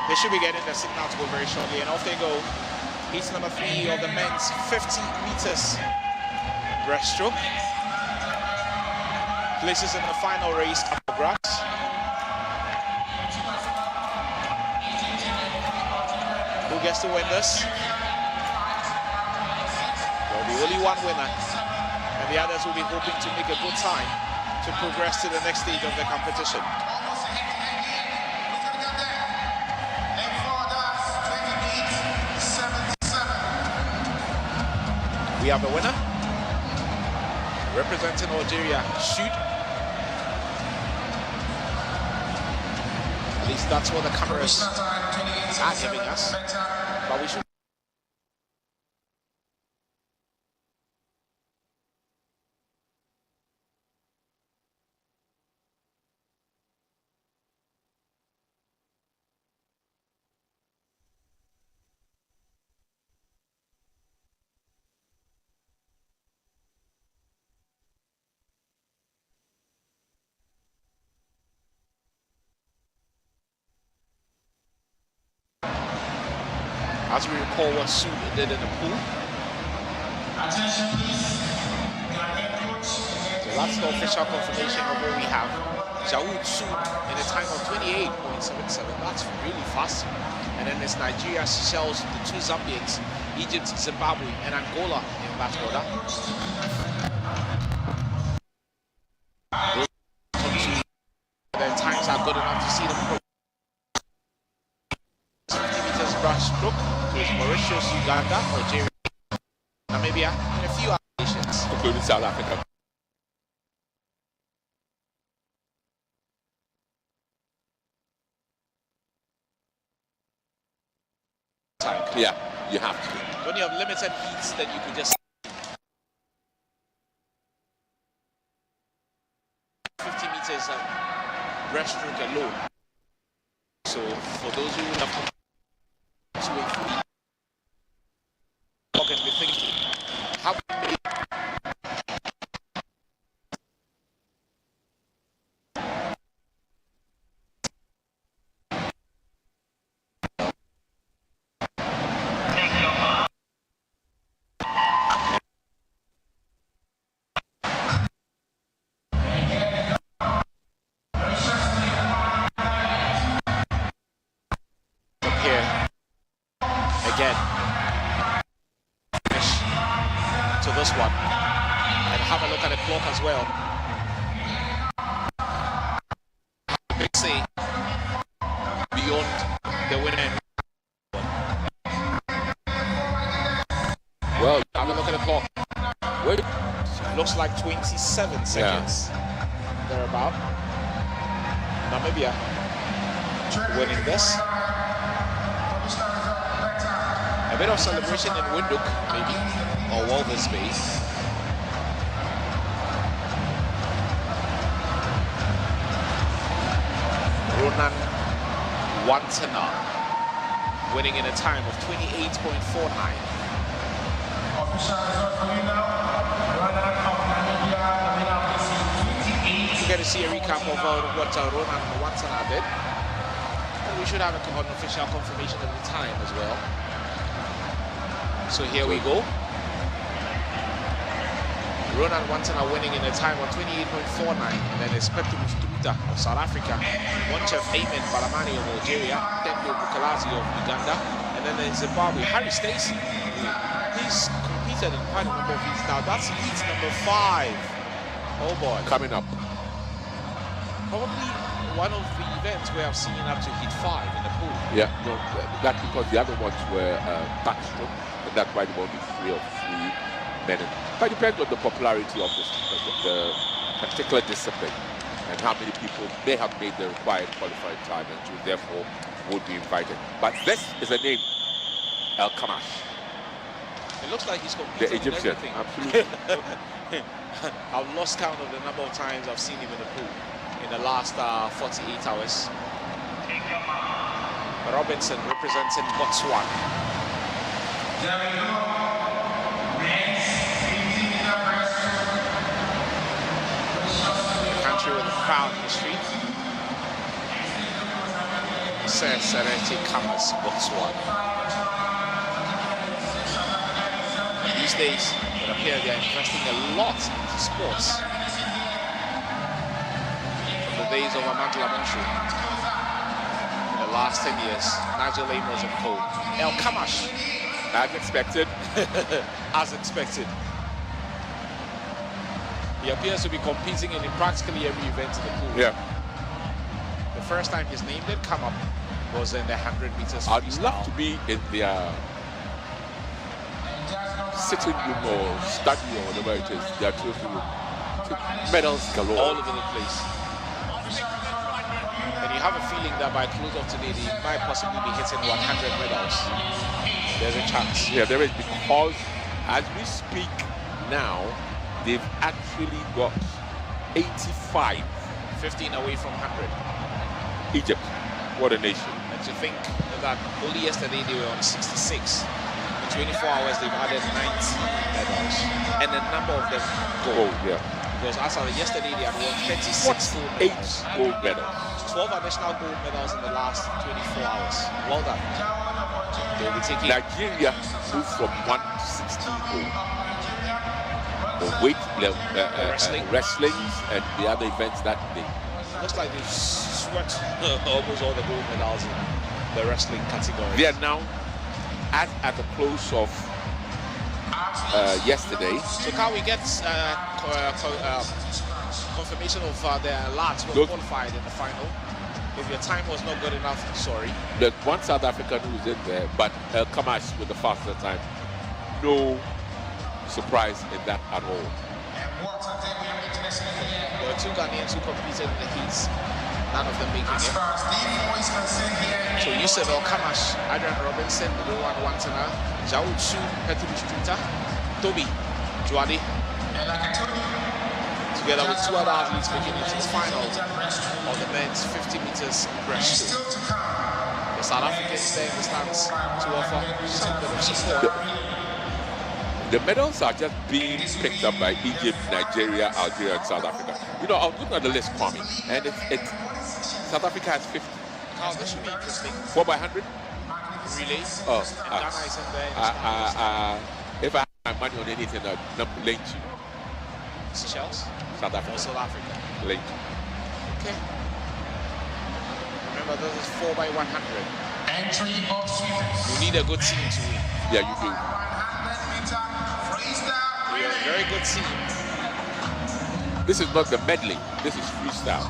They should be getting the signal to go very shortly, and off they go. Heat number 3 of the men's 50 meters breaststroke. Places in the final race upper grass. Who gets to win this? There'll be only one winner, and the others will be hoping to make a good time to progress to the next stage of the competition. We have a winner. Representing Algeria, shoot. At least that's what the cameras are giving us. But we should. As we recall what Sud did in the pool. Attention please. So that's the official confirmation of what we have. Jawood Sud in a time of 28.77. That's really fast. And then it's Nigeria, Seychelles, the two Zambians, Egypt, Zimbabwe, and Angola in that order. Their times are good enough to see them. 50 meters breaststroke. With Mauritius, Uganda, Algeria, Namibia, and a few other nations, including South Africa. Yeah, you have to. When you have limited heats, then you can just 50 meters breaststroke alone. So for those who have 2 and 3. Can be thinking, how here again to this one and have a look at the clock as well. Big say beyond the winner. Well, have a look at the clock. Wait. Looks like 27 seconds. Thereabout. Namibia winning this. A bit of celebration in Windhoek, maybe, or Walvis Bay. Ronan Wantana winning in a time of 28.49. We get to see a recap of what Ronan Wantana did. And we should have an official confirmation of the time as well. So here we go. Ronan Wantana winning in a time of 28.49, and then Espectro Mustuta of South Africa, Monchef Ayman Balamani of Algeria, Tendo Bukalazi of Uganda, and then in Zimbabwe, Harry Stacey. He's competed in quite a number of heats now. That's heat number 5. Oh boy. Coming up. Probably one of the events where I've seen up to heat 5 in the pool. Yeah, no, that's because the other ones were backstroke, and that's why there were only 3 of 3 men. But it depends on the popularity of the particular discipline and how many people may have made the required qualifying time and so therefore would be invited. But this is a name, El Kamash. It looks like he's competing the Egyptian, in everything. Absolutely. I've lost count of the number of times I've seen him in the pool in the last 48 hours. Robinson representing Botswana. Country with a proud history. Sereti Kamas, Botswana. These days, it appears they are investing a lot into sports. From the days of Amantla Manshu, in the last 10 years, Nigel Amos and co. El Kamash, as expected. As expected. He appears to be competing in practically every event in the pool. Yeah. The first time his name did come up was in the 100 meters. I'd love to be in their sitting room or study or whatever it is, their trophy room. Medals galore. All over the place. And you have a feeling that by close of today, they might possibly be hitting 100 medals. There's a chance. Yeah, there is, because as we speak now, they've actually got 85. 15 away from 100. Egypt, what a nation. And to think that only yesterday they were on 66. In 24 hours, they've added 90 medals. And a number of them gold. Yeah. Because as of yesterday, they had won 36 gold medals. 8 gold medals. 12 additional gold medals in the last 24 hours. Well done. They'll be taking... Nigeria moved from 1 to 16 gold. The weight level, wrestling and the other events that day. Looks like they've swept almost all the gold medals in the wrestling category. They are now at the close of yesterday. So can we get confirmation of their lads who qualified in the final? If your time was not good enough, sorry. There's one South African who's in there, but Kamash with the faster time. No surprise in that at all. There were 2 Ghanaians who competed in the heats, none of them making it. So Yusuf El Kamash, Adrian Robinson, Rowan Wantana, Zhao Tsu, Petri Streeter, Toby Juadi, together with 2 other athletes making it to the final of the men's 50 meters breaststroke. The South Africans there in the stands to offer some bit of support. The medals are just being picked up by Egypt, Nigeria, Algeria, and South Africa. You know, I was looking at the list, Kwame, and it's South Africa has 50. Carl, this should be interesting. 4 by 100? Really? Oh, and Ghana is in there. if I had my money on anything, I'd link you. Seychelles? South Africa. Or South Africa. Link. Okay. Remember, this is 4 by 100. Entry of sweepers. You need a good team to win. Yeah, you do. You're a very good team. This is not the medley. This is freestyle.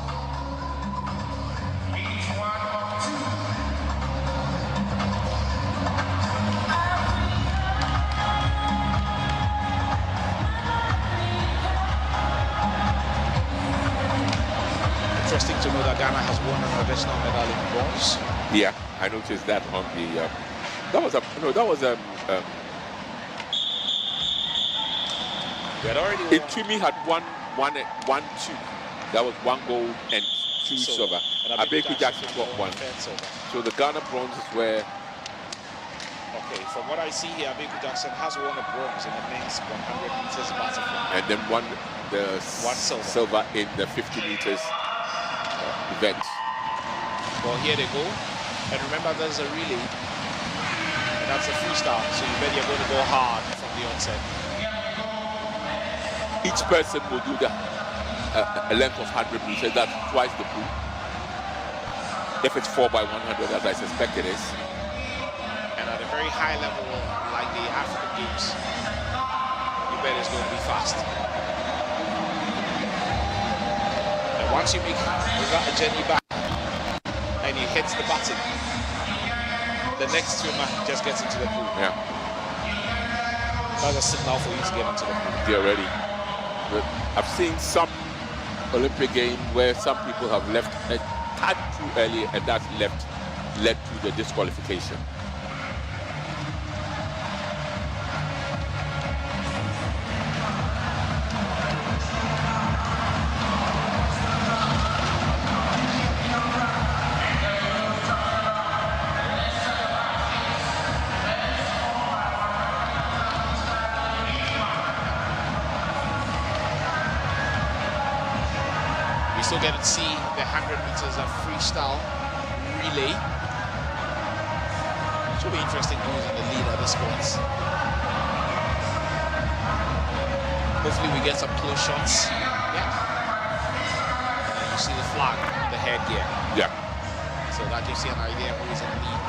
Interesting to know that Ghana has won an additional medal in bronze. Yeah, I noticed that on the. We had already won. Intermission had won 2. That was 1 gold and 2 silver. And Abeku Jackson got 1. So the Ghana bronzes were. Okay, from what I see here, Abeku Jackson has won a bronze in the men's 100 meters butterfly. And then won the silver in the 50 meters event. Well, here they go. And remember, there's a relay. And that's a freestyle, so you bet you're going to go hard from the onset. Each person will do a length of 100 meters. That's twice the pool. If it's 4 by 100, as I suspect it is. And at a very high level, like the African Games, you bet it's going to be fast. And once you make a journey back and he hits the button, the next swimmer just gets into the pool. Yeah. That's a signal for you to get into the pool. They're ready. But I've seen some Olympic game where some people have left a tad too early, and that's led to the disqualification. Still get to see the 100 meters of freestyle relay. Should be interesting who's in the lead at this point. Hopefully we get some close shots. Yeah. And then you see the flag on the headgear. Yeah. So that gives you an idea who is in the lead.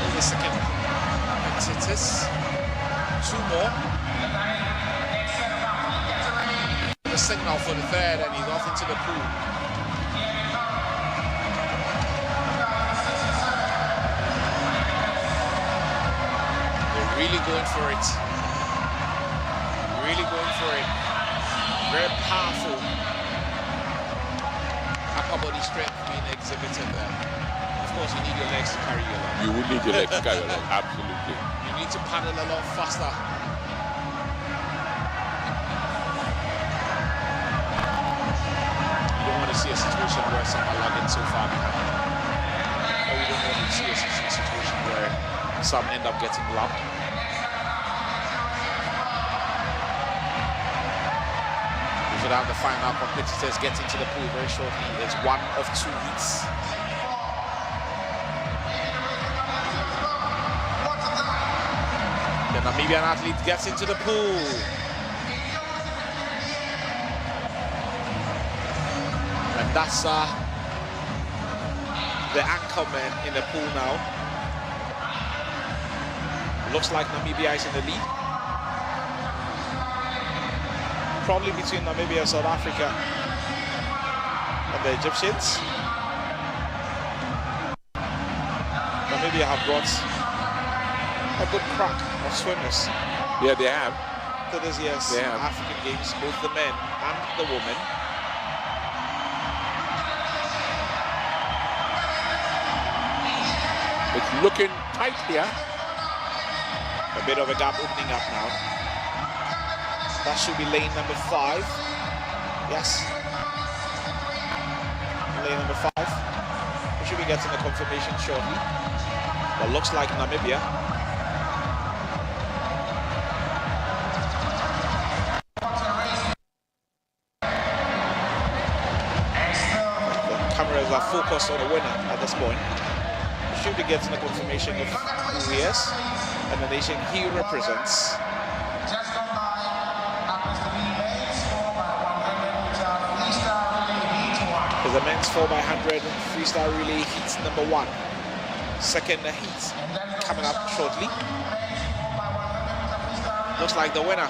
Here's the second competitors. 2 more. The signal for the third, and he's off into the pool. Really going for it. Really going for it. Very powerful upper body strength being exhibited there. Of course, you need your legs to carry you along. You would need your legs to carry along, absolutely. You need to paddle along faster. You don't want to see a situation where some are lagging so far behind. Or you don't want to see a situation where some end up getting lumped. We should have the final competitors get into the pool very shortly. It's one of 2 heats. The Namibian athlete gets into the pool. And that's the anchorman in the pool now. Looks like Namibia is in the lead. Probably between Namibia, South Africa and the Egyptians. Namibia have brought a good crack of swimmers. Yeah, they have. To this year's African Games, both the men and the women. It's looking tight here. A bit of a gap opening up now. That should be lane number 5. Yes. Lane number 5. We should be getting a confirmation shortly. But looks like Namibia. The cameras are focused on the winner at this point. We should be getting a confirmation of who he is and the nation he represents. Is the men's 4x100 freestyle relay heat number 1. Second heat coming up shortly. Looks like the winner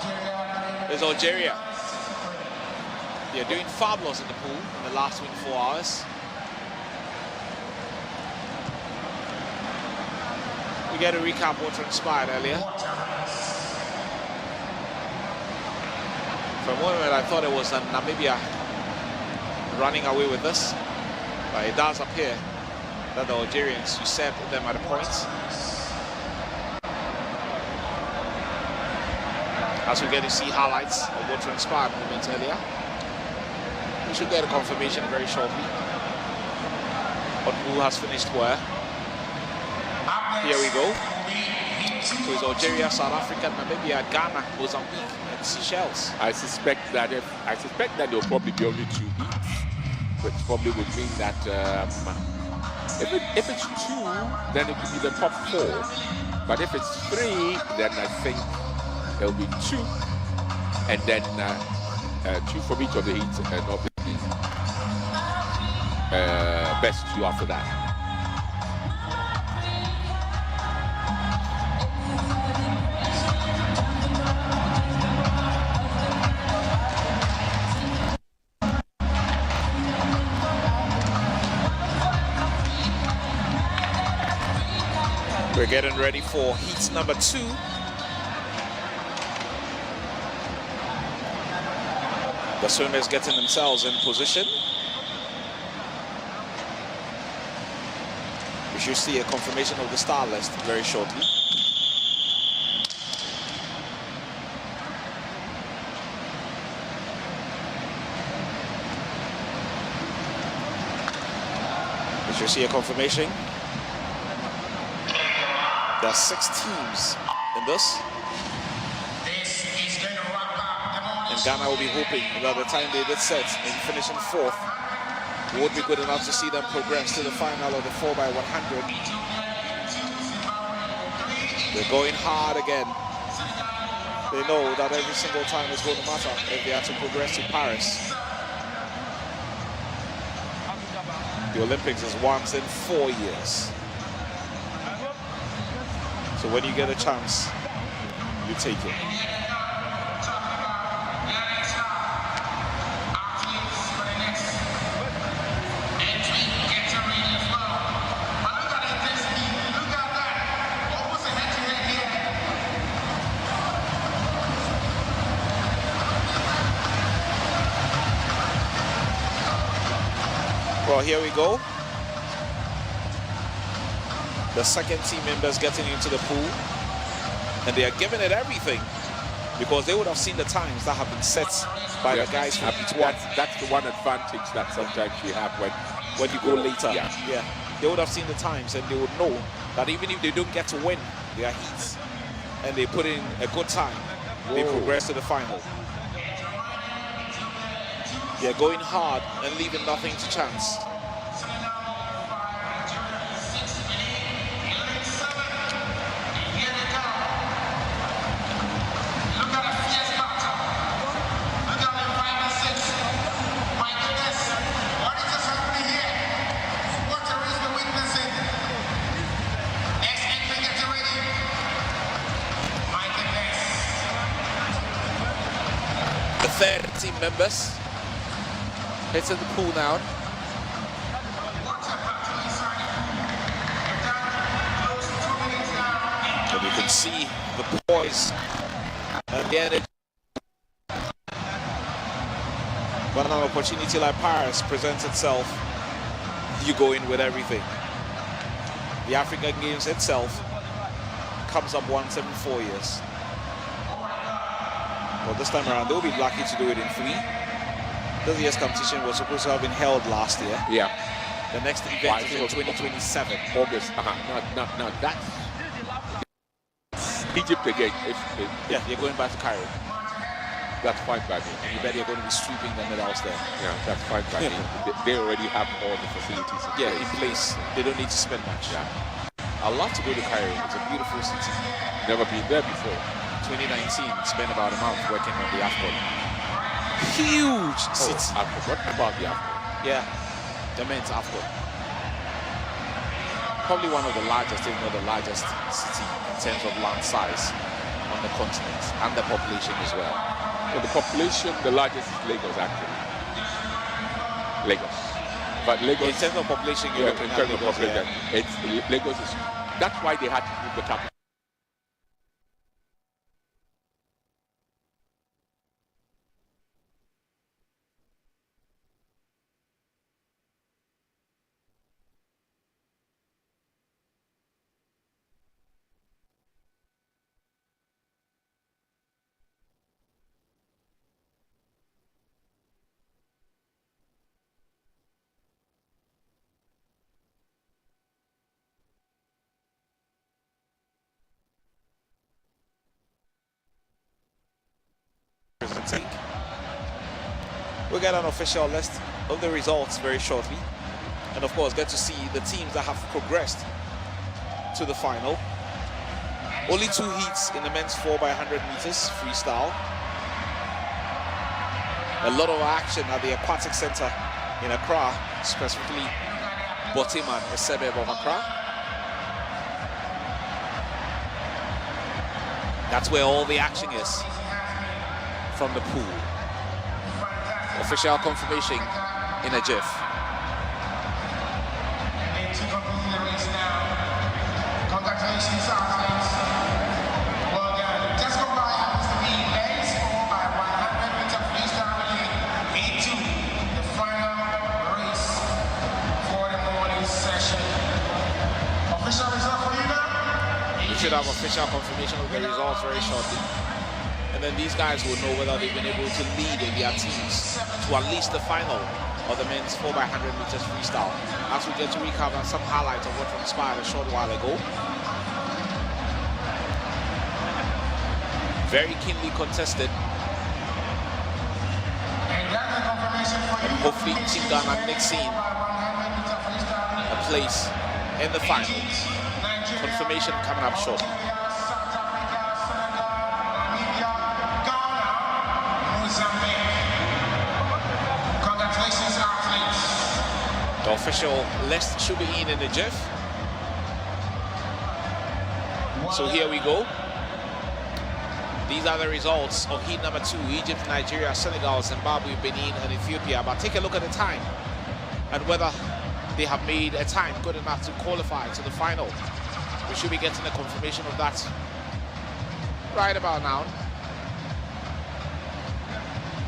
is Algeria. They're doing fabulous in the pool in the last 24 hours. We get a recap what transpired earlier. For a moment I thought it was Namibia running away with this, but it does appear that the Algerians usurped them at a point. As we get to see highlights of what transpired moments earlier, we should get a confirmation very shortly on who has finished where. Here we go. So it's Algeria, South Africa, Namibia, Ghana, Mozambique, and Seychelles. I suspect that there'll probably be only 2 heats, which probably would mean that if it's 2, then it would be the top 4. But if it's 3, then I think there'll be 2, and then 2 from each of the heats, and obviously best 2 after that. We're getting ready for heat number 2. The swimmers getting themselves in position. We should see a confirmation of the star list very shortly. We should see a confirmation. There are 6 teams in this. And Ghana will be hoping that the time they did set in finishing 4th would be good enough to see them progress to the final of the 4x100. They're going hard again. They know that every single time is going to matter if they have to progress to Paris. The Olympics is once in 4 years. So when you get a chance, you take it. Well, here we go. The second team members getting into the pool, and they are giving it everything because they would have seen the times that have been set by the guys from each one. That's the one advantage that sometimes you have when you go later. Yeah, they would have seen the times and they would know that even if they don't get to win their heats and they put in a good time, they progress to the final. They're going hard and leaving nothing to chance. The third team members hitting the pool now. And you can see the poise and the energy. When an opportunity like Paris presents itself, you go in with everything. The African Games itself comes up once every 4 years. Well, this time around, they'll be lucky to do it in 3. This year's competition was supposed to have been held last year. Yeah. The next event is in 2027. August. Now that's Egypt again. Yeah, you're going back to Cairo. That's fine by me. And you bet you're going to be sweeping the medals there. Yeah, that's fine by me. They already have all the facilities in place. They don't need to spend much. Yeah. I'd love to go to Cairo. It's a beautiful city. Never been there before. 2019, spent about a month working on the AFCON. Huge city. I forgot about the AFCON. Yeah, the men's AFCON. Probably one of the largest, if not the largest city in terms of land size on the continent and the population as well. So the population, the largest is Lagos actually. Lagos. But Lagos, in terms of population, in terms of population, Lagos is. That's why they had to move the capital. We'll get an official list of the results very shortly, and of course get to see the teams that have progressed to the final. Only 2 heats in the men's 4x100 meters freestyle. A lot of action at the Aquatic Center in Accra, specifically Botiman, a suburb of Accra. That's where all the action is from the pool. Official confirmation in a jiff. Congratulations, athletes. Well done. Just go by happens to be men's 4x100 meter freestyle relay into the final race for the morning session. Official result for you now? We should have official confirmation of the results very shortly. And then these guys will know whether they've been able to lead in their teams to at least the final of the men's 4x100 meters freestyle. As we get to recover some highlights of what transpired a short while ago. Very keenly contested. And hopefully Team Ghana mixing a place in the final. Confirmation coming up shortly. Congratulations, athletes. The official list should be in the jiff. So here we go. These are the results of heat number 2. Egypt, Nigeria, Senegal, Zimbabwe, Benin, and Ethiopia. But take a look at the time and whether they have made a time good enough to qualify to the final. We should be getting a confirmation of that right about now.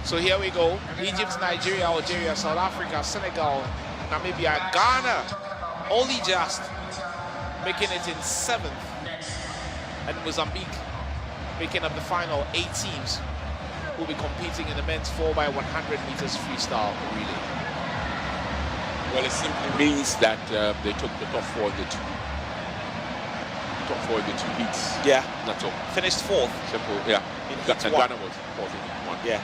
So here we go. Egypt, Nigeria, Algeria, South Africa, Senegal, Namibia, Ghana, only just making it in 7th, and Mozambique making up the final 8 teams will be competing in the men's 4x100 meters freestyle relay. Well, it simply means that they took the top 4 in the 2 heats. Yeah, that's all. Finished 4th. Simple, yeah. In And heat Ghana 1. was 4th in heat 1. Yeah,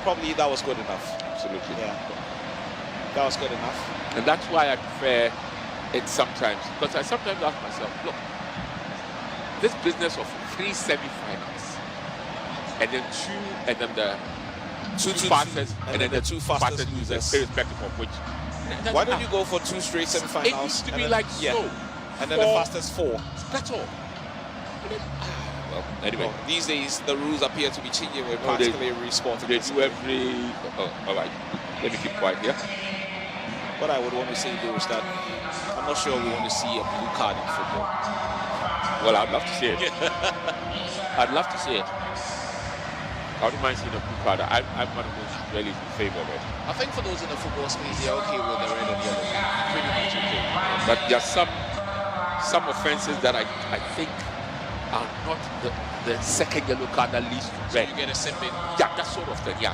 probably that was good enough. Absolutely. Yeah, that was good enough. And that's why I prefer it sometimes, because I sometimes ask myself, look, this business of 3 semi-finals, and then the two fastest, and then the 2 fastest losers, irrespective of which. Why don't you go for 2 straight semi-finals? It needs to be like so. And then the fastest 4. That's all. Well, anyway. Well, these days, the rules appear to be changing with practically every sport. They do every... all right. Let me keep quiet here. What I would want to say, though, is that I'm not sure we want to see a blue card in football. Well, I'd love to see it. I'd love to see it. I wouldn't mind seeing a blue card. I'm one of those really in favor of it. I think for those in the football space, they're okay with the red and yellow. Pretty much okay. But there are some offenses that I think are not the second yellow card that leads to red. So you get a simping. Yeah, that sort of thing, yeah.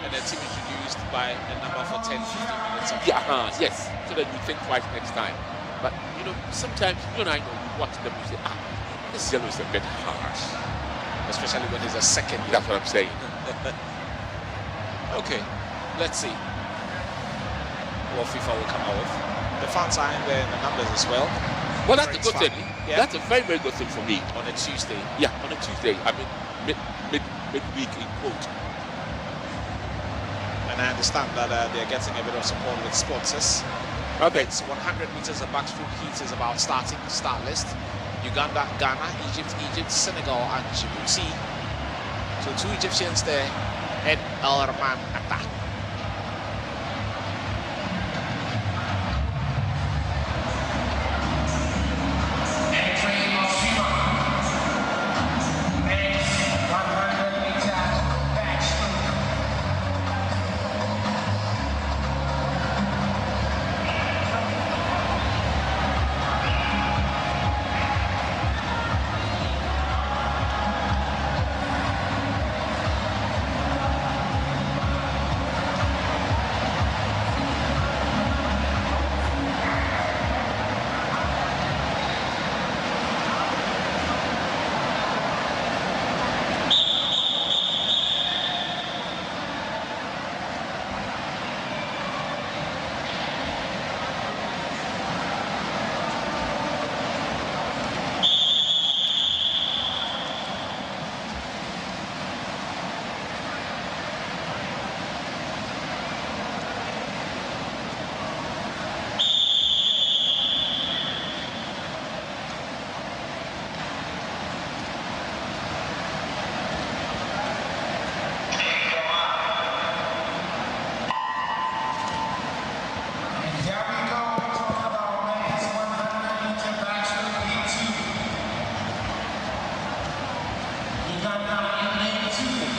And then team introduced by a number for 10, 15 minutes. Yeah, yes. So that you think twice next time. But, you know, sometimes, you and I know, you watch them, you say, this yellow is a bit harsh. Especially when there's a second. That's what I'm saying. Okay, let's see what FIFA will come out with. The fans are in there in the numbers as well. Well, that's a good thing. Yeah. That's a very, very good thing for me. On a Tuesday. Yeah, on a Tuesday. I mean, midweek in quote. And I understand that they're getting a bit of support with sponsors. Okay. It's 100 meters of backstroke heat is about start list. Uganda, Ghana, Egypt, Senegal, and Djibouti. So 2 Egyptians there, and El Rahman Atta.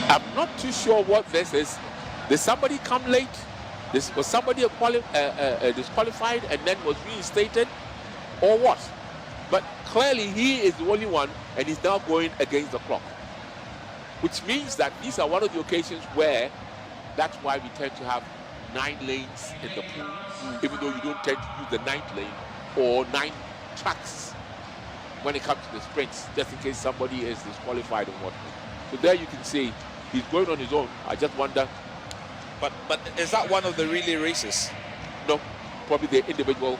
I'm not too sure what this is. Did somebody come late? Was somebody disqualified and then was reinstated, or what? But clearly he is the only one, and he's now going against the clock, which means that these are one of the occasions where that's why we tend to have 9 lanes in the pool, even though you don't tend to use the 9th lane or 9 tracks when it comes to the sprints, just in case somebody is disqualified or whatnot. So there you can see he's going on his own. I just wonder. But is that one of the relay races? No, probably the individual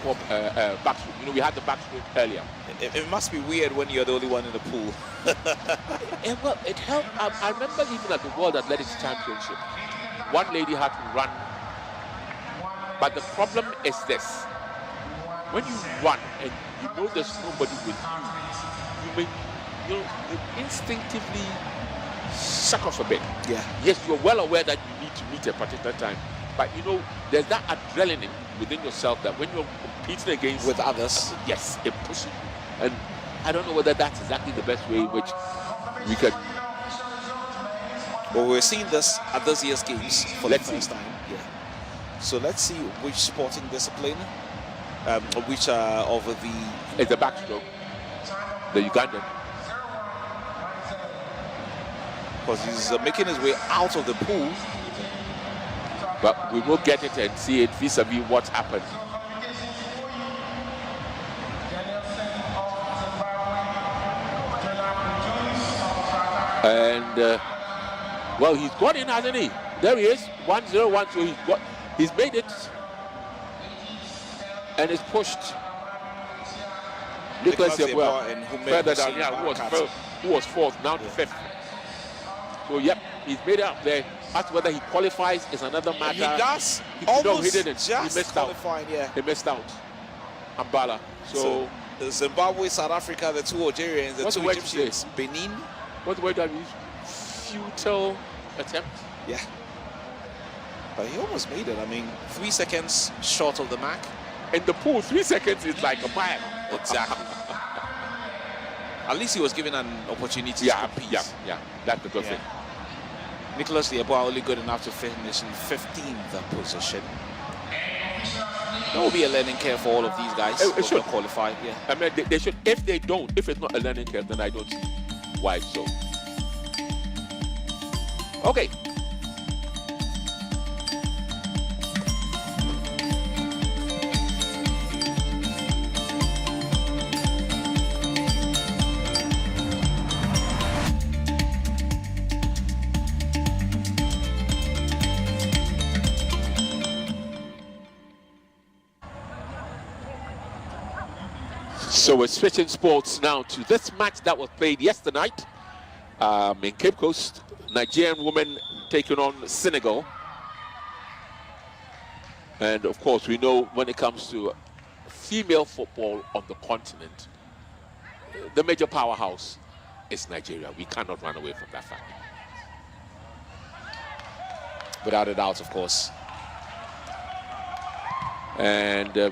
backstroke. You know, we had the backstroke earlier. It must be weird when you're the only one in the pool. Well, it helped. I remember even at the World Athletics Championship, one lady had to run. But the problem is this. When you run and you know there's nobody with you, you instinctively suck off a bit. Yeah. Yes, you're well aware that you need to meet a particular time. But you know, there's that adrenaline within yourself that when you're competing against with others, yes, it pushes you. And I don't know whether that's exactly the best way in which we could. Well, we're seeing this at this year's games for the first time. Yeah. So let's see which sporting discipline, which of the... It's the backstroke, the Ugandan. Because he's making his way out of the pool. But we will get it and see it vis-a-vis what happened. And well, he's got in, hasn't he? There he is, 1-0-1. So he's made it, and it's pushed. Nicholas Yeboah further down, yeah, who was fourth, now to fifth. So yep, he's made it up there. As whether he qualifies is another matter. He does. He didn't. He missed out. Yeah. He missed out. Ambala. So Zimbabwe, South Africa, the two Algerians, the two Egyptians, Benin. What word have you used? Futile attempt. Yeah. But he almost made it. I mean, 3 seconds short of the mark. In the pool, 3 seconds is like a mile. Exactly. At least he was given an opportunity to compete. Yeah. That's the good thing. Nicholas Yeboah only good enough to finish in 15th position. That will be a learning curve for all of these guys. It should qualify. Yeah. I mean, they should. If they don't, if it's not a learning curve, then I don't see why so. Okay. So we're switching sports now to this match that was played yesterday night in Cape Coast. Nigerian women taking on Senegal. And of course, we know when it comes to female football on the continent, the major powerhouse is Nigeria. We cannot run away from that fact. Without a doubt, of course. And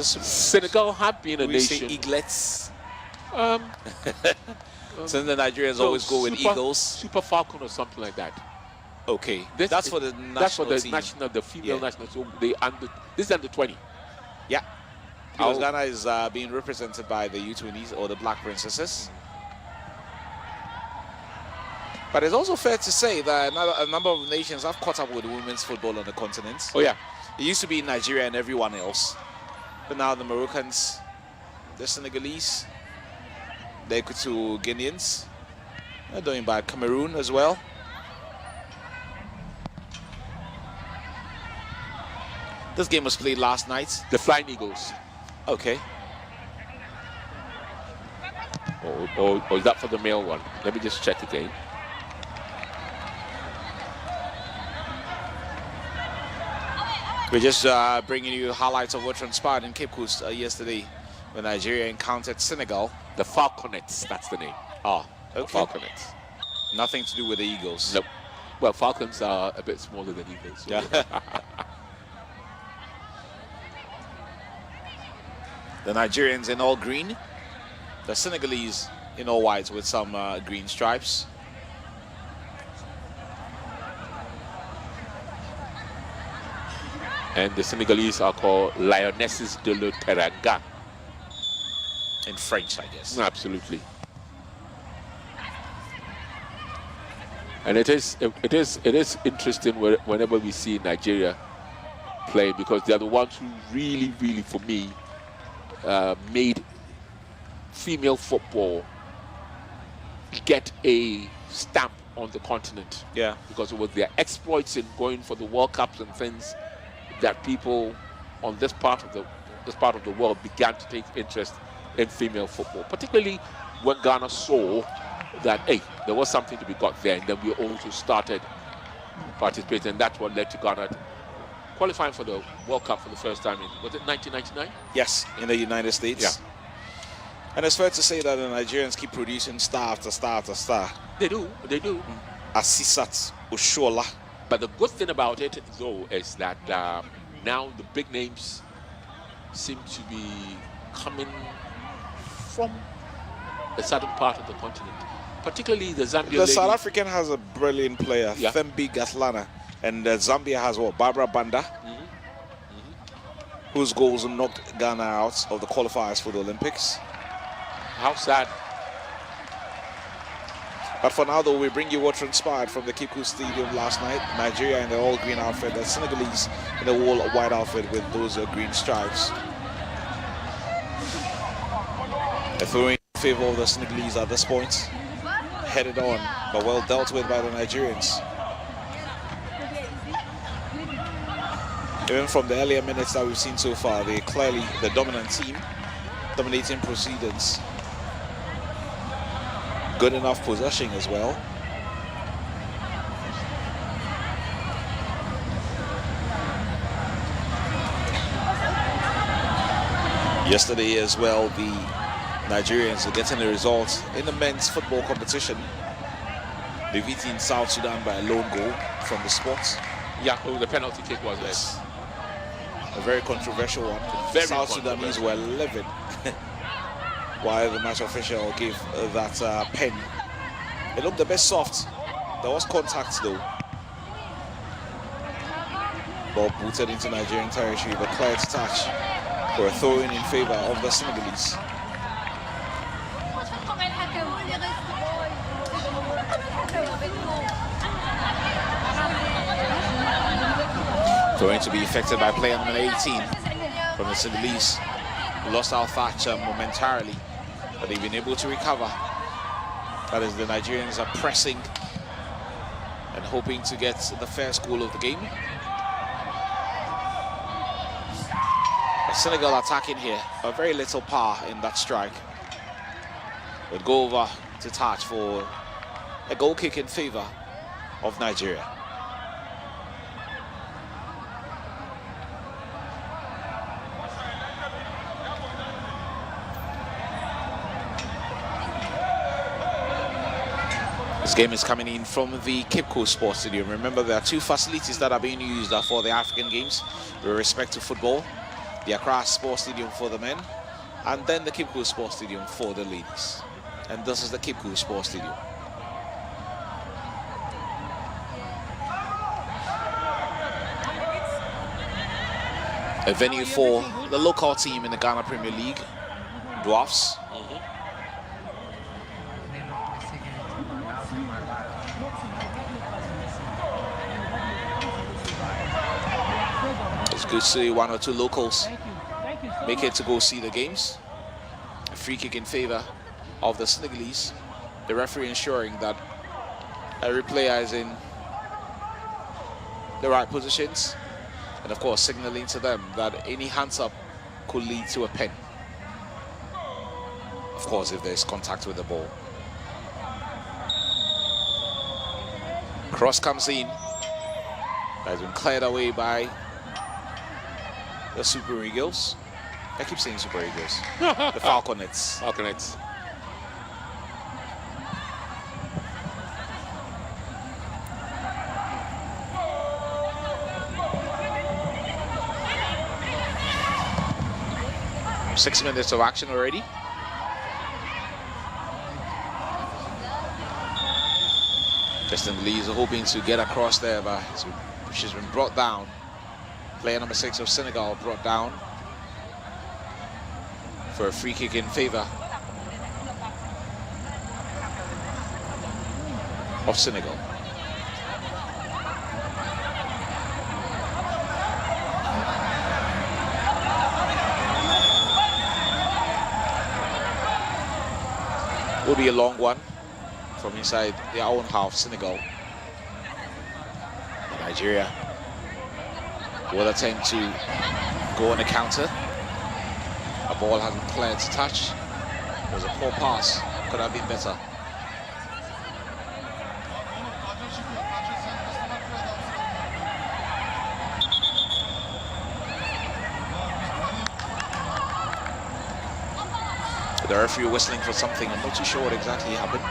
Senegal have been a nation. Eaglets. So the Nigerians always go with Eagles. Super Falcon or something like that. Okay, that's for the national team. The female national. So this is under 20. Yeah. Because Ghana is being represented by the U20s or the Black Princesses. But it's also fair to say that a number of nations have caught up with women's football on the continent. Oh yeah. It used to be Nigeria and everyone else. But now the Moroccans, the Senegalese, the Equatorial Guineans, they're doing by Cameroon as well. This game was played last night. The Flying Eagles. Okay. Or is that for the male one? Let me just check again. We're just bringing you highlights of what transpired in Cape Coast yesterday when Nigeria encountered Senegal. The Falconets, that's the name. Ah, okay. The Falconets. Nothing to do with the Eagles. Nope. Well, Falcons are a bit smaller than Eagles. So yeah. The Nigerians in all green. The Senegalese in all white with some green stripes. And the Senegalese are called Lionesses de le Teranga. In French, I guess. Absolutely. And it is interesting whenever we see Nigeria play, because they are the ones who really, for me, made female football get a stamp on the continent. Yeah. Because it was their exploits in going for the World Cups and things that people on this part of the world began to take interest in female football, particularly when Ghana saw that, hey, there was something to be got there, and then we also started participating, and that's what led to Ghana qualifying for the World Cup for the first time in, was it 1999? Yes, in the United States. Yeah. And it's fair to say that the Nigerians keep producing star after star after star. They do. Asisat Oshola. But the good thing about it, though, is that now the big names seem to be coming from a certain part of the continent. particularly the Zambia The lady. South African has a brilliant player, Yeah. Thembi Gatlana, and Zambia has what? Barbara Banda, whose goals knocked Ghana out of the qualifiers for the Olympics. How sad. But for now, though, we bring you what transpired from the Kipku Stadium last night. Nigeria in the all-green outfit, the Senegalese in the all-white outfit with those green stripes. A throwing in favor of the Senegalese at this point. Headed on, but well dealt with by the Nigerians. Even from the earlier minutes that we've seen so far, they're clearly the dominant team, dominating proceedings. Good enough possession as well. Yesterday as well, the Nigerians are getting the results in the men's football competition, defeating South Sudan by a lone goal from the spot. Yeah, the penalty kick was this. A very controversial one. Very South Sudanese were livid while the match official gave that pen. It looked a bit soft. There was contact though. Ball booted into Nigerian territory, but cleared to touch for a throw-in favor of the Senegalese. Going to be affected by player number 18 from the Senegalese, who lost Al Thatcher momentarily, but they've been able to recover. That is, the Nigerians are pressing and hoping to get the first goal of the game. But Senegal attacking here, but very little power in that strike. Would go over to touch for a goal kick in favor of Nigeria. This game is coming in from the Cape Coast Sports Stadium. Remember, there are two facilities that are being used for the African Games with respect to football. The Accra Sports Stadium for the men, and then the Cape Coast Sports Stadium for the ladies. And this is the Cape Coast Sports Stadium. A venue for the local team in the Ghana Premier League, Dwarfs. It's good to see one or two locals make it to go see the games. A free kick in favor of the Senegalese. The referee ensuring that every player is in the right positions, and of course signaling to them that any hands up could lead to a pen. Of course, if there's contact with the ball. Cross comes in. Has been cleared away by the Super Eagles. I keep saying Super Eagles. The Falconets. Falconets. Six minutes of action already. Justin Lee is hoping to get across there, but she's been brought down. Player number 6 of Senegal brought down for a free kick in favor of Senegal. Will be a long one from inside their own half, Senegal. Nigeria will attempt to go on a counter. A ball hasn't cleared to touch. It was a poor pass, could have been better. The referee whistling for something. I'm not too sure what exactly happened.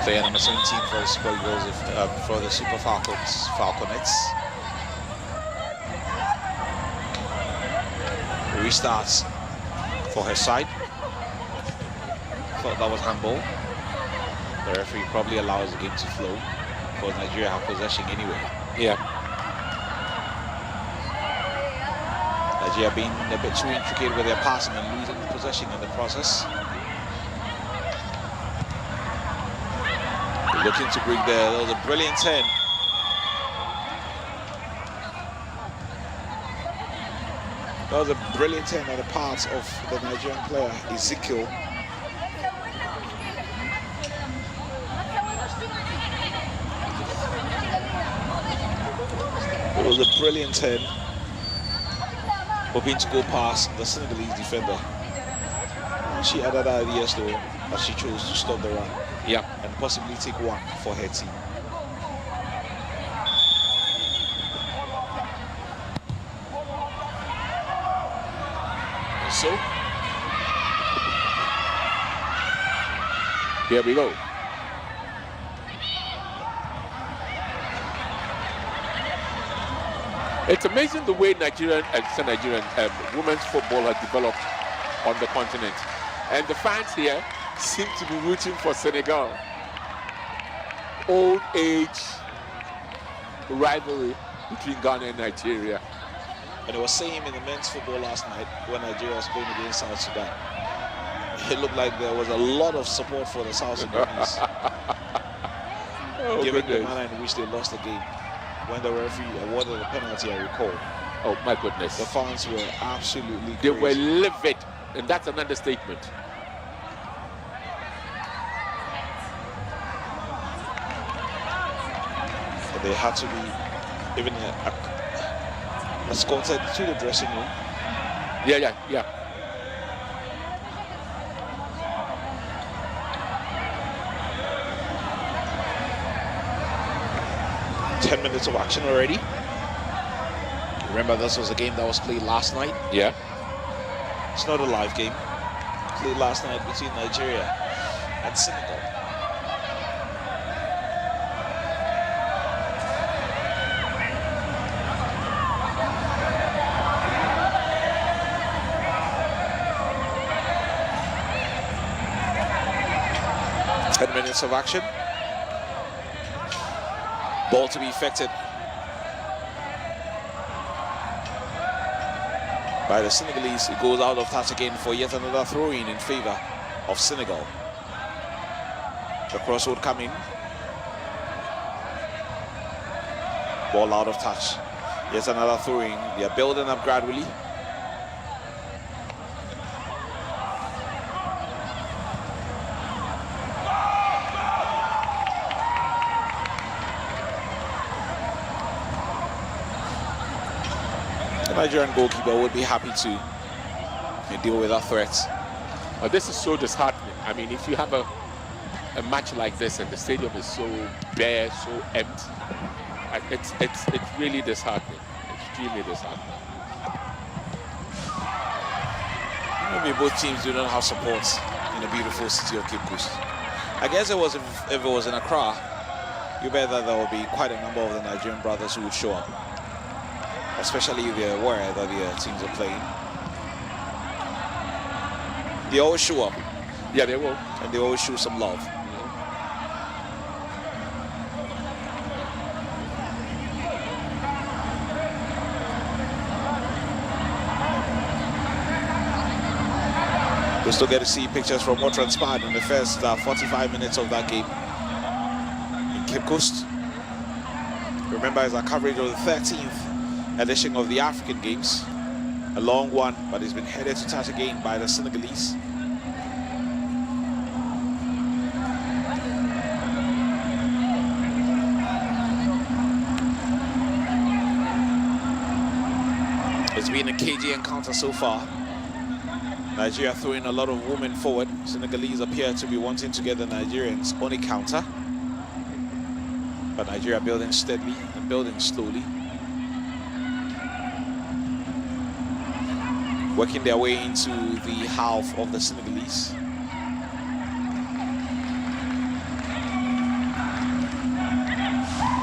Player number 17 for the Super Eagles, for the Super Falconets. restarts for her side. Thought that was handball. The referee probably allows the game to flow because Nigeria have possession anyway. Yeah. Nigeria being a bit too intricate with their passing and losing possession in the process. They're looking to bring there was a brilliant 10. That was a brilliant 10 on the part of the Nigerian player, Ezekiel. It was a brilliant 10. Hoping to go past the Senegalese defender. She had other ideas though, but she chose to stop the run. Yeah. And possibly take one for her team. So, here we go. It's amazing the way Nigerian women's football has developed on the continent. And the fans here seem to be rooting for Senegal. Old age rivalry between Ghana and Nigeria. And it was same in the men's football last night when Nigeria was playing against South Sudan. It looked like there was a lot of support for the South Sudanese. Given the manner in which they lost the game. When the referee awarded the penalty, I recall. Oh my goodness. The fans were absolutely They crazy. were livid, and that's an understatement. And they had to be even escorted to the dressing room. Yeah. 10 minutes of action already. Remember, this was a game that was played last night. Yeah. It's not a live game. Played last night between Nigeria and Senegal. Minutes of action. Ball to be effected by the Senegalese. It goes out of touch again for yet another throw-in in favor of Senegal. The cross would come in. Ball out of touch. Yet another throw-in. They are building up gradually. The Nigerian goalkeeper would be happy to deal with that threat. This is so disheartening. I mean, if you have a match like this and the stadium is so bare, so empty, it's really disheartening. Extremely disheartening. Maybe both teams do not have support in the beautiful city of Cape Coast. I guess if it was in Accra, you bet that there will be quite a number of the Nigerian brothers who would show up. Especially if they're aware that their teams are playing. They always show up. Yeah, they will. And they always show some love. We still get to see pictures from what transpired in the first 45 minutes of that game in Cape Coast. Remember, it's our coverage of the 13th edition of the African Games. A long one, but it's been headed to touch again by the Senegalese. It's been a cagey encounter so far. Nigeria throwing a lot of women forward. Senegalese appear to be wanting to get the Nigerians on a counter. But Nigeria building steadily and building slowly. Working their way into the half of the Senegalese.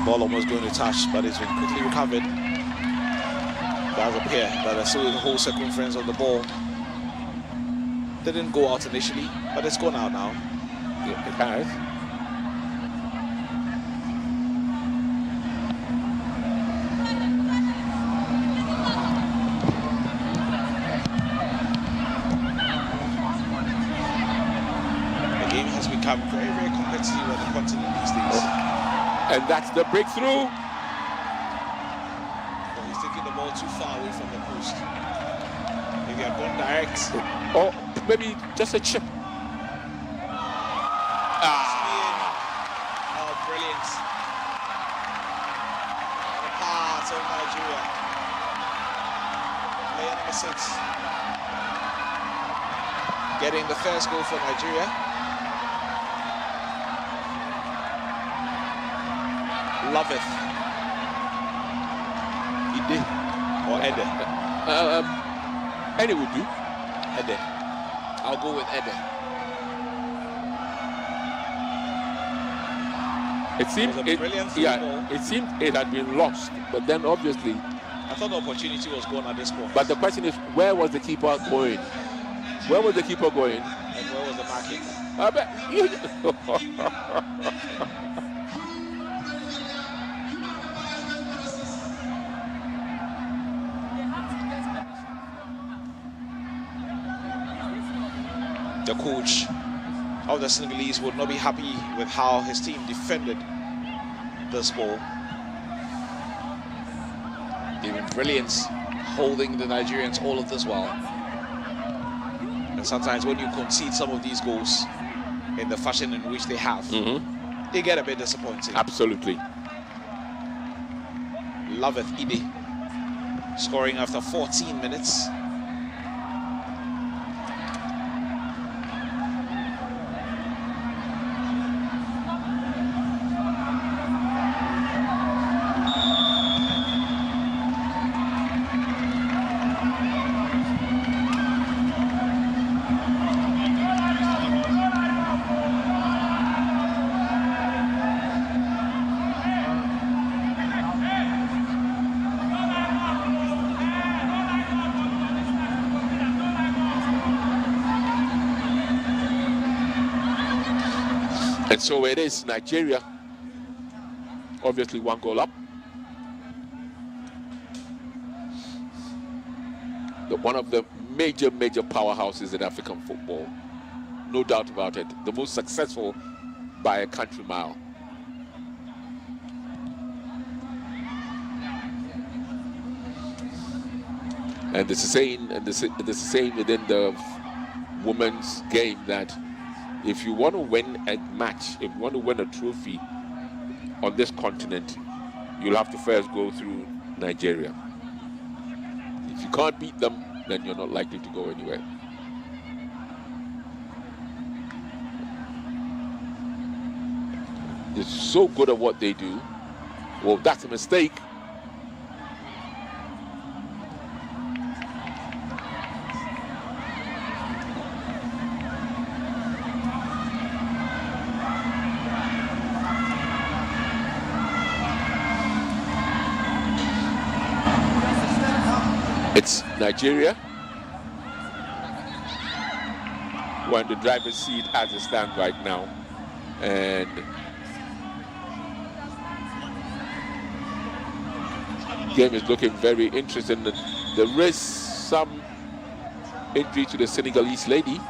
Ball almost going to touch, but it's been quickly recovered does appear that the whole circumference of the ball didn't go out initially, but it's gone out now. Yeah, it has. The game has become very, very competitive on the continent these days. And that's the breakthrough. But he's taking the ball too far away from the post. Maybe I've gone direct. Or maybe just a chip. Oh, brilliant. The part of Nigeria. Player number 6. Getting the first goal for Nigeria. Loveth. Ide or Ede? Ede would do. Ede. I'll go with Ede. It seemed it seemed it had been lost, but then obviously I thought the opportunity was gone at this point. But the question is, where was the keeper going? Where was the keeper going? And where was the marking? I bet you. The coach of the Senegalese would not be happy with how his team defended this ball. Even brilliance holding the Nigerians all of this while. And sometimes when you concede some of these goals in the fashion in which they have, they get a bit disappointing. Absolutely. Loveth Ide scoring after 14 minutes. And so it is Nigeria, obviously 1 goal up. One of the major powerhouses in African football, no doubt about it. The most successful by a country mile. And there's a saying, within the women's game that if you want to win a match, if you want to win a trophy on this continent, you'll have to first go through Nigeria. If you can't beat them, then you're not likely to go anywhere. They're so good at what they do. Well, that's a mistake. It's Nigeria. We're in the driver's seat as it stands right now. And the game is looking very interesting. There is some injury to the Senegalese lady.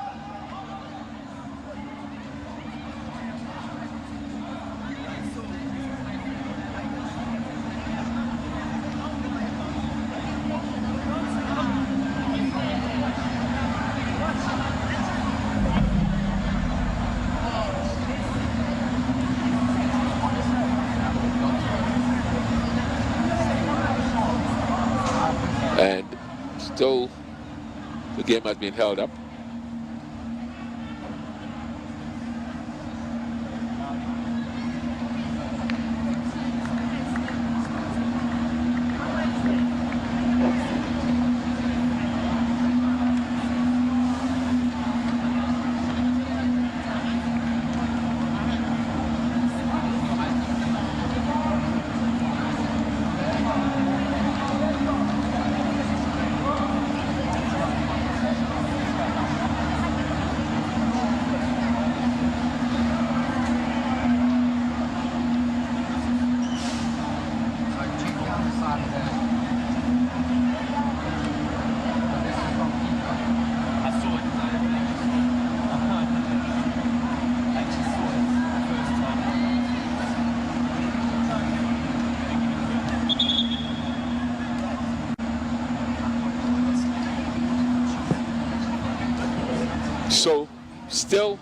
And still the game has been held up. So, still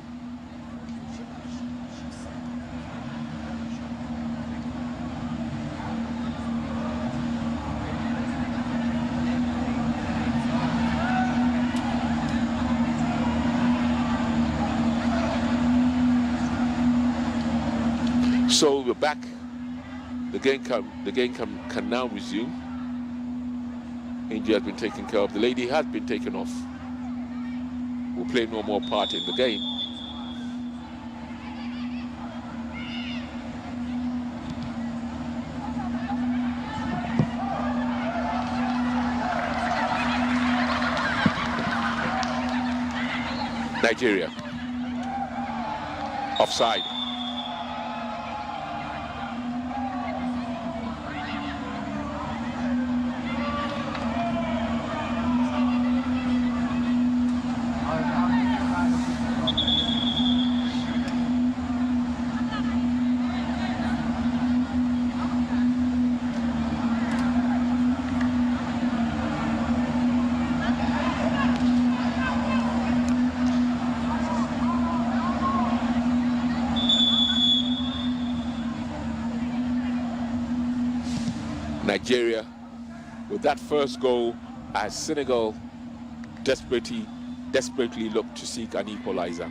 so we're back. The game can now resume. Injury has been taken care of. The lady has been taken off. Will play no more part in the game. Nigeria. Offside. Nigeria with that first goal as Senegal desperately look to seek an equalizer.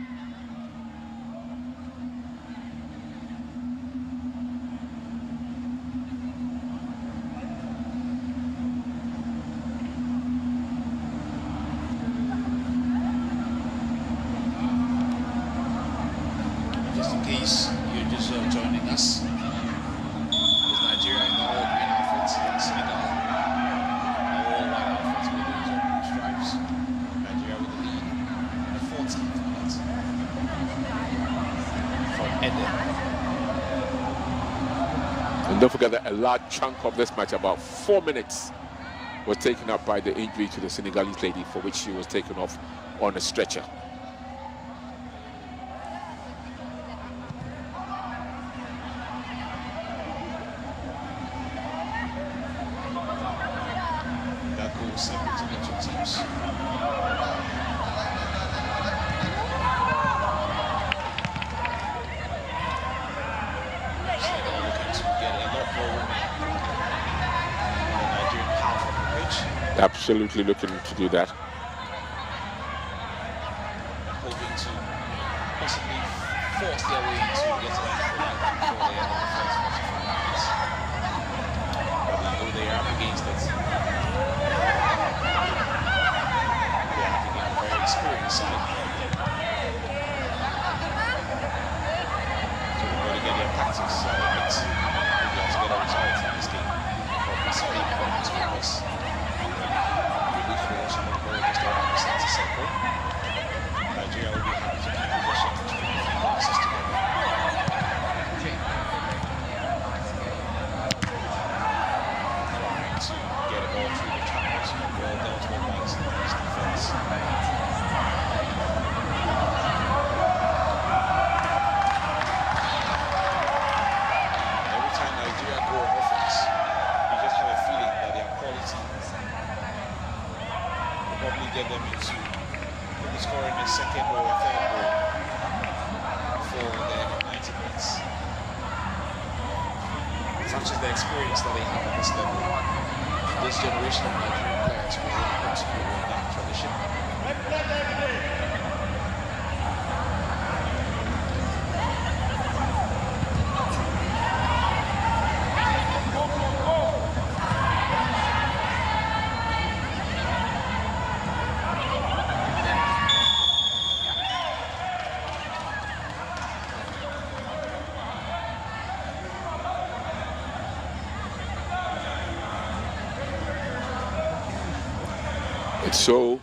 Just in case you're just joining us, is Nigeria in the all green outfits and Senegal all white outfits with those open stripes. Nigeria with the lead in the 14th minute from Eden. And don't forget that a large chunk of this match, about 4 minutes, was taken up by the injury to the Senegalese lady, for which she was taken off on a stretcher. That goal separating the two teams. Senegal looking to get a lot more women on the Nigerian half of the pitch. Absolutely looking to do that. Hoping to possibly force their way to get to that equalizer before they end the first 45 minutes. But we know they are up against it. They are having a very experienced side. So we've got to get their tactics right. Maybe have to get a result in this game. Or possibly points for us. Maybe for some of the goal just around the center circle. Nigeria will be happy to keep possession to keep a few passes together. Trying to get a ball through the channels. Well dealt with by the Senegalese defense. Every time Nigeria go on offense, you just have a feeling that their quality will probably get them into scoring a second or a third goal for the 90 minutes. Such as the experience that they have at this level, this generation of Nigerian players will really continue with that tradition. So,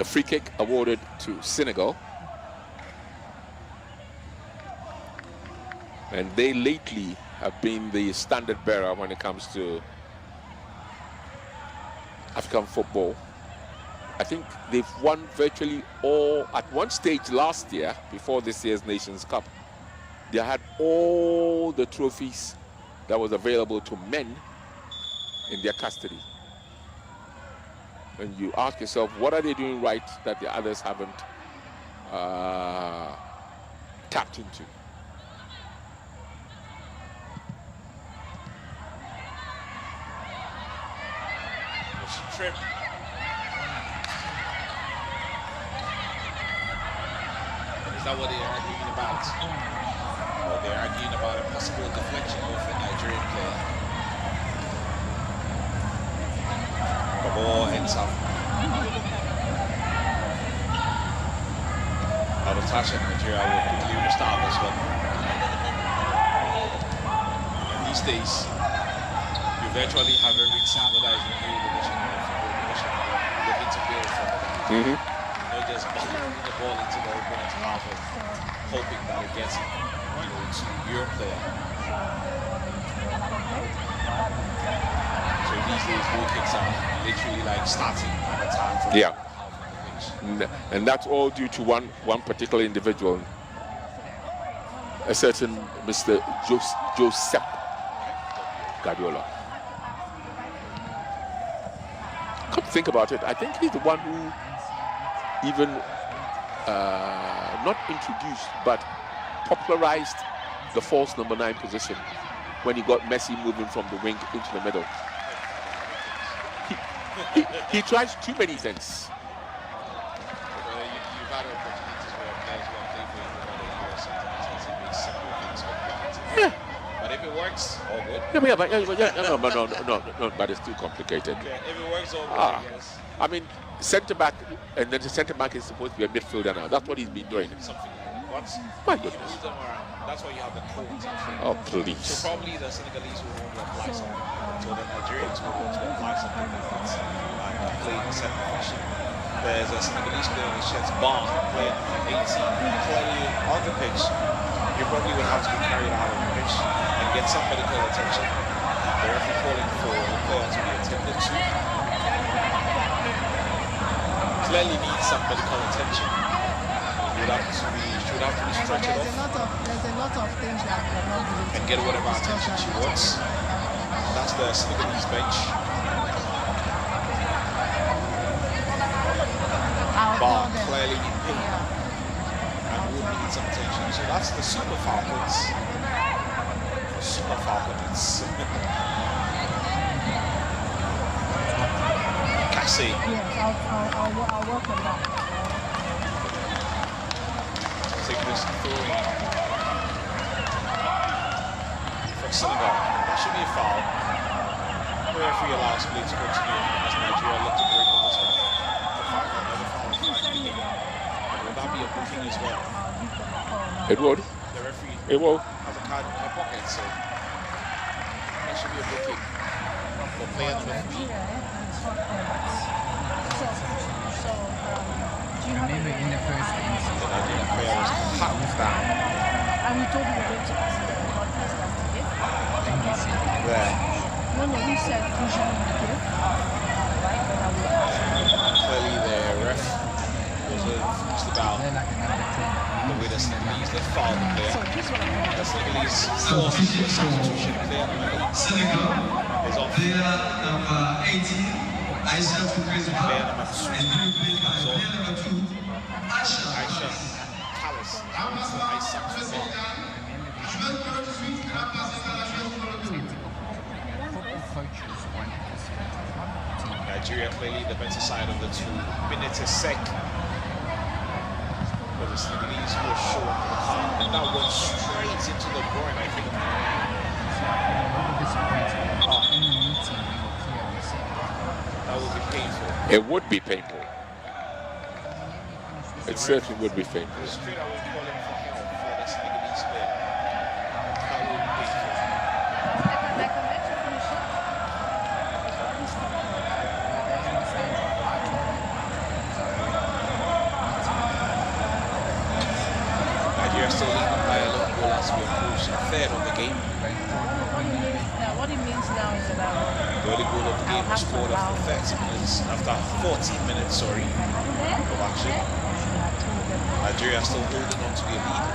a free kick awarded to Senegal. And they lately have been the standard bearer when it comes to African football. I think they've won virtually all, at one stage last year, before this year's Nations Cup, they had all the trophies that was available to men in their custody. and you ask yourself, what are they doing right that the others haven't tapped into? Trip. Is that what they're arguing about? Or they're arguing about a possible deflection of a Nigerian player? The ball ends up out of touch, and Nigeria will quickly restart this one. And these days, you virtually have every team that is in the division looking to build from the back. Not just banging the ball into the opponent's half and hoping that it gets to your player. So these days, goal kicks are literally like starting at a time from Yeah. And that's all due to one particular individual, a certain Mr. Joseph Guardiola. Come to think about it, I think he's the one who even not introduced but popularized the false number 9 position when he got Messi moving from the wing into the middle. He tries too many things. You've had opportunities where players will play for you for the years, sometimes it makes simple things complicated. Yeah. But if it works, all good. No, but it's too complicated. Yeah, if it works, all good, I guess. I mean, centre back, and then the centre back is supposed to be a midfielder now. That's what he's been doing. Something. What? My goodness. Move them around. That's why you have the codes. Oh, please. So probably the Senegalese will want to apply something. So the Nigerians will want to apply something like that. And play in the same fashion. There's a Senegalese player in the shirts, Bar, playing number 18, clearly on the pitch. You probably would have to be carried out on the pitch and get some medical attention. The referee calling for the player to be attended to. Clearly needs some medical attention. Should have to be stretched off. There's a lot of things that they're not doing. And get whatever attention she wants. That's the Senegalese bench. Bar clearly in pain and would need some attention. So that's the Super Falcons. Super Falcons. Cassie. Yes, I'll work on that. Take this throwing from Senegal. That should be a foul. The referee allows play to continue as Nigeria look to break on this one. Another foul of 5 minutes. Will that be a booking as well? It would. The referee It will. has a card in her pocket, so that should be a booking for player number 3. Remember in the first instance, the Nigerian player was hacked down. And we told you we're going to ask the broadcast yesterday. Where? No, we said usually we give. Clearly the ref was just about the way the Senegalese they fouled the player. The Senegalese forced a substitution. Player number 8 is off. Player number 18. Aisha to place the player number 2. Player number 2, Aisha Palace. Nigeria clearly the better side of the 2. Minutes a sec. But the Senegalese were short of the card. And that went straight into the groin, I think. That would be painful. It would be painful. It certainly would be painful. Straight away calling for help for the Senegalese player. That would be painful. Nigeria still leading by a long goal as we approach a third of the game. What it means now is that The early goal of the game was scored after 30 minutes, after 14 minutes, sorry, of action. Nigeria still holding on to the lead.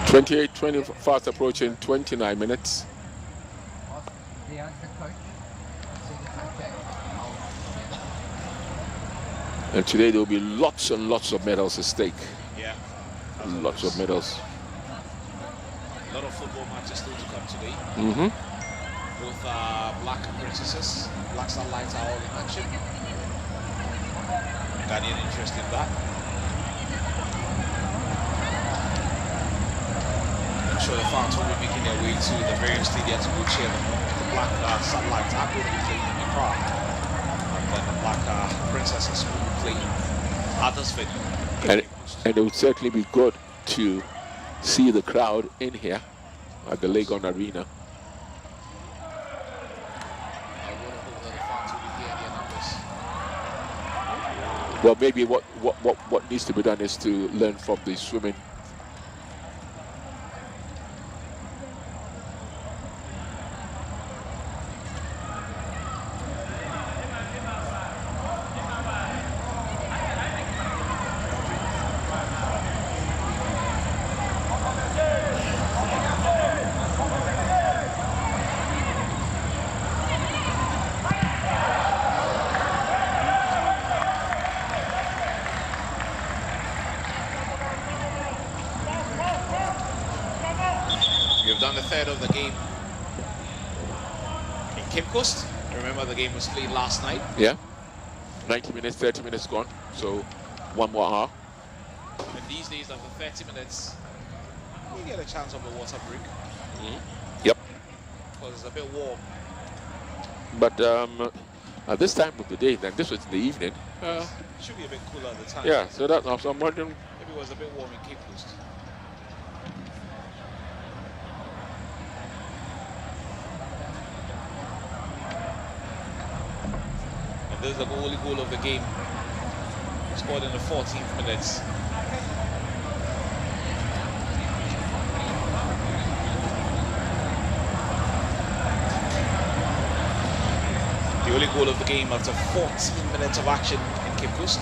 28-20, fast approaching 29 minutes. And today there will be lots and lots of medals at stake. Yeah. Lots of medals. A lot of football matches still to come today. Mm-hmm. Both black princesses, black starlights are all in action. Ghanaian interest in that. I'm sure the fans will be making their way to the various stadiums to cheer them on. The black satellites are going to be playing in Accra. And then the black princesses will be playing at this venue. And it would certainly be good to see the crowd in here at the Legon Arena. Well, maybe what needs to be done is to learn from the swimming. Done the third of the game in Cape Coast. Remember, the game was played last night. Yeah, 90 minutes, 30 minutes gone, so 1 more hour. And these days, after 30 minutes, you get a chance of a water break. Yep. Because it's a bit warm. But at this time of the day, then this was in the evening. Should be a bit cooler at the time. Yeah, so that's I'm wondering. Maybe it was a bit warm in Cape Coast. This is the only goal of the game, scored in the 14th minute. The only goal of the game after 14 minutes of action in Cape Coast.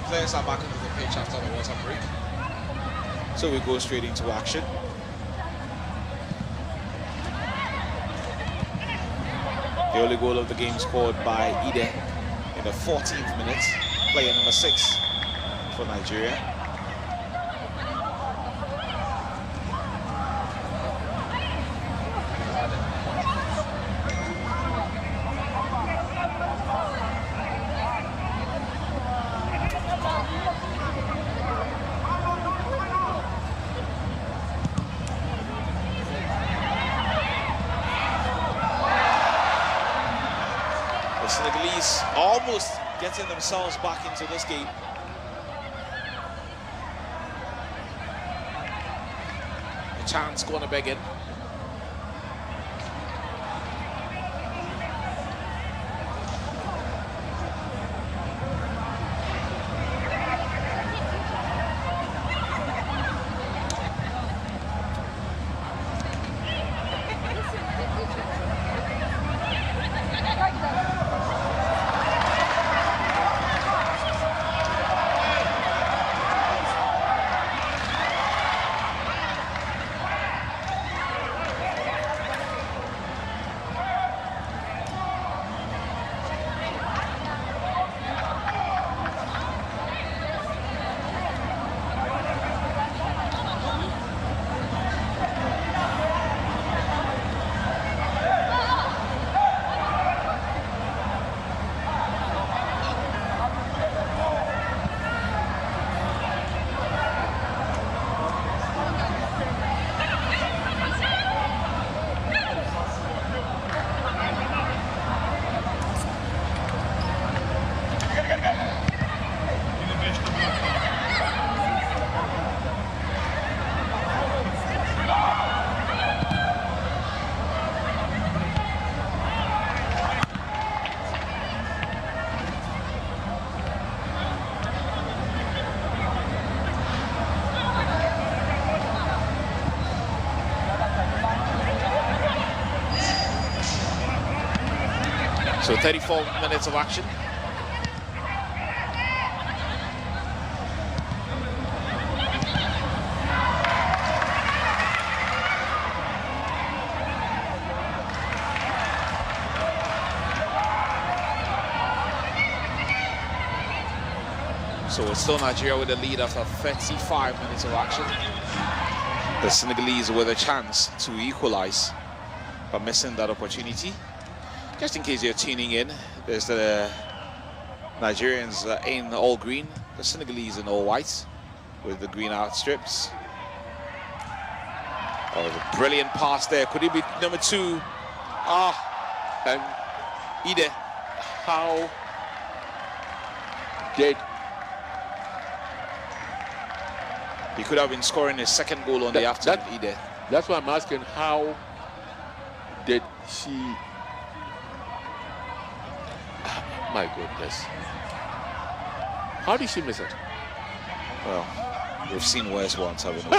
Players are back into the pitch after the water break. So we go straight into action. The only goal of the game scored by Ide in the 14th minute, player number 6 for Nigeria. The Senegalese almost getting themselves back into this game. A chance going to beg it. So 34 minutes of action. So it's still Nigeria with the lead after 35 minutes of action. The Senegalese with a chance to equalize, but missing that opportunity. Just in case you're tuning in, there's the Nigerians in all green, the Senegalese in all white, with the green outstrips. Oh, the brilliant pass there. Could it be number 2? And Ide, how did he could have been scoring his second goal on the afternoon, Ide. That's why I'm asking, how did she... My goodness. How did she miss it? Well, we've seen worse ones, haven't we?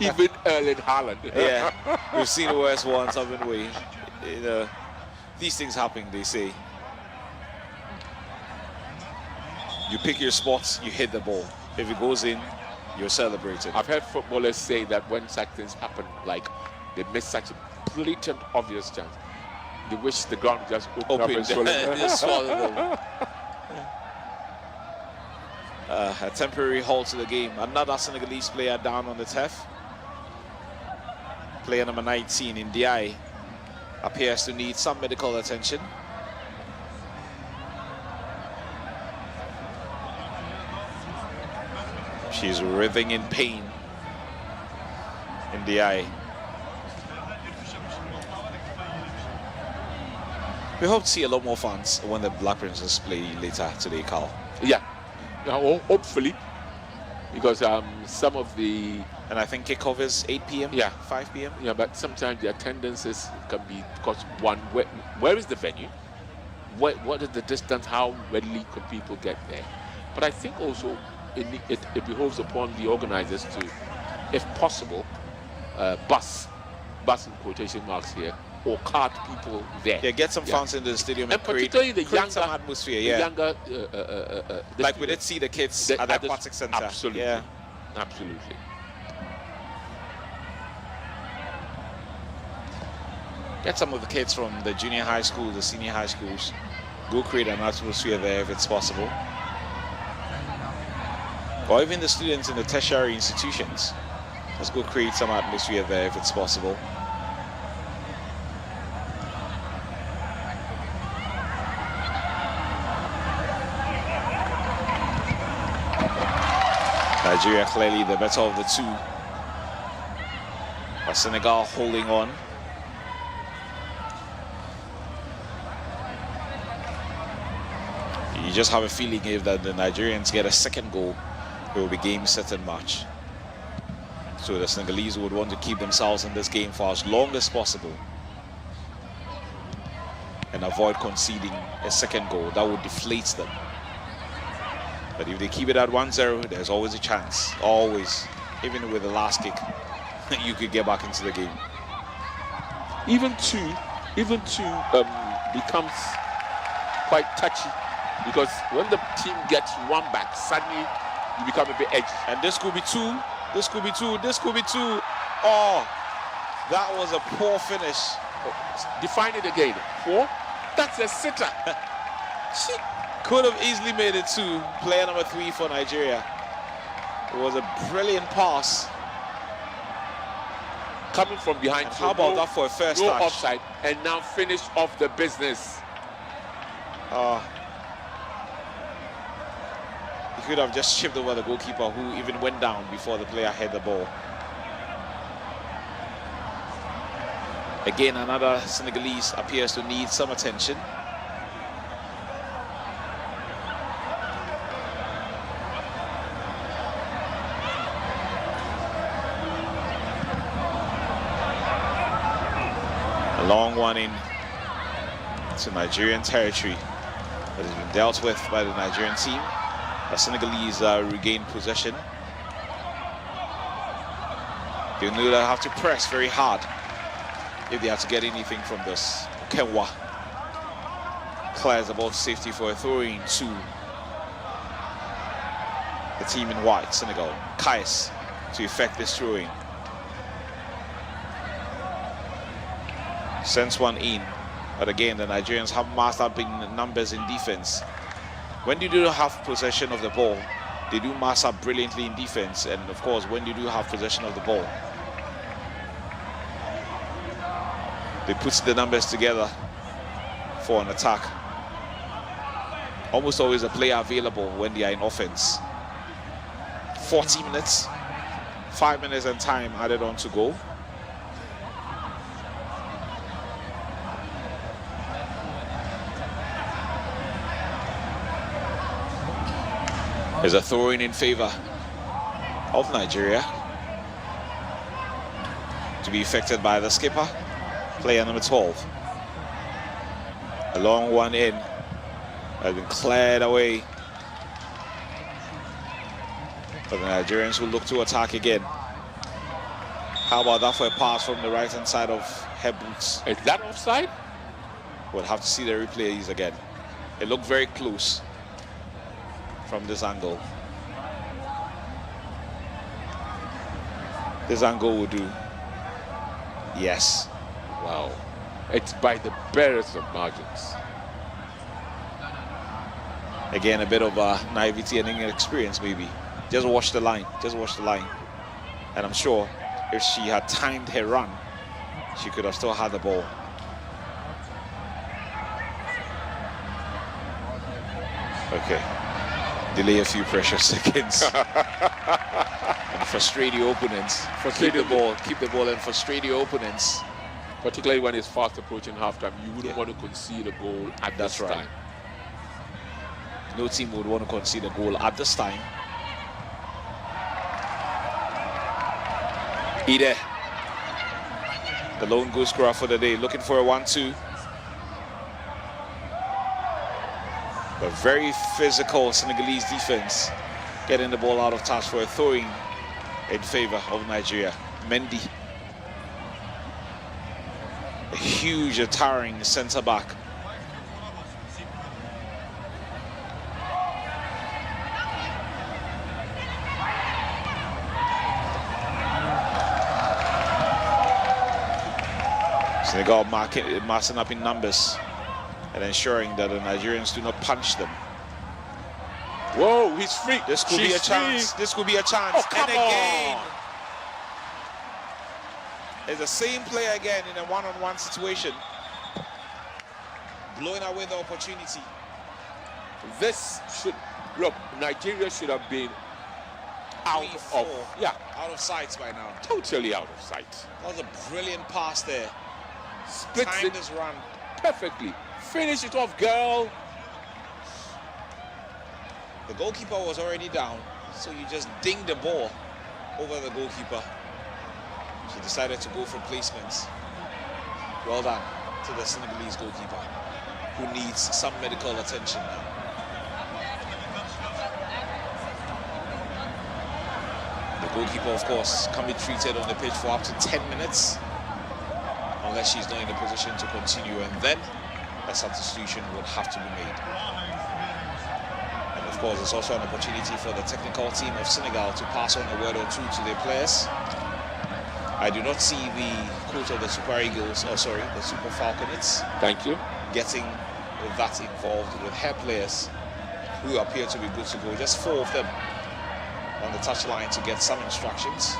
Even Erling Haaland. Yeah, we've seen worse ones, haven't we? You know, these things happen, they say. You pick your spots, you hit the ball. If it goes in, you're celebrating. I've heard footballers say that when such things happen, like they miss such a blatant, obvious chance, they wish the ground just opened up and swallow them. A temporary halt to the game. Another Senegalese player down on the turf. Player number 19, Ndiaye, appears to need some medical attention. She's writhing in pain. Ndiaye. We hope to see a lot more fans when the Black Princess play later today, Carl. Yeah, hopefully, because some of the... And I think kickoff is 8 p.m. Yeah, 5 p.m. Yeah, but sometimes the attendances can be, because one, where is the venue? What is the distance? How readily could people get there? But I think also it behoves upon the organizers to, if possible, bus in quotation marks here, or cart people there. Yeah, get some fans in the stadium and particularly create some atmosphere. Yeah, younger, like we did see the kids at the aquatic center. Absolutely, yeah, absolutely. Get some of the kids from the junior high school, the senior high schools. Go create an atmosphere there if it's possible. Or even the students in the tertiary institutions. Let's go create some atmosphere there if it's possible. Nigeria clearly the better of the two. But Senegal holding on. You just have a feeling if that the Nigerians get a second goal, it will be game, set and match. So the Senegalese would want to keep themselves in this game for as long as possible and avoid conceding a second goal. That would deflate them. But if they keep it at 1-0, there's always a chance. Always. Even with the last kick, you could get back into the game. Even two becomes quite touchy, because when the team gets one back, suddenly you become a bit edgy. And this could be two. This could be two. This could be two. Oh, that was a poor finish. Define it again. 4? That's a sitter. She could have easily made it 2. Player number 3 for Nigeria. It was a brilliant pass. Coming from behind. How about that for a first touch? Offside, and now finish off the business. He could have just chipped over the goalkeeper, who even went down before the player hit the ball. Again, another Senegalese appears to need some attention. A long one in to Nigerian territory that has been dealt with by the Nigerian team. The Senegalese regain possession. They will have to press very hard if they have to get anything from this. Kenwa. clears the ball to safety for a throw-in to the team in white, Senegal. Kais to effect this throw-in. Sends one in, but again the Nigerians have massed up in numbers in defense. When you do have possession of the ball, they do mass up brilliantly in defense, and of course when you do have possession of the ball, they put the numbers together for an attack. Almost always a player available when they are in offense. 40 minutes, 5 minutes and time added on to go. There's a throw-in in favor of Nigeria to be effected by the skipper, player number 12. A long one in has been cleared away, but the Nigerians will look to attack again. How about that for a pass from the right hand side of head boots? Is that offside? We'll have to see the replays again. It looked very close from this angle. This angle will do. Yes. Wow. It's by the barest of margins. Again, a bit of naivety and inexperience, maybe. Just watch the line. Just watch the line. And I'm sure if she had timed her run, she could have still had the ball. Okay. Delay a few precious seconds. And frustrate the opponents. Keep the ball and frustrate the opponents. Particularly when it's fast approaching halftime, you wouldn't want to concede a goal at this time. No team would want to concede a goal at this time. Ide, the lone goal scorer for the day, looking for a 1-2. But very physical Senegalese defense, getting the ball out of touch for a throwing in favor of Nigeria. Mendy, a huge, towering centre back. Senegal massing up in numbers and ensuring that the Nigerians do not punch them. Whoa, he's free. This could be a chance. This could be a chance. Oh, come and again, on. it's the same player again in a one-on-one situation, blowing away the opportunity. This should look. Nigeria should have been out of sight by now. Totally out of sight. That was a brilliant pass there. Splits Timed it his run perfectly. Finish it off, girl. The goalkeeper was already down, so you just dinged the ball over the goalkeeper. She decided to go for placements. Well done to the Senegalese goalkeeper, who needs some medical attention now. The goalkeeper, of course, can be treated on the pitch for up to 10 minutes, unless she's not in a position to continue, and then a substitution would have to be made. And of course, it's also an opportunity for the technical team of Senegal to pass on a word or two to their players. I do not see the coach of the Super Eagles, the Super Falconets, thank you, getting that involved with her players, who appear to be good to go. Just 4 of them on the touchline to get some instructions.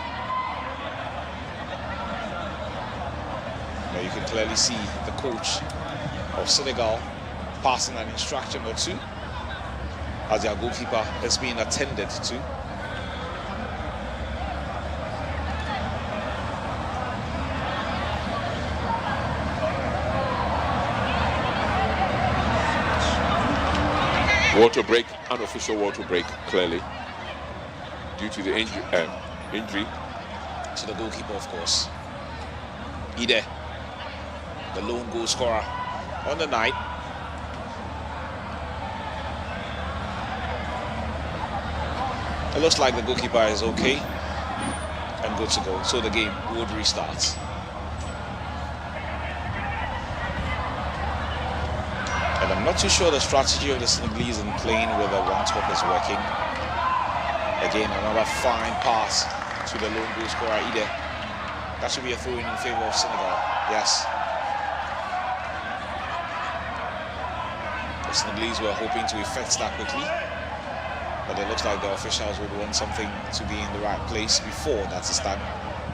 Now you can clearly see the coach of Senegal passing an instruction or two as their goalkeeper is being attended to. Water break, unofficial water break, clearly, due to the injury. To the goalkeeper, of course. Ide, the lone goal scorer on the night. It looks like the goalkeeper is okay and good to go, so the game would restart. And a not too sure the strategy of the Senegalese in playing with a one-top is working. Again, another fine pass to the lone goal scorer, Ide. That should be a throw-in favor of Senegal. Yes. The Senegalese were hoping to effect that quickly, but it looks like the officials would want something to be in the right place before that's a stand.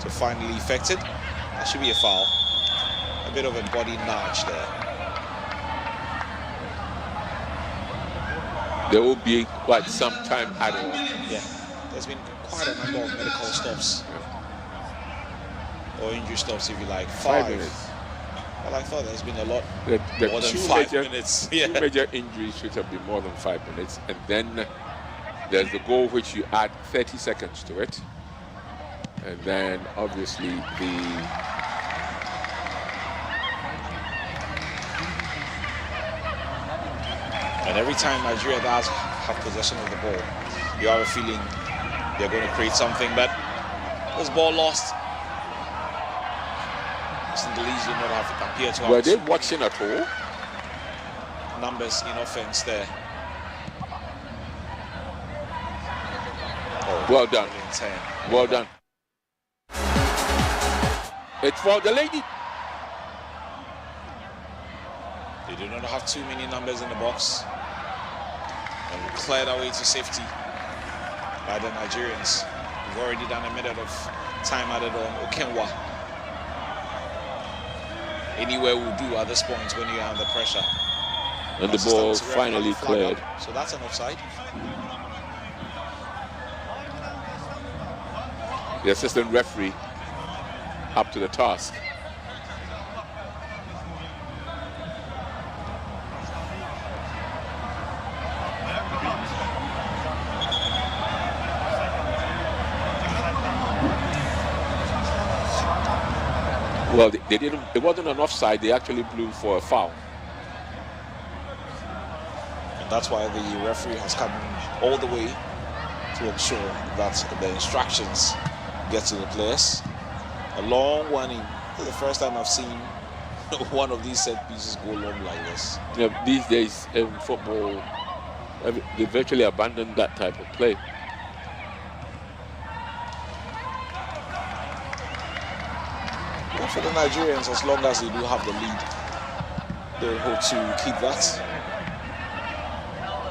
So finally effected. That should be a foul. A bit of a body nudge there. There will be quite some time added. Yeah, there's been quite a number of medical stops. Or injury stops, if you like. 5 minutes. Well, I thought there's been a lot The more than two 5 major, minutes. Two major injuries should have been more than 5 minutes. And then there's the goal which you add 30 seconds to it. And then obviously And every time Nigeria does have possession of the ball, you have a feeling they're going to create something, but this ball lost. Senegalese do not have appear to have. Were they watching at all? Numbers in offense there. Oh, well done. Well done. It's for the lady. They do not have too many numbers in the box. And cleared away to safety by the Nigerians. We've already done a minute of time added on Okenwa. Anywhere will do at this point when you're under pressure. And the ball finally cleared. So that's an offside. The assistant referee up to the task. Well, they didn't. It wasn't an offside. They actually blew for a foul. And that's why the referee has come all the way to ensure that the instructions get to the players. A long one. This is the first time I've seen one of these set pieces go long like this. Yeah, these days in football, they virtually abandoned that type of play. For the Nigerians, as long as they do have the lead, they hope to keep that.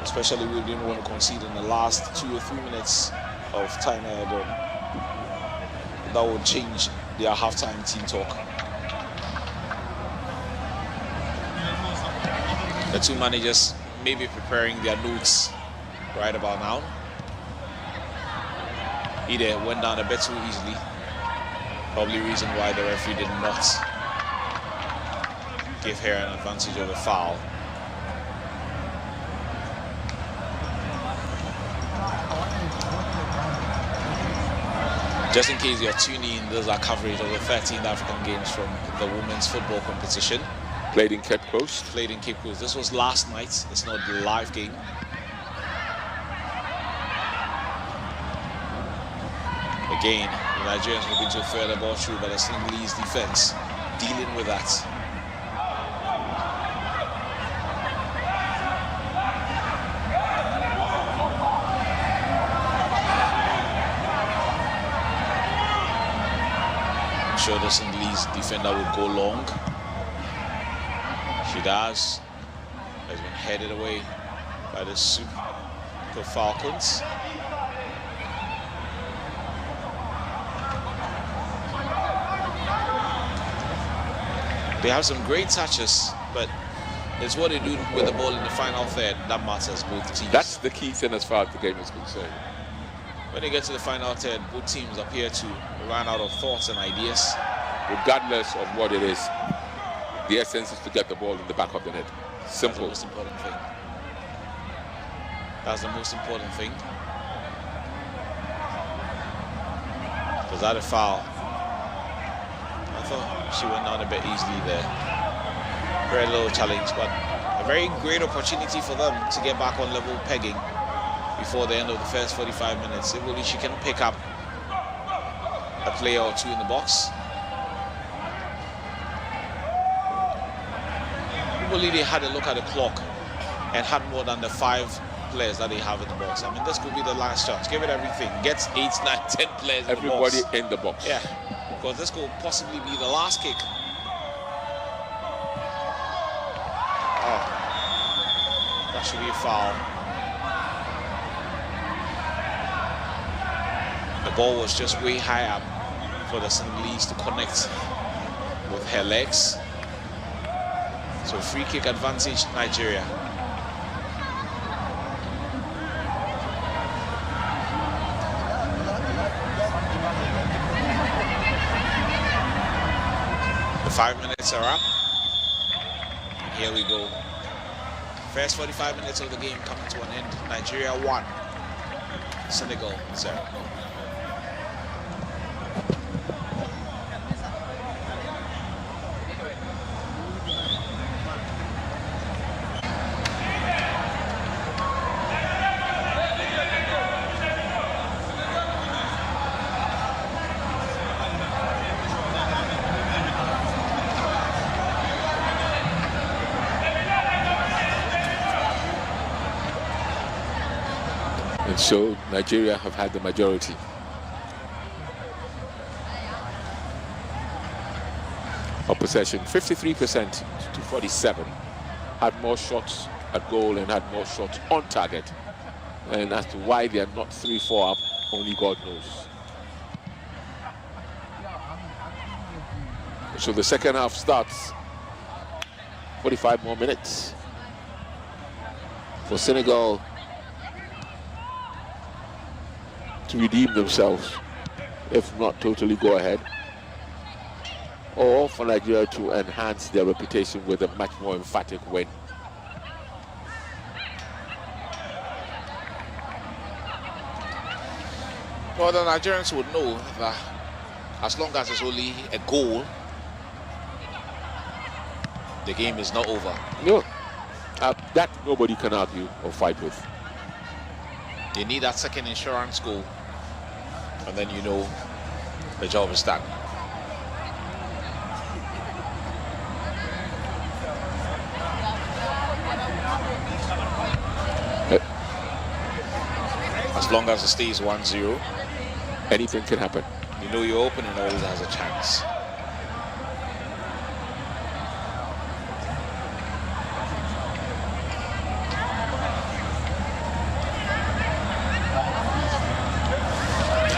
Especially we didn't want to concede in the last 2 or 3 minutes of time ahead on. That would change their halftime team talk. The two managers may be preparing their notes right about now. Ide went down a bit too easily. Probably reason why the referee did not give her an advantage of a foul. Just in case you're tuning in, those are coverage of the 13th African Games from the women's football competition. Played in Cape Coast. Played in Cape Coast. This was last night. It's not the live game. Again, the Nigerians hoping to throw the ball through, but the Senegalese defense dealing with that. I'm sure the Senegalese defender would go long. She does. Has been headed away by the Super Falcons. They have some great touches, but it's what they do with the ball in the final third that matters, both teams. That's the key thing as far as the game is concerned. When they get to the final third, both teams appear to run out of thoughts and ideas. Regardless of what it is, the essence is to get the ball in the back of the net. Simple. That's the most important thing. That's the most important thing. Was that a foul? I thought she went down a bit easily there. Very little challenge, but a very great opportunity for them to get back on level pegging before the end of the first 45 minutes. If only she can pick up a player or two in the box. If only they had a look at the clock and had more than the 5 players that they have in the box. I mean, this could be the last chance. Give it everything. Gets 8, 9, 10 players in the box. Everybody in the box. Yeah, because this could possibly be the last kick. Oh, that should be a foul. The ball was just way high up for the Senegalese to connect with her legs. So free kick advantage, Nigeria. The 5 minutes are up. Here we go. First 45 minutes of the game coming to an end. Nigeria 1, Senegal 0. And so Nigeria have had the majority. Of possession, 53% to 47. Had more shots at goal and had more shots on target. And as to why they are not 3-4 up, only God knows. So the second half starts. 45 more minutes for Senegal to redeem themselves, if not totally go ahead, or for Nigeria to enhance their reputation with a much more emphatic win. Well, the Nigerians would know that as long as it's only a goal, the game is not over. No, that nobody can argue or fight with. You need that second insurance goal, and then you know the job is done. As long as it stays 1-0, anything can happen. You know your opponent always has a chance.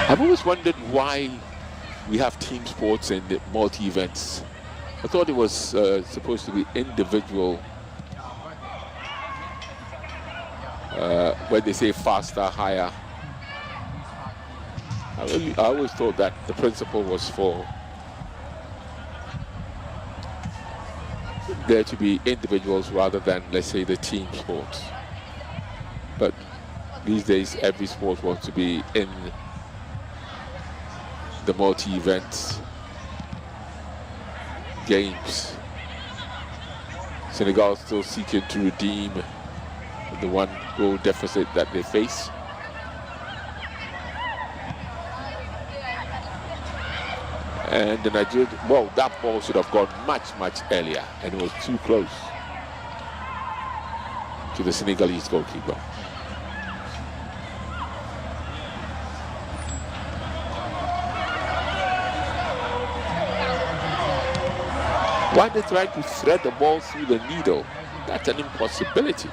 I've always wondered why we have team sports and multi-events. I thought it was supposed to be individual. When they say faster, higher. I always thought that the principle was for there to be individuals rather than, let's say, the team sports. But these days, every sport wants to be in the multi-event games. Senegal still seeking to redeem the 1-goal deficit that they face. And the Nigerian, well, that ball should have gone much, much earlier, and it was too close to the Senegalese goalkeeper. Why they try to thread the ball through the needle? That's an impossibility.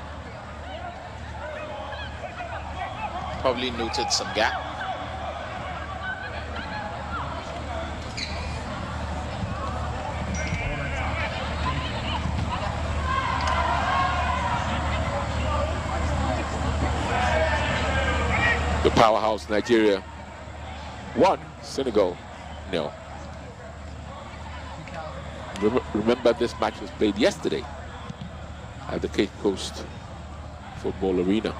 Probably noted some gap. The powerhouse Nigeria 1, Senegal 0. Remember, this match was played yesterday at the Cape Coast Football Arena.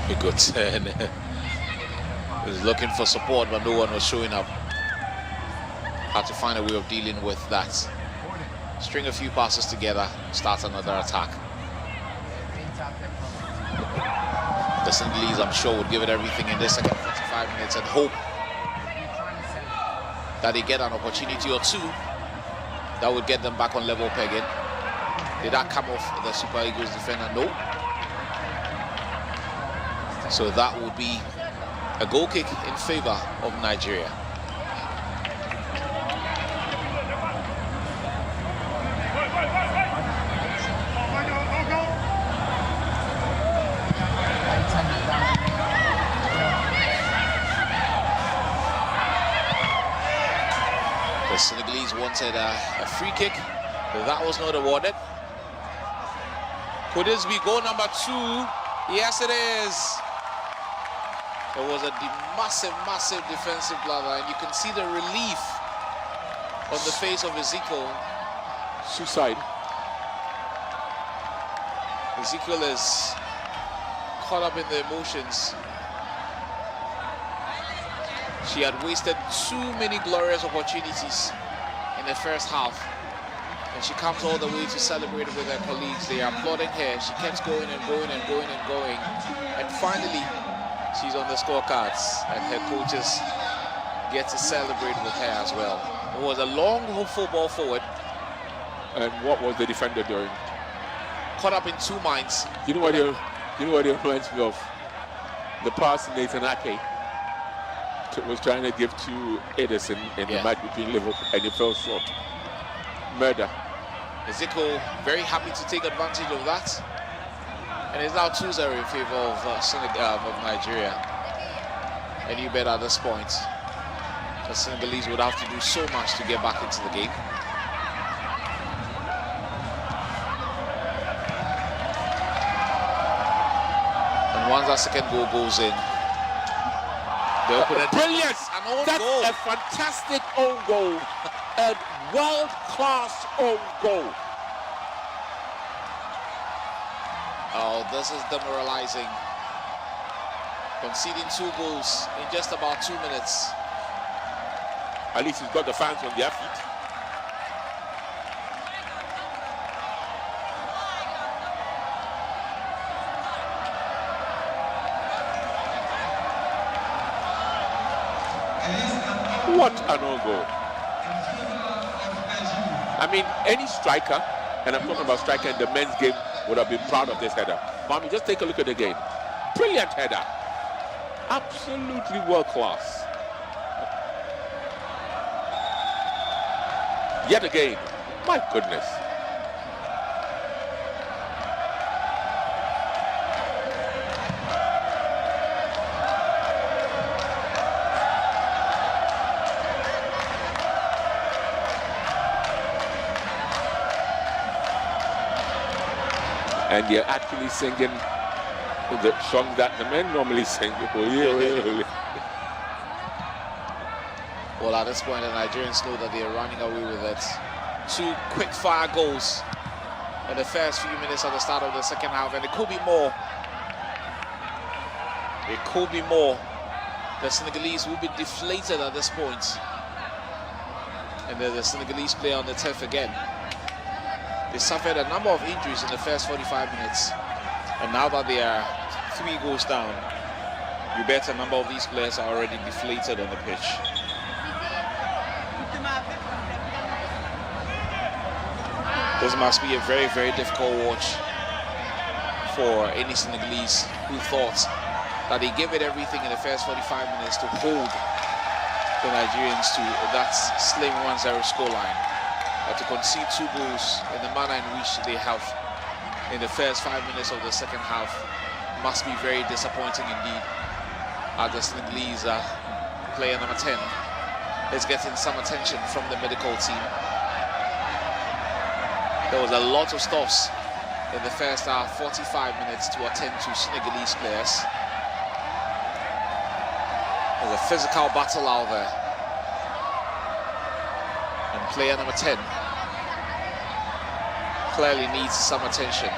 A good turn. He was looking for support, but no one was showing up. Had to find a way of dealing with that. String a few passes together, start another attack. The Senegalese, I'm sure, would give it everything in this second 45 minutes and hope that they get an opportunity or two that would get them back on level pegging. Did that come off the Super Eagles defender? No. So that would be a goal kick in favor of Nigeria. The Senegalese wanted a free kick, but that was not awarded. Could this be goal number 2? Yes, it is. It was a massive defensive blather, and you can see the relief on the face of Ezekiel. Suicide. Ezekiel is caught up in the emotions. She had wasted too many glorious opportunities in the first half. And she comes all the way to celebrate with her colleagues. They are applauding her. She keeps going and going and going and going. And finally, she's on the scorecards. And her coaches get to celebrate with her as well. It was a long football forward. And what was the defender doing? Caught up in two minds. You know what it reminds me of? The pass Nathan Ake was trying to give to Edison in the match between Liverpool, and he fell short. Murder. Ezekiel very happy to take advantage of that, and it's now 2-0 in favor of Senegal, of Nigeria. And you bet at this point the Senegalese would have to do so much to get back into the game. And once that second goal goes in, brilliant! That's goal. A fantastic own goal. A world-class own goal. Oh, this is demoralizing. Conceding 2 goals in just about 2 minutes. At least he's got the fans on their feet. What an own goal. I mean, any striker, and I'm talking about striker in the men's game, would have been proud of this header. Mommy, just take a look at the game. Brilliant header. Absolutely world class. Yet again, my goodness. And you're actually singing the song that the men normally sing. Well, at this point, the Nigerians know that they are running away with it. 2 quick-fire goals in the first few minutes at the start of the second half, and it could be more. It could be more. The Senegalese will be deflated at this point. And then the Senegalese play on the turf again. They suffered a number of injuries in the first 45 minutes. And now that they are 3 goals down, you bet a number of these players are already deflated on the pitch. This must be a very, very difficult watch for any Senegalese who thought that they gave it everything in the first 45 minutes to hold the Nigerians to that slim 1-0 scoreline. But to concede 2 goals in the manner in which they have in the first 5 minutes of the second half must be very disappointing indeed. As the Senegalese player number 10 is getting some attention from the medical team. There was a lot of stops in the first half, 45 minutes to attend to Senegalese players. There's a physical battle out there. And player number 10 clearly needs some attention.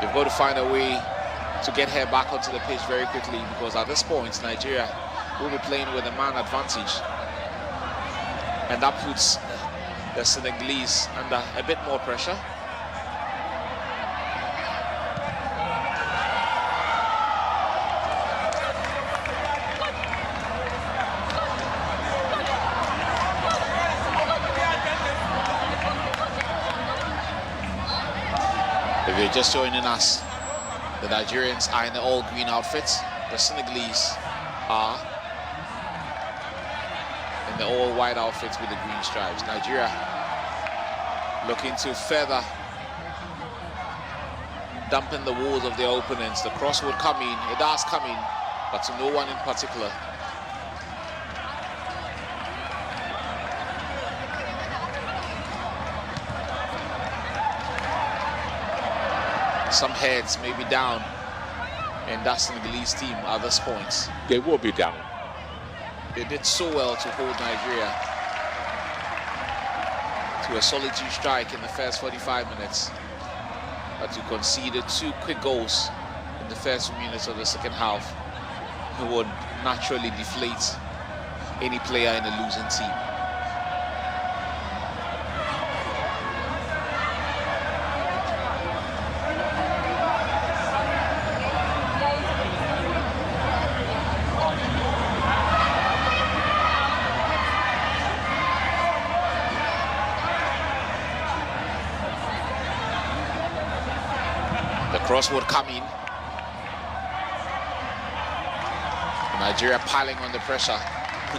They've got to find a way to get her back onto the pitch very quickly, because at this point Nigeria will be playing with a man advantage, and that puts the Senegalese under a bit more pressure. If you're just joining us, the Nigerians are in the all green outfits. The Senegalese are in the all white outfits with the green stripes. Nigeria looking to further dampen the walls of their opponents. The cross would come in, it does come in, but to no one in particular. Some heads may be down in that Senegalese team at this point. They will be down. They did so well to hold Nigeria to a solitary strike in the first 45 minutes, but you conceded 2 quick goals in the first few minutes of the second half, who would naturally deflate any player in a losing team. Cross would come in. Nigeria piling on the pressure.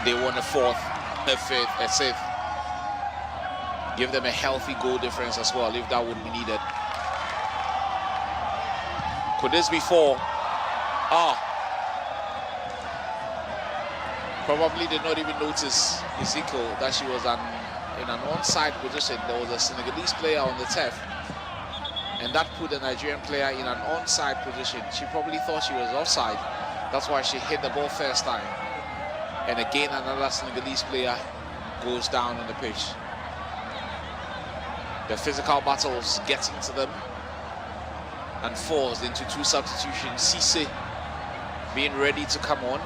They won a 4th, a 5th, a 6th. Give them a healthy goal difference as well, if that would be needed. Could this be 4? Probably did not even notice Ezekiel that she was in an onside position. There was a Senegalese player on the turf, and that put the Nigerian player in an onside position. She probably thought she was offside. That's why she hit the ball first time. And again, another Senegalese player goes down on the pitch. The physical battles getting to them and forced into 2 substitutions. Cisse being ready to come on.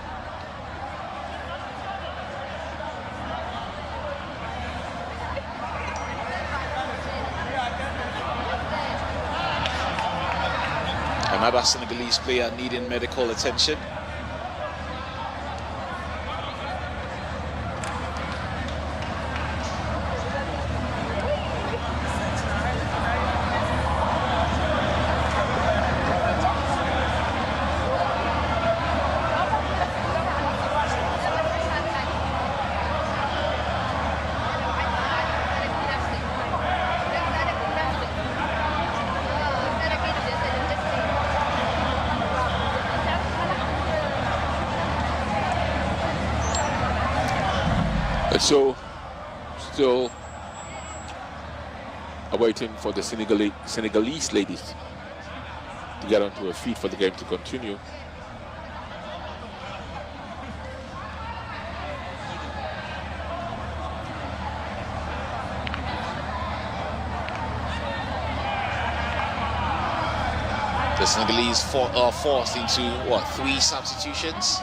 Another Senegalese player needing medical attention. So, still awaiting for the Senegalese ladies to get onto their feet for the game to continue. The Senegalese forced into, what, 3 substitutions?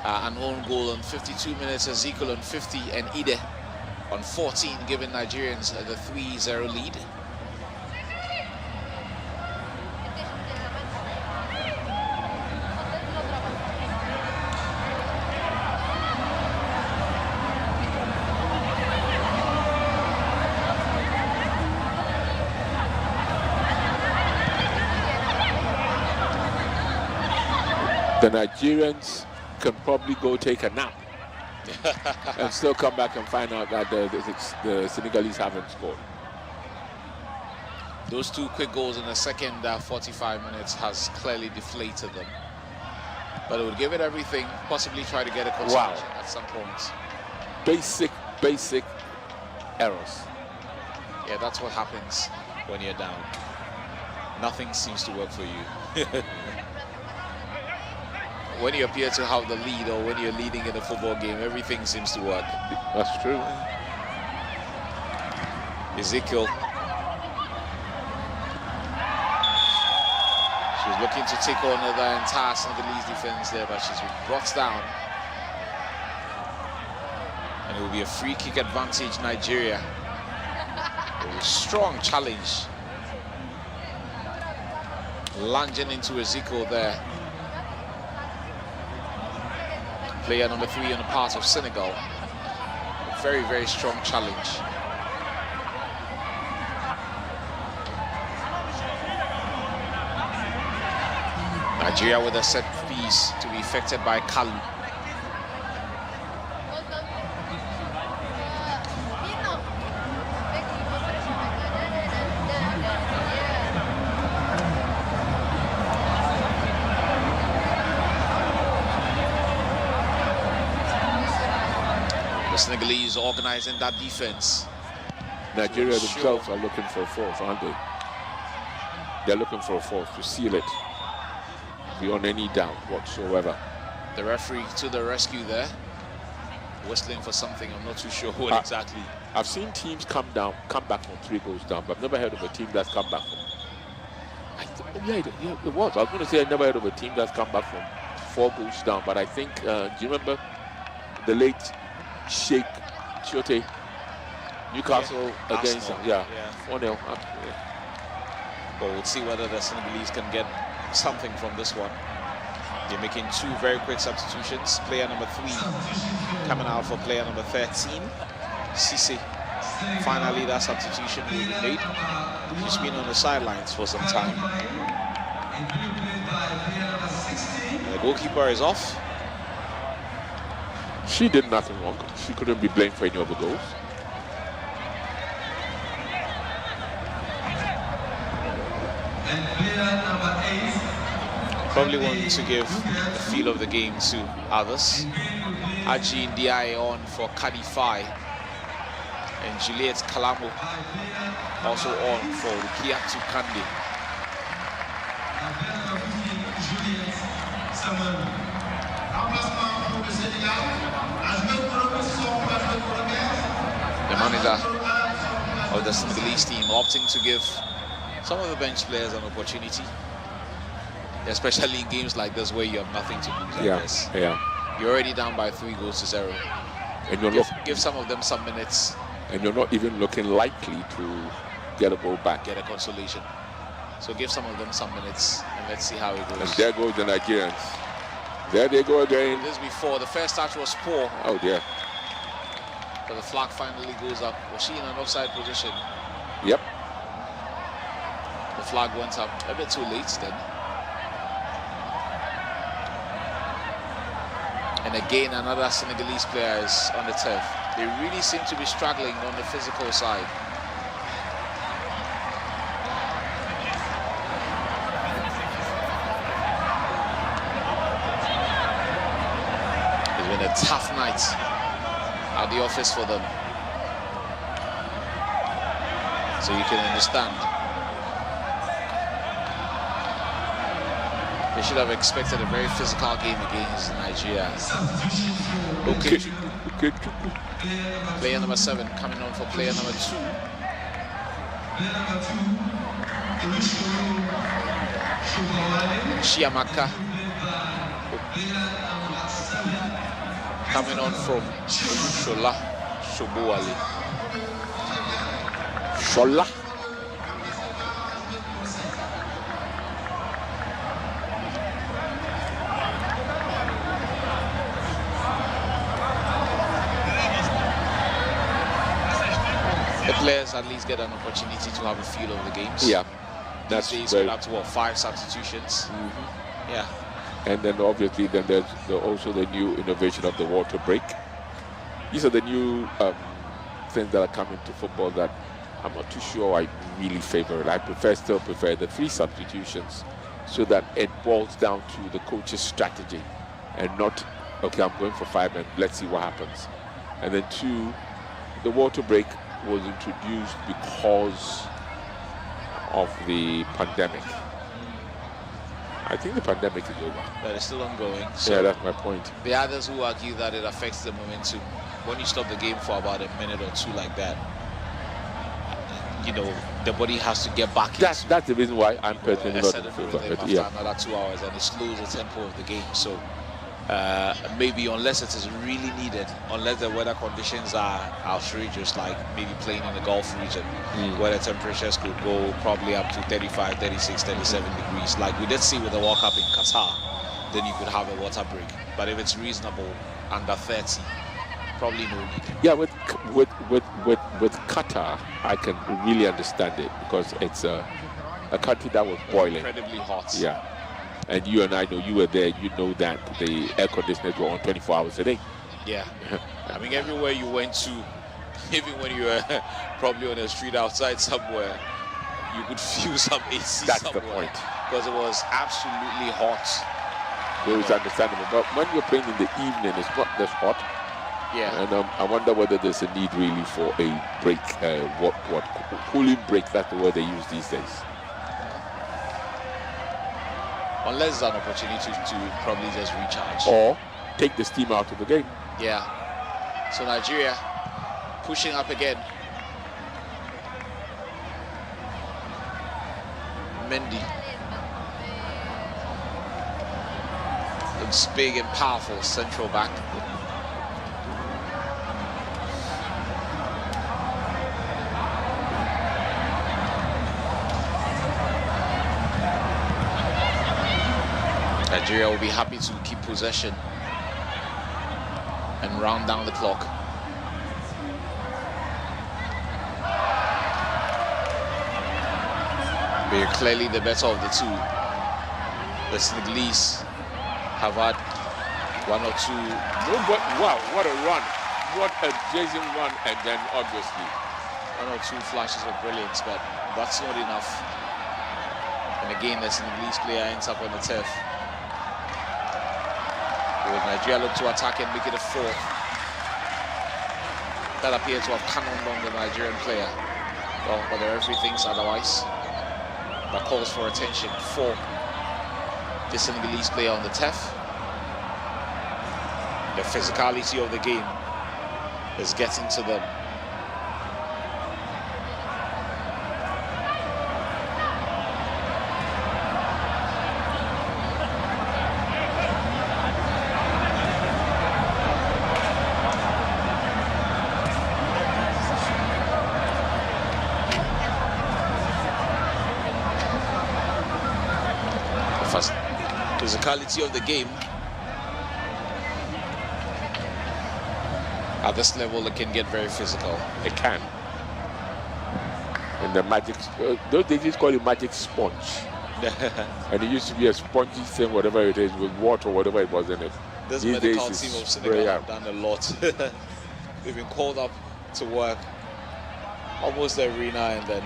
An own goal on 52 minutes, Ezekiel on 50, and Ide on 14, giving Nigerians the 3-0 lead. The Nigerians can probably go take a nap and still come back and find out that the Senegalese haven't scored. Those 2 quick goals in the second 45 minutes has clearly deflated them. But it would give it everything, possibly try to get a concession at some point. Basic errors. Yeah, that's what happens when you're down. Nothing seems to work for you. When you appear to have the lead, or when you're leading in a football game, everything seems to work. That's true. Ezekiel. She's looking to take on the entire Senegalese defense there, but she's brought down. And And it will be a free kick advantage, Nigeria. A strong challenge. Lunging into Ezekiel there. Player number 3 on the part of Senegal. A very, very strong challenge. Nigeria with a set piece to be effected by Kalu. The Senegalese organizing that defense. Nigeria themselves are looking for a fourth, aren't they? They're looking for a fourth to seal it beyond any doubt whatsoever. The referee to the rescue there, whistling for something. I'm not too sure what exactly. I've seen teams come back from 3 goals down, but I've never heard of a team that's come back from. It was. I was going to say I never heard of a team that's come back from 4 goals down, but I think, do you remember the late Sheikh Chiote, Newcastle against, Arsenal. 4-0. But we'll see whether the Senegalese can get something from this one. They're making 2 very quick substitutions. Player number 3 coming out for player number 13, Cisse. Finally, that substitution will be made. He's been on the sidelines for some time. And the goalkeeper is off. She did nothing wrong. She couldn't be blamed for any of the goals. Probably want to give the feel of the game to others. Aji Ndiaye on for Kadifai. And Juliet Kalamo also on for Rukiatu Kande. The manager of the Senegalese team opting to give some of the bench players an opportunity, especially in games like this where you have nothing to lose. I guess. You're already down by 3 goals to 0. And you're give some of them some minutes. And you're not even looking likely to get a goal back. Get a consolation. So give some of them some minutes and let's see how it goes. And there goes the Nigerians. There they go again. This before, the first touch was poor. Oh dear. But the flag finally goes up. Was she in an offside position? Yep. The flag went up a bit too late then. And again, another Senegalese player is on the turf. They really seem to be struggling on the physical side. It's been a tough night at the office for them. So you can understand. They should have expected a very physical game against Nigeria. Okay. Player number 7 coming on for player number 2. Chiamaka coming on from Shola Shobuale. Shola. The players at least get an opportunity to have a feel of the games. Yeah, that's these days up to what, 5 substitutions. Yeah. And then obviously then there's also the new innovation of the water break. These are the new things that are coming to football that I'm not too sure I really favor it. I still prefer the 3 substitutions so that it boils down to the coach's strategy and not, okay, I'm going for 5 and let's see what happens. And then 2, the water break was introduced because of the pandemic. I think the pandemic is over. But it's still ongoing. So yeah, that's my point. The others who argue that it affects the momentum, when you stop the game for about a minute or 2 like that, you know, the body has to get back. That's the reason why I'm personally not in favor of it. After another 2 hours, and it slows the tempo of the game. So maybe unless it is really needed, unless the weather conditions are outrageous, like maybe playing in the Gulf region, where the temperatures could go probably up to 35, 36, 37 degrees, like we did see with the World Cup in Qatar, then you could have a water break. But if it's reasonable, under 30, probably no need. Yeah, with Qatar, I can really understand it because it's a country that was boiling. Incredibly hot. Yeah. And you and I know, you were there, you know that the air conditioners were on 24 hours a day. Yeah. I mean, everywhere you went to, even when you were probably on a street outside somewhere, you could feel some AC That's somewhere. the point. Because it was absolutely hot. So it's understandable. But when you're playing in the evening, it's not this hot. Yeah. And I wonder whether there's a need really for a break, cooling break, that's the word they use these days. Unless there's an opportunity to probably just recharge. Or take the steam out of the game. Yeah. So Nigeria pushing up again. Mendy. Looks big and powerful, central back. Nigeria will be happy to keep possession and round down the clock. They're clearly the better of the two. The Senegalese have had one or two. Wow, what a run. What a amazing run, and then obviously one or two flashes of brilliance, but that's not enough. And again, the Senegalese player ends up on the turf. Will Nigeria look to attack and make it a fourth? That appeared to have cannoned on the Nigerian player. Well, but the referee thinks otherwise. That calls for attention for the Senegalese player on the turf. The physicality of the game is getting to them. Physicality of the game. At this level, it can get very physical. It can. And the magic, those days used to call it magic sponge. And it used to be a spongy thing, whatever it is, with water, whatever it was in it. This These medical days team of Senegal have done a lot. They've been called up to work almost every now and then.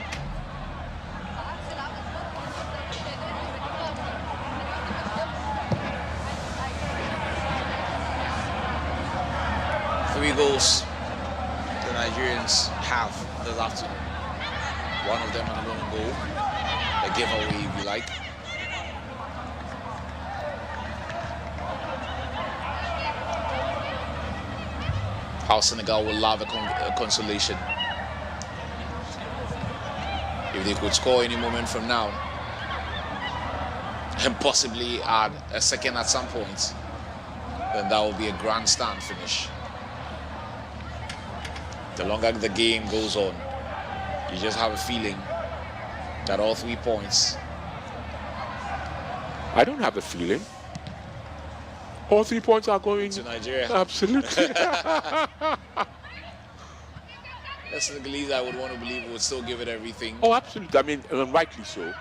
Three goals the Nigerians have this afternoon. One of them an own goal, a giveaway if you like. How Senegal will love a consolation if they could score any moment from now and possibly add a second at some point, then that will be a grandstand finish. The longer the game goes on, you just have a feeling that all 3 points. I don't have a feeling. All 3 points are going to Nigeria. Absolutely. The Senegalese, I would want to believe, would still give it everything. Oh, absolutely. I mean, rightly so.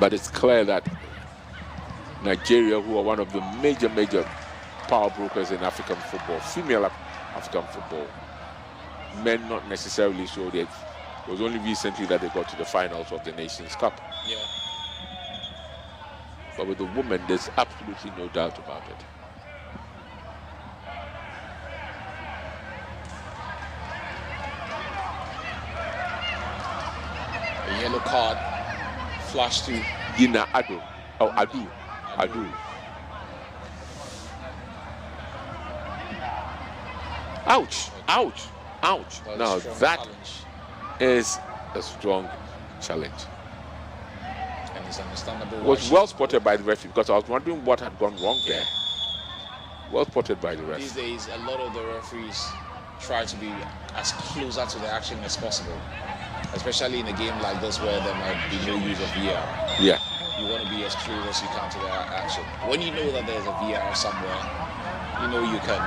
But it's clear that Nigeria, who are one of the major power brokers in African football, female African football, men not necessarily so. It was only recently that they got to the finals of the Nations Cup. Yeah. But with the women, there's absolutely no doubt about it. A yellow card flashed to Gina Adu. Oh, Adu. Ouch. Ouch. Well, Now strong that challenge. is a strong challenge. And it's understandable. It was well spotted by the referee because I was wondering what had gone wrong there. Well spotted by the referee. These days, a lot of the referees try to be as closer to the action as possible, especially in a game like this where there might be no use of VAR. Yeah. You want to be as close as you can to the action. When you know that there's a VAR somewhere, you know you can.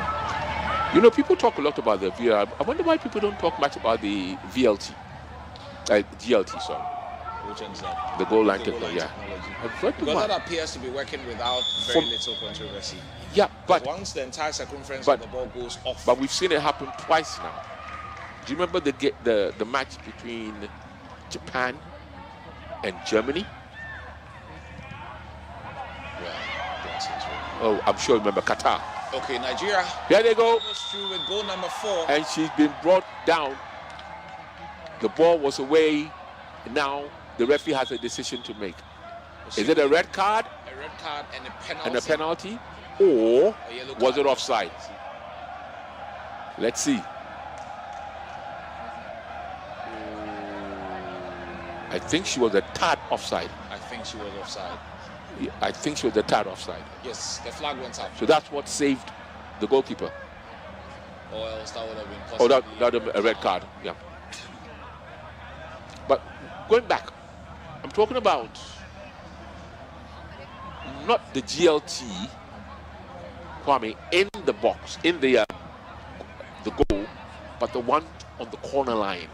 You know, people talk a lot about the VAR. I wonder why people don't talk much about the VLT. GLT, sorry. Which one's that? The goal line technology. Yeah. Because that appears to be working without very little controversy. Yeah, but once the entire circumference of the ball goes off. But we've seen it happen twice now. Do you remember the match between Japan and Germany? Oh, I'm sure you remember Qatar. Okay, Nigeria. Here they go. Almost through with goal number 4. And she's been brought down. The ball was away. Now the referee has a decision to make. Is it a red card? A red card and a penalty. And a penalty? Or A yellow was card. it offside? Let's see. I think she was a tad offside. I think she was offside. Yeah, I think she was a tad offside. Yes, the flag went up. So that's what saved the goalkeeper. Or else that would have been possible. Oh, that would have been a red card. Yeah. But going back, I'm talking about not the GLT, Kwame, in the box, in the goal, but the one on the corner line.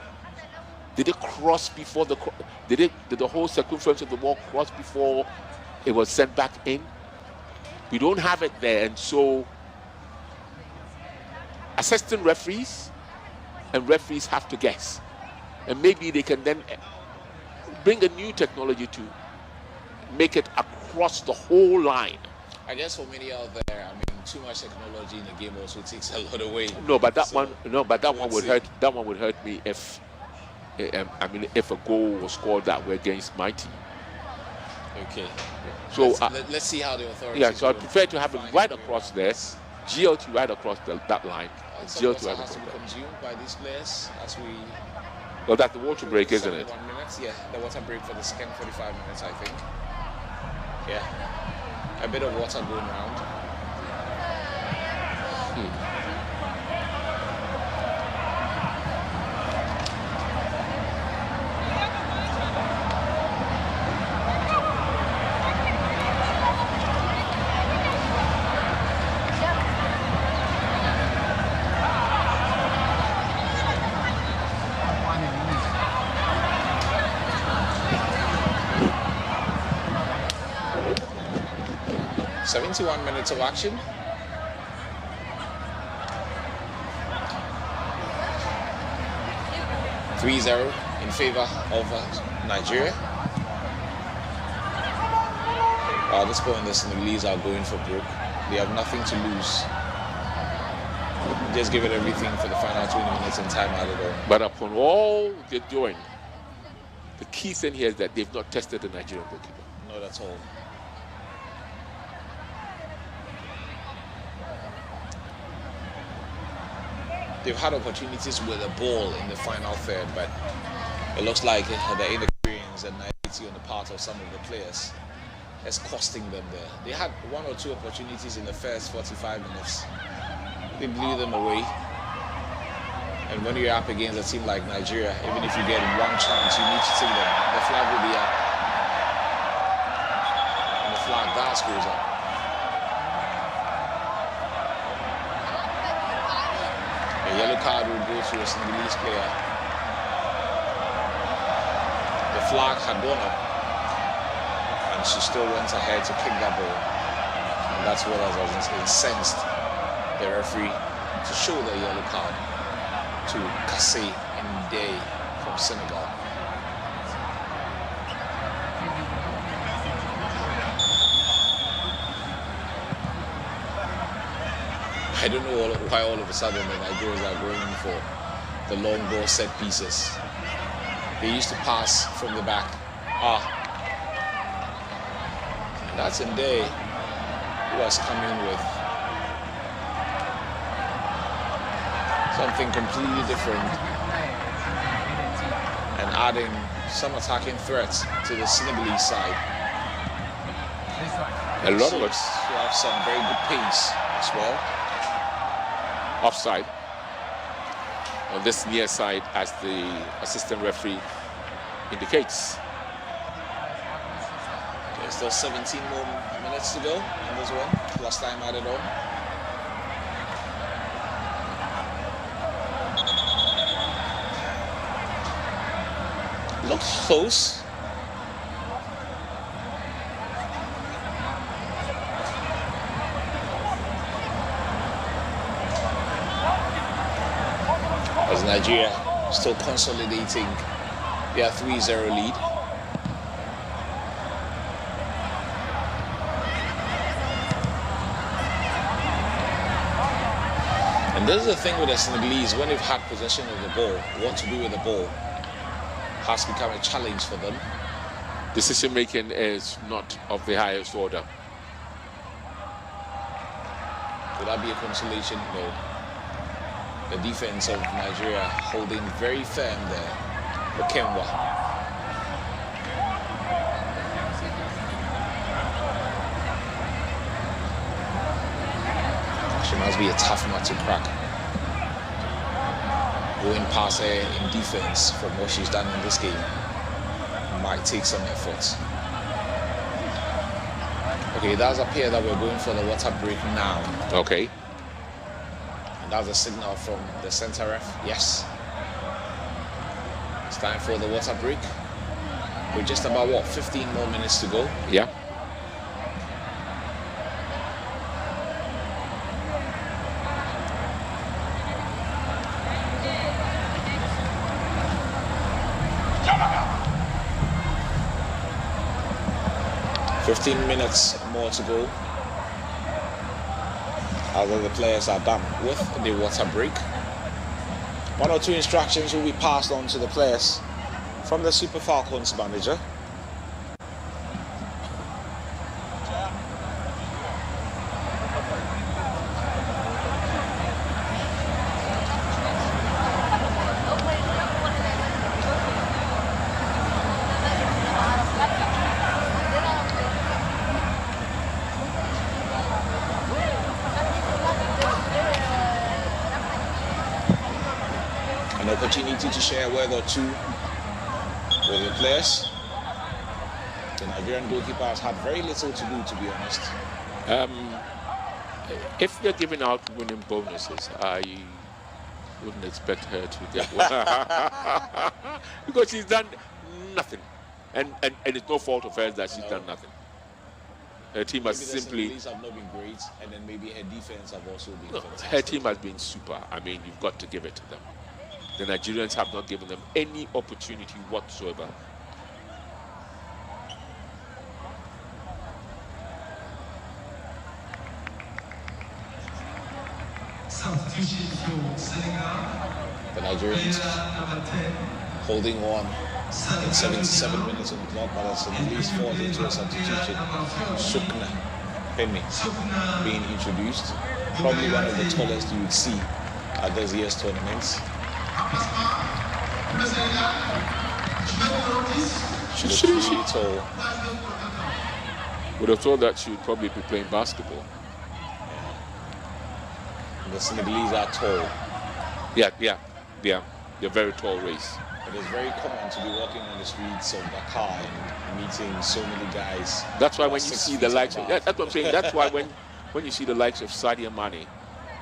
Did it cross before did the whole circumference of the ball cross before it was sent back in? We don't have it there, and so assistant referees and referees have to guess, and maybe they can then bring a new technology to make it across the whole line. I guess for many out there, I mean, too much technology in the game also takes a lot away. No, but that one would hurt. That one would hurt me if if a goal was scored that way against my team. Okay. So let's see how the authorities. Yeah, so I prefer to have it right across there, GLT right across that line. GLT right across has to be consumed by these players as we. Well, that's the water break, isn't it? 1 minute, yeah, the water break for the second 45 minutes, I think. Yeah, a bit of water going around. Hmm. 71 minutes of action. (3-0) in favor of Nigeria. At this point, the Senegalese are going for broke. They have nothing to lose. Just give it everything for the final 20 minutes and time out of it. But upon all they're doing, the key thing here is that they've not tested the Nigerian goalkeeper. Not at all. They've had opportunities with the ball in the final third, but it looks like the inexperience and naivety on the part of some of the players is costing them there. They had 1 or 2 opportunities in the first 45 minutes. They blew them away. And when you're up against a team like Nigeria, even if you get one chance, you need to take them. The flag will be up. And the flag does goes up. A yellow card will go to a Senegalese player. The flag had gone up, and she still went ahead to kick that ball. And that's what has incensed the referee to show the yellow card to Kassé Ndeye from Senegal. I don't know why all of a sudden the Nigerians are going for the long ball set pieces. They used to pass from the back. And that's Ndeye who has come in with something completely different and adding some attacking threats to the Senegalese side. A lot of us who have some very good pace as well. Offside on this near side, as the assistant referee indicates. There's still 17 more minutes to go in this one, plus time added on. Looks close. As Nigeria still consolidating their 3-0 lead. And this is the thing with the Senegalese, when they've had possession of the ball, what to do with the ball has become a challenge for them. Decision making is not of the highest order. Would that be a consolation? No. The defense of Nigeria holding very firm there. Okemwa. She must be a tough nut to crack. Going past her in defense from what she's done in this game might take some effort. Okay, that's a pair that we're going for the water break now. Okay. And that's a signal from the center ref. Yes. It's time for the water break. We're just about, what, 15 more minutes to go? Yeah. Minutes more to go. Although the players are done with the water break. 1 or 2 instructions will be passed on to the players from the Super Falcons manager. Opportunity to share a word or two with the players. The Nigerian goalkeeper has had very little to do, to be honest. If they're giving out winning bonuses, I wouldn't expect her to get one. Because she's done nothing. And it's no fault of hers that she's done nothing. Her team has simply... The have not been great, and then maybe her defense have also been fantastic. Her team has been super. I mean, you've got to give it to them. The Nigerians have not given them any opportunity whatsoever. The Nigerians holding on in 77 minutes on the clock, but as at least falls into a substitution. Sukna Pemi being introduced. Probably one of the tallest you would see at this year's tournaments. She looks really tall. Would have thought that she would probably be playing basketball. The Senegalese are tall. Yeah. They're very tall race. It is very common to be walking on the streets of Dakar and meeting so many guys. That's why when you see the likes of, that's what I'm saying. That's why when you see the likes of Sadio Mane,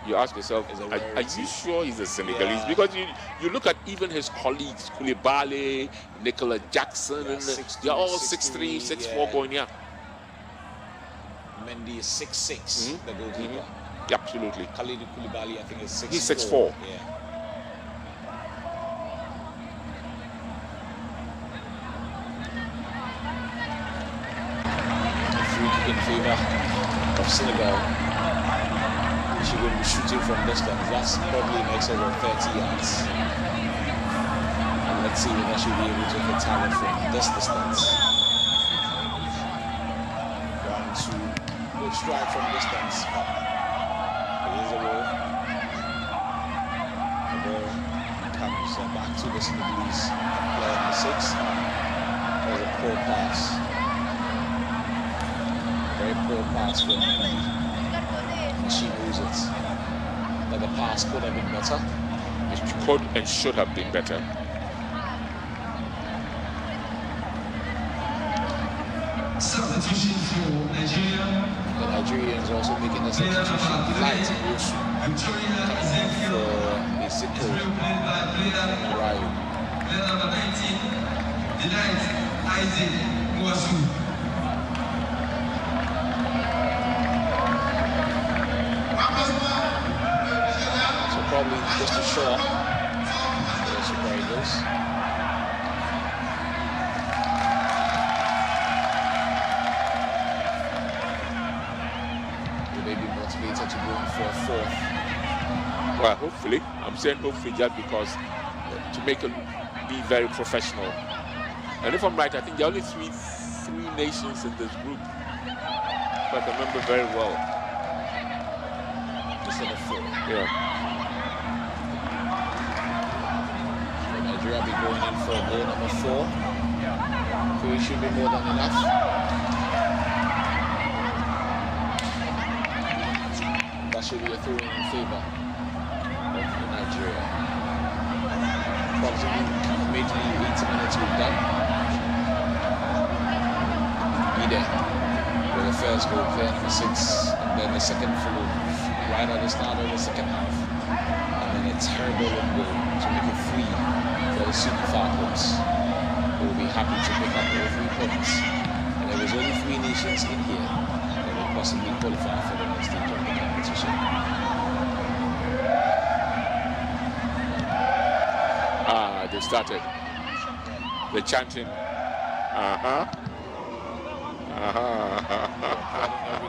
you ask yourself, are you sure he's a Senegalese? Yeah. Because you look at even his colleagues, Koulibaly, Nicola Jackson, and they're all 6'3", 6'4", going here. Mendy is 6'6", the goalkeeper. Absolutely. Khalidou Koulibaly, I think, is 6'4". He's 6'4". Yeah. A free kick in favour of Senegal. She's going to be shooting from distance. That's probably in excess of 30 yards. And let's see whether she'll be able to hit target from this distance. 1, 2, good strike from distance. Here's a roll. ball comes back to the Senegalese player number 6. There's a poor pass. Very poor pass from Mendy. And she moves it. But the pass could have been better. It could and should have been better. Substitution for Nigeria. The Nigerians also making a substitution. Delight Yosu for Mexico. Right. Player number 19, Delight Isaac Mwasu. So probably just a short. There's where he goes. Motivated to go for a 4th. Well, hopefully. I'm saying hopefully just because to make it be very professional. And if I'm right, I think there are only three nations in this group. If I can remember very well. Instead of 4. Yeah. So Nigeria be going in for goal number 4. So it should be more than enough. Should be a throw in favor of Nigeria. Approximately 80 minutes we've done. Ide with the first goal, player number 6, and then the second follow right at the start of the second half. And then a terrible goal to make it 3 for the Super Falcons. They will be happy to pick up all 3 points. And there was only 3 nations in here that will possibly qualify for the next stage of the competition. They started. The chanting. Every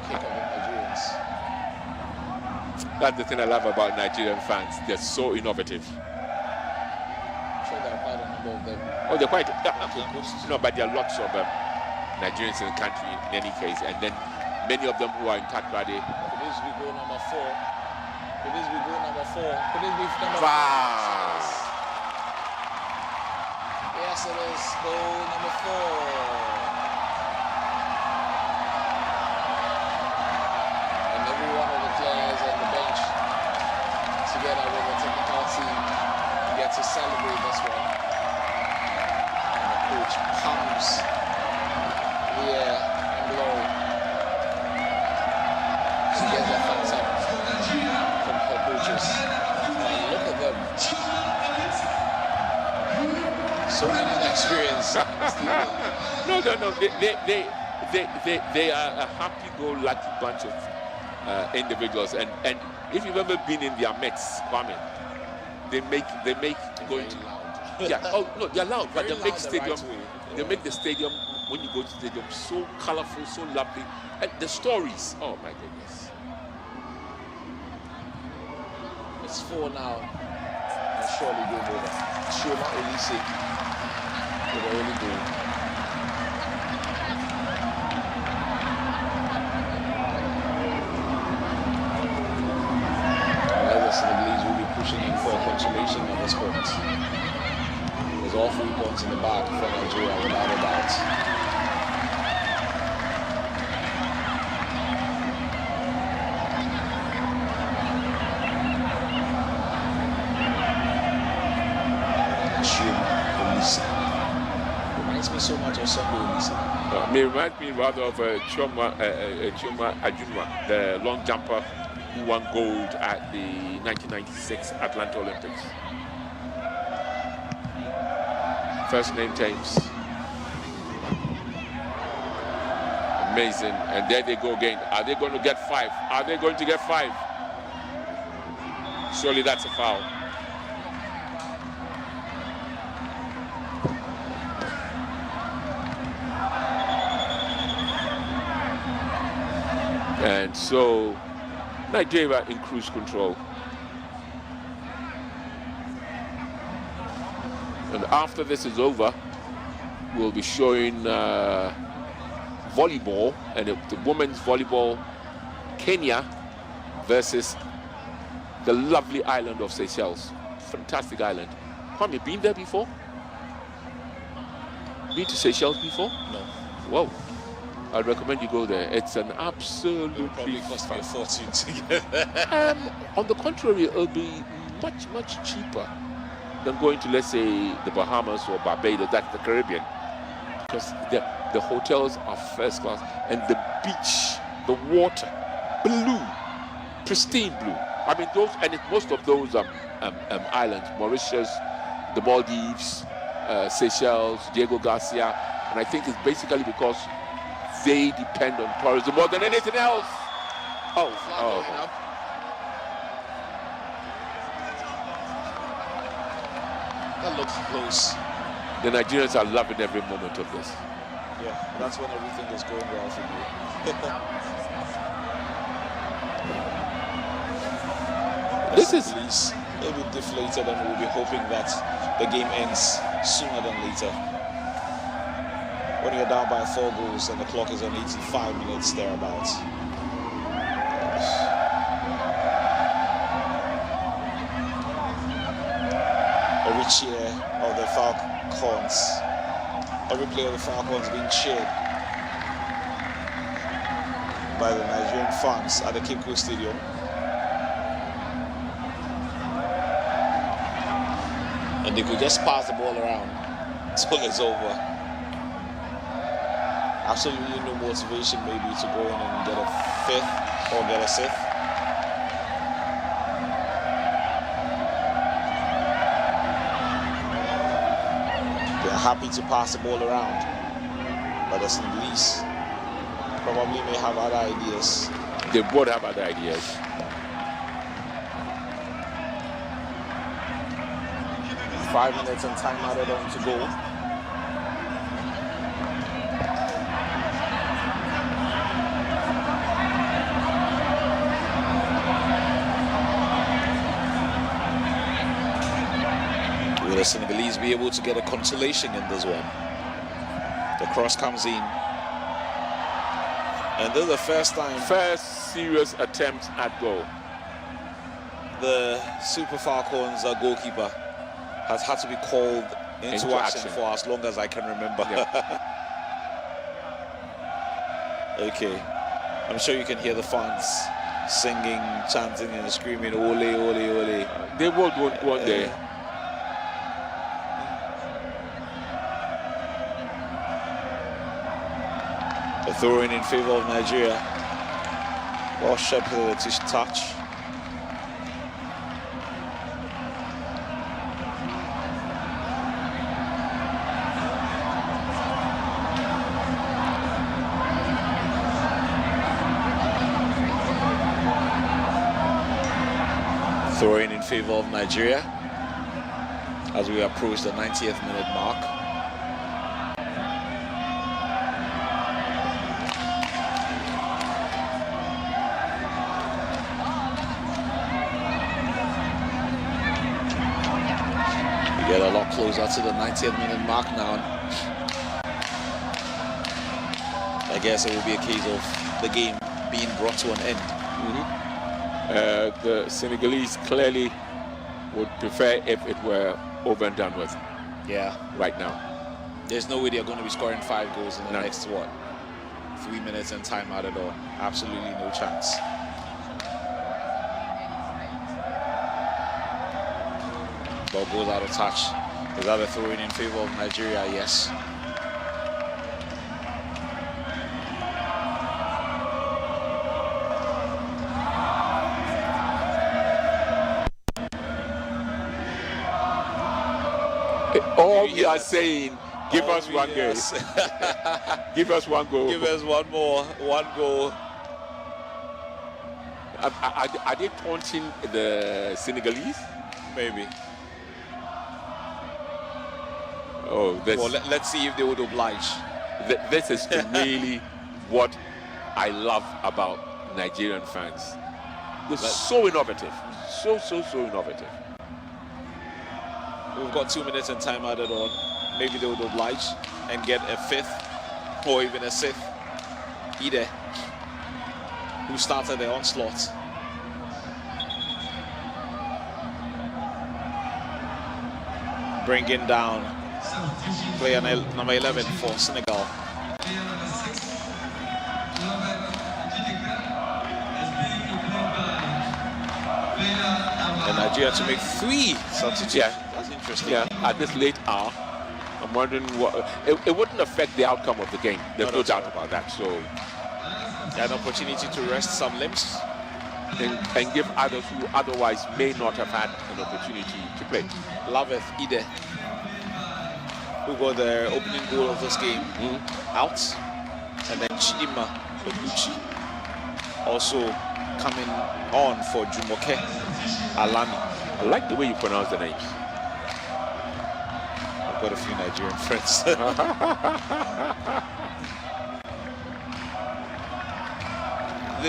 kick of the Nigerians. That's the thing I love about Nigerian fans. They're so innovative. I'm sure there are quite a number of them. Oh, they're quite. No, but there are lots of Nigerians in the country in any case, and then many of them who are in Takrade. Could this be goal number 4? Could this be goal number 4? Could this be number 5? Yes, it is goal number 4. And every one of the players on the bench, together with the technical team, get to celebrate this one. And the coach pumps the air and glory. She gets her thumbs up from her coaches. And look at them. So many experience. No. They are a happy-go-lucky bunch of individuals, and if you've ever been in their midst, Kwame, they make going to they're loud, but they make stadium. They make the stadium when you go to the stadium so colorful, so lovely, and the stories. Oh my goodness! It's 4 now. And surely game over. Shoma Olise with the only goal. The Senegalese will be pushing in for a consolation at this point. There's all 3 points in the bag for Nigeria without a doubt. Reminds me so much of Sunday Olise. It reminds me rather of Chuma Ajunwa, the long jumper who won gold at the 1996 Atlanta Olympics. First name James. Amazing. And there they go again. Are they going to get 5? Are they going to get 5? Surely that's a foul. And so Nigeria in cruise control. And after this is over, we'll be showing volleyball, and the women's volleyball, Kenya versus the lovely island of Seychelles. fantastic island. Have you been there before? Been to Seychelles before? No. Whoa. I'd recommend you go there. It's an absolutely... It probably cost me a fortune to get there. On the contrary, it'll be much, much cheaper than going to, let's say, the Bahamas or Barbados, that's the Caribbean. Because the hotels are first class, and the beach, the water, blue, pristine blue. I mean, most of those islands, Mauritius, the Maldives, Seychelles, Diego Garcia, and I think it's basically because they depend on tourism more than anything else. That looks close. The Nigerians are loving every moment of this. Yeah, that's when everything is going well for you. This is a bit deflated, and we'll be hoping that the game ends sooner than later. When you're down by 4 goals and the clock is on 85 minutes thereabouts. Every cheer of the Falcons, every player of the Falcons being cheered by the Nigerian fans at the Cape Coast Stadium. And they could just pass the ball around until it's over. Absolutely no motivation maybe to go in and get a 5th or get a 6th. They're happy to pass the ball around, but the Senegalese probably may have other ideas. They would have other ideas. Five minutes and time added on to go. Will the Senegalese be able to get a consolation in this one? The cross comes in. And this is the first serious attempt at goal. The Super Falcons goalkeeper has had to be called into action for as long as I can remember. Yeah. Okay. I'm sure you can hear the fans singing, chanting and screaming, ole, ole, ole. They will one day. The throw-in in favor of Nigeria. Well shepherded to touch. Throw-in favor of Nigeria as we approach the 90th minute mark. We get a lot closer to the 90th minute mark now. I guess it will be a case of the game being brought to an end. The Senegalese clearly would prefer if it were over and done with. Yeah. Right now. There's no way they're going to be scoring 5 goals in the next, 3 minutes and time added on. Absolutely no chance. Ball goes out of touch. Is that a throw-in favor of Nigeria? Yes. All we are saying, give us one goal. Give us one goal. Give us one more, one goal. Are they taunting the Senegalese? Maybe. Oh, well, let's see if they would oblige. This is really what I love about Nigerian fans. They're so innovative. So innovative. We've got 2 minutes and time added on. Maybe they would oblige and get a 5th or even a 6th. Either who started the onslaught. bringing down player number 11 for Senegal. And Nigeria to make 3 substitutes. Yeah, that's interesting. Yeah, at this late hour, I'm wondering what it wouldn't affect the outcome of the game. There's no doubt about that. So, an opportunity to rest some limbs and give others who otherwise may not have had an opportunity to play. Laveth Ide, who got the opening goal of this game, out, and then Chidima Oguchi also coming on for Jumoke Alami. I like the way you pronounce the names. I've got a few Nigerian friends.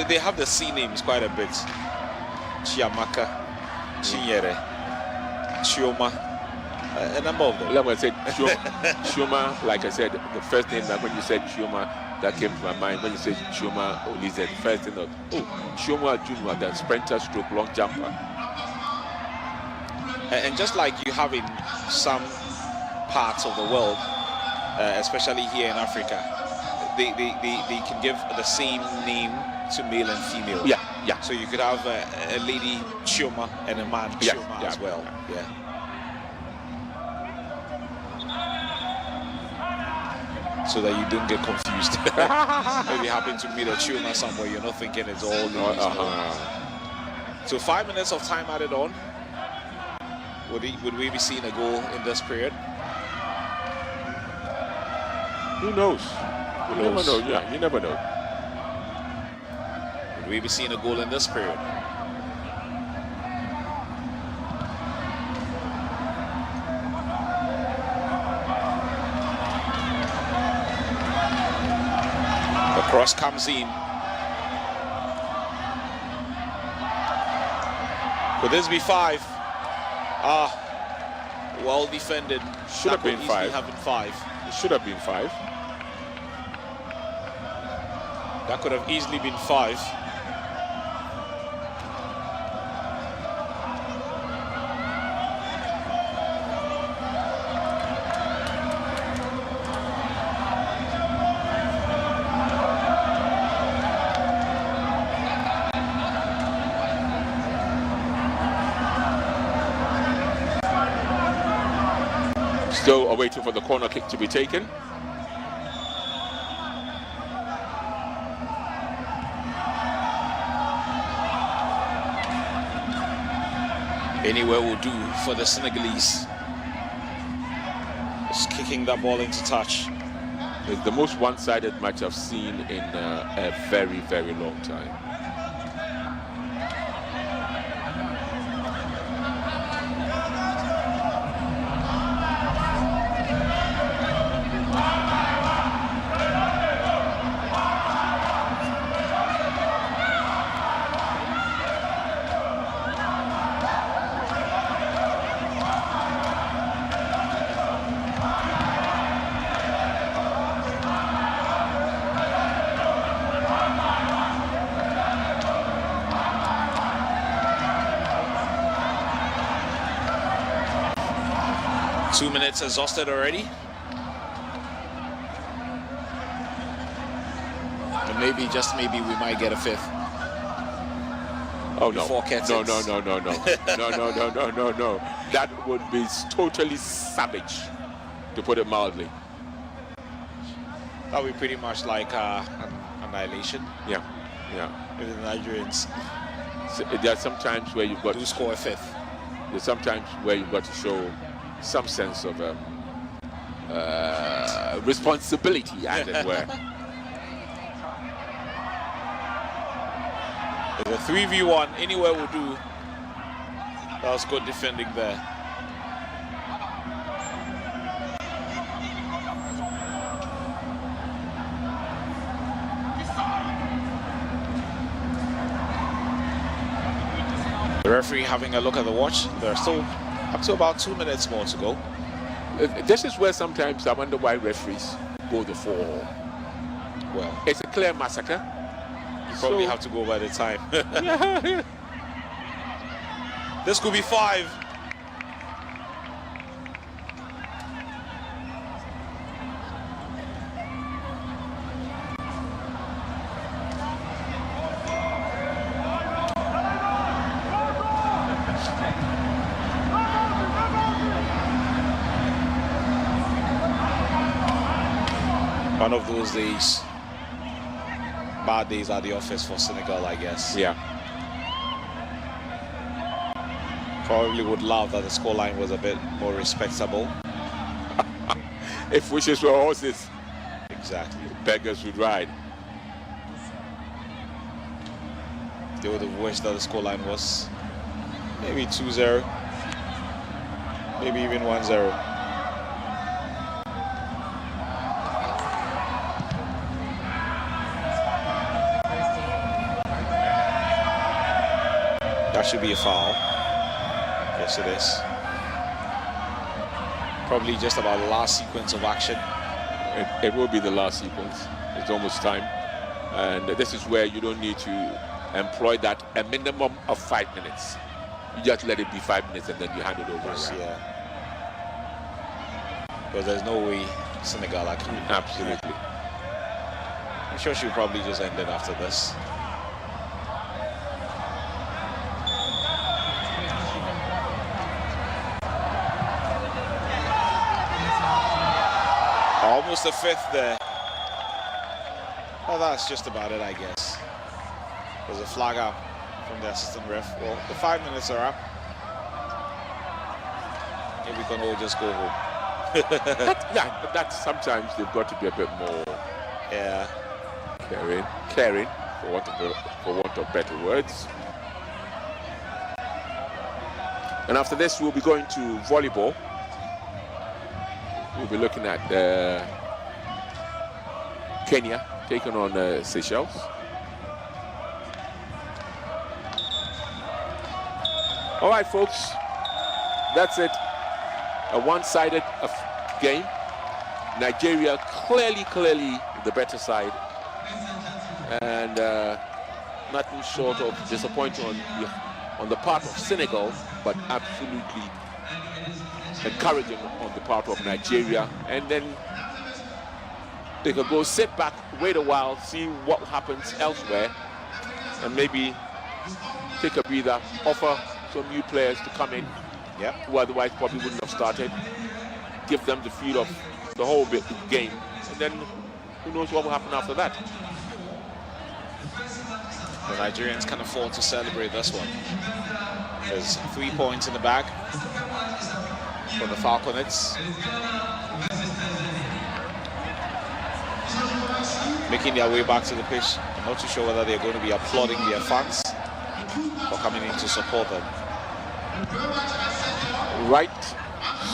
They have the C names quite a bit. Chiamaka, Chinyere, Chioma, a number of them. Like I said, Chioma, like I said, the first name that when you said Chioma, that came to my mind. When you said Chioma Olize, the first thing that, Chioma Junior, the sprinter stroke long jumper. And just like you have in some parts of the world, especially here in Africa, they can give the same name to male and female. Yeah. So you could have a lady Chioma and a man Chioma as well. Yeah. So that you don't get confused. Maybe you happen to meet a Chioma somewhere, you're not thinking it's all ladies. So 5 minutes of time added on. Would we be seeing a goal in this period? Who knows? You never know. Yeah, you never know. Would we be seeing a goal in this period? The cross comes in. Could this be 5? Well defended. Should have been 5. Having 5. It should have been 5. That could have easily been 5. Still waiting for the corner kick to be taken. Anywhere will do for the Senegalese. Just kicking that ball into touch. It's the most one-sided match I've seen in a very, very long time. Minutes exhausted already. And maybe, just maybe, we might get a 5th. Oh no. No. That would be totally savage, to put it mildly. That would be pretty much like an annihilation. Yeah. With the Nigerians. So there are some times where you've got to score a 5th. There's sometimes where you've got to show some sense of responsibility, as it were. The 3v1, anywhere will do. That was good defending there. The referee having a look at the watch. There's still up to about 2 minutes more to go. This is where sometimes I wonder why referees go the 4. Well, it's a clear massacre. You probably have to go by the time. This could be 5. One of those days, bad days at the office for Senegal, I guess. Yeah. Probably would love that the scoreline was a bit more respectable. If wishes were horses, exactly, beggars would ride. They would have wished that the scoreline was maybe 2-0, maybe even 1-0. That should be a foul. Yes, it is. Probably just about the last sequence of action. It will be the last sequence. It's almost time. And this is where you don't need to employ that a minimum of 5 minutes. You just let it be 5 minutes and then you hand it over. Yes, yeah. Because there's no way Senegal actually. Absolutely. I'm sure she'll probably just end it after this. Almost a fifth there. Well, that's just about it, I guess. There's a flag up from the assistant ref. Well, the 5 minutes are up. Maybe we can all just go home. Yeah, but that's sometimes they've got to be a bit more caring, for want of better words. And after this, we'll be going to volleyball. We'll be looking at Kenya taking on Seychelles. All right, folks, that's it. A one-sided game. Nigeria clearly the better side, and nothing short of disappointing on the part of Senegal, but absolutely encouraging on the part of Nigeria. And then they could go sit back, wait a while, see what happens elsewhere, and maybe take a breather, offer some new players to come in, who otherwise probably wouldn't have started, give them the feel of the whole game, and then who knows what will happen after that. The Nigerians can afford to celebrate this one. There's 3 points in the bag for the Falconets. Making their way back to the pitch. I'm not too sure whether they're going to be applauding their fans for coming in to support them. Right.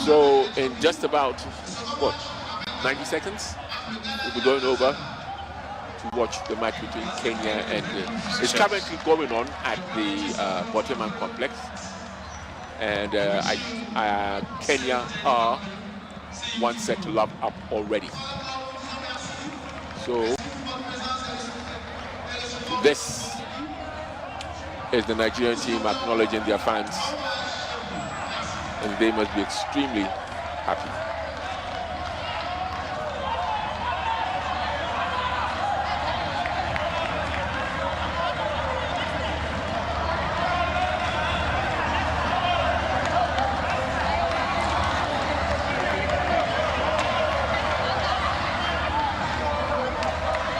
So in just about, 90 seconds, we'll be going over to watch the match between Kenya and it's currently going on at the Badminton complex, and Kenya are 1 set to love up already. So this is the Nigerian team acknowledging their fans, and they must be extremely happy.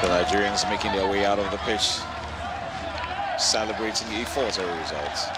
The Nigerians making their way out of the pitch, celebrating a 4-0 result.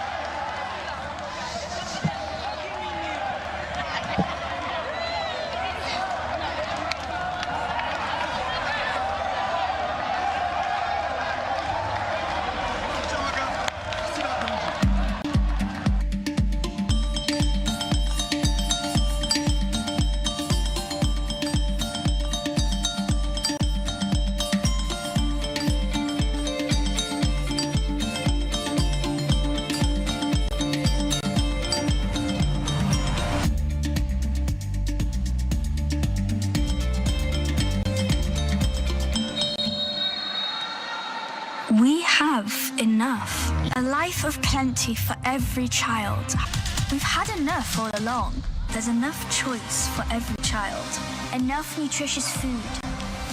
We have enough. A life of plenty for every child. We've had enough all along. There's enough choice for every child. Enough nutritious food,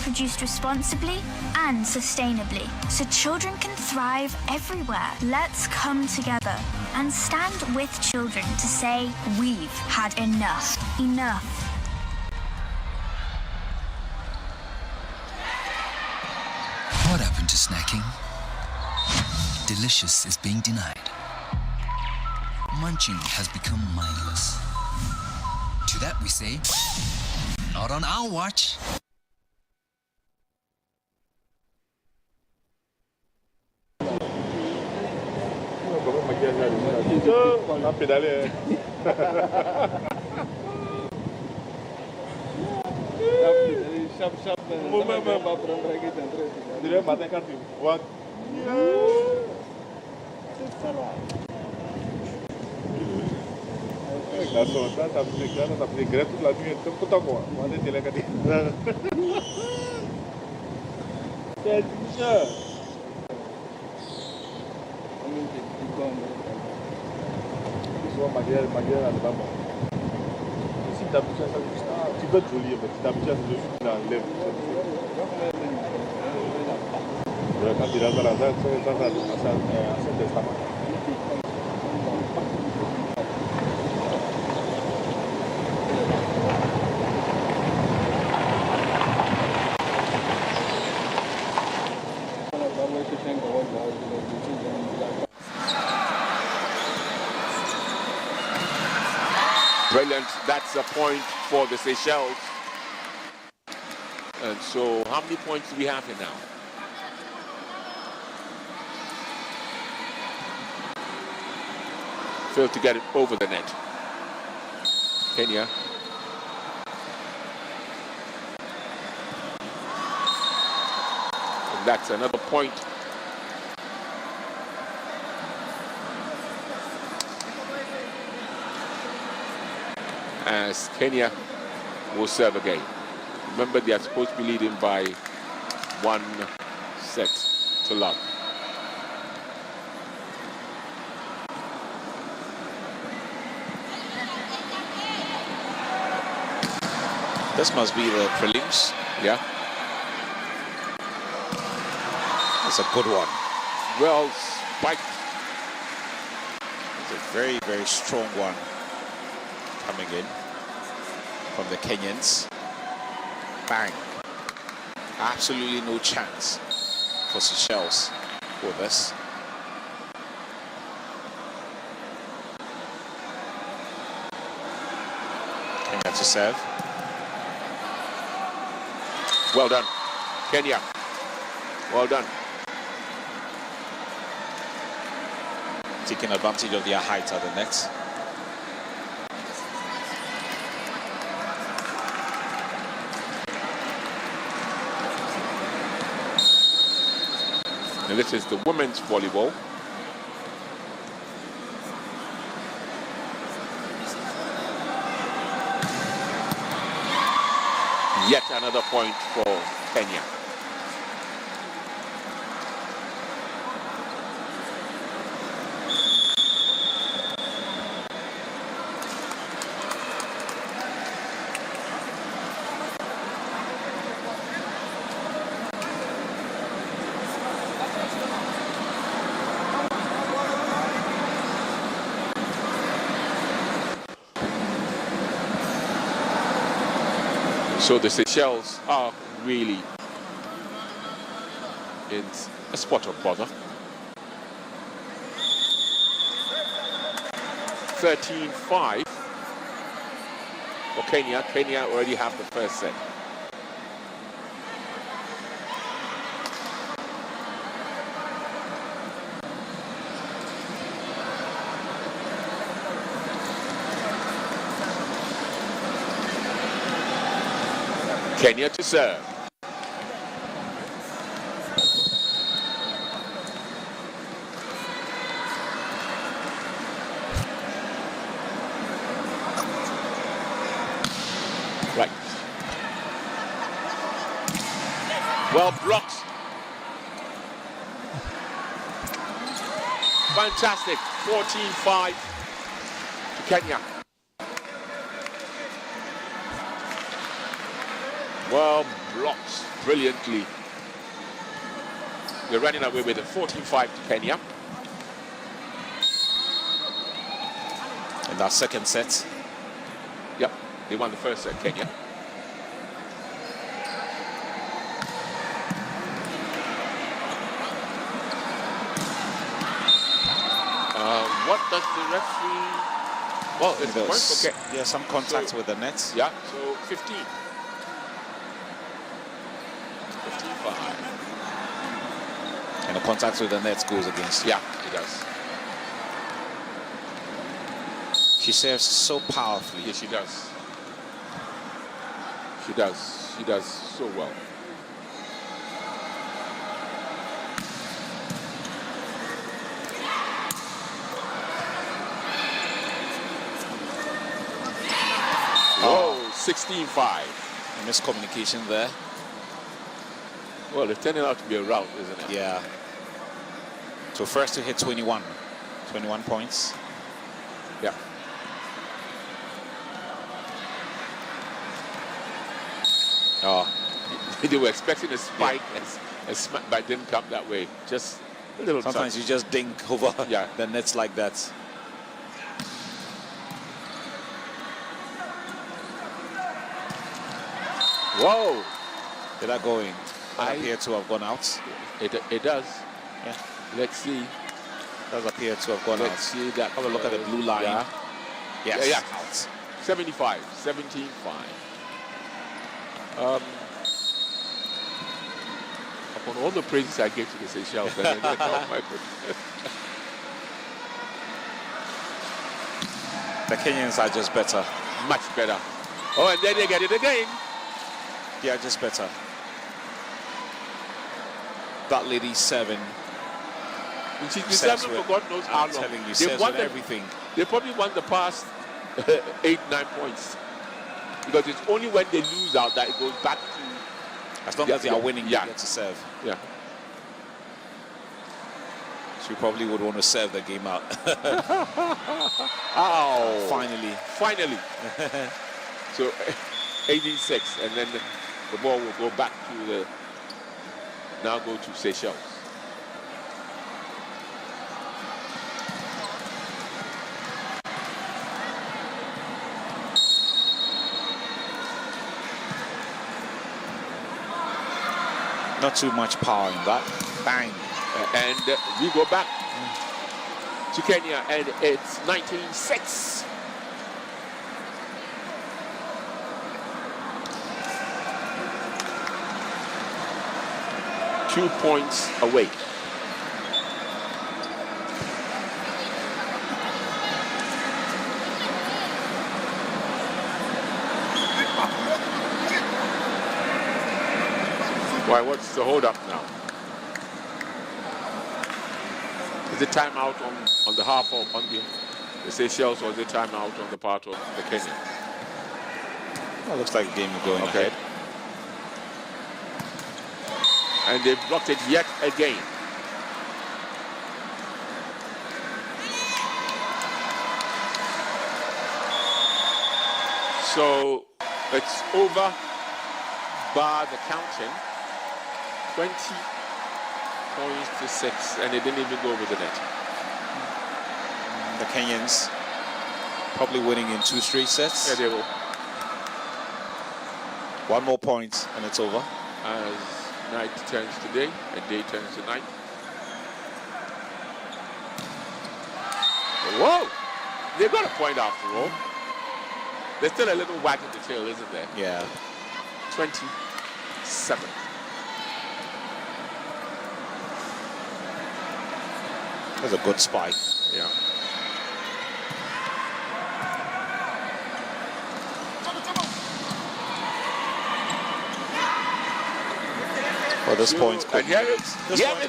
produced responsibly and sustainably, so children can thrive everywhere. Let's come together and stand with children to say we've had enough. Enough. What happened to snacking? Delicious is being denied. Munching has become mindless. To that we say, not on our watch. Brilliant. That's a point for the Seychelles. And so how many points do we have here now? Failed to get it over the net. Kenya. And that's another point. As Kenya will serve again. Remember, they are supposed to be leading by 1 set to love. This must be the prelims. Yeah. That's a good one. Well spiked. It's a very, very strong one coming in from the Kenyans. Bang. Absolutely no chance for Seychelles for this. Kenya to serve. Well done, Kenya. Well done. Taking advantage of their height at the net. And this is the women's volleyball. Yet another point for Kenya. So the Seychelles are really in a spot of bother. 13-5 for Kenya. Kenya already have the first set. Kenya to serve. Right. Well blocked. Fantastic. 14-5 to Kenya. Well blocked brilliantly. We're running away with a 14-5 to Kenya. And our second set. Yep, they won the first set, Kenya. what does the referee? Well, it's There point was- for yeah, some contact with the net. Yeah, so 15. 55. And the contact with the net goes against. Yeah, it does. She serves so powerfully. Yes, she does. She does. She does so well. Oh, 16-5. Miscommunication there. Well, it's turning out to be a rout, isn't it? Yeah. So first to hit 21. 21 points. Yeah. Oh, they were expecting a spike, a smack, but it didn't come that way. Just a little Sometimes touch. you just dink over Yeah. the nets like that. Whoa! Did that go in? That I- appear to have gone out. It does. Yeah. Let's see. Does appear to have gone Let's out. see that. Have a look at the blue line. Yeah. Yes. Yeah, Out. 75, 17-5. Upon all the praises I gave to the Seychelles, oh my goodness. The Kenyans are just better. Much better. Oh, and then they get it again. Yeah, just better. That lady 7. And she's been Serves serving with- for God knows how I'm long. telling you, They've serves won with the- everything. They probably won the past 8-9 points. Because it's only when they lose out that it goes back to... As long as they are winning, yeah. they get to serve. Yeah. She probably would want to serve the game out. Ow. Finally. Finally. So 18-6, and then the ball will go back to the... Now go to Seychelles. Not too much power in that. Bang. And we go back to Kenya, and it's 19-6. Two points away. Why, what's the hold up now? Is it timeout on the half of on the Seychelles, or is it timeout on the part of the Kenya? Well, looks like the game is going ahead. And they've blocked it yet again. So it's over by the counting. 20 points to 6, and it didn't even go over the net. The Kenyans probably winning in 2 straight sets. Yeah, they will. One more point and it's over. As night turns to day and day turns to night. Whoa! They got a point after all. There's still a little whack in the tail, isn't there? Yeah. 27. That's a good spike. Yeah. Well, this point could And here it point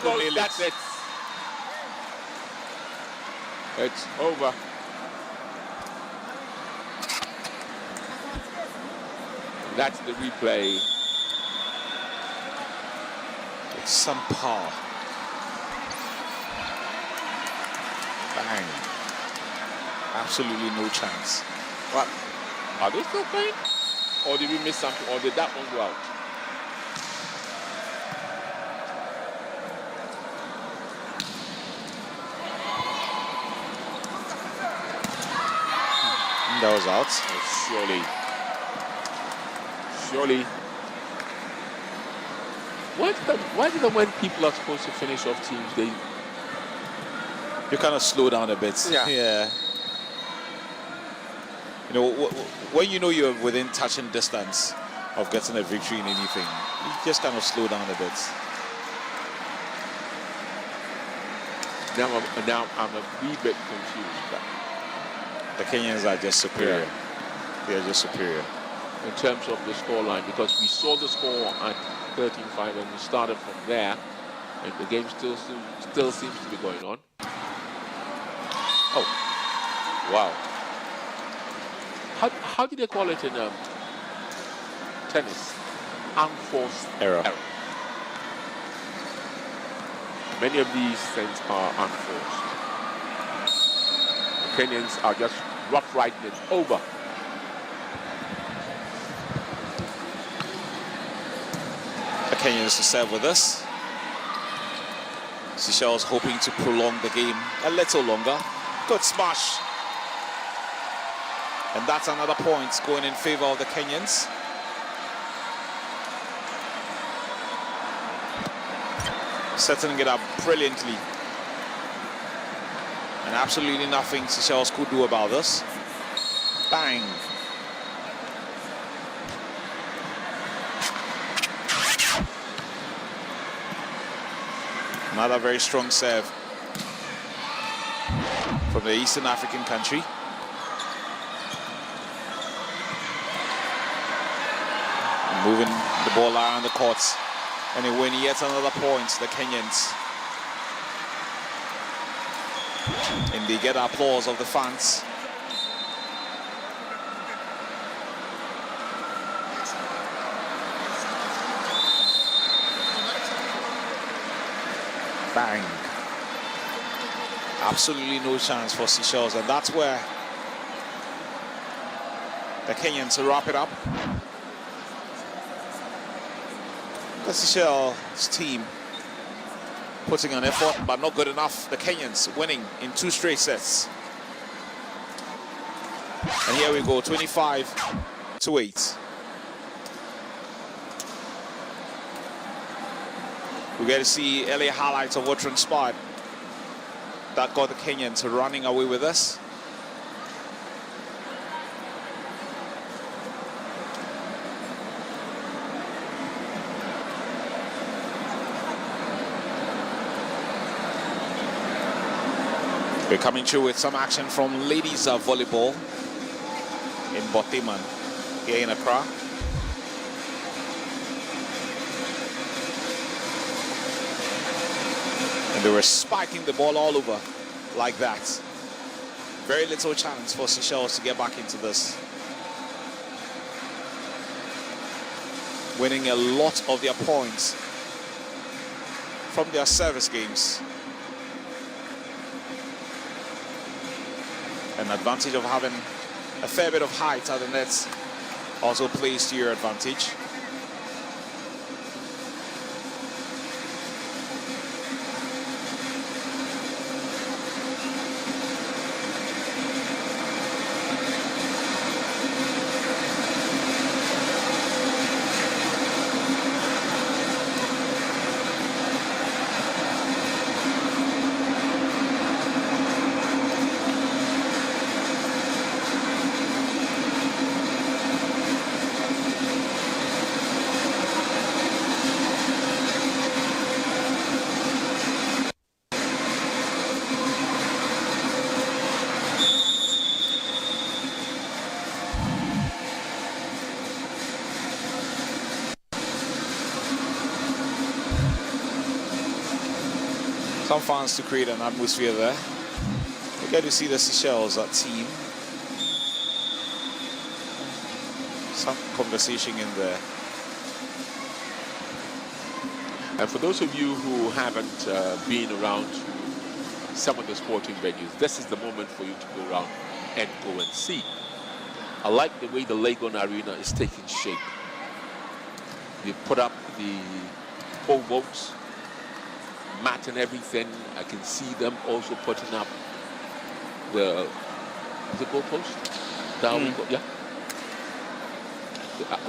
goes. could That's it. It's over. That's the replay. With some power. Bang. Absolutely no chance. What? Are they still playing? Or did we miss something? Or did that one go out? That was out. Surely. Surely. Why do when people are supposed to finish off teams, You kind of slow down a bit. Yeah. You know, when you know you're within touching distance of getting a victory in anything, you just kind of slow down a bit. Now I'm a wee bit confused. But the Kenyans are just superior. They are just superior. In terms of the scoreline, because we saw the score at 13-5 and we started from there, and the game still seems to be going on. Oh, wow. How do they call it in tennis? Unforced error. Many of these things are unforced. The Kenyans are just rough riding it over. The Kenyans to serve with us. Seychelles hoping to prolong the game a little longer. Good smash. And that's another point going in favor of the Kenyans. Setting it up brilliantly. And absolutely nothing Seychelles could do about this. Bang. Another very strong serve from the Eastern African country. Moving the ball around the courts. And they win yet another point, the Kenyans. And they get applause of the fans. Bang. Absolutely no chance for Seychelles, and that's where the Kenyans wrap it up. The Seychelles team putting an effort, but not good enough. The Kenyans winning in 2 straight sets. And here we go, 25-8. We get to see early highlights of what transpired that got the Kenyans running away with us. We're coming through with some action from ladies volleyball in Badminton here in Accra. And they were spiking the ball all over like that. Very little chance for Seychelles to get back into this. Winning a lot of their points from their service games. An advantage of having a fair bit of height at the nets also plays to your advantage. Some fans to create an atmosphere there. We get to see the Seychelles team. Some conversation in there. And for those of you who haven't been around some of the sporting venues, this is the moment for you to go around and go and see. I like the way the Legon Arena is taking shape. They put up the pole vaults, mat and everything. I can see them also putting up the goal post. Down we go. Yeah.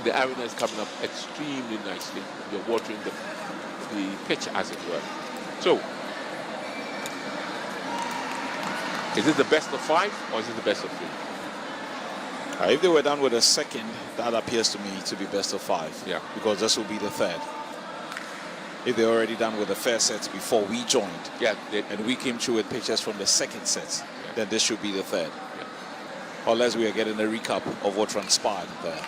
The arena is coming up extremely nicely. You're watering the pitch, as it were. So Is it the best of 5 or is it the best of 3? If they were done with a second, that appears to me to be best of 5. Yeah. Because this will be the third. If they're already done with the first set before we joined, yeah, and we came through with pictures from the second set, then this should be the third. Yeah. Unless we are getting a recap of what transpired there.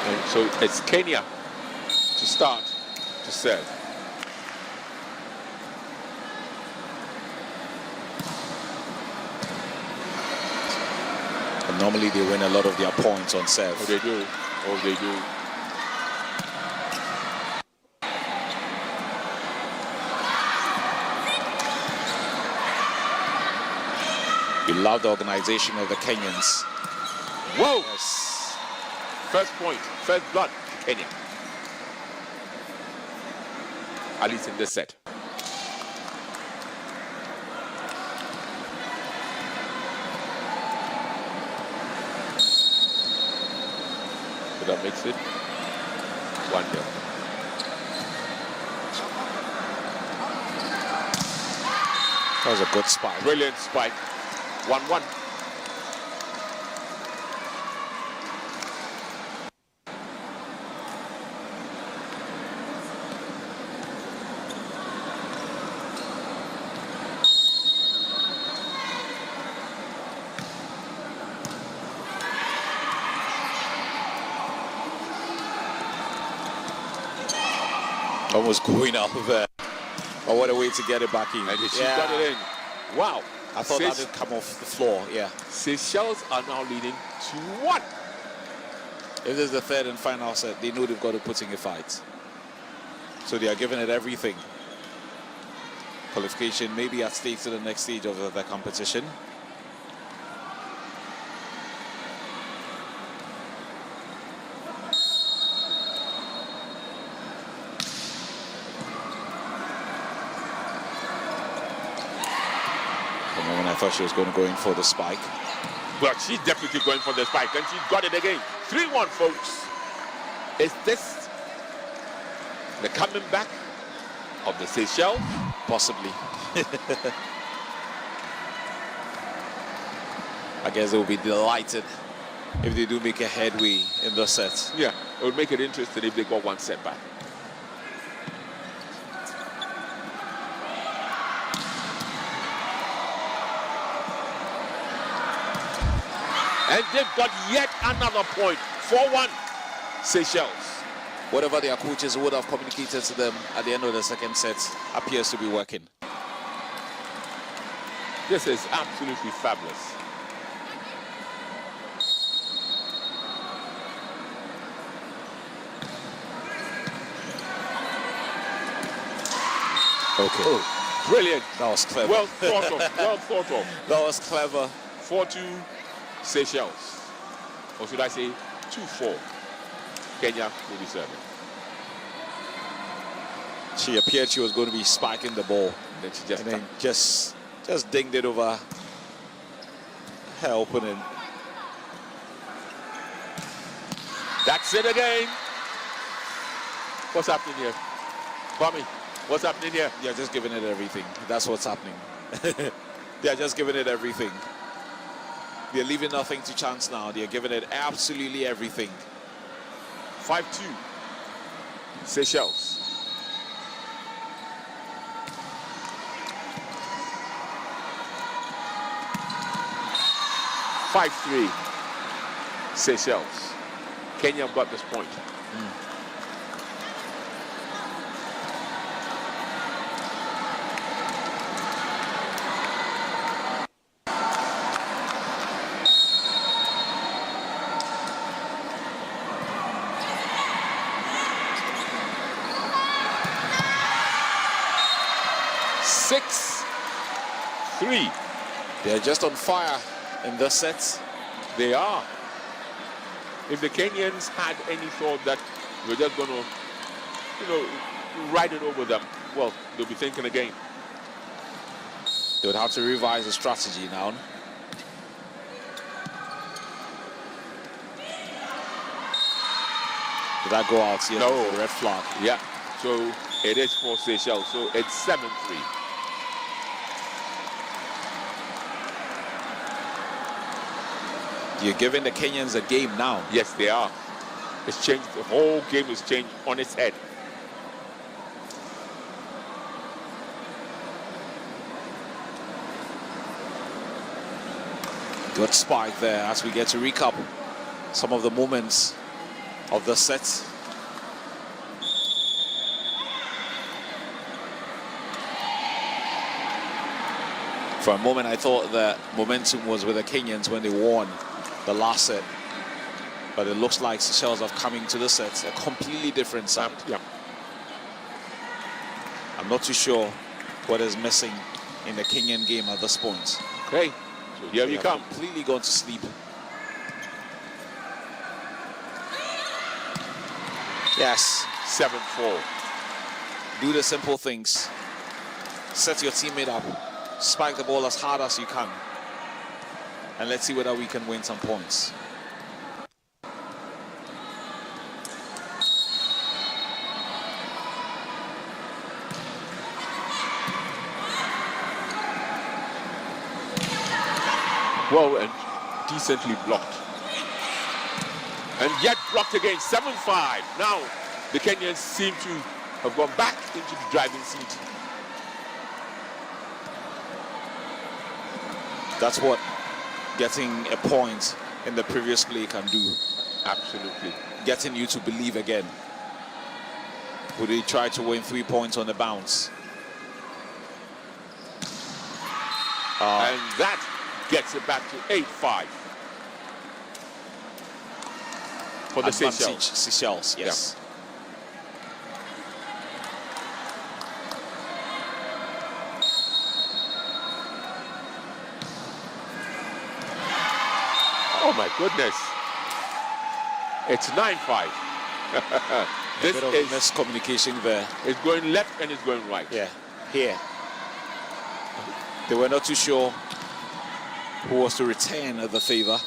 And so it's Kenya to start to serve. And normally they win a lot of their points on serve. Oh, they do. Oh, they do. We love the organization of the Kenyans. Whoa! Yes. First point, first blood, Kenya. At least in this set. So that makes it 1-0. That was a good spike. Brilliant spike. 1-1. Almost going out there. But what a way to get it back in. And she got it in. Wow. I thought that did come off the floor, yeah. Seychelles are now leading 2-1. If this is the third and final set, they know they've got to put in a fight. So they are giving it everything. Qualification maybe at stake to the next stage of the competition. I thought she was going to go in for the spike. Well, she's definitely going for the spike, and she's got it again. 3-1, folks. Is this the coming back of the Seychelles? Possibly. I guess they will be delighted if they do make a headway in the set. Yeah, it would make it interesting if they got one set back. And they've got yet another point. 4-1, Seychelles. Whatever their coaches would have communicated to them at the end of the second set appears to be working. This is absolutely fabulous. Okay. Oh, brilliant. That was clever. Well thought of. Well thought of. That was clever. 4-2 Seychelles. Or should I say 2-4. Kenya will be serving. She appeared she was going to be spiking the ball. Then she just dinged it over her opponent. That's it again. What's happening here? Bobby, what's happening here? You're just giving it everything. That's what's happening. They're just giving it everything. They're leaving nothing to chance now. They're giving it absolutely everything. 5-2 Seychelles. (5-3) Seychelles. Kenya got this point. They're just on fire in the sets. They are. If the Kenyans had any thought that we're just going to, ride it over them, well, they'll be thinking again. They would have to revise the strategy now. Did that go out? Yes, No. red flag. Yeah. So it is for Seychelles. So it's 7-3. You're giving the Kenyans a game now. Yes, they are. It's changed. The whole game is changed on its head. Good spike there as we get to recap some of the moments of the set. For a moment, I thought that momentum was with the Kenyans when they won the last set. But it looks like Seychelles have come into the set a completely different side. Yeah. I'm not too sure what is missing in the Kenyan game at this point. Okay, so here They you have come. Completely gone to sleep. Yes. 7-4. Do the simple things. Set your teammate up. Spike the ball as hard as you can. And let's see whether we can win some points. Well, and decently blocked. And yet blocked again, 7-5. Now, the Kenyans seem to have gone back into the driving seat. That's what getting a point in the previous play can do. Absolutely. Getting you to believe again. Would they try to win 3 points on the bounce? And that gets it back to 8-5. For the Advantage, Seychelles. Seychelles, yes. Oh my goodness. It's 9-5. This bit of is miscommunication there. It's going left and it's going right. Yeah, here. They were not too sure who was to return the favor.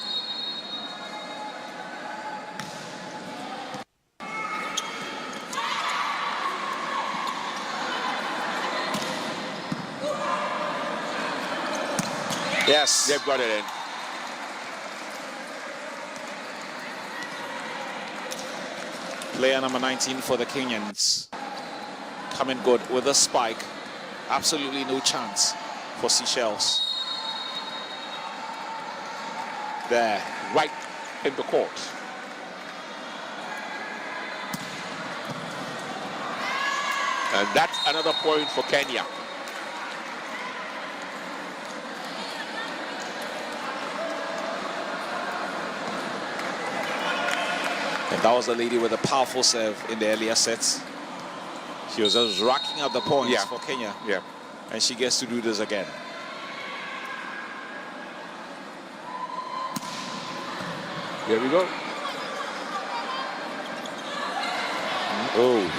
Yes. They've got it in. Player number 19 for the Kenyans. Coming good with a spike. Absolutely no chance for Seychelles. There. Right in the court. And that's another point for Kenya. And that was the lady with a powerful serve in the earlier sets. She was just racking up the points for Kenya. Yeah. And she gets to do this again. Here we go. Oh.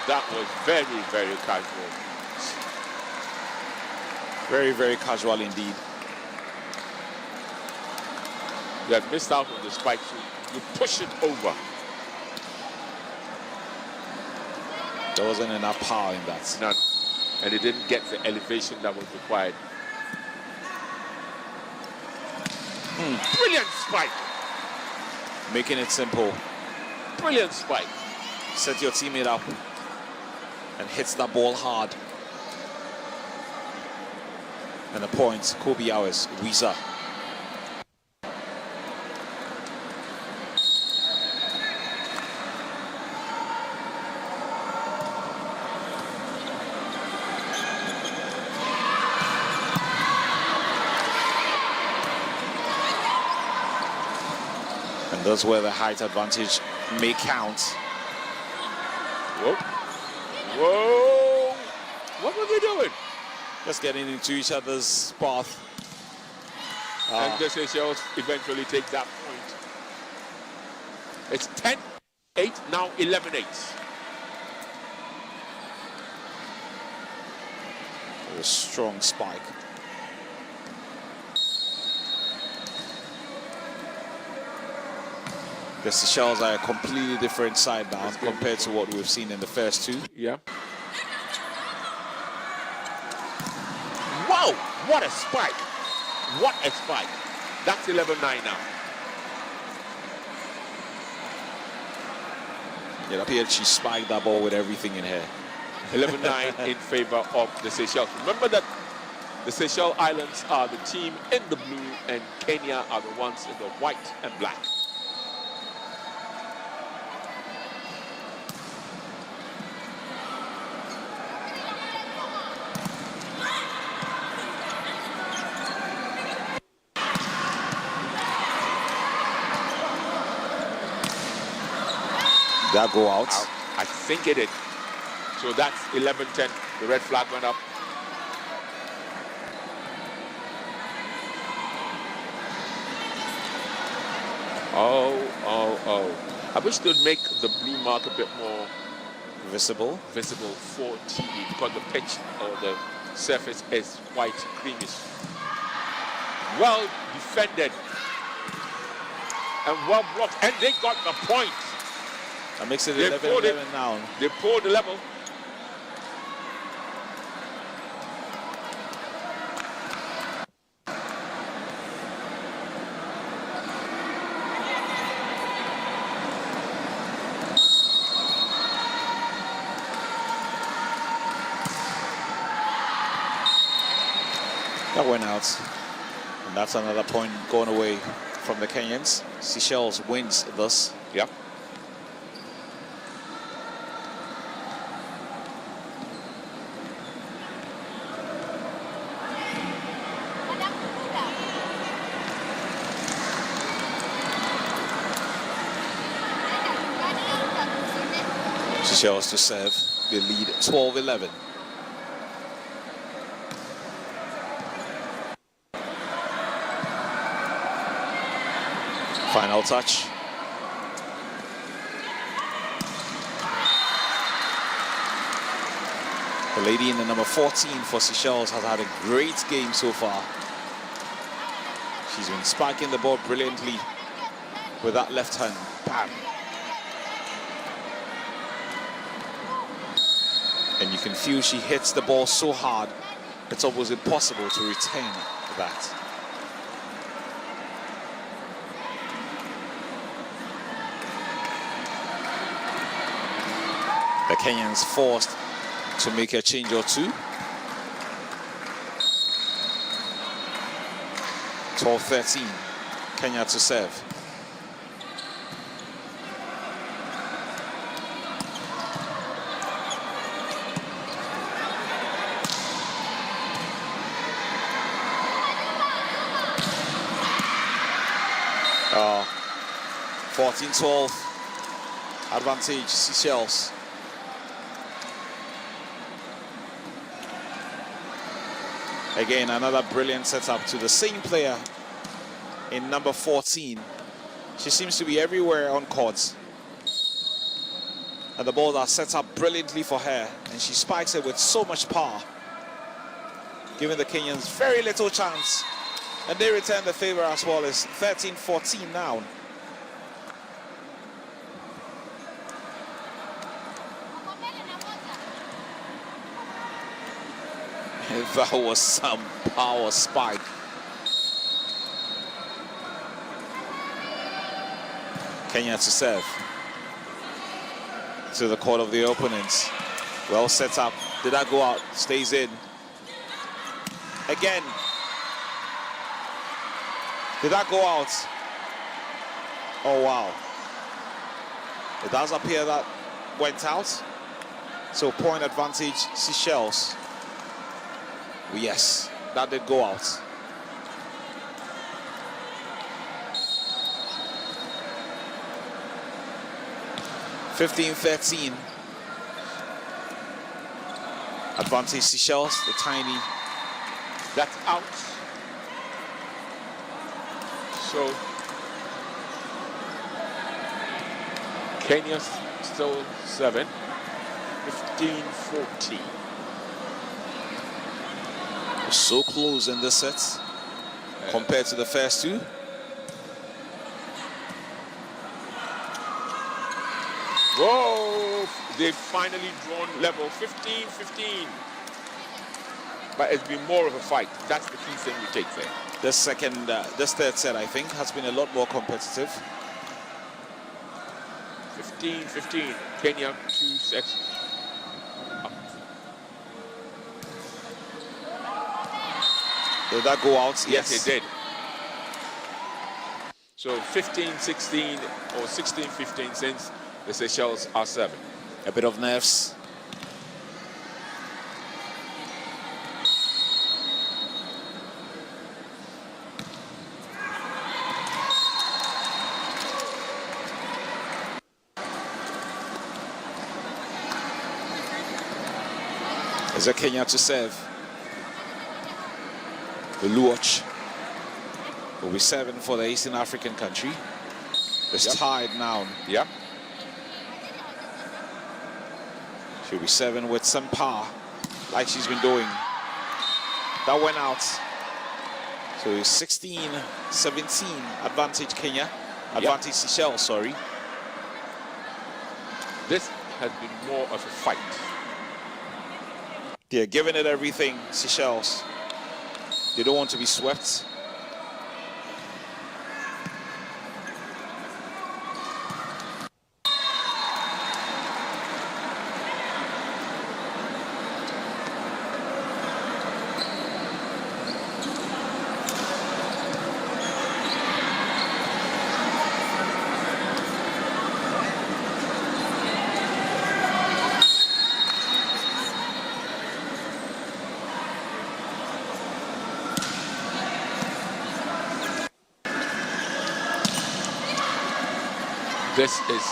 That was very, very casual. Very, very casual indeed. You have missed out on the spike, so you push it over. There wasn't enough power in that. None. And it didn't get the elevation that was required. Brilliant spike. Making it simple. Brilliant spike. Set your teammate up and hits that ball hard. And the points, Kobe Hours, Weezer. And that's where the height advantage may count. Whoa. Whoa. What were they doing? Just getting into each other's path. And the Seychelles eventually take that point. It's 10-8, now 11-8. A strong spike. The Seychelles are a completely different side now compared to what we've seen in the first two. Yeah. Wow, what a spike. What a spike. That's 11-9 now. It appeared she spiked that ball with everything in her. 11-9 in favor of the Seychelles. Remember that the Seychelles Islands are the team in the blue and Kenya are the ones in the white and black. That go out? I think it did. So that's 11-10. The red flag went up. Oh. I wish they'd make the blue mark a bit more visible for TV because the pitch or the surface is quite greenish. Well defended and well blocked, and they got the point. That makes it 11-11 now. They pulled the level. That went out. And that's another point going away from the Kenyans. Seychelles wins thus. Yep. Seychelles to serve. They lead 12-11. Final touch. The lady in the number 14 for Seychelles has had a great game so far. She's been spiking the ball brilliantly with that left hand. Bam. And you can feel she hits the ball so hard, it's almost impossible to retain that. The Kenyans forced to make a change or two. 12-13, Kenya to serve. Oh, 14-12, advantage Seychelles. Again, another brilliant setup to the same player in number 14. She seems to be everywhere on court. And the ball are set up brilliantly for her, and she spikes it with so much power, giving the Kenyans very little chance. And they return the favor as well. As 13-14 now. That was some power spike. Kenya to serve. To the court of the opponents. Well set up. Did that go out? Stays in. Again. Did that go out? Oh, wow. It does appear that went out. So point advantage, Seychelles. Yes, that did go out. (15-13). Advantage Seychelles, the tiny. That's out. So Kenya still 7. 15-14. So close in this set compared to the first two. Whoa! They've finally drawn level 15-15. But it's been more of a fight. That's the key thing we take there. This third set, I think, has been a lot more competitive. 15-15. Kenya 2 sets. Did that go out? Yes, it did. So 15-16 or 16-15 since the Seychelles are serving. A bit of nerves. Is a Kenya to serve. The Luoch will be serving for the Eastern African country. It's tied now. Yep. She'll be serving with some power, like she's been doing. That went out. So it's 16-17 advantage Kenya. Advantage Seychelles, sorry. This has been more of a fight. They're giving it everything, Seychelles. They don't want to be swept. This is,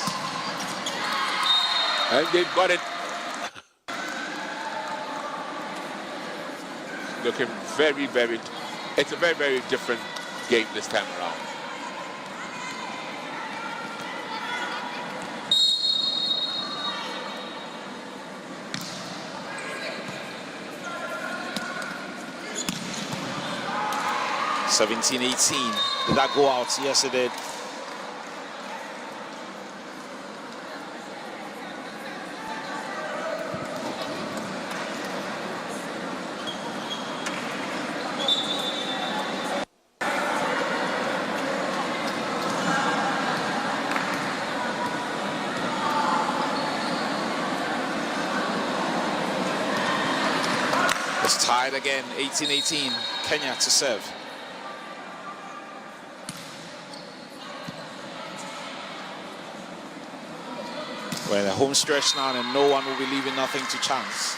and they've got it. Looking very, very, it's a very, very different game this time around. (17-18). Did that go out? Yes, it did. It's tied again, 18-18. Kenya to serve. We're in the home stretch now, and no one will be leaving nothing to chance.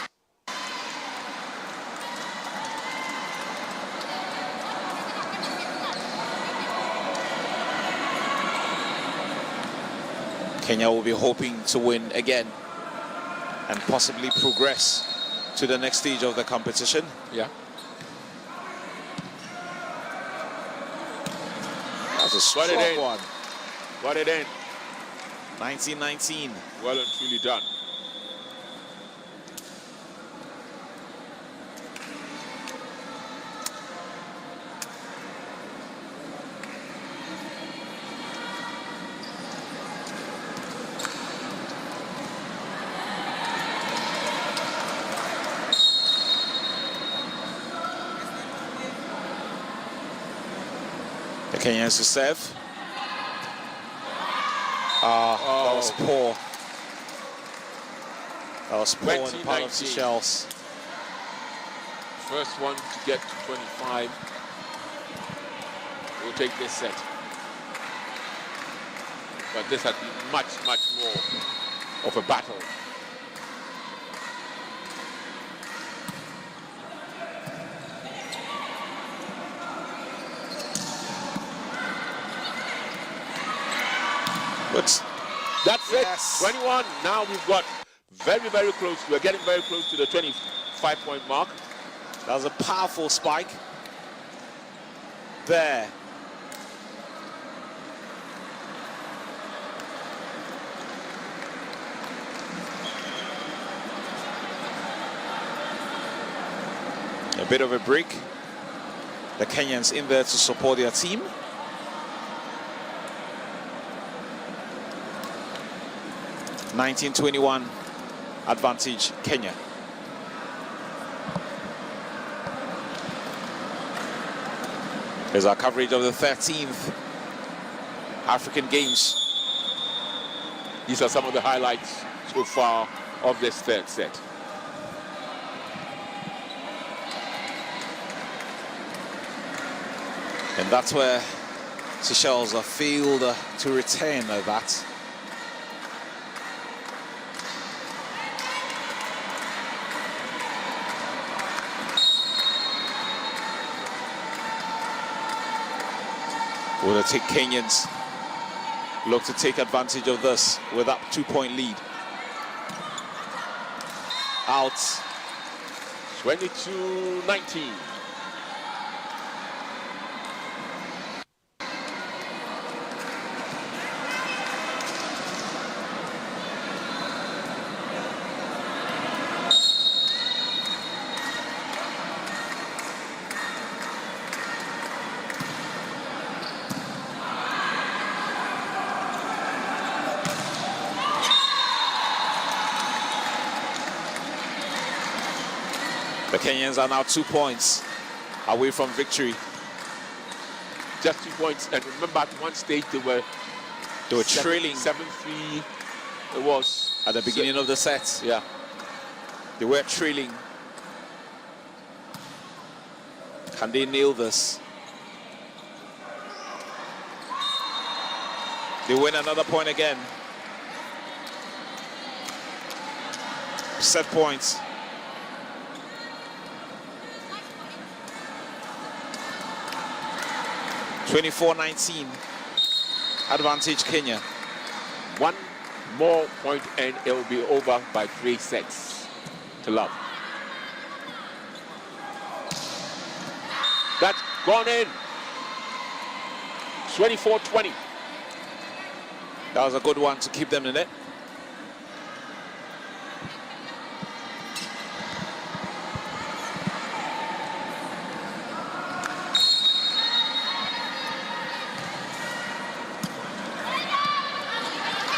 Kenya will be hoping to win again and possibly progress to the next stage of the competition. Yeah. That's a strong one. Got it in. 19-19. Well and truly done. The Kenyans to serve. That was poor. That was poor on the part of Seychelles. First one to get to 25 will take this set. But this has been much, much more of a battle. But that's it. 21. Now we've got very, very close. We're getting very close to the 25-point mark. That was a powerful spike there. A bit of a break. The Kenyans in there to support their team. 19-21 advantage Kenya. Here's our coverage of the 13th African Games. These are some of the highlights so far of this third set. And that's where Seychelles have failed to retain that. Will the Kenyans look to take advantage of this with that 2-point lead? Out. 22-19. The Kenyans are now 2 points away from victory. Just 2 points. And remember, at one stage they were trailing 7-3. It was at the beginning of the set. Yeah, they were trailing. Can they nail this? They win another point again. Set points. (24-19) advantage Kenya. One more point and it will be over by 3 sets to love. That's gone in. 24-20. That was a good one to keep them in it.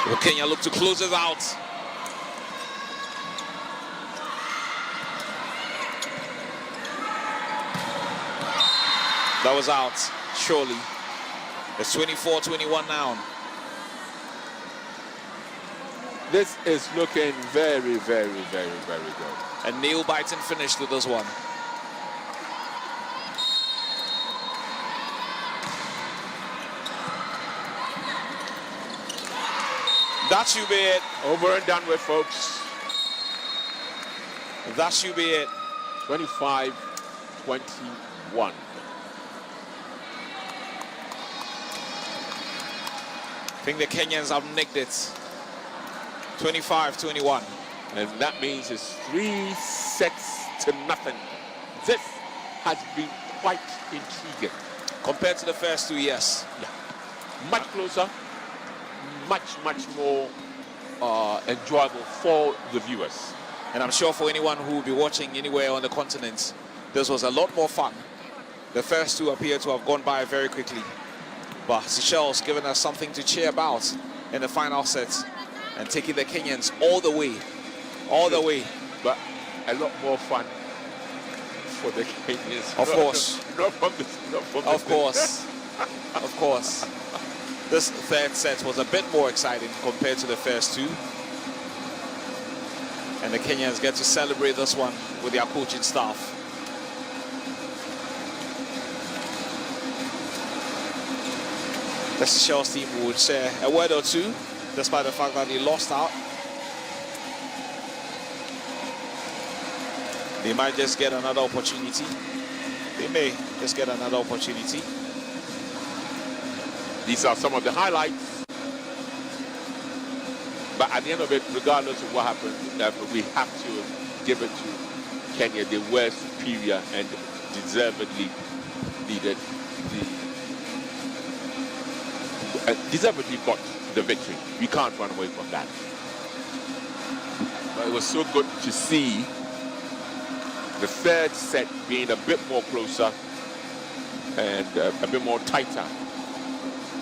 Will Kenya look to close it out? That was out, surely. It's 24-21 now. This is looking very, very, very, very good. A nail-biting finish to this one. That should be it. Over and done with, folks. That should be it. 25-21. I think the Kenyans have nicked it. 25-21. And that means it's 3 sets to nothing. This has been quite intriguing. Compared to the first 2, yes. Yeah. Much closer, much more enjoyable for the viewers. And I'm sure for anyone who will be watching anywhere on the continent, this was a lot more fun. The first 2 appear to have gone by very quickly. But Seychelles giving us something to cheer about in the final set and taking the Kenyans all the way. All the way. But a lot more fun for the Kenyans. Of course. Of course. Of course. This third set was a bit more exciting compared to the first 2. And the Kenyans get to celebrate this one with their coaching staff. The Seychelles team would say a word or two, despite the fact that they lost out. They might just get another opportunity. They may just get another opportunity. These are some of the highlights. But at the end of it, regardless of what happened, we have to give it to Kenya. They were superior and deservedly needed deservedly got the victory. We can't run away from that. But it was so good to see the third set being a bit more closer and a bit more tighter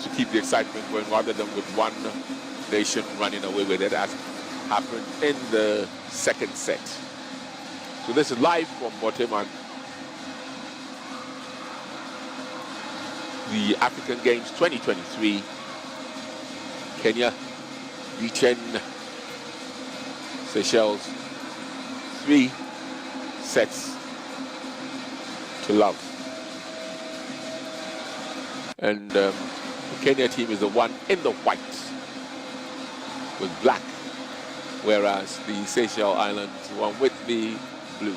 to keep the excitement going rather than with one nation running away with it. As happened in the second set. So this is live from Boteman, the African Games 2023. Kenya beaten Seychelles 3 sets to love. And the Kenya team is the one in the white with black, whereas the Seychelles Islands is the one with the blue.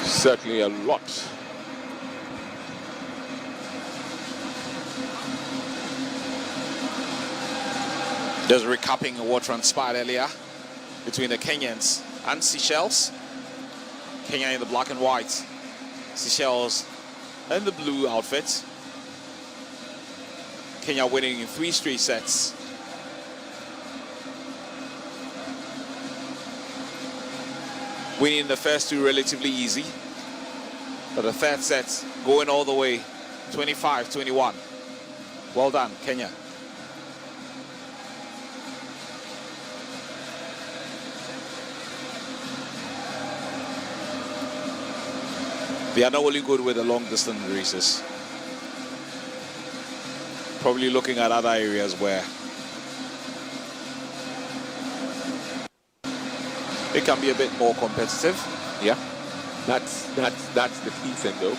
Certainly a lot. Just recapping what transpired earlier between the Kenyans and Seychelles. Kenya in the black and white, Seychelles in the blue outfit. Kenya winning in 3 straight sets. Winning the first 2 relatively easy, but the third set going all the way, 25-21. Well done, Kenya. They are not only good with the long distance races. Probably looking at other areas where it can be a bit more competitive. Yeah, that's the key thing though.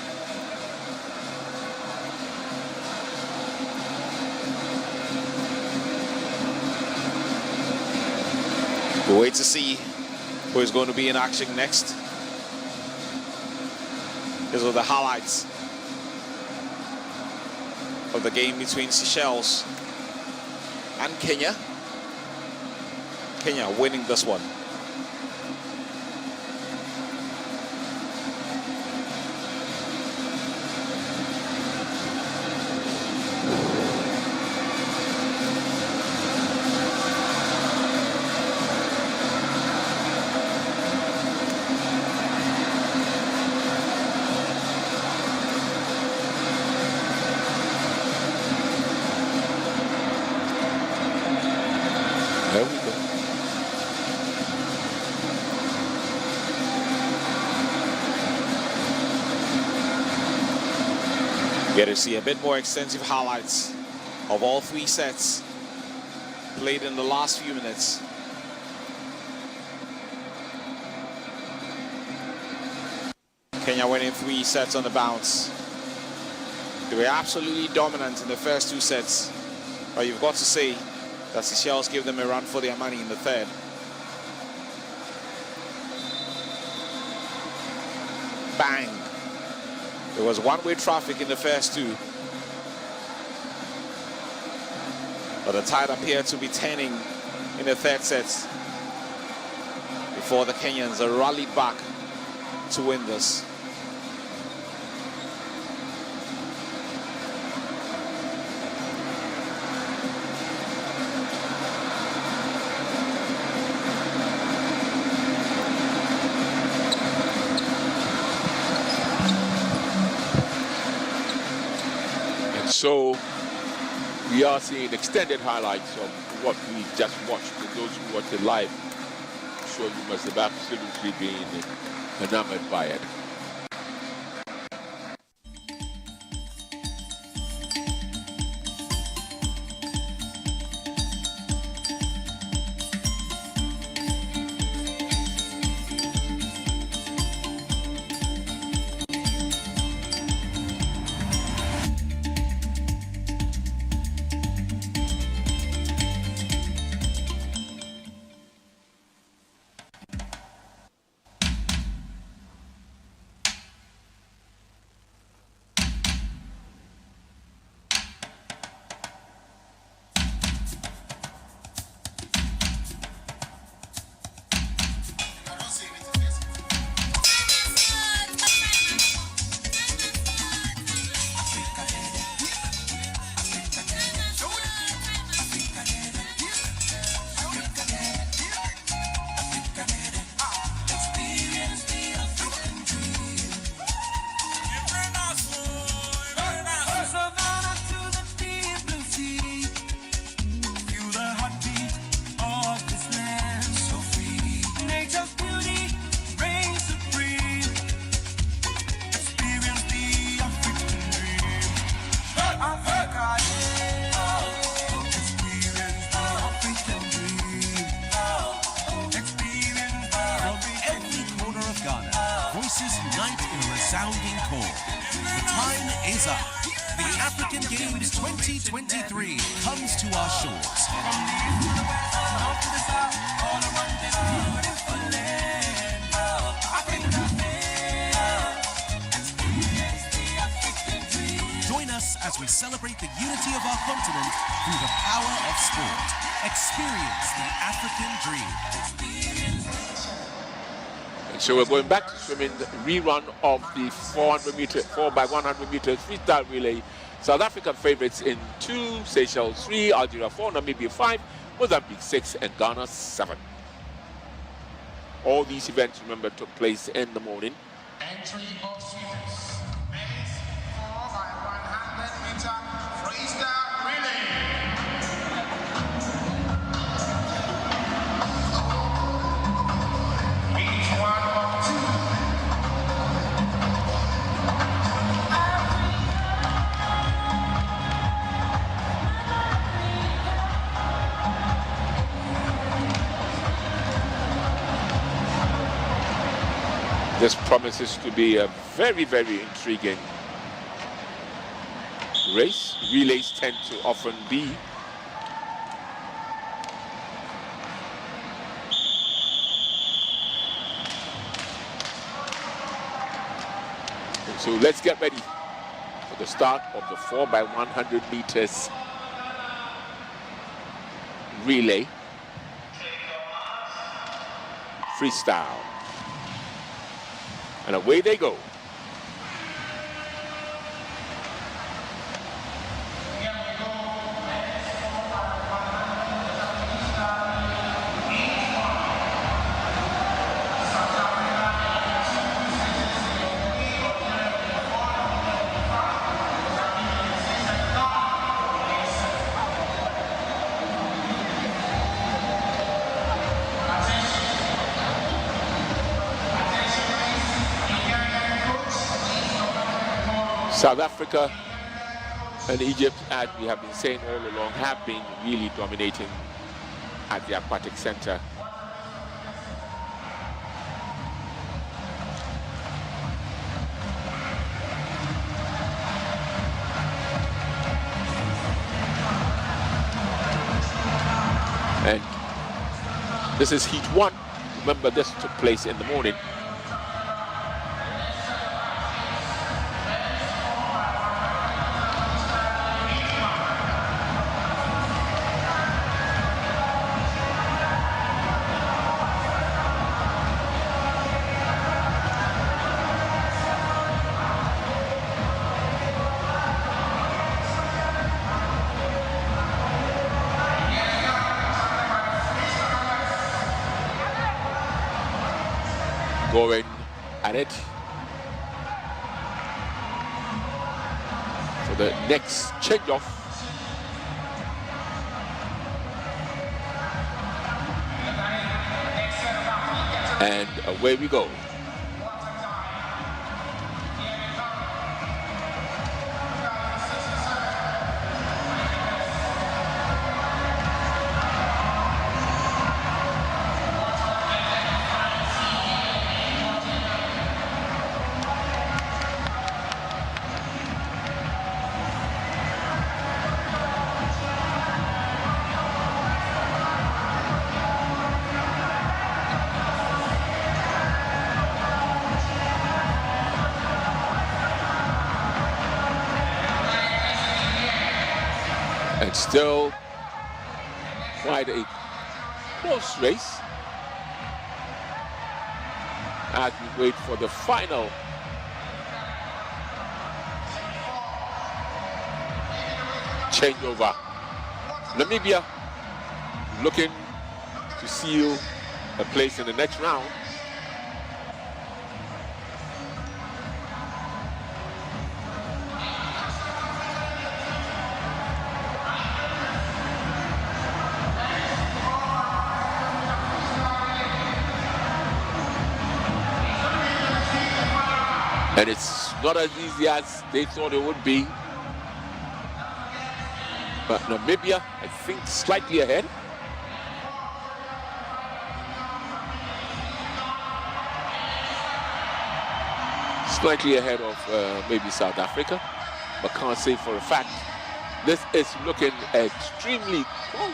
We'll wait to see who is going to be in action next. These are the highlights of the game between Seychelles and Kenya. Kenya winning this one. There we go. Get to see a bit more extensive highlights of all 3 sets played in the last few minutes. Kenya winning 3 sets on the bounce. They were absolutely dominant in the first 2 sets, but you've got to say that Seychelles gave them a run for their money in the third. Bang! There was one-way traffic in the first 2, but the tide appeared to be turning in the third set before the Kenyans rallied back to win this. So we are seeing extended highlights of what we just watched. For those who watched it live, I'm sure you must have absolutely been enamored by it. sounding call. The time is up. The African Games 2023 comes to our shores. Join us as we celebrate the unity of our continent through the power of sport. Experience the African dream. So we're going back to swimming, the rerun of the 4x100 meters freestyle relay. South Africa favorites in 2, Seychelles 3, Algeria 4, Namibia 5, Mozambique 6, and Ghana 7. All these events, remember, took place in the morning. Entry of swimmers. Men's 4x100 meter freestyle relay. Each one of 2. This promises to be a very, very intriguing race. Relays tend to often be. So let's get ready for the start of the 4x100 meters relay freestyle. And away they go. South Africa and Egypt, as we have been saying all along, have been really dominating at the aquatic center. And this is heat 1. Remember, this took place in the morning. Going at it for the next change off. And away we go. And still quite a close race as we wait for the final changeover. Namibia looking to seal a place in the next round. And it's not as easy as they thought it would be. But Namibia, I think, slightly ahead. Slightly ahead of maybe South Africa, but can't say for a fact. This is looking extremely close.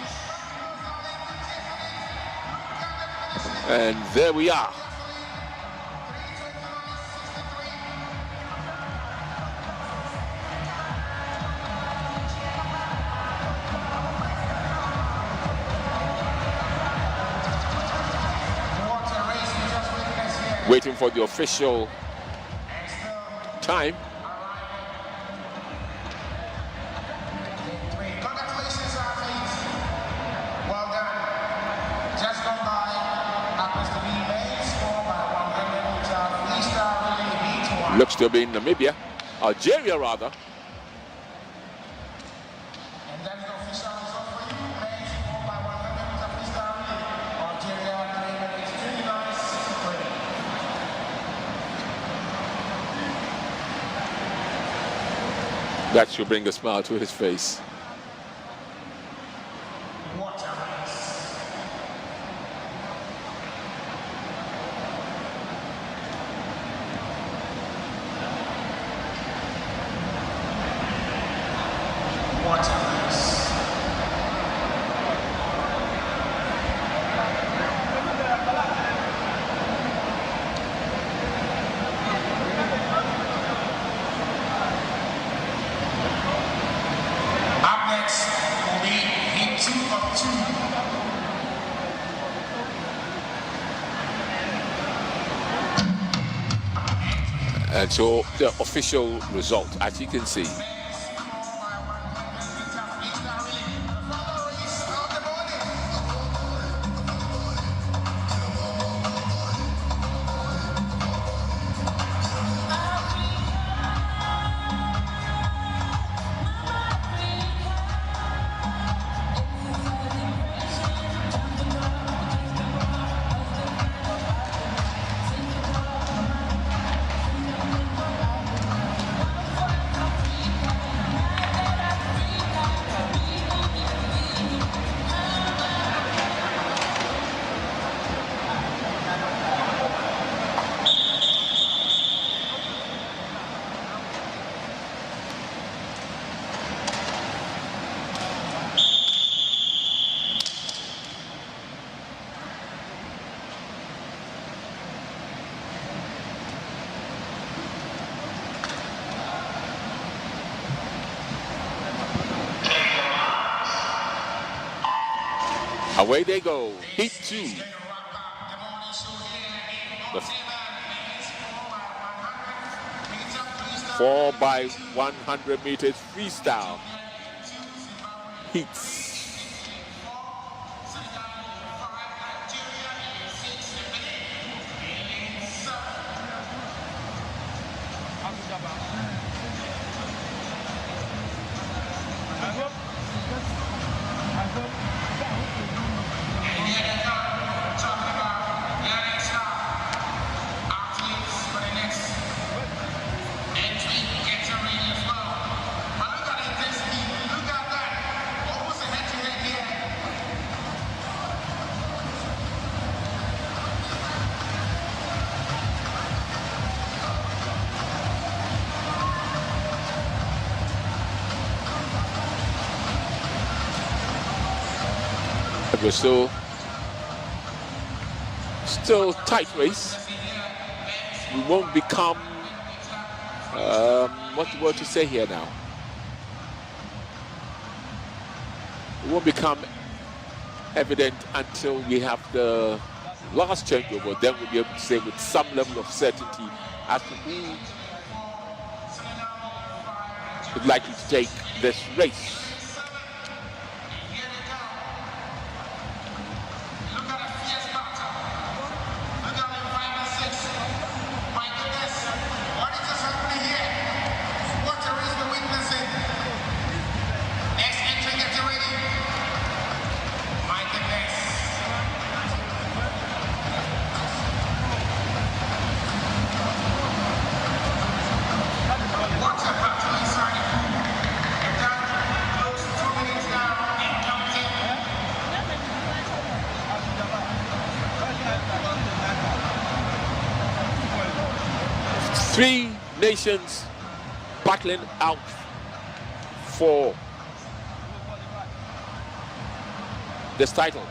And there we are. Waiting for the official time. Congratulations, athletes. Well done. Just gone by happens to be men's 4x100 freestyle relay beat 1. Looks to be in Namibia, Algeria rather. And that's the official result for you. Men's 4x100 freestyle relay. Algeria 3:39.63. That should bring a smile to his face. Up next will be heat 2 of 2. And so the official result, as you can see. Away they go, heat 2. The 4x100 meters freestyle heats. We're still tight race. We won't become what's the word to say here now? It won't become evident until we have the last changeover. Then we'll be able to say with some level of certainty as to who is likely to take this race. Three nations battling out for this title.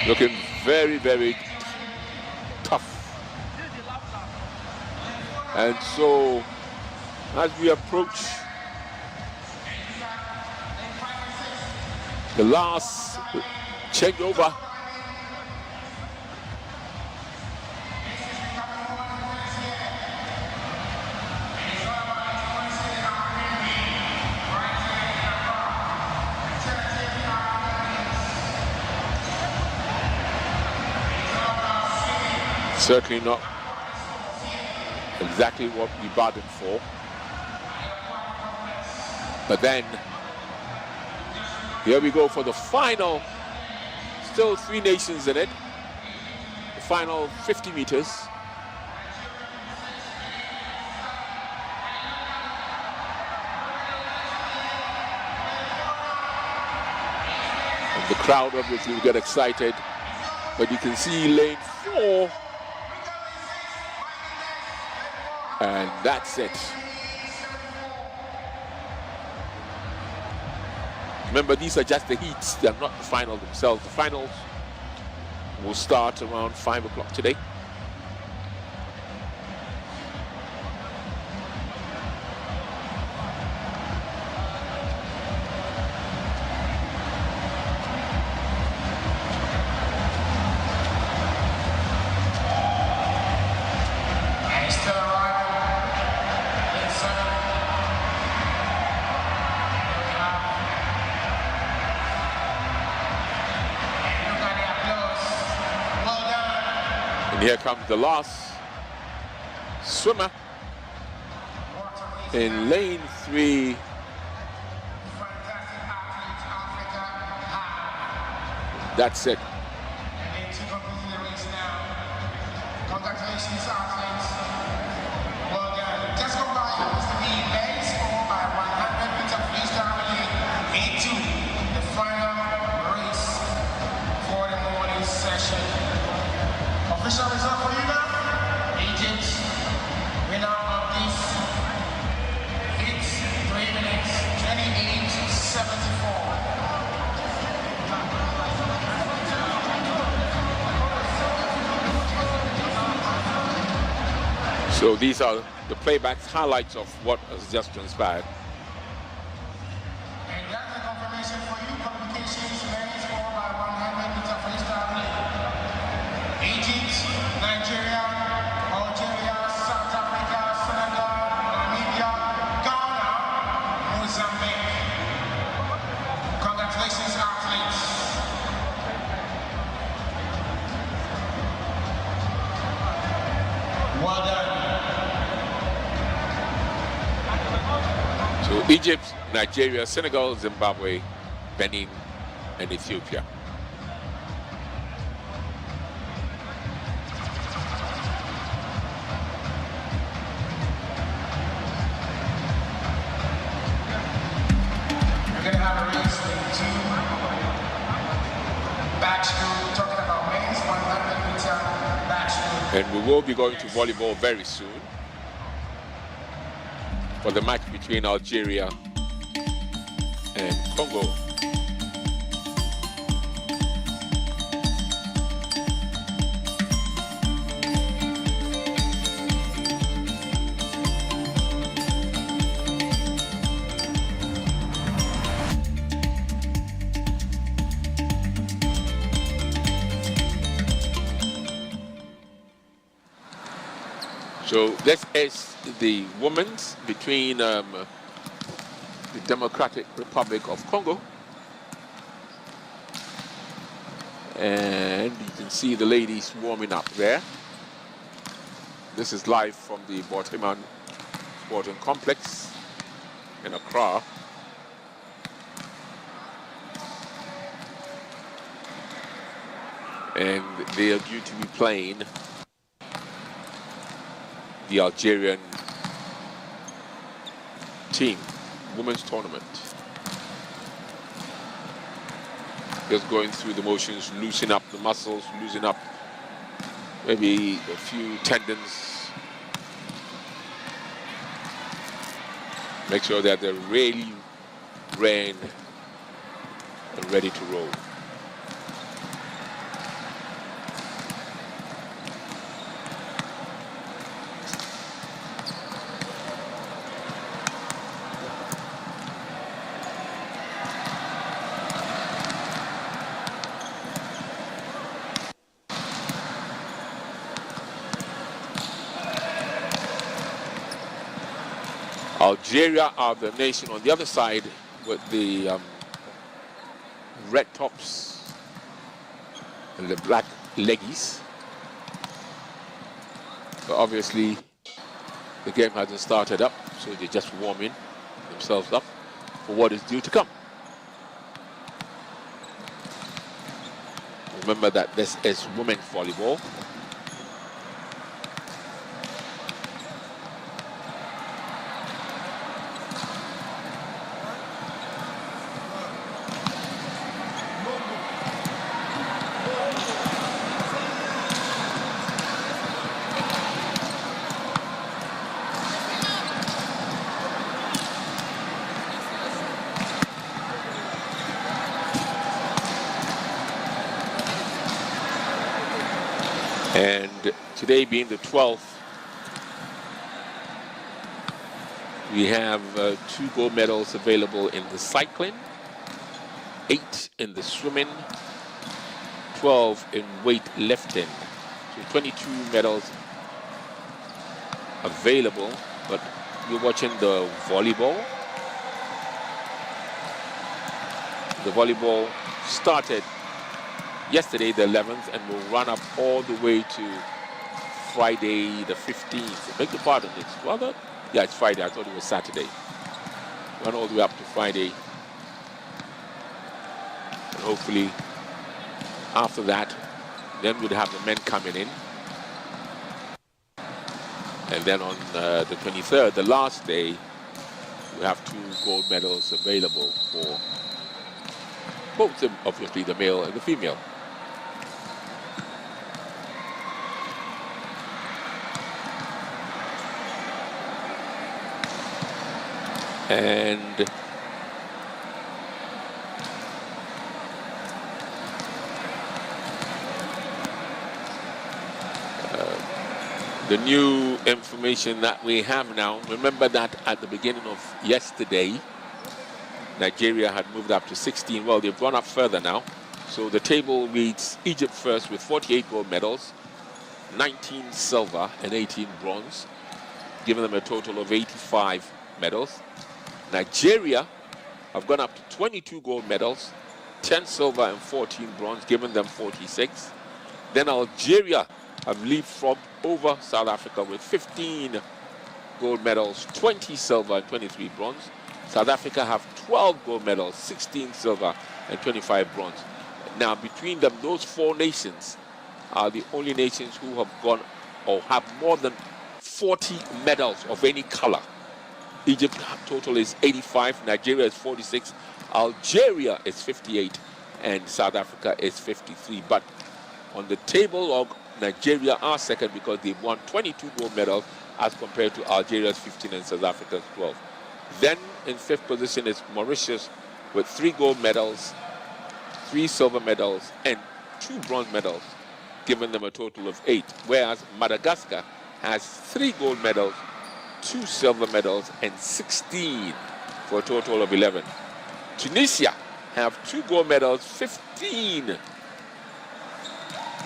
Looking very, very tough. And so, as we approach the last changeover, certainly not exactly what we bargained for. But then, here we go for the final, still 3 nations in it, the final 50 meters. And the crowd obviously will get excited, but you can see lane 4. And that's it. Remember, these are just the heats. They're not the final themselves. The finals will start around 5 o'clock today. And here comes the last swimmer in lane 3. That's it. Congratulations, athletes. Well done. Just go by Mr. B. Lane score by 100 meter freestyle relay. A2, the final race for the morning session. Official result for you now. Egypt, winner of this hits 3 minutes 28.74. So these are the playbacks, highlights of what has just transpired. And that's the confirmation for you. Qualifications, men's score by 100 meter freestyle relay. Egypt, Nigeria, Algeria, South Africa, Senegal, Namibia, Ghana, Mozambique. Congratulations, athletes. Well done. So Egypt, Nigeria, Senegal, Zimbabwe, Benin, and Ethiopia. We're going to have a race in 2. Backstroke, talking about men's 100 meter backstroke. And we will be going to volleyball very soon for the match between Algeria and Congo. So this is the women's between the Democratic Republic of Congo, and you can see the ladies warming up there. This is live from the Bortiman Sporting Complex in Accra. And they are due to be playing the Algerian team, women's tournament. Just going through the motions, loosen up the muscles, loosen up maybe a few tendons. Make sure that they're really rain and ready to roll. Algeria are the nation on the other side with the red tops and the black leggies. But obviously the game hasn't started up, so they're just warming themselves up for what is due to come. Remember that this is women's volleyball. And today being the 12th, we have 2 gold medals available in the cycling, 8 in the swimming, 12 in weightlifting. So 22 medals available, but we're watching the volleyball. The volleyball started yesterday, the 11th, and will run up all the way to Friday, the 15th. Beg your pardon, it's rather, yeah, it's Friday. I thought it was Saturday. Run all the way up to Friday. And hopefully, after that, then we'd have the men coming in. And then on the 23rd, the last day, we have 2 gold medals available for both, obviously, the male and the female. And the new information that we have now, remember that at the beginning of yesterday, Nigeria had moved up to 16. Well, they've gone up further now. So the table reads Egypt first with 48 gold medals, 19 silver and 18 bronze, giving them a total of 85 medals. Nigeria have gone up to 22 gold medals, 10 silver and 14 bronze, giving them 46. Then Algeria have leapfrogged over South Africa with 15 gold medals, 20 silver and 23 bronze. South Africa have 12 gold medals, 16 silver and 25 bronze. Now, between them, those 4 nations are the only nations who have gone or have more than 40 medals of any color. Egypt total is 85, Nigeria is 46, Algeria is 58, and South Africa is 53. But on the table log, Nigeria are second because they've won 22 gold medals as compared to Algeria's 15 and South Africa's 12. Then in 5th position is Mauritius with 3 gold medals, 3 silver medals, and 2 bronze medals, giving them a total of 8. Whereas Madagascar has 3 gold medals, 2 silver medals, and 16 for a total of 11. Tunisia have 2 gold medals, 15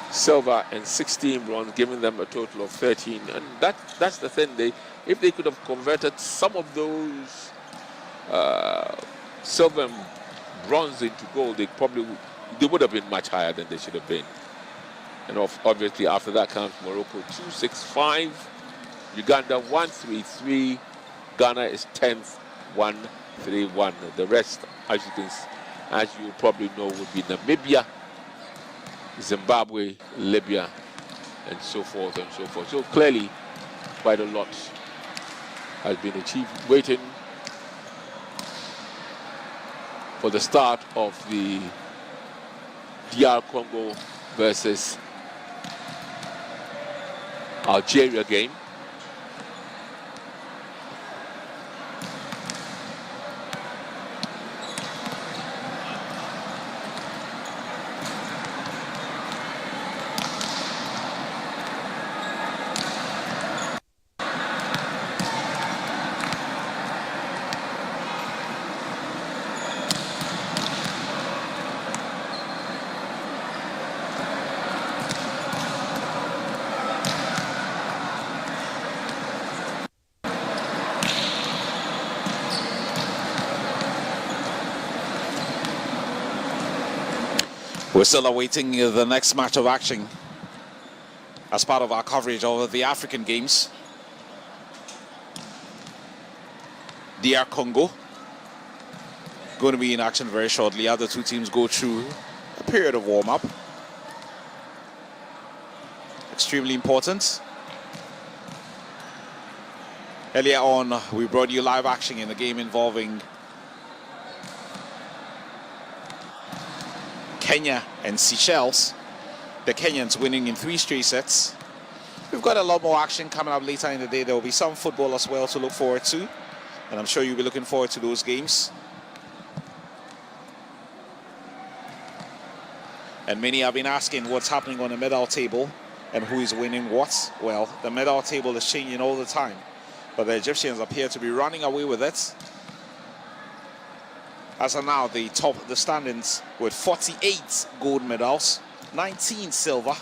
silver, and 16 bronze, giving them a total of 13. And that's the thing. If they could have converted some of those silver and bronze into gold, they would have been much higher than they should have been. And obviously after that comes Morocco 265, Uganda 133, Ghana is 10th 131. The rest, as you probably know, would be Namibia, Zimbabwe, Libya, and so forth and so forth. So clearly quite a lot has been achieved. Waiting for the start of the DR Congo versus Algeria game. We're still awaiting the next match of action as part of our coverage of the African Games. DR Congo going to be in action very shortly as the two teams go through a period of warm-up. Extremely important. Earlier on, we brought you live action in the game involving Kenya and Seychelles. The Kenyans winning in 3 straight sets. We've got a lot more action coming up later in the day. There will be some football as well to look forward to, and I'm sure you'll be looking forward to those games. And many have been asking what's happening on the medal table and who is winning what. Well, the medal table is changing all the time, but the Egyptians appear to be running away with it. As of now, they top the standings with 48 gold medals, 19 silver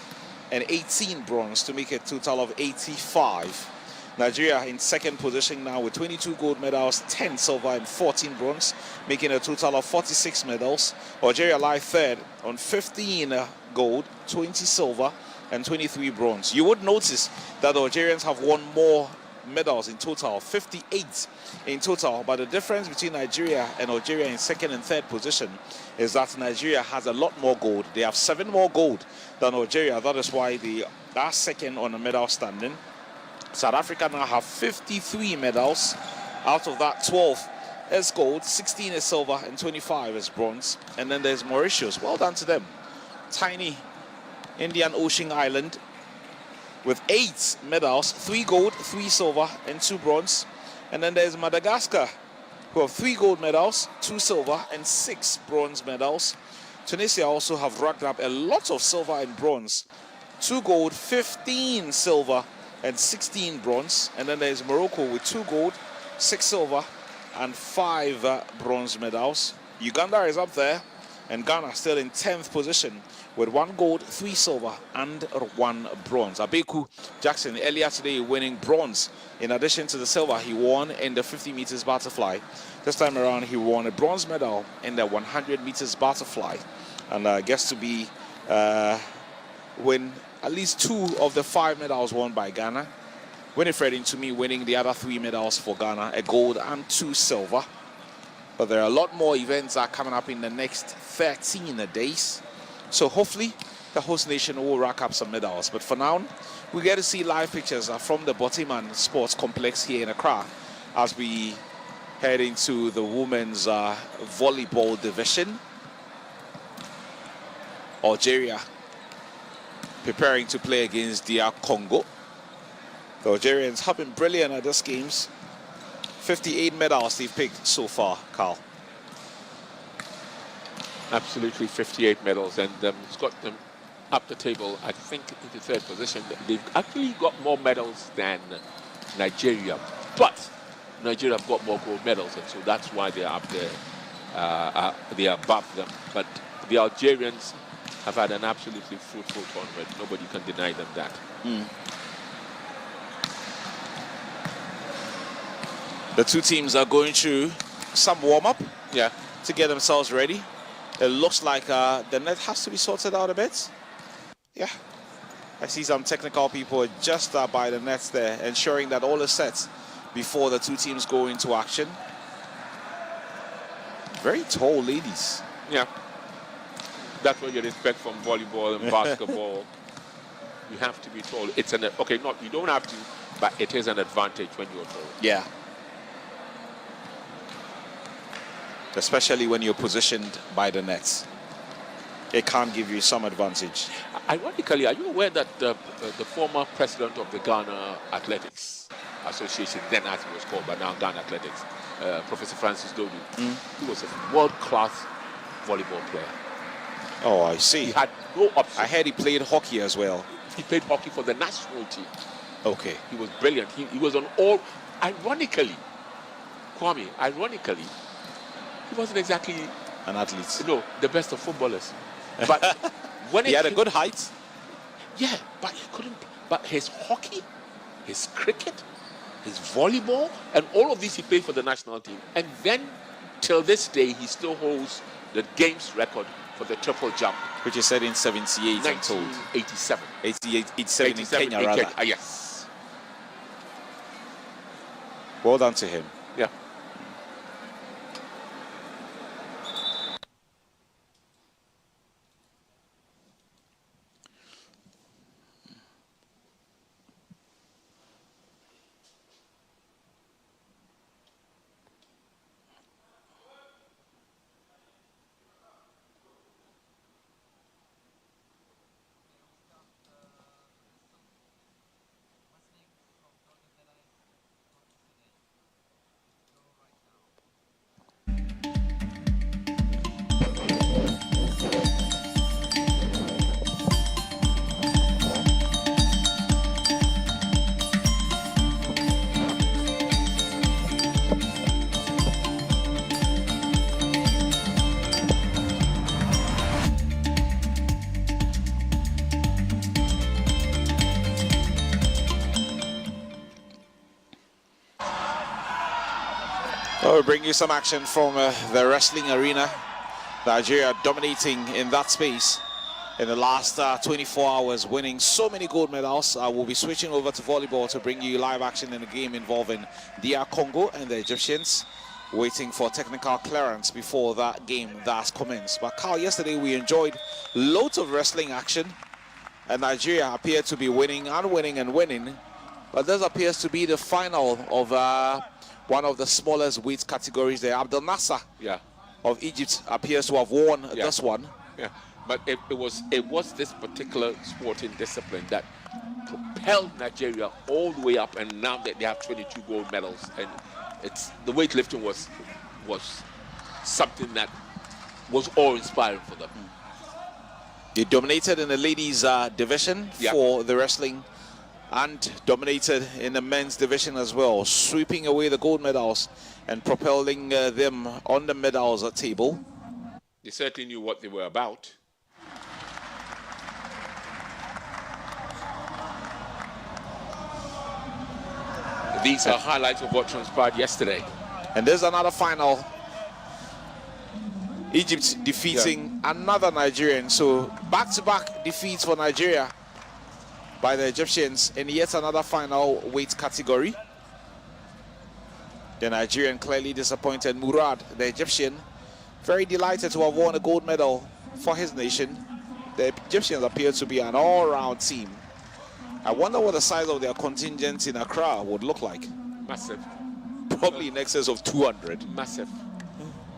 and 18 bronze to make a total of 85. Nigeria in second position now with 22 gold medals, 10 silver and 14 bronze, making a total of 46 medals. Algeria lie third on 15 gold, 20 silver and 23 bronze. You would notice that the Algerians have won more medals in total, 58 in total, but the difference between Nigeria and Algeria in second and third position is that Nigeria has a lot more gold. They have 7 more gold than Algeria. That is why they are second on the medal standing. South Africa now have 53 medals. Out of that, 12 is gold, 16 is silver and 25 is bronze. And then there's Mauritius. Well done to them. Tiny Indian Ocean island with 8 medals, 3 gold, 3 silver and 2 bronze. And then there's Madagascar, who have 3 gold medals, 2 silver and 6 bronze medals. Tunisia also have racked up a lot of silver and bronze, 2 gold, 15 silver and 16 bronze. And then there's Morocco with 2 gold, 6 silver and 5 bronze medals. Uganda is up there, and Ghana still in 10th position with 1 gold, 3 silver and 1 bronze. Abeku Jackson earlier today winning bronze. In addition to the silver he won in the 50 meters butterfly, this time around he won a bronze medal in the 100 meters butterfly, and gets to be win at least 2 of the 5 medals won by Ghana. Winifred Ntumi winning the other 3 medals for Ghana, a gold and 2 silver. But there are a lot more events that are coming up in the next 13 days. So hopefully the host nation will rack up some medals. But for now, we get to see live pictures from the Botiman Sports Complex here in Accra as we head into the women's volleyball division. Algeria preparing to play against DR Congo. The Algerians have been brilliant at these games. 58 medals they've picked so far, Carl. Absolutely 58 medals, and it's got them up the table, I think, into 3rd position. They've actually got more medals than Nigeria, but Nigeria have got more gold medals, and so that's why they're up there. They are above them. But the Algerians have had an absolutely fruitful tournament. Nobody can deny them that. The two teams are going through some warm-up, to get themselves ready. It looks like the net has to be sorted out a bit. Yeah, I see some technical people just by the nets there, ensuring that all is set before the two teams go into action. Very tall ladies. Yeah, that's what you'd expect from volleyball and basketball. You have to be tall. It's an okay. Not you don't have to, but it is an advantage when you're tall. Yeah. Especially when you're positioned by the nets. it can give you some advantage. Ironically, are you aware that the former president of the Ghana Athletics Association, then as it was called, but now Ghana Athletics, Professor Francis Dodu, he was a world-class volleyball player. Oh, I see. He had no option. I heard he played hockey as well. He played hockey for the national team. Okay. He was brilliant. He was on all. Ironically, Kwame, he wasn't exactly an athlete. No, the best of footballers. But when he had a good height. Yeah, but he couldn't. But his hockey, his cricket, his volleyball, and all of these he played for the national team. And then, till this day, he still holds the games record for the triple jump, which is set in 78. 1987. 87 in Kenya, rather. Yes. Well done to him. Yeah. We'll bring you some action from the wrestling arena. Nigeria dominating in that space in the last 24 hours, winning so many gold medals. We'll be switching over to volleyball to bring you live action in a game involving DR Congo and the Egyptians, waiting for technical clearance before that game that's commenced. But Carl, yesterday we enjoyed loads of wrestling action, and Nigeria appeared to be winning and winning and winning. But this appears to be the final of one of the smallest weight categories there. Abdel Nasser of Egypt appears to have won this one. Yeah, but it was this particular sporting discipline that propelled Nigeria all the way up, and now that they have 22 gold medals, and it's the weightlifting was something that was awe-inspiring for them. They dominated in the ladies division for the wrestling, and dominated in the men's division as well, sweeping away the gold medals and propelling them on the medals table. They certainly knew what they were about. These are highlights of what transpired yesterday. And there's another final. Egypt defeating another Nigerian. So back-to-back defeats for Nigeria by the Egyptians in yet another final weight category. The Nigerian clearly disappointed. Murad, the Egyptian, very delighted to have won a gold medal for his nation. The Egyptians appear to be an all-round team. I wonder what the size of their contingent in Accra would look like. Massive. Probably in excess of 200. Massive.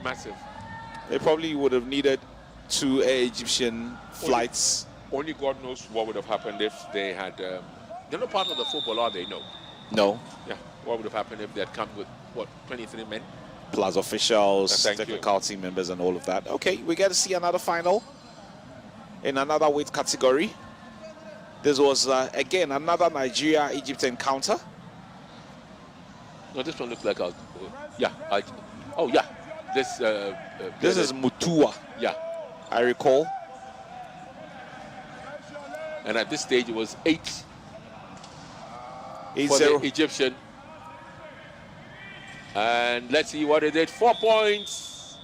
Massive. They probably would have needed 2 Egyptian flights. Only God knows what would have happened if they had... they're not part of the football, are they? No. No. Yeah. What would have happened if they had come with, what, 23 men? Plus officials, technical team members and all of that. Okay, we get to see another final in another weight category. This was, again, another Nigeria-Egypt encounter. No, this one looks like... oh, yeah. This is Mutua. Yeah. I recall. And at this stage, it was 8 for 8-0. the Egyptian. And let's see what they did. 4 points.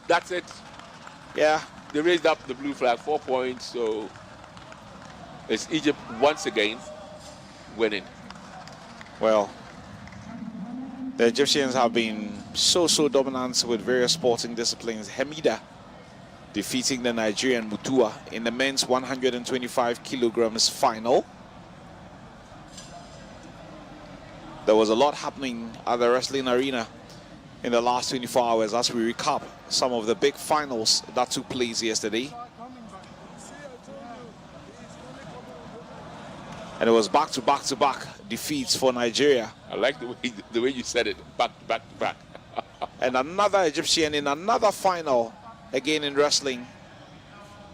That's it. Yeah. They raised up the blue flag. 4 points. So it's Egypt once again winning. Well, the Egyptians have been so dominant with various sporting disciplines. Hamida defeating the Nigerian Mutua in the men's 125 kilograms final. There was a lot happening at the wrestling arena in the last 24 hours as we recap some of the big finals that took place yesterday. And it was back-to-back defeats for Nigeria. I like the way you said it, back to back. And another Egyptian in another final, again in wrestling.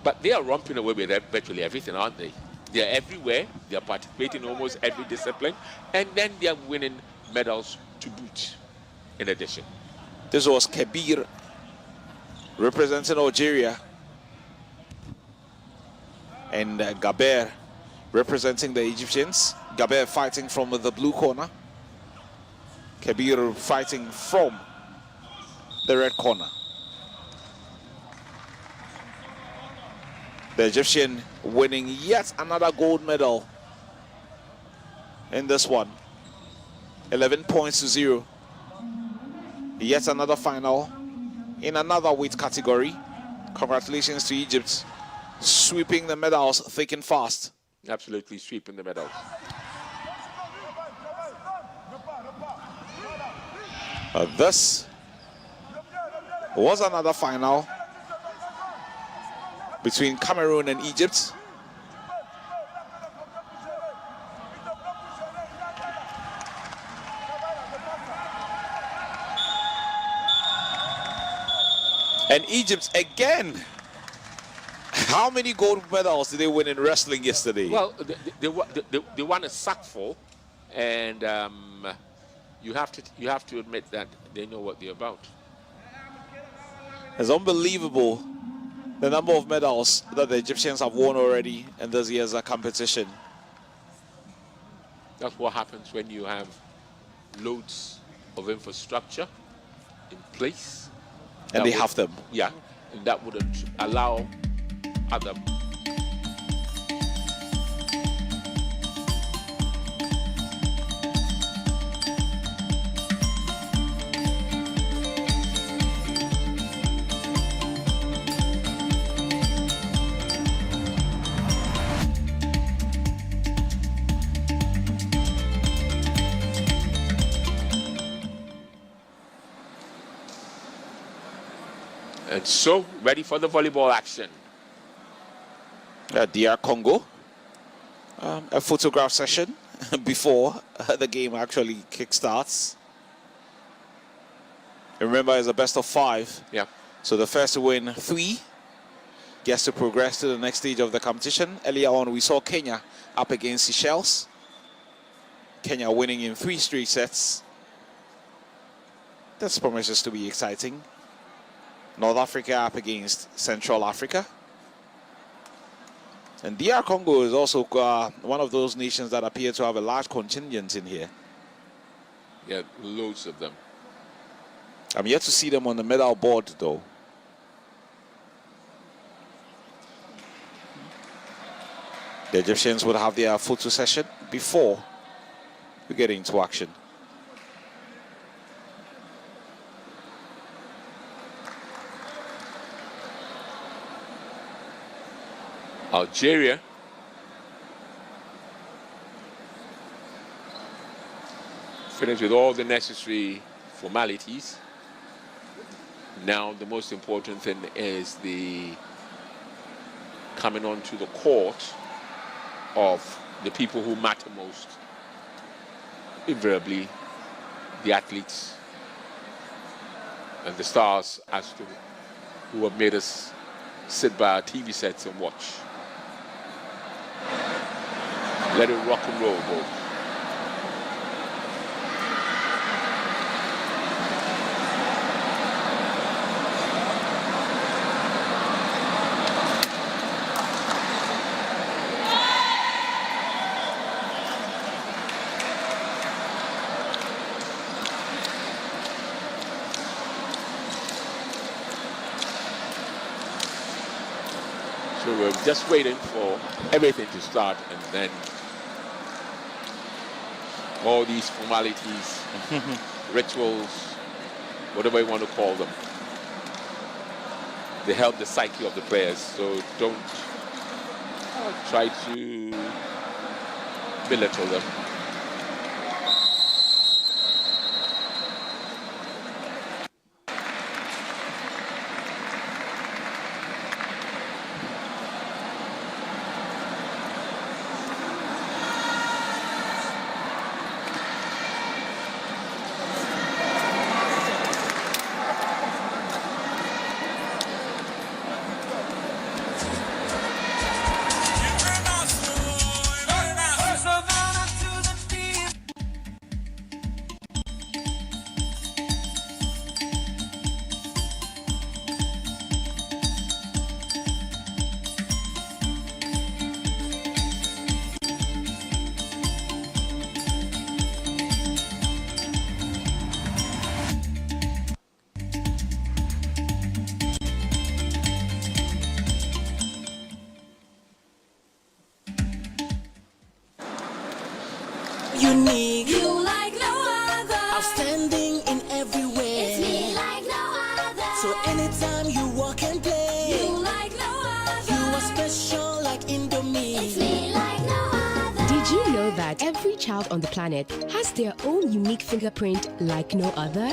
But they are romping away with virtually everything, aren't they? They're everywhere. They're participating in almost every discipline. And then they're winning medals to boot in addition. This was Kabir representing Algeria. And Gaber representing the Egyptians. Gaber fighting from the blue corner. Kabir fighting from the red corner. The Egyptian winning yet another gold medal in this one. 11 points to 0. Yet another final in another weight category. Congratulations to Egypt, sweeping the medals thick and fast. Absolutely sweeping the medals. This was another final between Cameroon and Egypt. And Egypt again. How many gold medals did they win in wrestling yesterday? Well, they won a sackful, and you have to admit that they know what they're about. It's unbelievable the number of medals that the Egyptians have won already in this year's competition. That's what happens when you have loads of infrastructure in place. And they have them. Yeah, and that would allow other. And so, ready for the volleyball action. DR Congo. A photograph session before the game actually kickstarts. Remember, it's a best of 5. Yeah. So the first to win 3 gets to progress to the next stage of the competition. Earlier on, we saw Kenya up against Seychelles. Kenya winning in 3 straight sets. This promises to be exciting. North Africa up against Central Africa. And DR Congo is also one of those nations that appear to have a large contingent in here. Yeah, loads of them. I'm yet to see them on the medal board, though. The Egyptians would have their photo session before we get into action. Algeria finished with all the necessary formalities. Now the most important thing is the coming onto the court of the people who matter most. Invariably, the athletes and the stars as to who have made us sit by our TV sets and watch. Let it rock and roll, boys. So we're just waiting for everything to start, and then all these formalities, rituals, whatever you want to call them, they help the psyche of the players. So don't try to belittle them. unique. You like no other. Outstanding in every way. It's me like no other. So anytime you walk and play, You like no other. you are special like Indomie. It's me like no other. Did you know that every child on the planet has their own unique fingerprint like no other?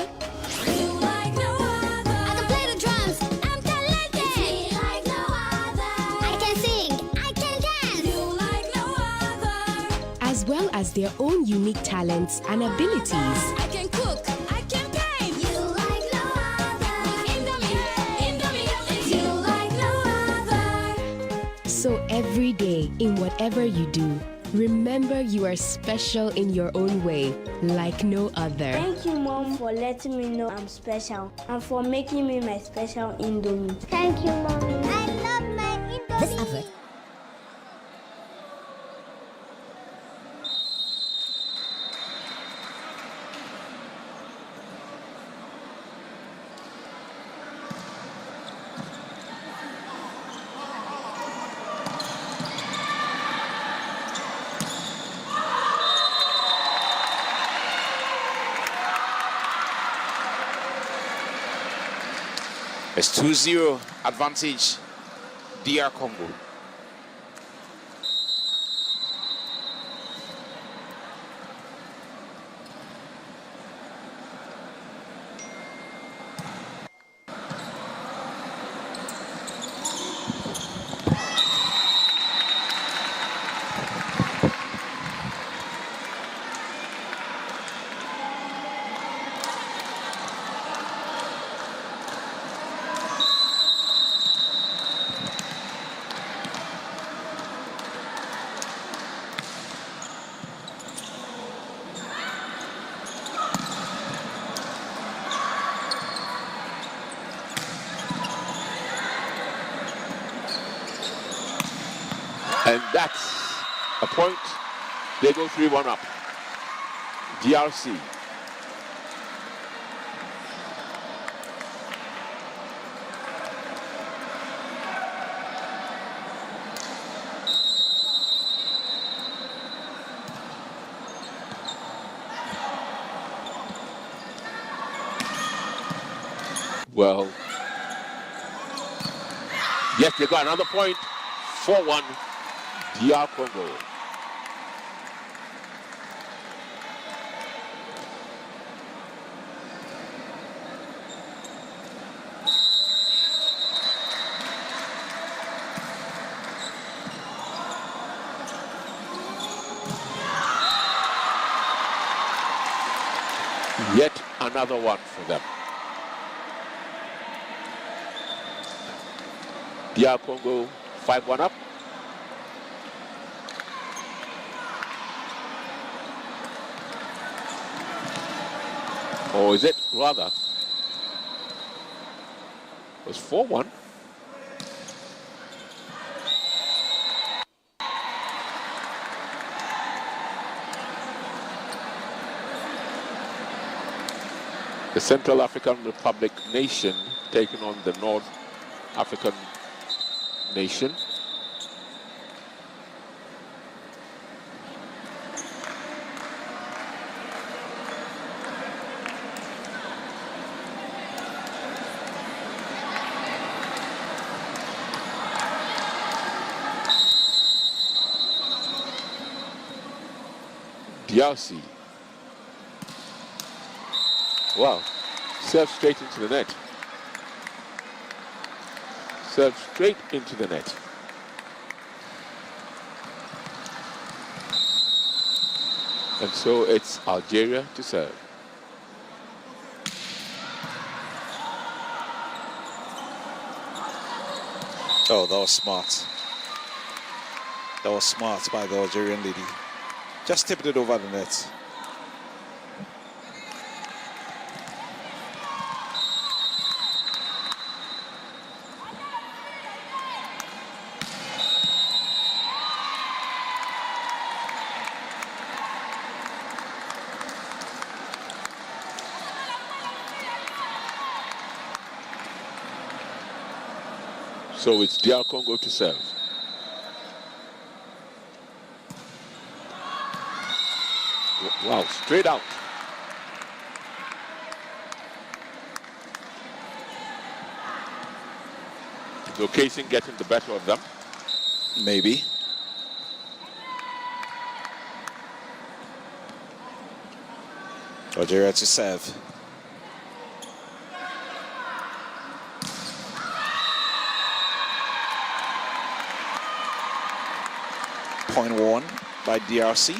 You like no other. I can play the drums. I'm talented. It's me like no other. I can sing. I can dance. You like no other. As well as their own unique talents and abilities. I can cook. I can paint. You like no other. Indomie. It's you like no other. So every day, in whatever you do, remember you are special in your own way, like no other. Thank you, Mom, for letting me know I'm special and for making me my special Indomie. Thank you, Mommy. I love my Indomie. This advert. It's 2-0 advantage, DR Congo. And that's a point. They go 3-1 up. DRC. Well, yes, they got another point. 4-1. DR Congo. Yet another one for them. DR Congo 5-1 up. Or is it rather? It was 4-1. The Central African Republic nation taking on the North African nation. DRC. Wow. Serve straight into the net. Serve straight into the net. And so it's Algeria to serve. Oh, that was smart. That was smart by the Algerian lady. Just tipped it over the net. So it's DR Congo to serve. Wow, straight out. Is the occasion getting the better of them? Maybe. Algeria to serve. Point won by DRC.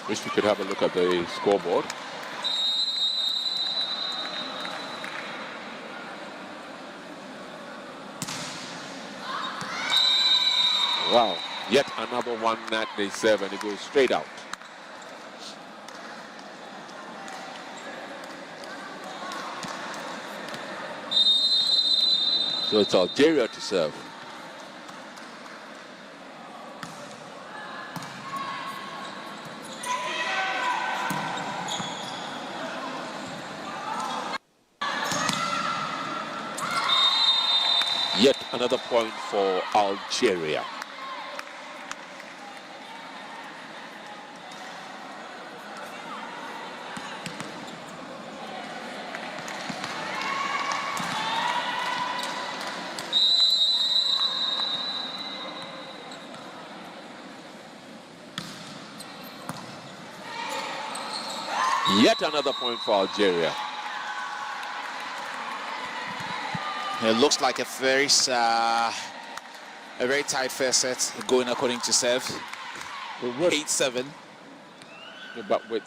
Wish we could have a look at the scoreboard. Wow, yet another one that they serve and it goes straight out. So it's Algeria to serve. Yet another point for Algeria. Yet another point for Algeria. It looks like a very tight first set going according to serve. 8-7. Yeah, but with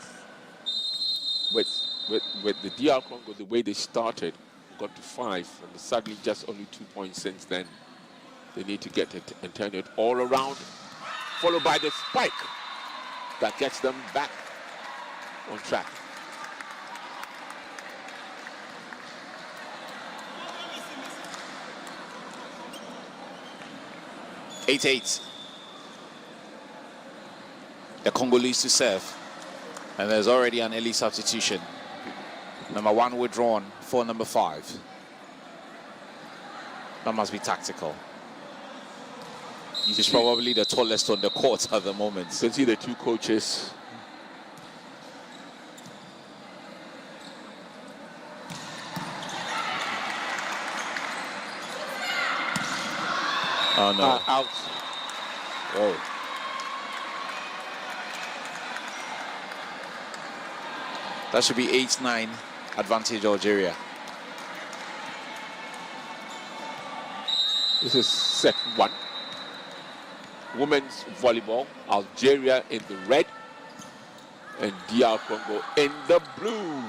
the DR Congo, the way they started, got to 5, and suddenly just only 2 points since then. They need to get it and turn it all around, followed by the spike that gets them back on track. Eight. The Congolese to serve. And there's already an early substitution. Number 1 withdrawn for number 5. That must be tactical. He's probably the tallest on the court at the moment. You can see the two coaches. Oh no. Out. Whoa. That should be 8-9 advantage Algeria. This is set 1. Women's volleyball. Algeria in the red and DR Congo in the blue.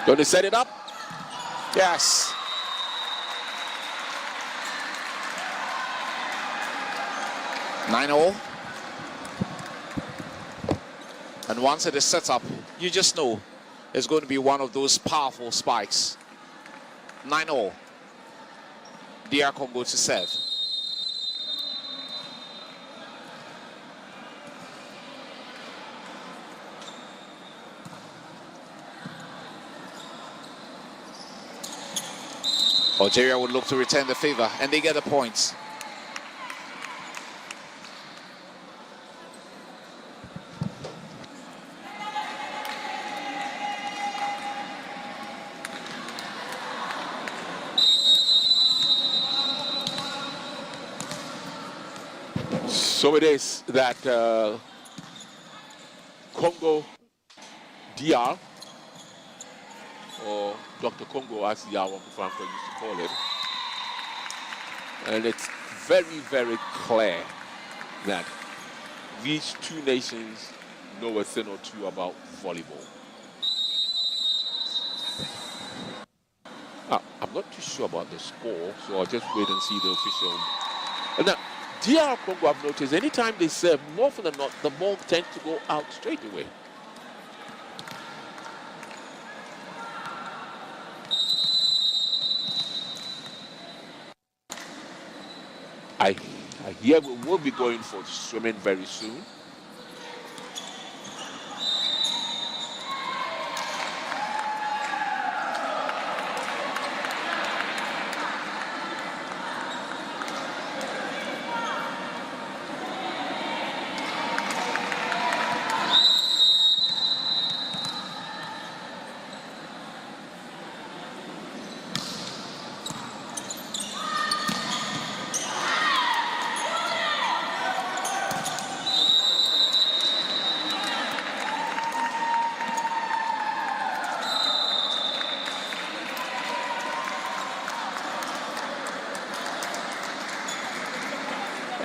Going to set it up? Yes. Nine-all. And once it is set up, you just know it's going to be one of those powerful spikes. 9-all. DR Congo to serve. Algeria would look to return the favor, and they get the points. So it is that Congo DR, or Dr. Congo as Yawon Franco used to call it. And it's very, very clear that these two nations know a thing or two about volleyball. I'm not too sure about the score, so I'll just wait and see the official. And now, DR Congo, I've noticed, anytime they serve, more often than not, the ball tends to go out straight away. I hear we will be going for swimming very soon.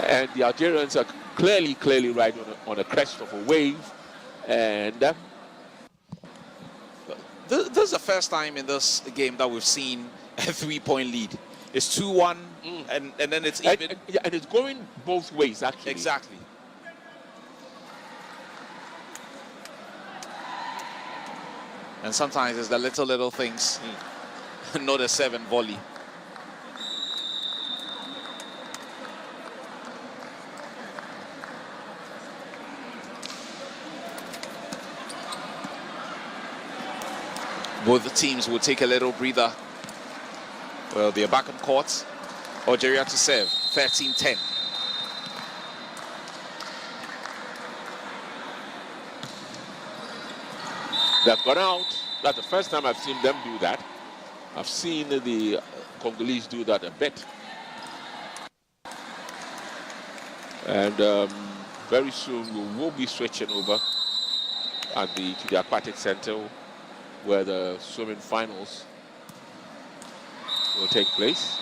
And the Algerians are clearly riding on a crest of a wave. And this is the first time in this game that we've seen a 3-point lead. It's 2-1, and then it's even. And it's going both ways, actually. Exactly. And sometimes it's the little things, not a 7 volley. Both the teams will take a little breather. Well, they're back on court. Algeria to serve, 13-10. They've gone out. That's the first time I've seen them do that. I've seen the Congolese do that a bit. And very soon we will be switching over to the aquatic center where the swimming finals will take place.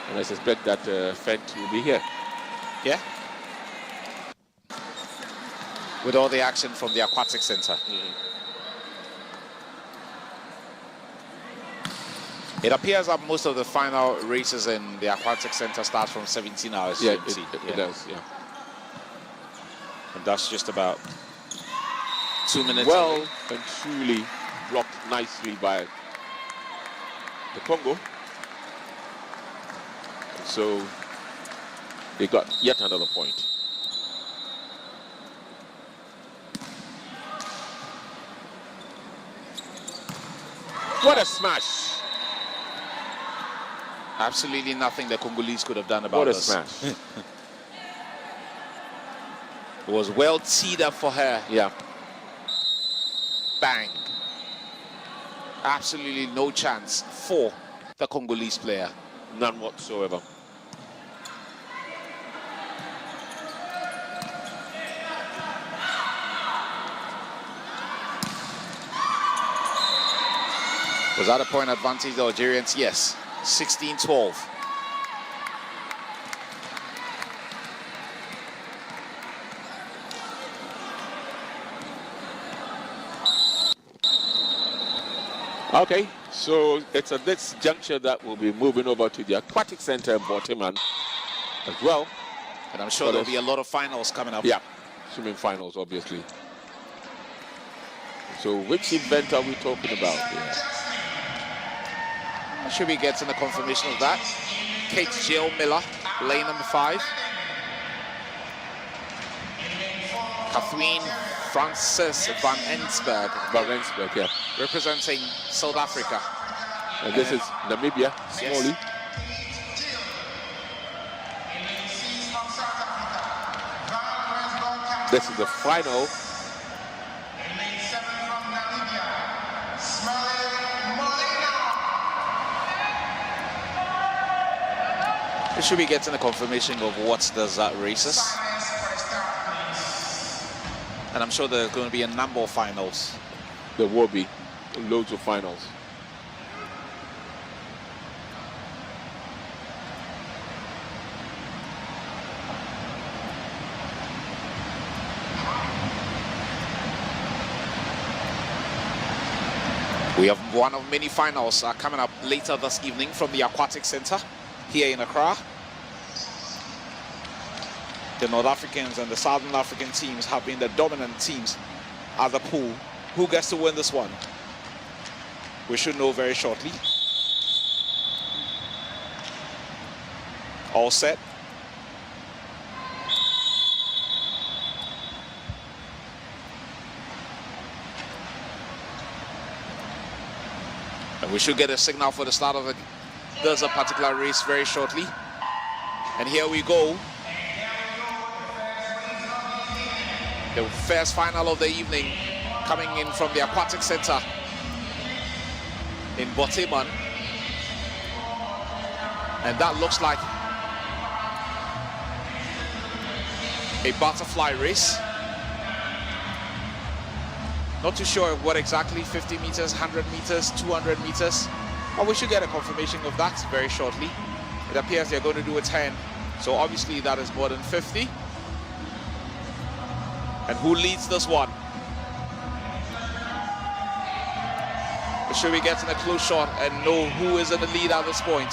And I suspect that Fent will be here. Yeah. With all the action from the aquatic center. It appears that most of the final races in the aquatic center start from 17 hours. Yeah, it does, yeah. And that's just about 2 minutes. Well away. And truly blocked nicely by the Congo. So they got yet another point. What a smash! Absolutely nothing the Congolese could have done about this. What a smash. It was well teed up for her. Yeah. Bang. Absolutely no chance for the Congolese player. None whatsoever. Was that a point advantage, the Algerians? Yes. 16-12. Okay, so it's at this juncture that we'll be moving over to the aquatic center in Baltimore as well. And I'm sure there'll be a lot of finals coming up. Yeah, swimming finals, obviously. So which event are we talking about here? Should be getting a confirmation of that. Kate Jill Miller, lane number 5. Catherine Frances Van Ensberg. Yeah. Representing South Africa. And this is Namibia, Smalley. Yes. This is the final. We should be getting a confirmation of what does that races. And I'm sure there's going to be a number of finals. There will be loads of finals. We have one of many finals coming up later this evening from the Aquatic Center here in Accra. The North Africans and the Southern African teams have been the dominant teams at the pool. Who gets to win this one? We should know very shortly. All set. And we should get a signal for the start of this particular race very shortly. And here we go. The first final of the evening coming in from the Aquatic Center in Boteman. And that looks like a butterfly race. Not too sure what exactly, 50 meters, 100 meters, 200 meters. But we should get a confirmation of that very shortly. It appears they're going to do a turn So obviously that is more than 50. And who leads this one? Should we get in a close shot and know who is in the lead at this point?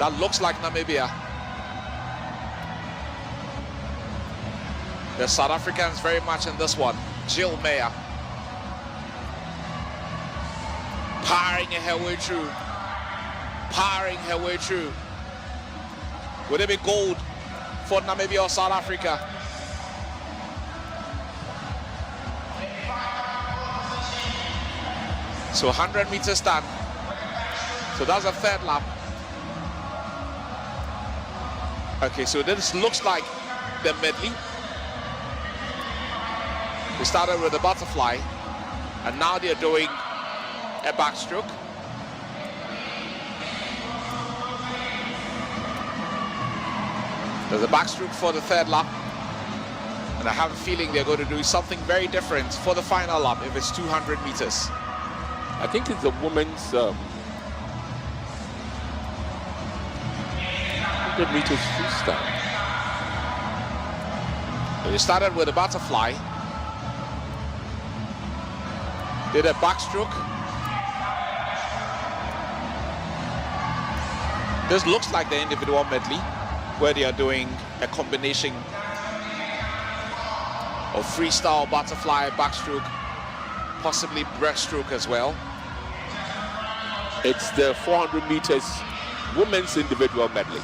That looks like Namibia. The South Africans very much in this one. Jill Meyer. Powering her way through. Powering her way through. Would it be gold for Namibia or South Africa? So 100 meters done. So that's a third lap. Okay, so this looks like the medley. We started with a butterfly, and now they're doing a backstroke. There's a backstroke for the third lap, and I have a feeling they're going to do something very different for the final lap if it's 200 meters. I think it's a women's 100 meters freestyle. They started with a butterfly, did a backstroke. This looks like the individual medley, where they are doing a combination of freestyle, butterfly, backstroke, possibly breaststroke as well. It's the 400 meters women's individual medley.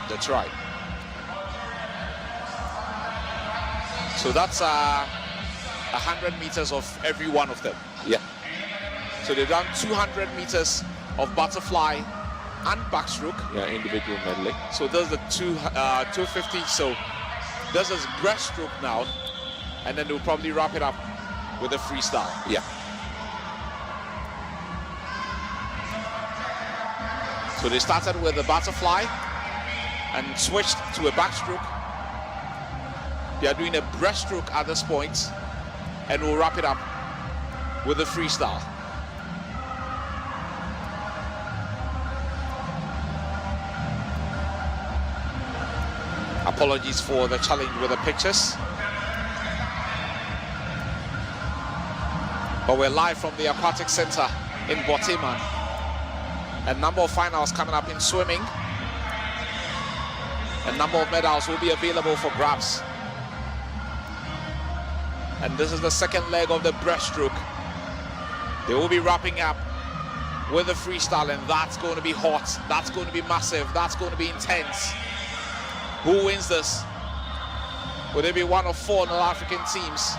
That's right. So that's 100 meters of every one of them. Yeah. So they've done 200 meters of butterfly and backstroke. Yeah, individual medley. So there's the 250. So this is breaststroke now, and then they'll probably wrap it up with a freestyle. Yeah. So they started with a butterfly and switched to a backstroke. They are doing a breaststroke at this point, and we'll wrap it up with a freestyle. Apologies for the challenge with the pictures. But we're live from the Aquatic Center in Boteman. A number of finals coming up in swimming. A number of medals will be available for grabs. And this is the second leg of the breaststroke. They will be wrapping up with a freestyle, and that's going to be hot. That's going to be massive. That's going to be intense. Who wins this? Will it be one of 4 North African teams?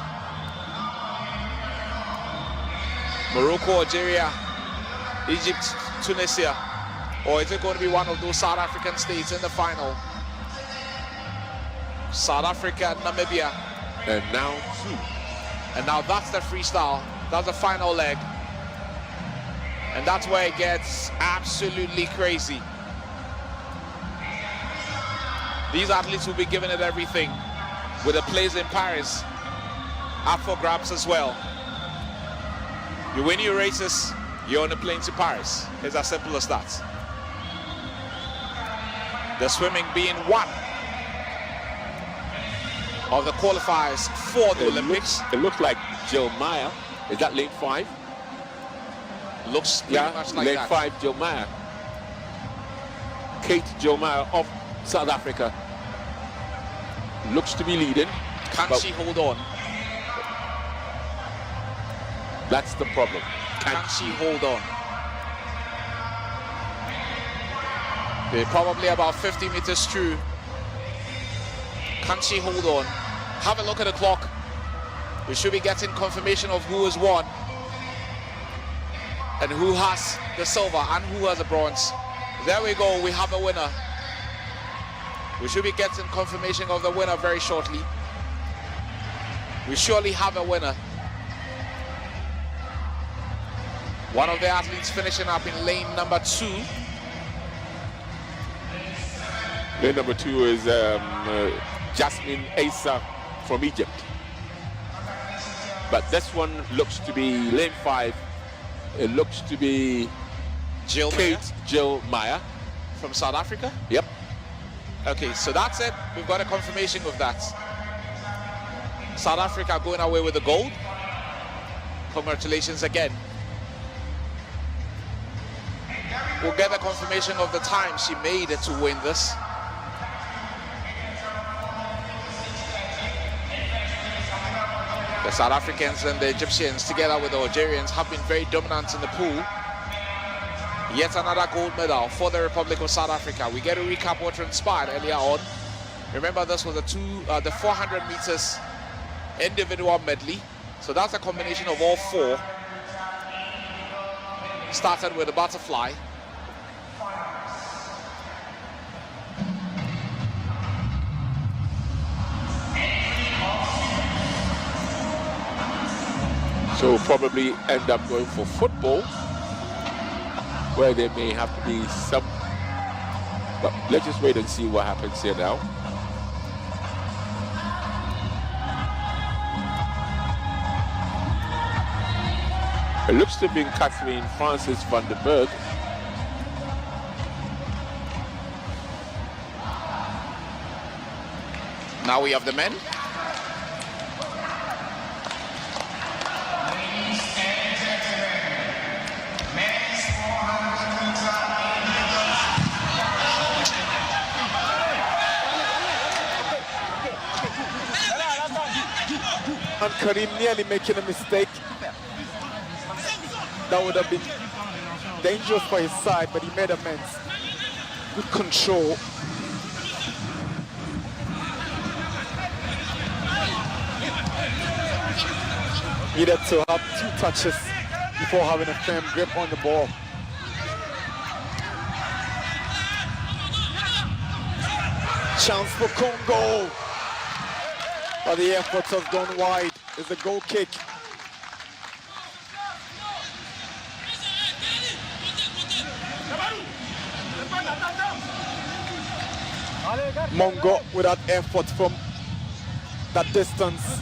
Morocco, Algeria, Egypt, Tunisia, or is it going to be one of those South African states in the final? South Africa and Namibia. And now 2. And now that's the freestyle. That's the final leg. And that's where it gets absolutely crazy. These athletes will be giving it everything, with a place in Paris up for grabs as well. You win your races, you're on a plane to Paris. It's as simple as that. The swimming being one of the qualifiers for the Olympics. It looks like Jill Meyer. Is that lane 5? Looks pretty much like lane that. 5, Jill Meyer. Kate Jill Meyer of South Africa. Looks to be leading. Can she hold on? That's the problem. Can she hold on? They're probably about 50 meters through. Can she hold on? Have a look at the clock. We should be getting confirmation of who has won and who has the silver and who has the bronze. There we go, we have a winner. We should be getting confirmation of the winner very shortly. We surely have a winner. One of the athletes finishing up in lane number 2. Lane number 2 is Jasmine Asa from Egypt. But this one looks to be lane 5. It looks to be Jill Kate Jill Meyer from South Africa. Yep. Okay, so that's it. We've got a confirmation of that. South Africa going away with the gold. Congratulations again. We'll get the confirmation of the time she made it to win this. The South Africans and the Egyptians, together with the Algerians, have been very dominant in the pool. Yet another gold medal for the Republic of South Africa. We get a recap what transpired earlier on. Remember, this was the 400 meters individual medley. So that's a combination of all four. Started with the butterfly. So probably end up going for football, where there may have to be some, but let's just wait and see what happens here now. It looks to be Catherine Francis van der Berg. Now we have the men. And Karim nearly making a mistake. That would have been dangerous for his side, but he made amends. Good control. Needed to have 2 touches before having a firm grip on the ball. Chance for Congo. But the efforts have gone wide. It's a goal kick. Mongo with that effort from that distance.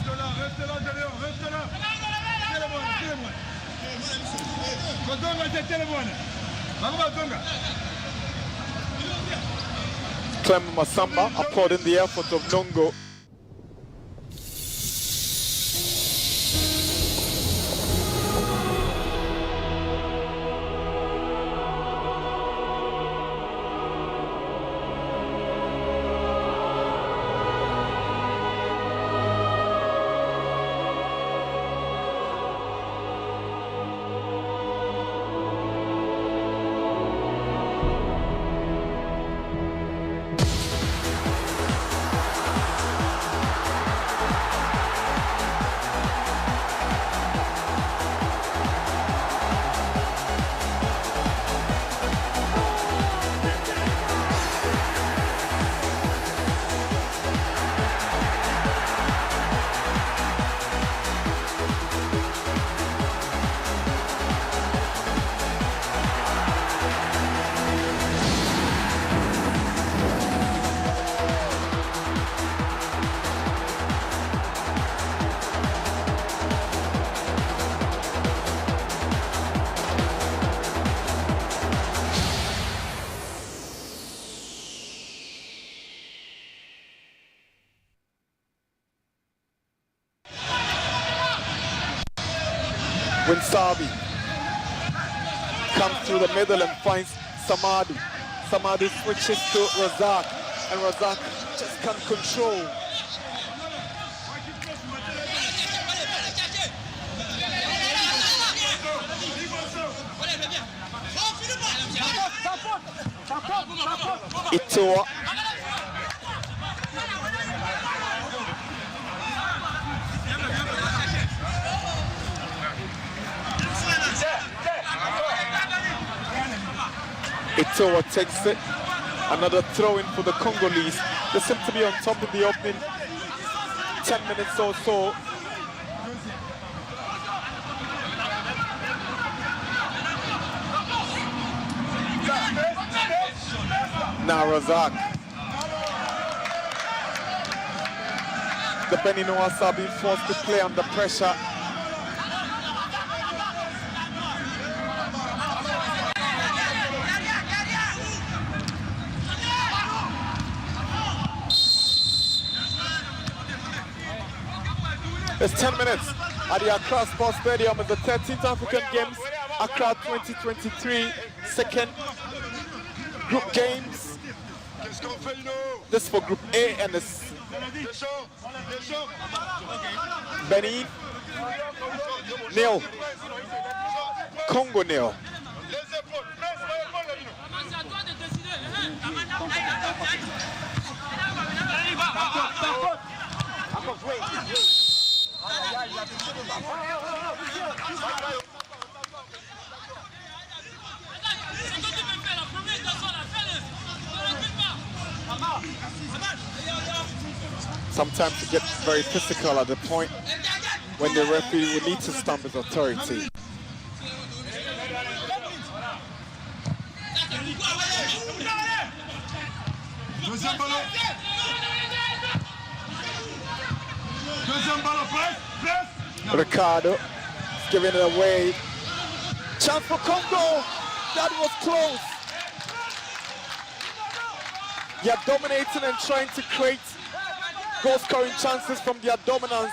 Clem Masamba applauding the effort of Nongo. Winsabi comes through the middle and finds Samadu. Samadu switches to Razak, and Razak just can't control. Itoa. Itoa takes it. Another throw in for the Congolese. They seem to be on top in the opening 10 minutes or so. Now Razak. The Beninoas are being forced to play under pressure. It's 10 minutes at the Accra Sports Stadium. It's the 13th African Games, Accra 2023, second group games. This for Group A and this Benin nil, Congo nil. Sometimes it gets very physical at the point when the referee will need to stamp his authority. Ricardo is giving it away. Chance for Congo. That was close. They are dominating and trying to create goal-scoring chances from their dominance.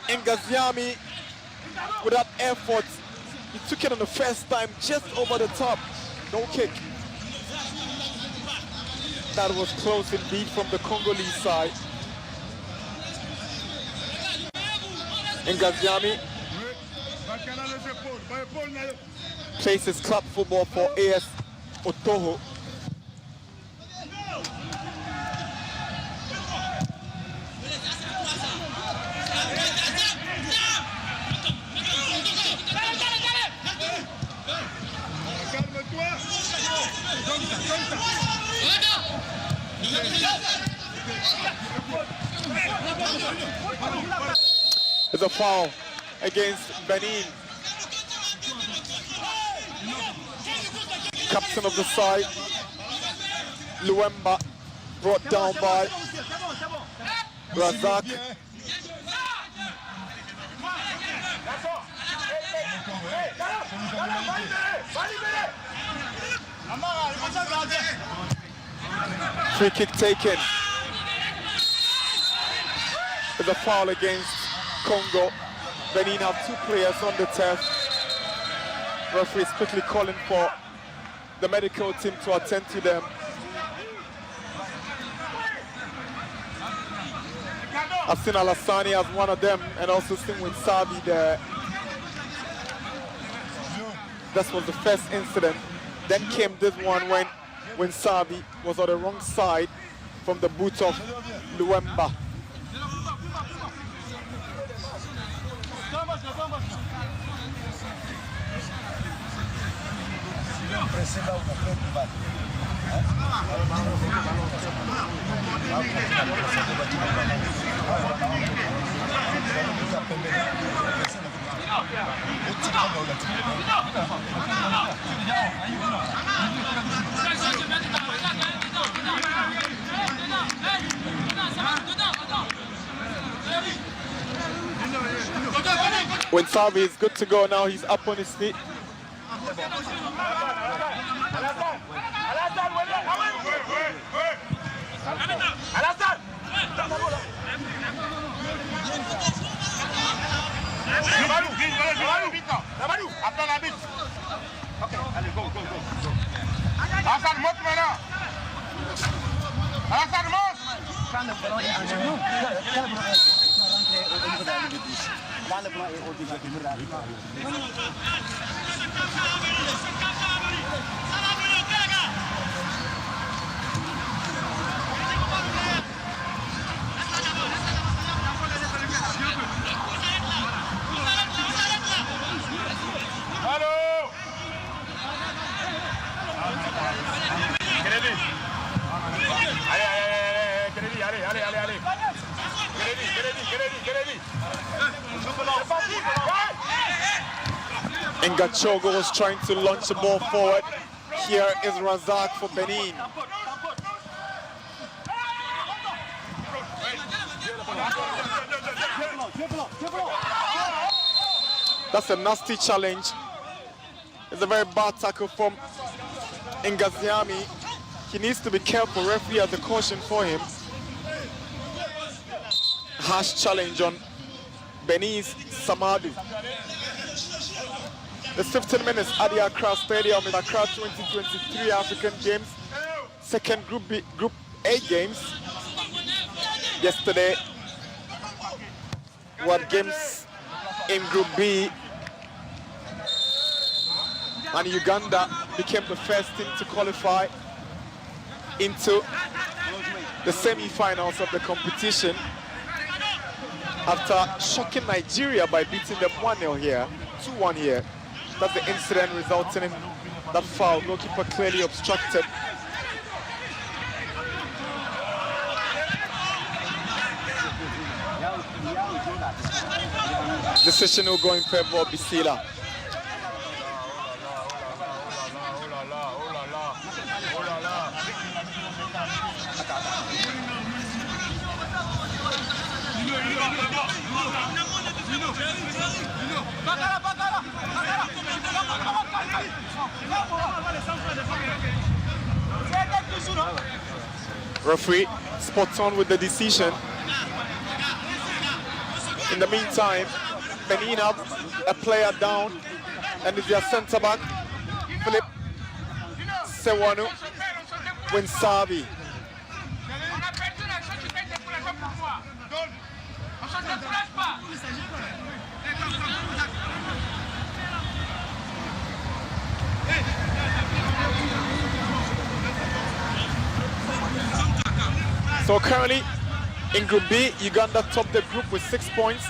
Ngaziami, with that effort, he took it on the first time just over the top. No kick. That was close indeed from the Congolese side. Ngaziami places club football for AS Otoho. There's a foul against Benin. Captain of the side, Luemba, brought down by Razak. Free kick taken. There's a foul against Congo. Benin have two players on the turf. Referee is quickly calling for the medical team to attend to them. I've seen Alassani as one of them and also seen Winsabi there. That was the first incident. Then came this one when Winsabi was on the wrong side from the boot of Luemba. When Savi is good to go now, he's up on his feet. Ngachogo was trying to launch the ball forward. Here is Razak for Benin. That's a nasty challenge. It's a very bad tackle from Ngaziami. He needs to be careful. Referee has a caution for him. harsh challenge on Benin's Samadu. It's 15 minutes at the Accra Stadium in Accra 2023 African Games. Second Group A games. Yesterday, we had games in Group B, and Uganda became the first team to qualify into the semi-finals of the competition after shocking Nigeria by beating them 1-0 here, 2-1 here. That's the incident resulting in that foul. Goalkeeper clearly obstructed. Decision will go in favor of Bisila. Referee spot on with the decision. In the meantime, Benin have a player down, and it's their centre back, Philip Sewanu Winsabi. So currently in Group B, Uganda top the group with 6 points.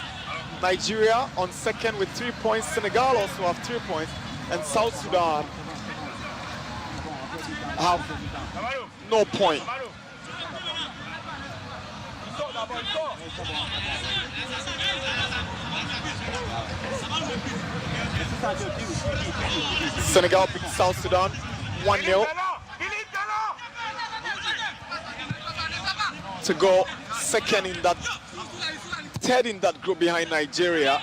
Nigeria on second with 3 points. Senegal also have 3 points. And South Sudan have no point. Senegal beat South Sudan 1-0 to go third in that group behind Nigeria.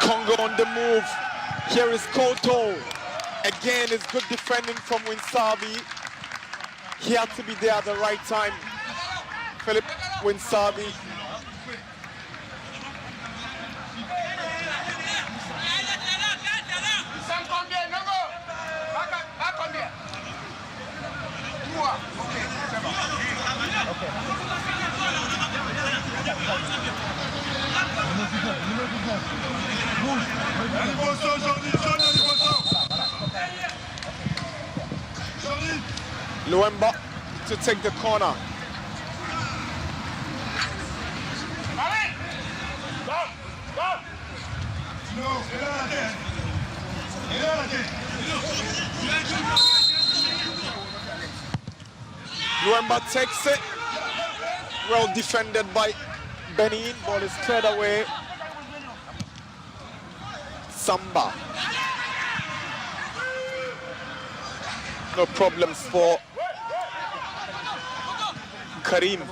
Congo on the move. Here is Koto. Again, it's good defending from Winsabi. He had to be there at the right time. Philip Winsabi. Luemba to take the corner. Luemba takes it. Well defended by Benin. Ball is cleared away. Samba. No problems for Karim.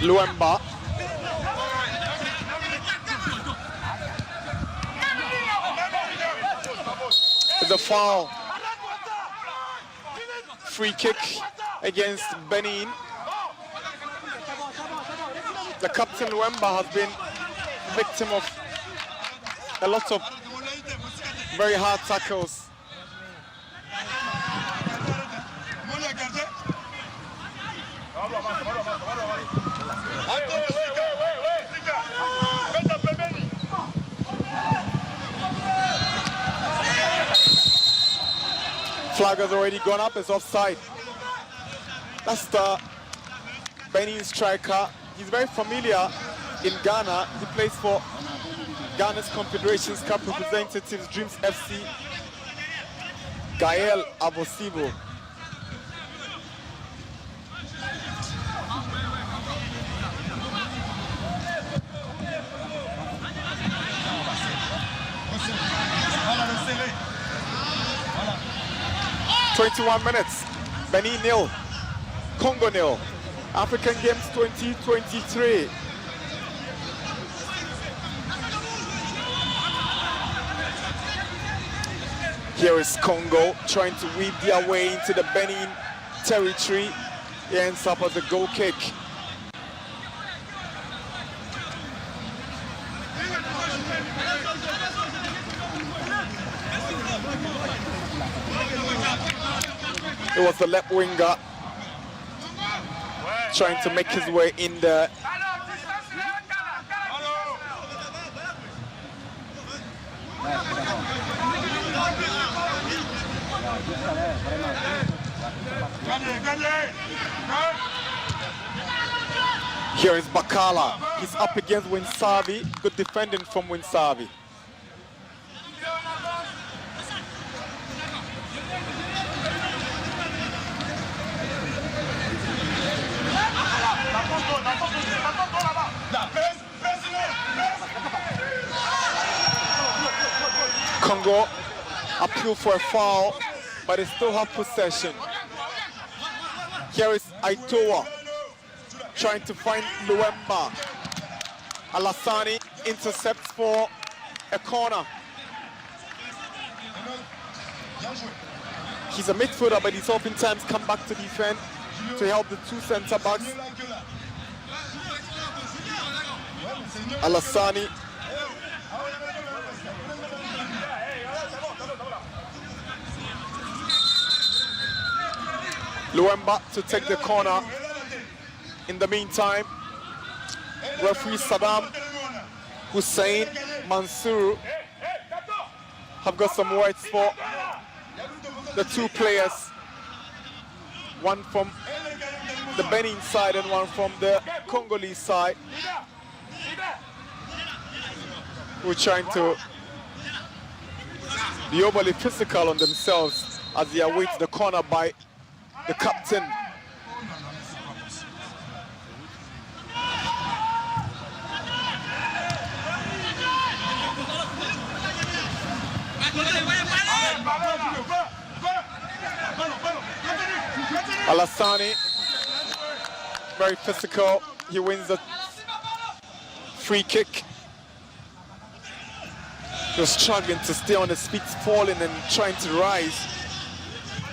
Luemba. The foul. Free kick against Benin. The captain Wemba has been victim of a lot of very hard tackles. Flag has already gone up, it's offside. That's the Benin striker. He's very familiar in Ghana. He plays for Ghana's Confederations Cup representatives, Dreams FC, Gael Abosibo. "21 minutes, Benin nil, Congo nil. African Games 2023. Here is Congo trying to weave their way into the Benin territory. He ends up as a goal kick. It was the left winger trying to make his way in there. Here is Bakala. He's up against Winsavi. Good defending from Winsavi. Congo appeal for a foul, but they still have possession. Here is Aitoa trying to find Luemba. Alassani intercepts for a corner. He's a midfielder, but he's oftentimes come back to defend to help the two centre backs. Alassani. Luemba to take the corner. In the meantime, referee Saddam Hussein Mansour have got some words for the two players. One from the Benin side and one from the Congolese side. Who are trying to be overly physical on themselves as they await the corner by the captain. Alassani, very physical. He wins the free kick. He was struggling to stay on his feet, falling and trying to rise.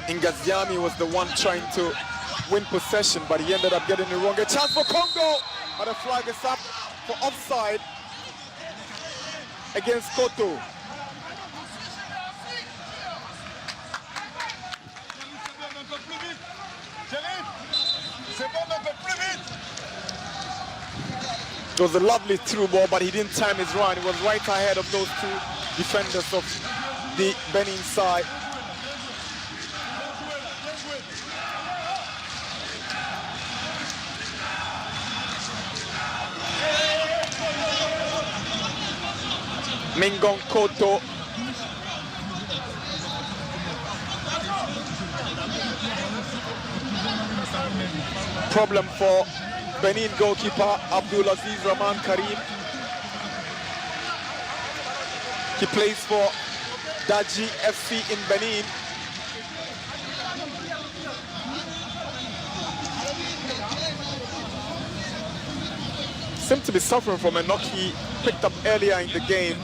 Ngaziami was the one trying to win possession, but he ended up getting it wrong. A chance for Congo, but the flag is up for offside against Koto. It was a lovely through ball, but he didn't time his run. He was right ahead of those two defenders of the Benin side. Mingon Koto. Problem for Benin goalkeeper Abdulaziz Rahman Karim. He plays for Daji FC in Benin. Seemed to be suffering from a knock he picked up earlier in the game.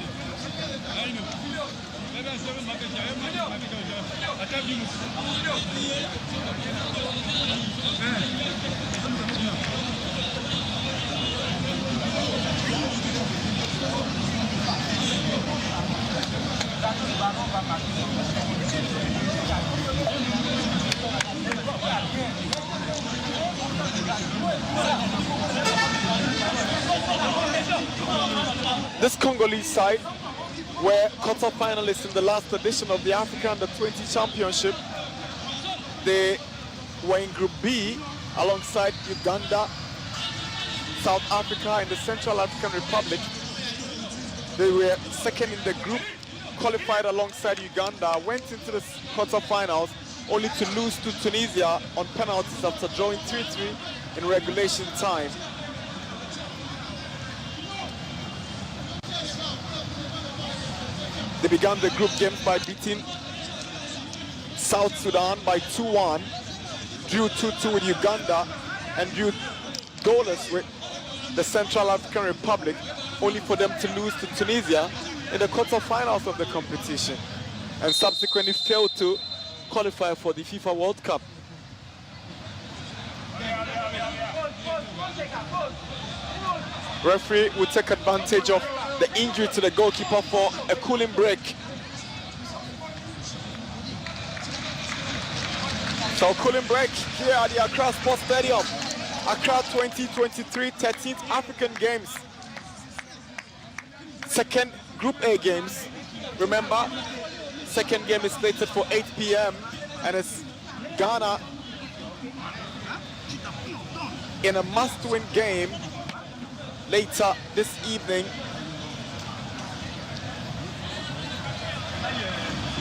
This Congolese side were quarter-finalists in the last edition of the Africa Under-20 Championship. They were in Group B alongside Uganda, South Africa, and the Central African Republic. They were second in the group, qualified alongside Uganda, went into the quarter-finals only to lose to Tunisia on penalties after drawing 3-3 in regulation time. They began the group games by beating South Sudan by 2-1, drew 2-2 with Uganda, and drew goalless with the Central African Republic, only for them to lose to Tunisia in the quarterfinals of the competition, and subsequently failed to qualify for the FIFA World Cup. Referee will take advantage of the injury to the goalkeeper for a cooling break. So cooling break here at the Accra Sports Stadium. Accra 2023 13th African Games. Second Group A games. Remember, second game is slated for 8 p.m. and it's Ghana in a must-win game later this evening.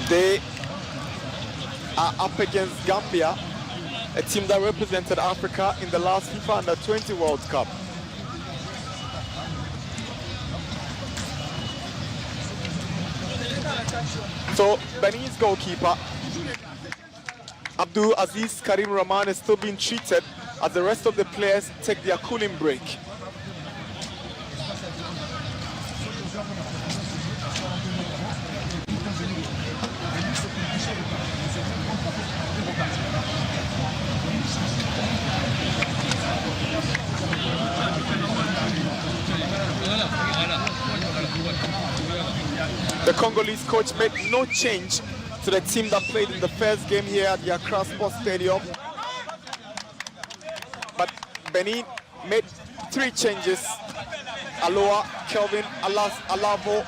They are up against Gambia, a team that represented Africa in the last FIFA Under-20 World Cup. So Benin's goalkeeper Abdul Aziz Karim Rahman is still being treated as the rest of the players take their cooling break. The Congolese coach made no change to the team that played in the first game here at the Accra Sports Stadium. But Benin made 3 changes. Aloha, Kelvin, Alavo,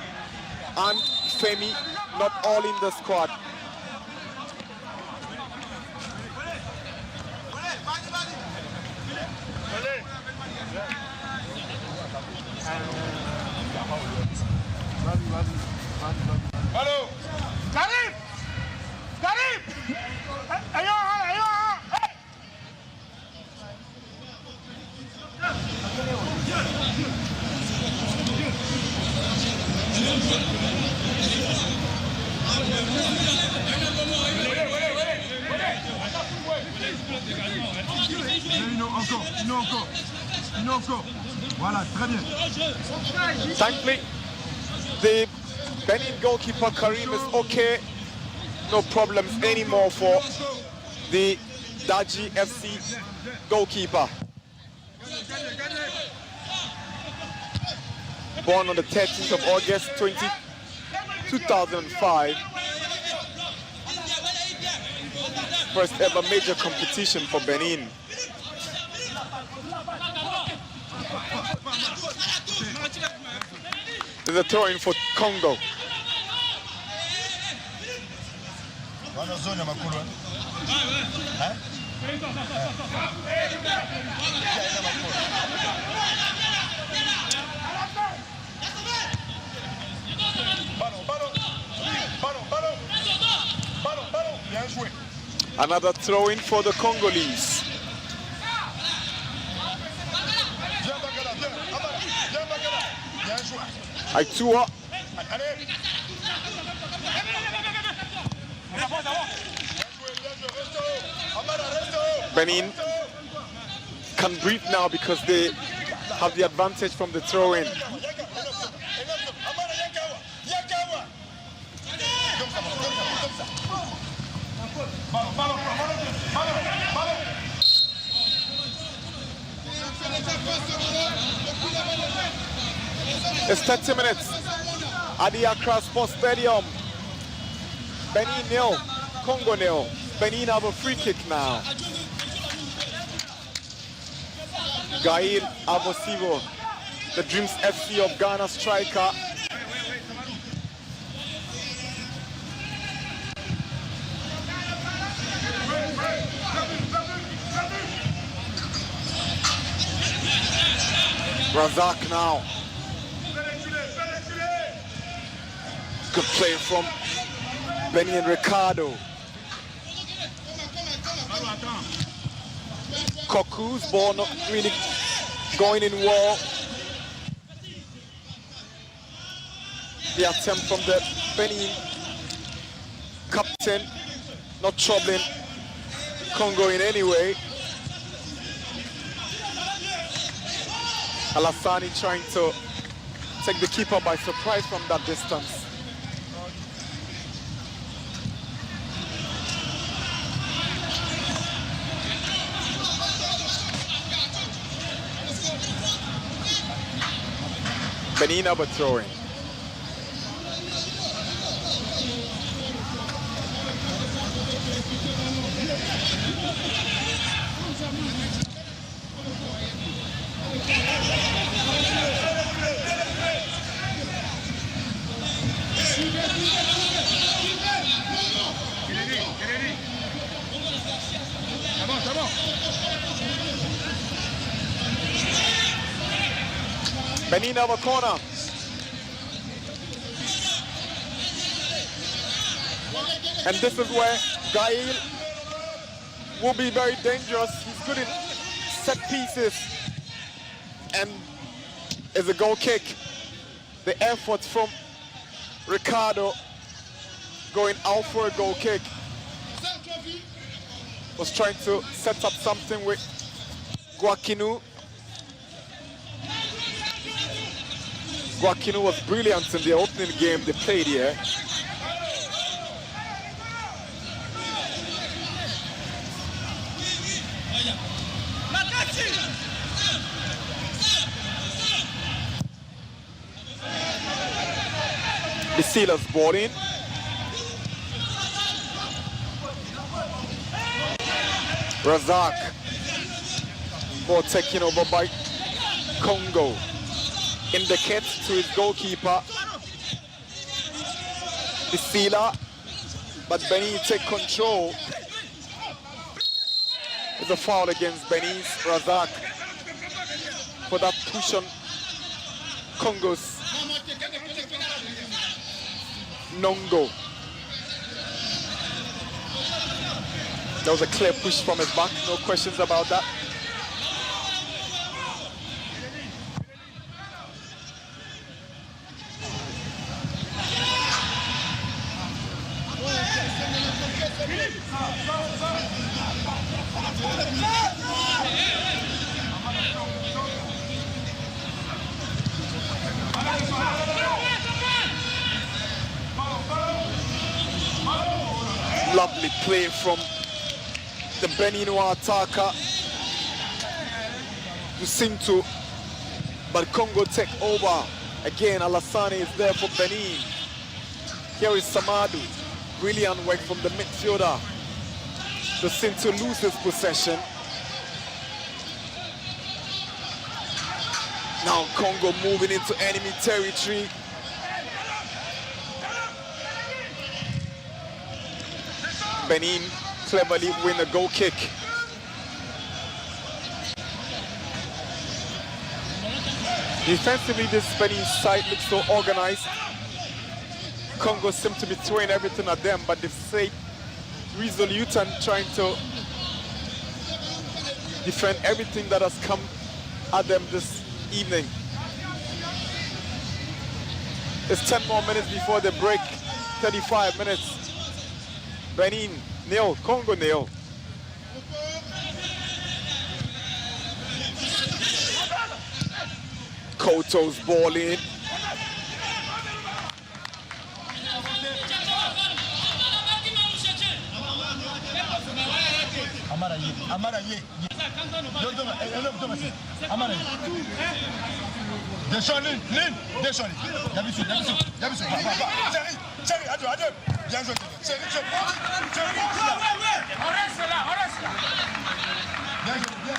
and Femi, not all in the squad. Allô, Karim, Karim, encore. Voilà, très bien. Thankfully, the Benin goalkeeper Karim is okay. No problems anymore for the Daji FC goalkeeper. Born on the 13th of August 2005. First ever major competition for Benin. There's a throw in for Congo. Another throw in for the Congolese. Aitua. Benin can breathe now because they have the advantage from the throw-in. It's 30 minutes at the Accra Sports Stadium. Benin nil, Congo nil. Benin have a free kick now. Gail Abosivo, the Dreams FC of Ghana striker. Razak now. Good play from Benny and Ricardo. Koku's ball not really going in well. The attempt from the Benin captain, not troubling Congo in any way. Alassani trying to take the keeper by surprise from that distance. Benin overthrowing. Benin over corner. And this is where Gail will be very dangerous. He's good in set pieces. And is a goal kick. The effort from Ricardo going out for a goal kick. Was trying to set up something with Guakinu. Guakinu was brilliant in the opening game they played here. The Sealers ball in. Razak. Ball taken over by Congo. Indicates to his goalkeeper. The Sealer. But Benin take control. It's a foul against Benin's Razak for that push on Congo's Nongo. That was a clear push from his back, no questions about that. Lovely play from the Beninois attacker to Sintu, but Congo take over. Again, Alassane is there for Benin. Here is Samadu, brilliant work from the midfielder. The Sintu loses possession. Now Congo moving into enemy territory. Benin cleverly win a goal kick. Defensively, this Benin side looks so organized. Congo seem to be throwing everything at them, but they've stayed resolute and trying to defend everything that has come at them this evening. It's 10 more minutes before the break, 35 minutes. Benin nil, Congo nil. Koto's ball in. Descends, Lynn, descends. D'habitude. Chérie, adieu. Bien joué. Chérie, on reste là. Bien joué, bien.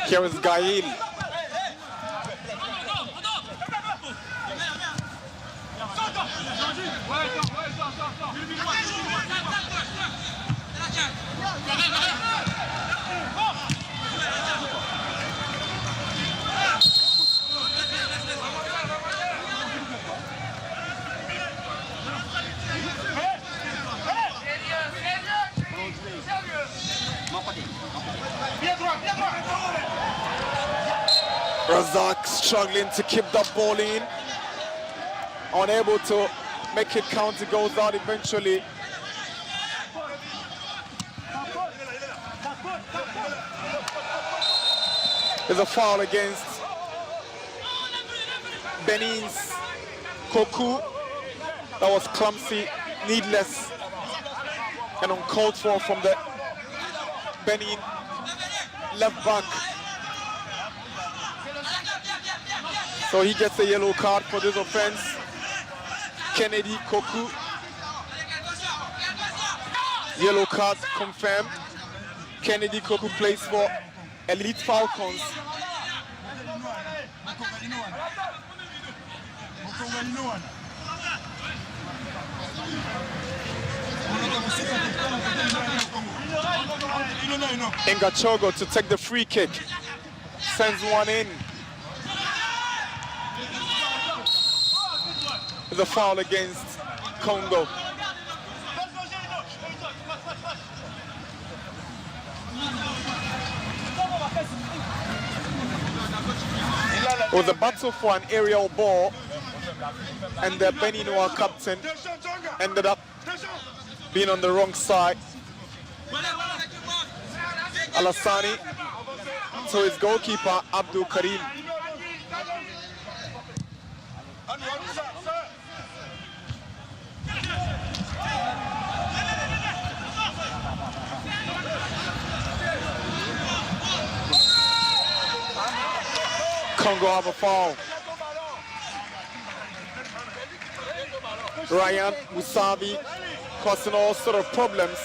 Here is Gail. Razak struggling to keep that ball in, unable to make it count. It goes out eventually. There's a foul against Benin's Koku. That was clumsy, needless, and uncalled for from the Benin left back. So he gets a yellow card for this offense. Kennedy Koku. Yellow card confirmed. Kennedy Koku plays for Elite Falcons. Ingachogo to take the free kick. Sends one in. The foul against Congo. It was a battle for an aerial ball, and the Beninois captain ended up being on the wrong side. Alassani to his goalkeeper, Abdul Karim. Congo have a foul. Ryan Musavi causing all sort of problems.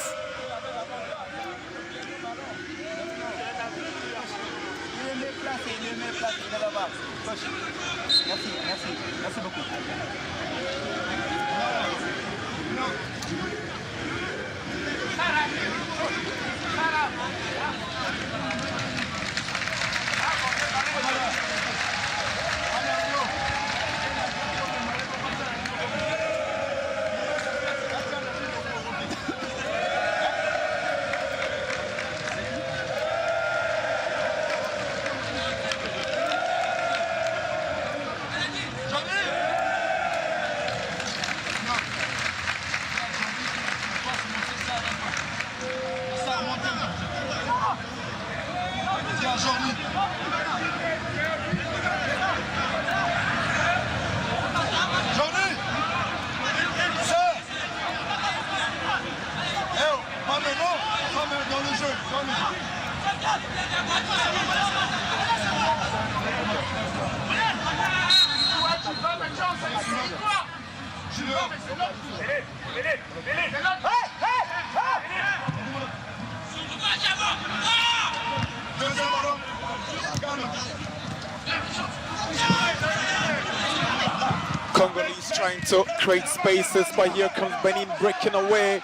Congolese trying to create spaces, but here comes Benin breaking away.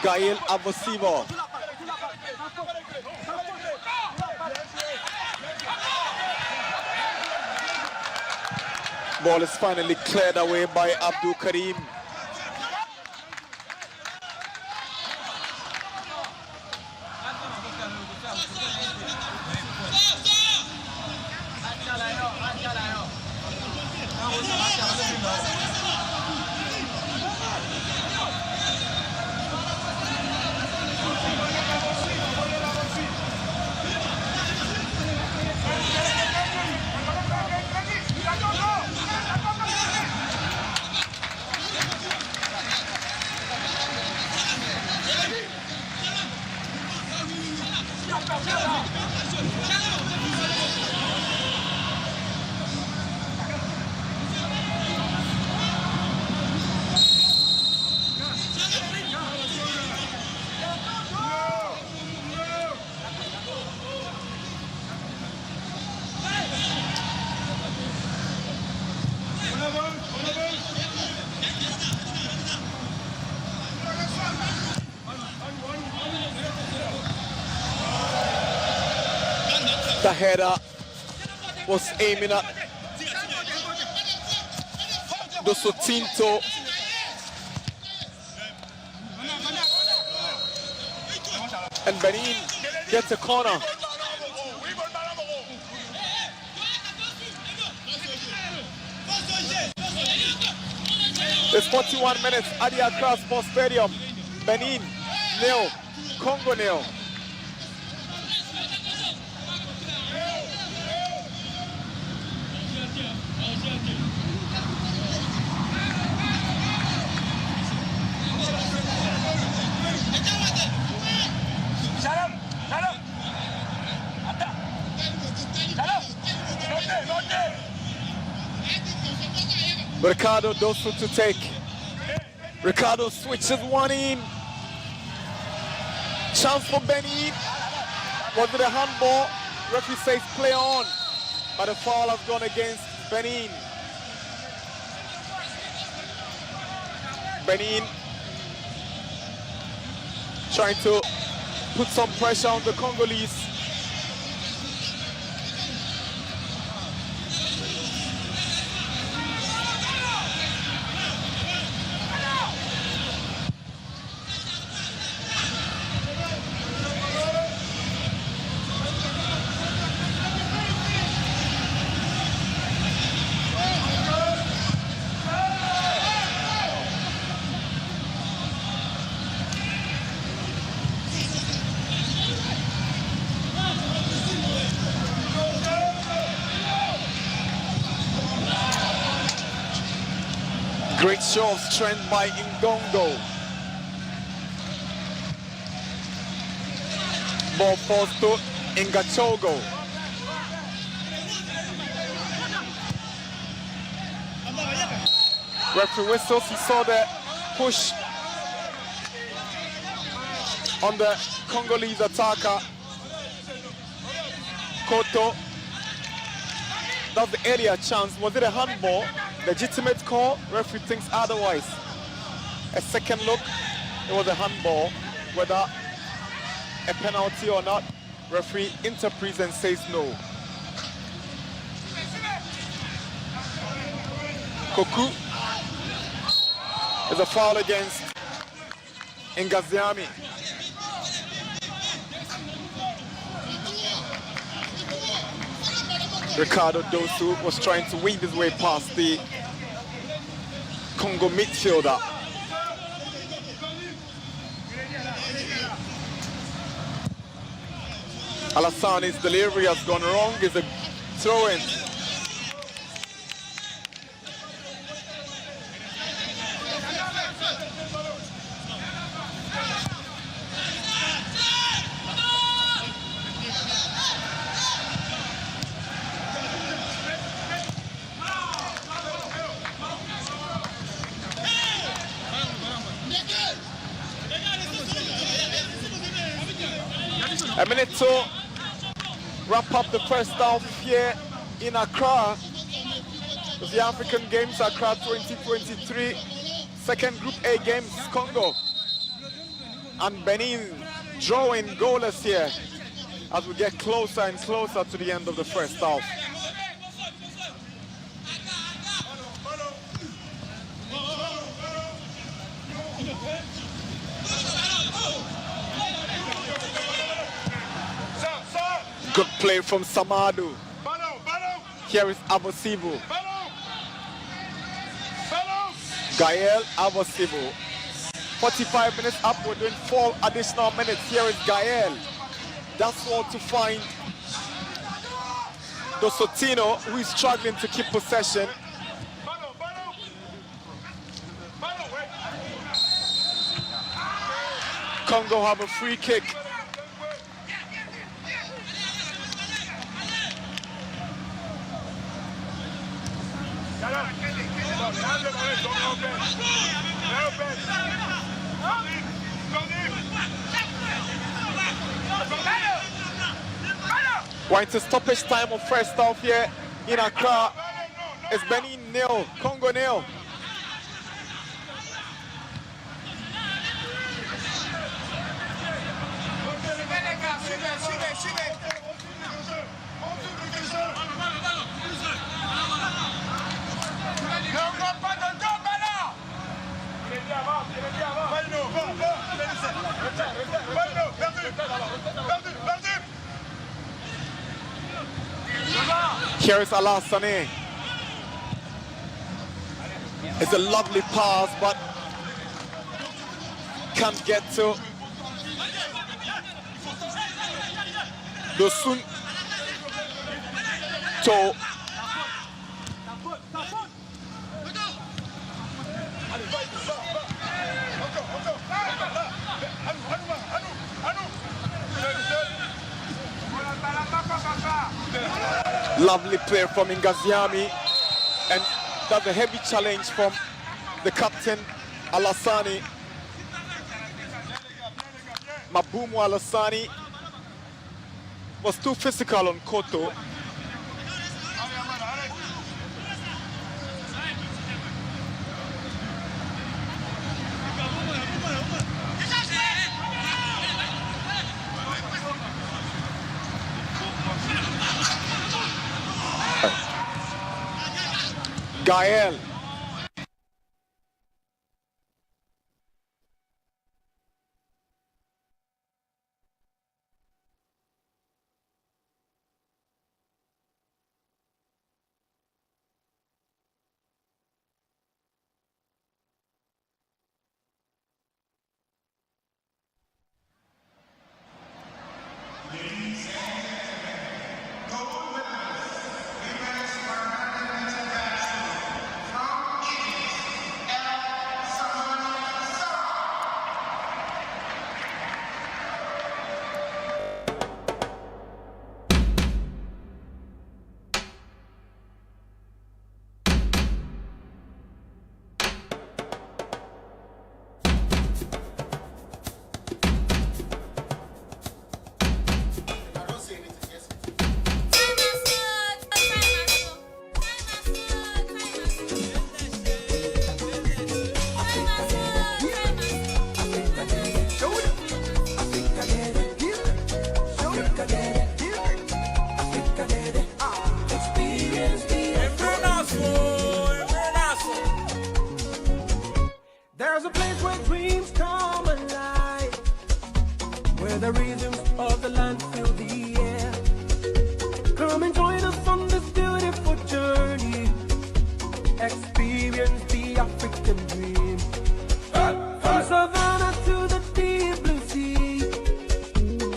Gael Avosivo. Ball is finally cleared away by Abdul Karim. The header was aiming at Dosotinto. And Benin gets a corner. It's 41 minutes at the Accra Sports Stadium. Benin nil, Congo nil. Ricardo Dosu to take. Ricardo switches one in. Chance for Benin. Was it a handball? Referee says play on. But the foul has gone against Benin. Benin trying to put some pressure on the Congolese. Great show of strength by Ngongo. Ball falls to Ngachogo. Referee whistles. He saw the push on the Congolese attacker. Koto. That's the area chance. Was it a handball? Legitimate call, referee thinks otherwise. A second look, it was a handball. Whether a penalty or not, referee interprets and says no. Koku is a foul against Ngaziami. Ricardo Dosu was trying to weave his way past the Congo midfielder. Alassani's delivery has gone wrong. It's a throw-in. A minute to wrap up the first half here in Accra. The African Games Accra 2023. Second Group A games, Congo and Benin drawing goalless here as we get closer and closer to the end of the first half. Good play from Samadu. Here is Abosibu. Gael Abosibu. 45 minutes up, we're doing 4 additional minutes. Here is Gael. That's all to find Dosotino, who is struggling to keep possession. Congo have a free kick. Going to stoppage time of first half here in Accra. It's Benin 0, Congo 0. Here is Alassane. It's a lovely pass, but can't get to Dosun to lovely play from Ngaziami, and that's a heavy challenge from the captain Alassane. Mabumu Alassane was too physical on Koto. Gael. There's a place where dreams come alive, where the rhythms of the land fill the air. Come and join us on this beautiful journey. Experience the African dream. From Savannah to the deep blue sea.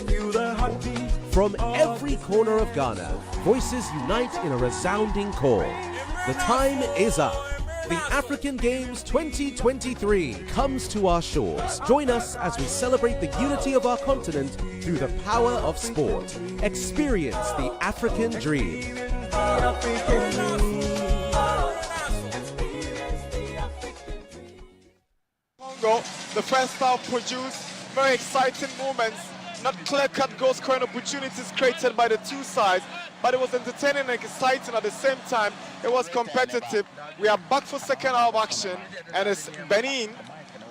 Feel the heartbeat. From every corner of Ghana, voices unite in a resounding call. The time is up. The African Games 2023 comes to our shores. Join us as we celebrate the unity of our continent through the power of sport. Experience the African dream. Congo, the first half produced very exciting moments, not clear-cut goal-scoring opportunities created by the two sides, but it was entertaining and exciting at the same time. It was competitive. We are back for second half action, and it's Benin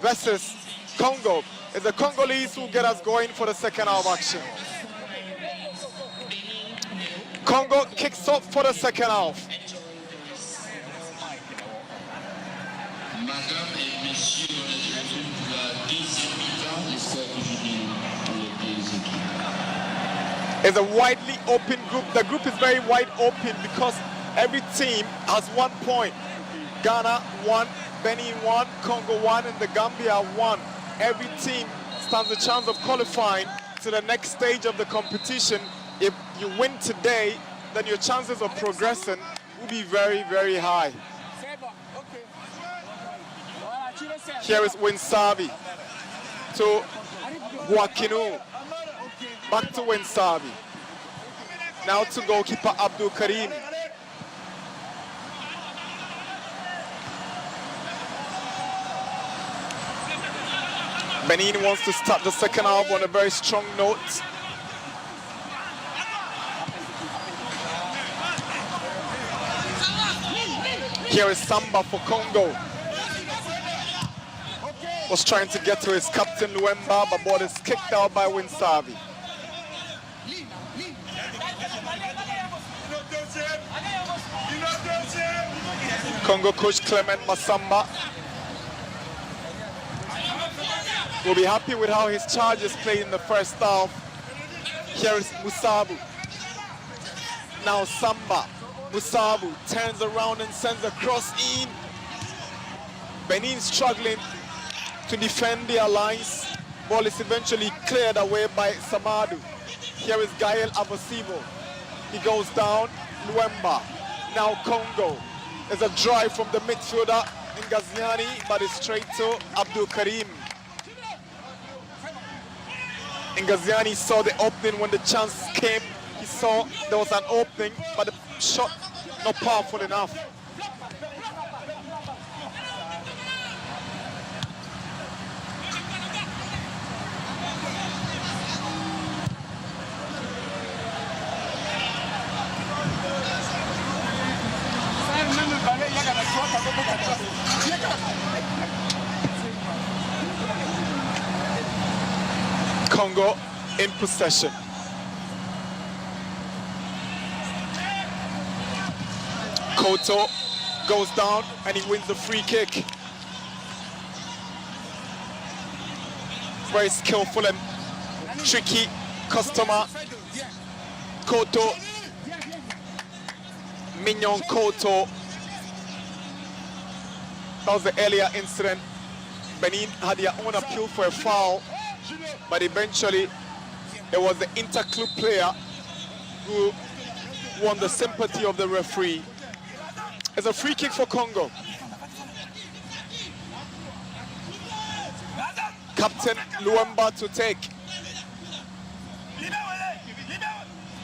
versus Congo. It's the Congolese who get us going for the second half action. Congo kicks off for the second half. It's a widely open group. The group is very wide open because every team has 1 point. Ghana 1, Benin 1, Congo 1, and the Gambia 1. Every team stands a chance of qualifying to the next stage of the competition. If you win today, then your chances of progressing will be very, very high. Here is Winsavi to Wakinu. Back to Winsavi. Now to goalkeeper Abdul Karim. Benin wants to start the second half on a very strong note. Here is Samba for Congo. Was trying to get to his captain Luemba, but ball is kicked out by Winsavi. Congo coach Clement Masamba will be happy with how his charges played in the first half. Here is Musabu. Now Samba. Musabu turns around and sends a cross in. Benin struggling to defend their lines. Ball is eventually cleared away by Samadu. Here is Gael Avosivo. He goes down. Luemba. Now Congo. There's a drive from the midfielder Ngaziani, but it's straight to Abdul Karim. Ngaziani saw the opening when the chance came. He saw there was an opening, but the shot not powerful enough. Congo in possession. Koto goes down and he wins the free kick. Very skillful and tricky customer. Koto. Mignon Koto. That was the earlier incident. Benin had their own appeal for a foul, but eventually it was the inter-club player who won the sympathy of the referee. It's a free kick for Congo. Captain Luemba to take.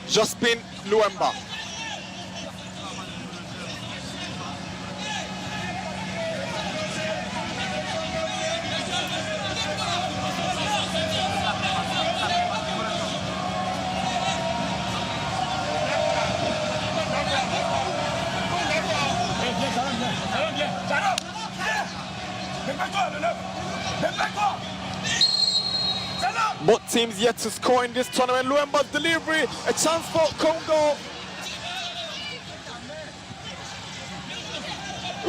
Jospin Luemba. Both teams yet to score in this tournament. Luemba's delivery, a chance for Congo.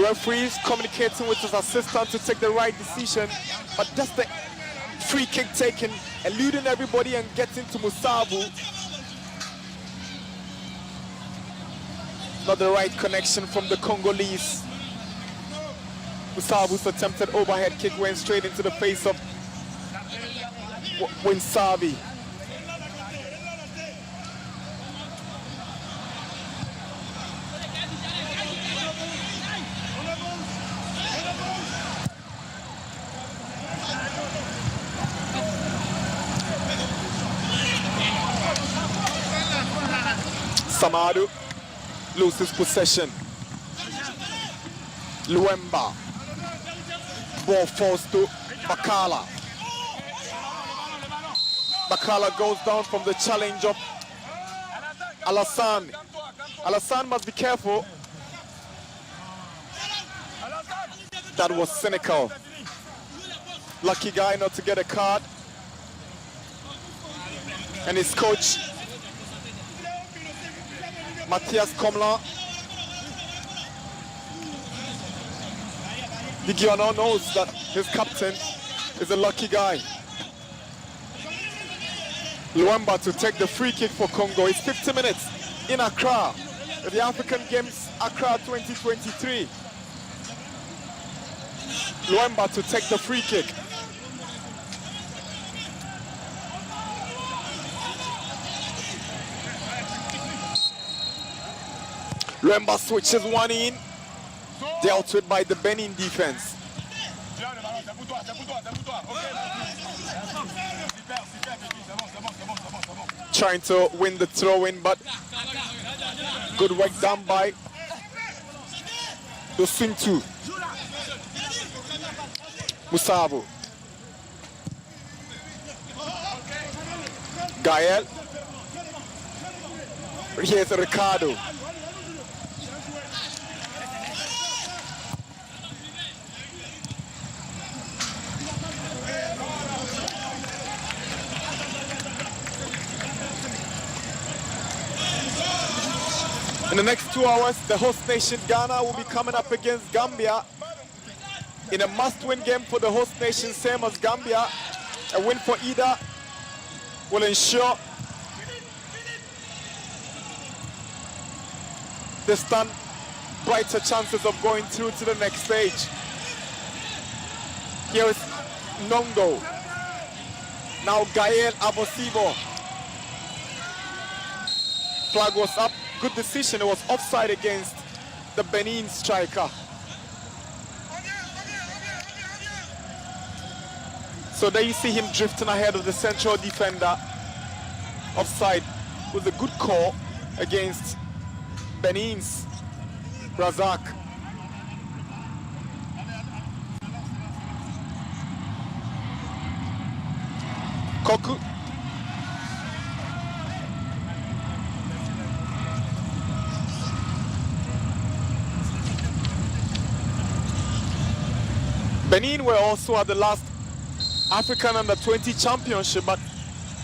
Referees communicating with his assistant to take the right decision, but that's the free kick taken, eluding everybody and getting to Musabu. Not the right connection from the Congolese. Musabu's attempted overhead kick went straight into the face of Winsavi. Samadu loses possession. Luemba. Ball falls to Bakala. Bakala goes down from the challenge of Alassane. Alassane must be careful. That was Senegal. Lucky guy not to get a card. And his coach, Matthias Komla. The Guiana knows that his captain is a lucky guy. Luemba to take the free kick for Congo. It's 50 minutes in Accra, the African Games Accra 2023. Luemba to take the free kick. Luemba switches one in, dealt with by the Benin defense. Trying to win the throw-in, but good work done by Dosuntu. Musabu. Gael. Here's Ricardo. In the next 2 hours, the host nation Ghana will be coming up against Gambia in a must-win game for the host nation, same as Gambia. A win for either will ensure they stand brighter chances of going through to the next stage. Here is Nongo. Now Gael Abosibo. Flag was up. Good decision. It was offside against the Benin striker. So there you see him drifting ahead of the central defender. Offside was a good call against Benin's Razak. Koku. Benin were also at the last African Under-20 Championship, but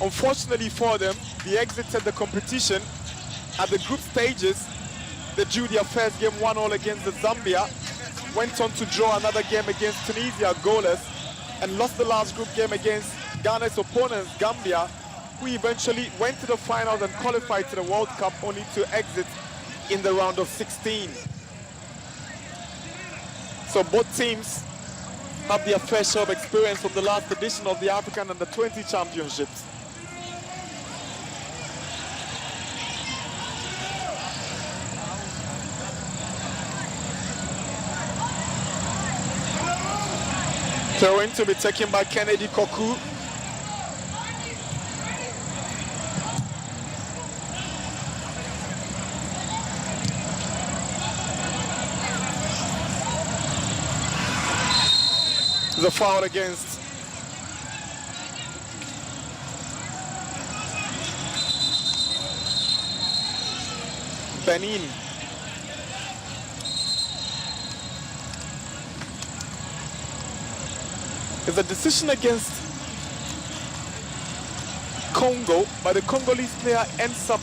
unfortunately for them, they exited the competition at the group stages. They drew their first game 1-1 against the Zambia, went on to draw another game against Tunisia goalless, and lost the last group game against Ghana's opponents, Gambia, who eventually went to the finals and qualified to the World Cup, only to exit in the round of 16. So both teams have their fair share of experience from the last edition of the African Under-20 Championships. Throw-in to be taken by Kennedy Koku. The foul against Benin. It's a decision against Congo, but the Congolese player ends up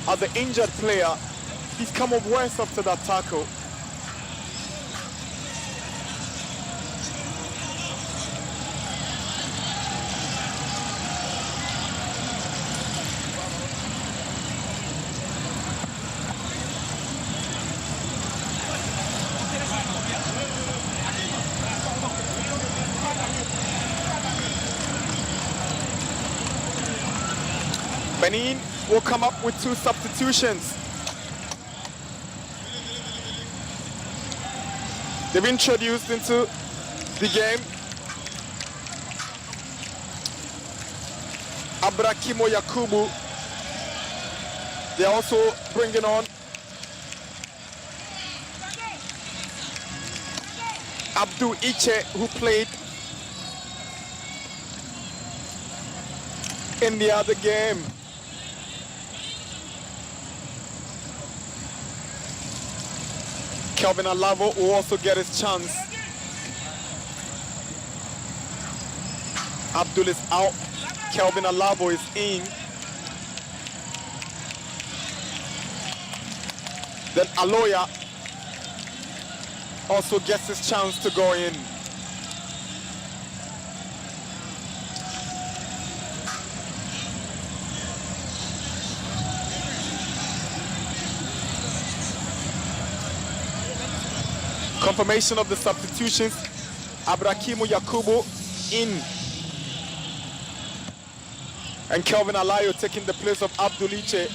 as the injured player. He's come up worse after that tackle. Benin will come up with 2 substitutions. They've introduced into the game Abrakimo Yakubu. They're also bringing on Abdul Iche, who played in the other game. Kelvin Alavo will also get his chance. Abdul is out. Kelvin Alavo is in. Then Aloya also gets his chance to go in. Confirmation of the substitutions. Abrakimu Yakubu in. And Kelvin Alayo taking the place of Abduliche.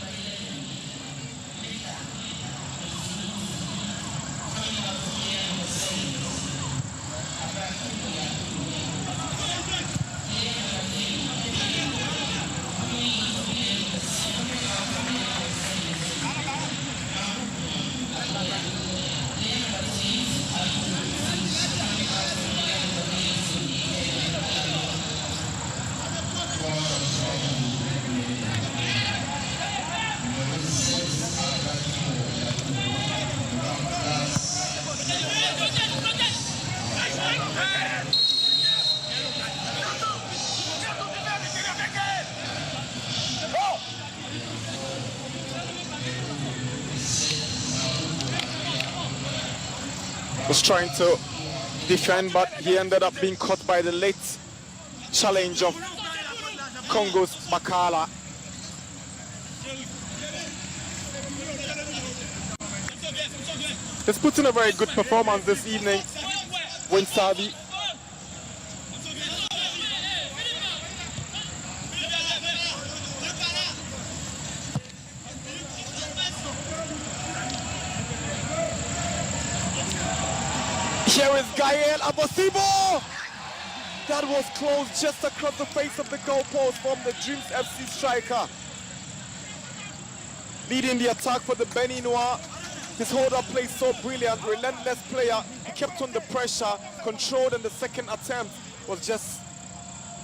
Was trying to defend, but he ended up being caught by the late challenge of Congo's Bakala. He's put in a very good performance this evening, Winsavi. Here is Gael Abosibo. That was close, just across the face of the goalpost from the Dreams FC striker. Leading the attack for the Beninois. His hold-up play so brilliant, relentless player. He kept on the pressure, controlled, and the second attempt was just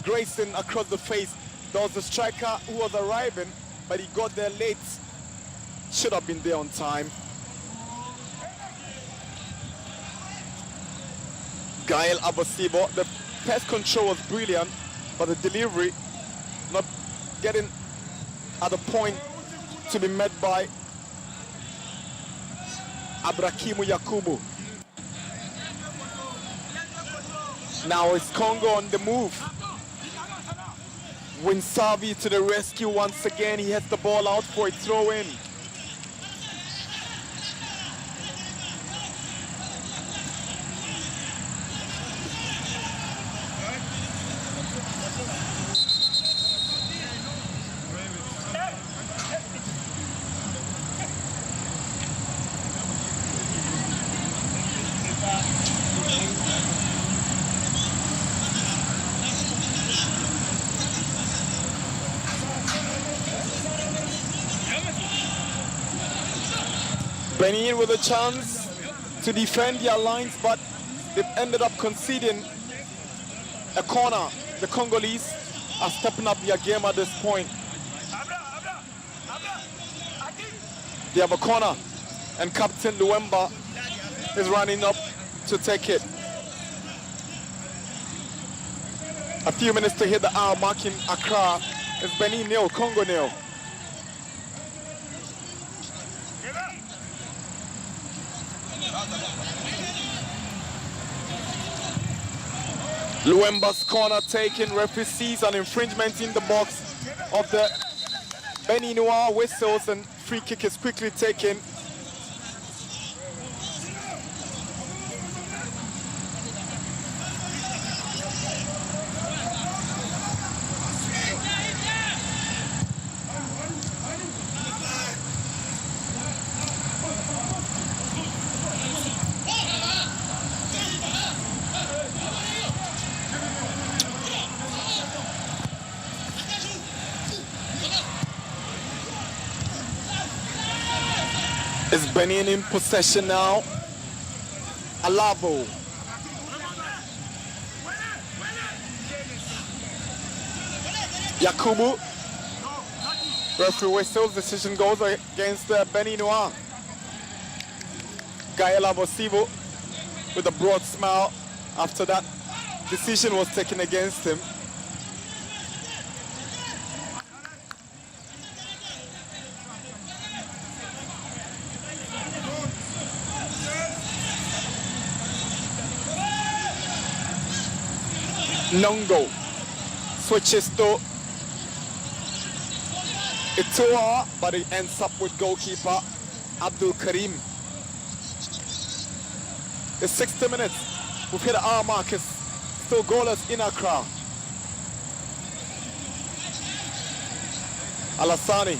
grazing across the face. There was the striker who was arriving, but he got there late. Should have been there on time. Gael Abosibo, the pass control was brilliant, but the delivery not getting at the point to be met by Abrakimu Yakubu. Now it's Congo on the move. Winsavi to the rescue once again. He has the ball out for a throw-in. Benin with a chance to defend their lines, but they've ended up conceding a corner. The Congolese are stepping up their game at this point. They have a corner, and Captain Luemba is running up to take it. A few minutes to hit the hour mark in Accra. It's Benin nil, Congo nil. Luemba's corner taken. Referee sees an infringement in the box of the Beninois. Whistles and free kick is quickly taken. Is Benin in possession now? Alabo. Yakubu. Referee whistles, decision goes against the Beninois. Gael Abosibo with a broad smile after that decision was taken against him. Nongo switches to Itoa, but it ends up with goalkeeper Abdul Karim. It's 60 minutes. We've hit the hour mark. It's still goalless in Accra. Alassani.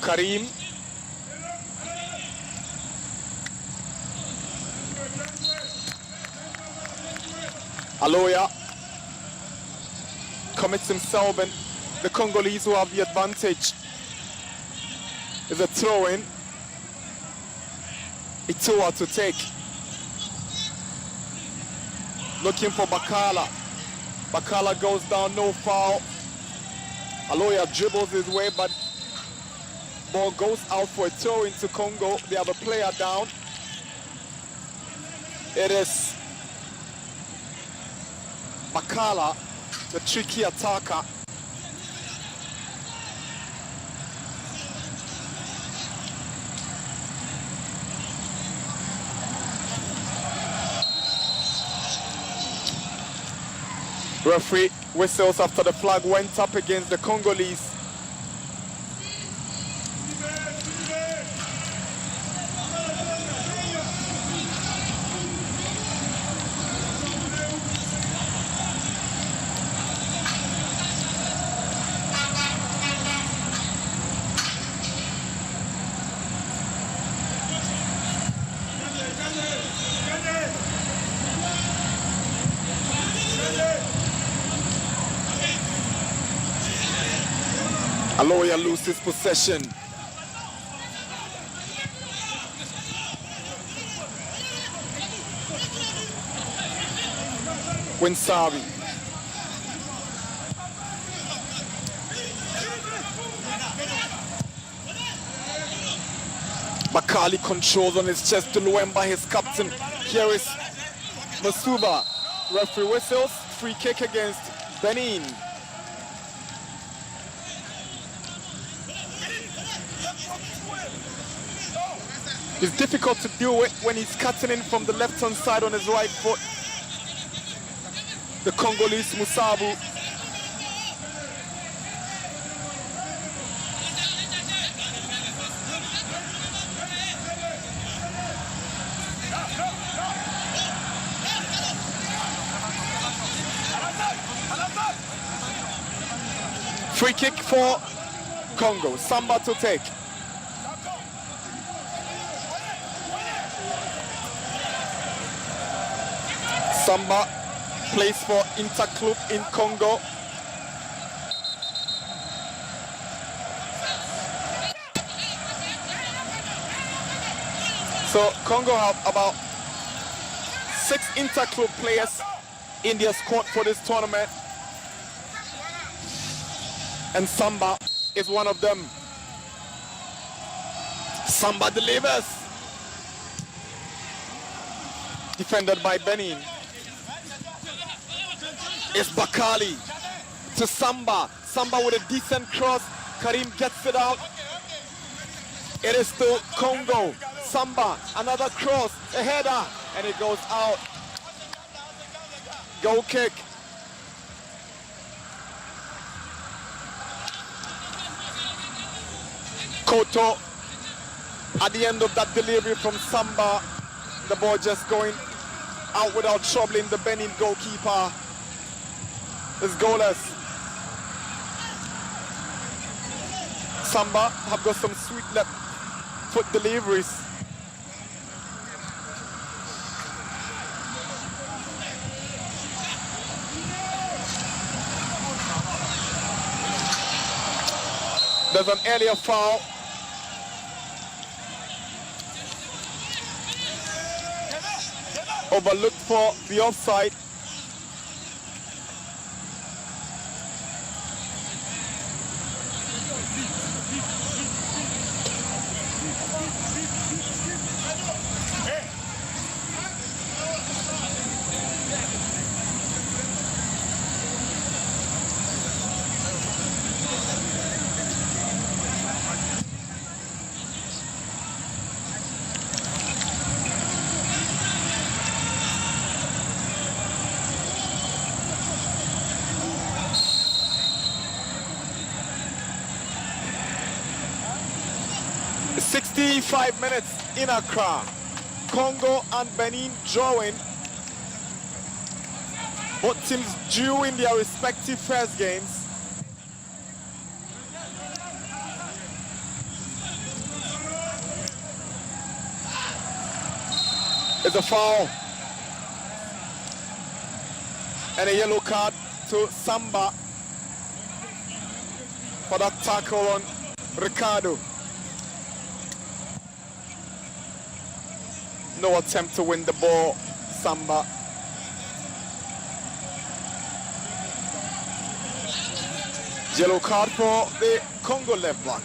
Karim. Aloya commits himself, and the Congolese who have the advantage. Is a throw-in. Itua to take. Looking for Bakala. Bakala goes down, no foul. Aloya dribbles his way, but ball goes out for a throw into Congo. They have a player down. It is Bakala, the tricky attacker. Referee whistles after the flag went up against the Congolese. Aloya loses possession. Winsabi. Bakali controls on his chest to Luemba, his captain. Here is Masuba. Referee whistles. Free kick against Benin. It's difficult to do it when he's cutting in from the left-hand side on his right foot. The Congolese Musabu. Free kick for Congo. Samba to take. Samba plays for Interclub in Congo. So Congo have about 6 Interclub players in their squad for this tournament. And Samba is one of them. Samba delivers. Defended by Benin. It's Bakali to Samba. Samba with a decent cross. Karim gets it out. It is to Congo. Samba, another cross, a header, and it goes out. Goal kick. Koto, at the end of that delivery from Samba, the ball just going out without troubling the Benin goalkeeper. Is goalless. Samba have got some sweet left foot deliveries. There's an earlier foul. Overlooked for the offside. Five minutes in Accra. Congo and Benin drawing. Both teams drew in their respective first games. It's a foul. And a yellow card to Samba for that tackle on Ricardo. No attempt to win the ball, Samba. Yellow card for the Congo left back.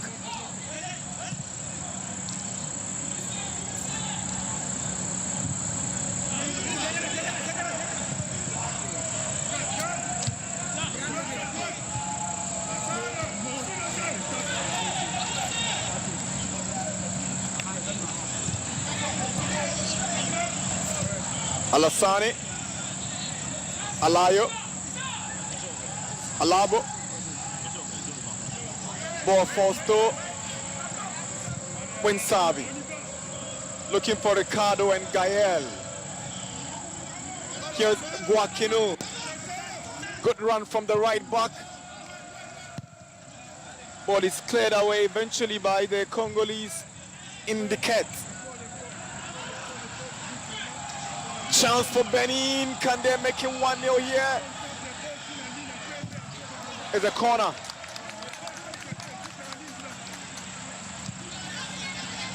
Alassane, Alayo, Alabo. Ball falls to Winsabi. Looking for Ricardo and Gael. Here's Guakinu. Good run from the right back. Ball is cleared away eventually by the Congolese Indicate. Chance for Benin. Can they make it 1-0 here? It's a corner.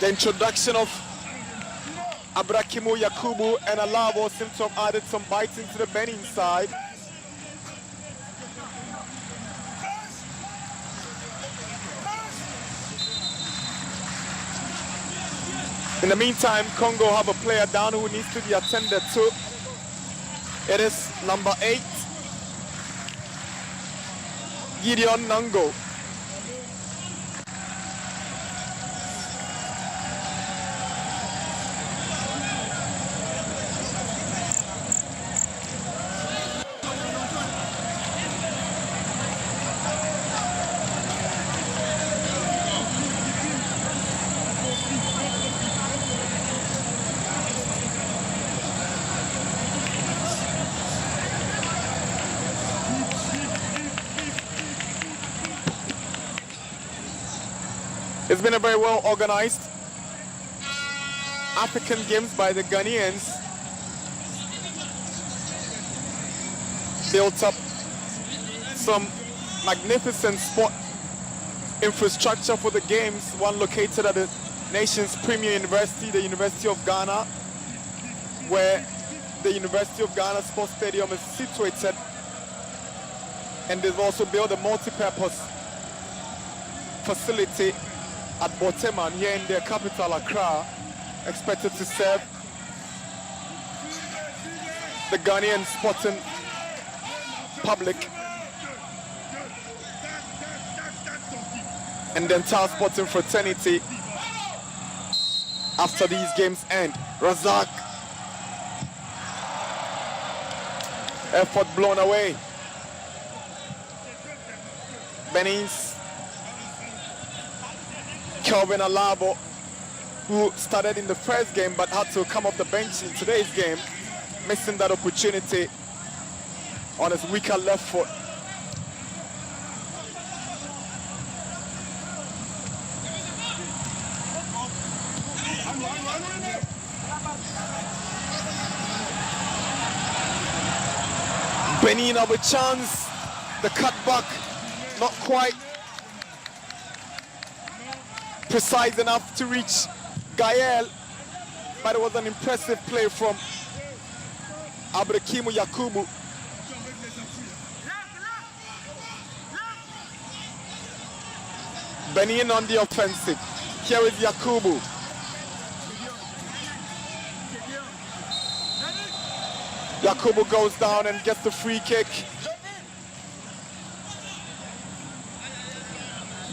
The introduction of Abrakimu Yakubu and Alabo seem to have added some bites into the Benin side. In the meantime, Congo have a player down who needs to be attended to. It is number 8, Gideon Nango. It's been a very well organized African Games by the Ghanaians. Built up some magnificent sport infrastructure for the games, one located at the nation's premier university, the University of Ghana, where the University of Ghana Sports Stadium is situated. And they've also built a multi-purpose facility at Boteman here in their capital, Accra, expected to serve the Ghanaian sporting public and the entire sporting fraternity after these games end. Razak, effort blown away. Benin's Kelvin Alabo, who started in the first game but had to come off the bench in today's game, missing that opportunity on his weaker left foot. Benin have a chance. The cutback, not quite precise enough to reach Gael, but it was an impressive play from Abrakimu Yakubu. Benin on the offensive. Here is Yakubu. Yakubu goes down and gets the free kick.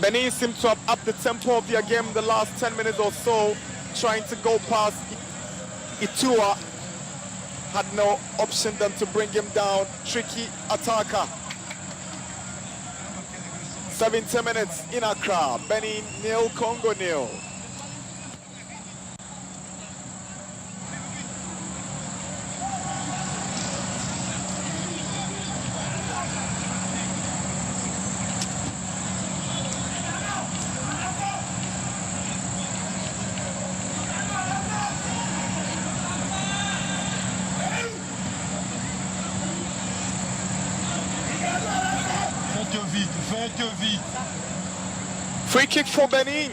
Benin seem to have upped the tempo of their game the last 10 minutes or so, trying to go past Itua. Had no option than to bring him down. Tricky attacker. 70 minutes in Accra. Benin 0, Congo 0. Free kick for Benin.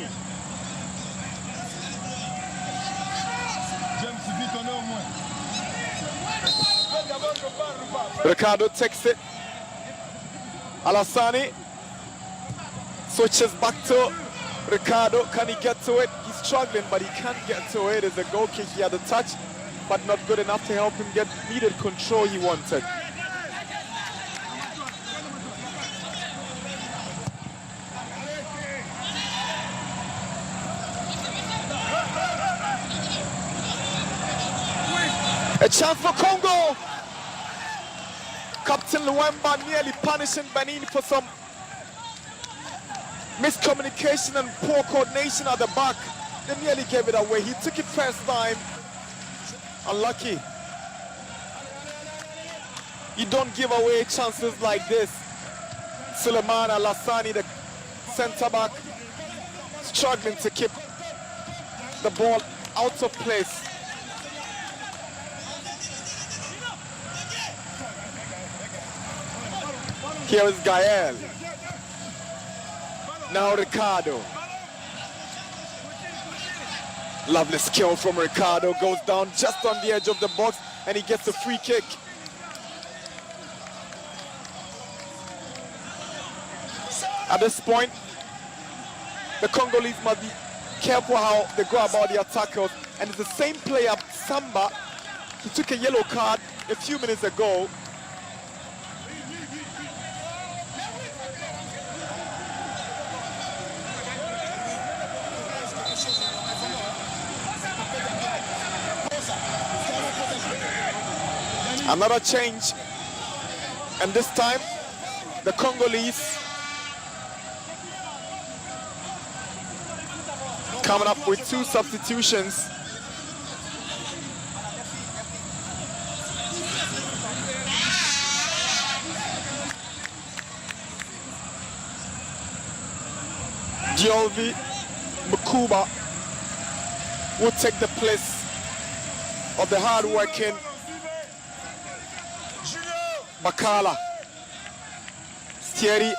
Ricardo takes it. Alassani switches back to Ricardo. Can he get to it? He's struggling, but he can't get to it. It's a goal kick. He had a touch, but not good enough to help him get needed control he wanted. A chance for Congo. Captain Martin Luemba nearly punishing Benin for some miscommunication and poor coordination at the back. They nearly gave it away. He took it first time. Unlucky. You don't give away chances like this. Suleiman Alassani, the center back, struggling to keep the ball out of place. Here is Gael. Now Ricardo. Lovely skill from Ricardo. Goes down just on the edge of the box and he gets a free kick. At this point, the Congolese must be careful how they go about their tackles. And it's the same player, Samba, who took a yellow card a few minutes ago. Another change, and this time the Congolese coming up with 2 substitutions. Diolvi Makuba will take the place of the hard-working Bakala. Thierry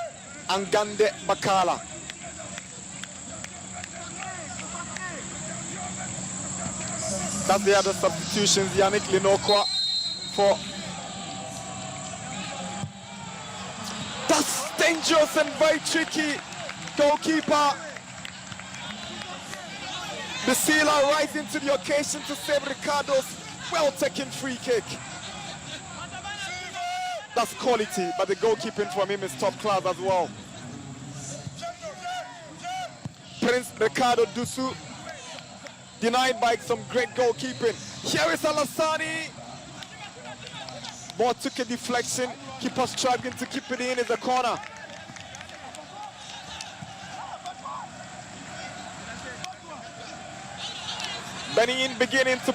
Angande Bakala. That's the other substitutions. Yannick Linokwa for... That's dangerous and very tricky. Goalkeeper Bisila rising to the occasion to save Ricardo's well-taken free kick. That's quality, but the goalkeeping from him is top class as well. Prince Ricardo Dusu denied by some great goalkeeping. Here is Alassani. Ball took a deflection. Keeper struggling to keep it in the corner. Benin beginning to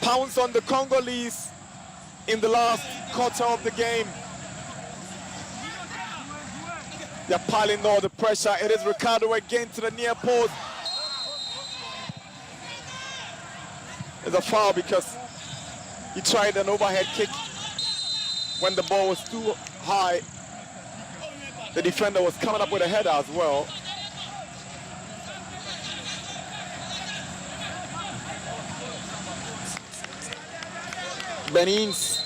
pounce on the Congolese in the last quarter of the game. They're piling all the pressure. It is Ricardo again to the near post. It's a foul because he tried an overhead kick when the ball was too high. The defender was coming up with a header as well. Benin's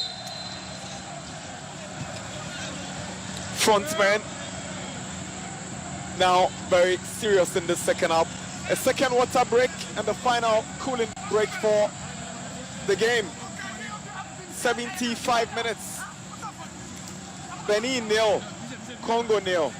frontman now very serious in the second half. A second water break and the final cooling break for the game. 75 minutes. Benin 0, Congo 0.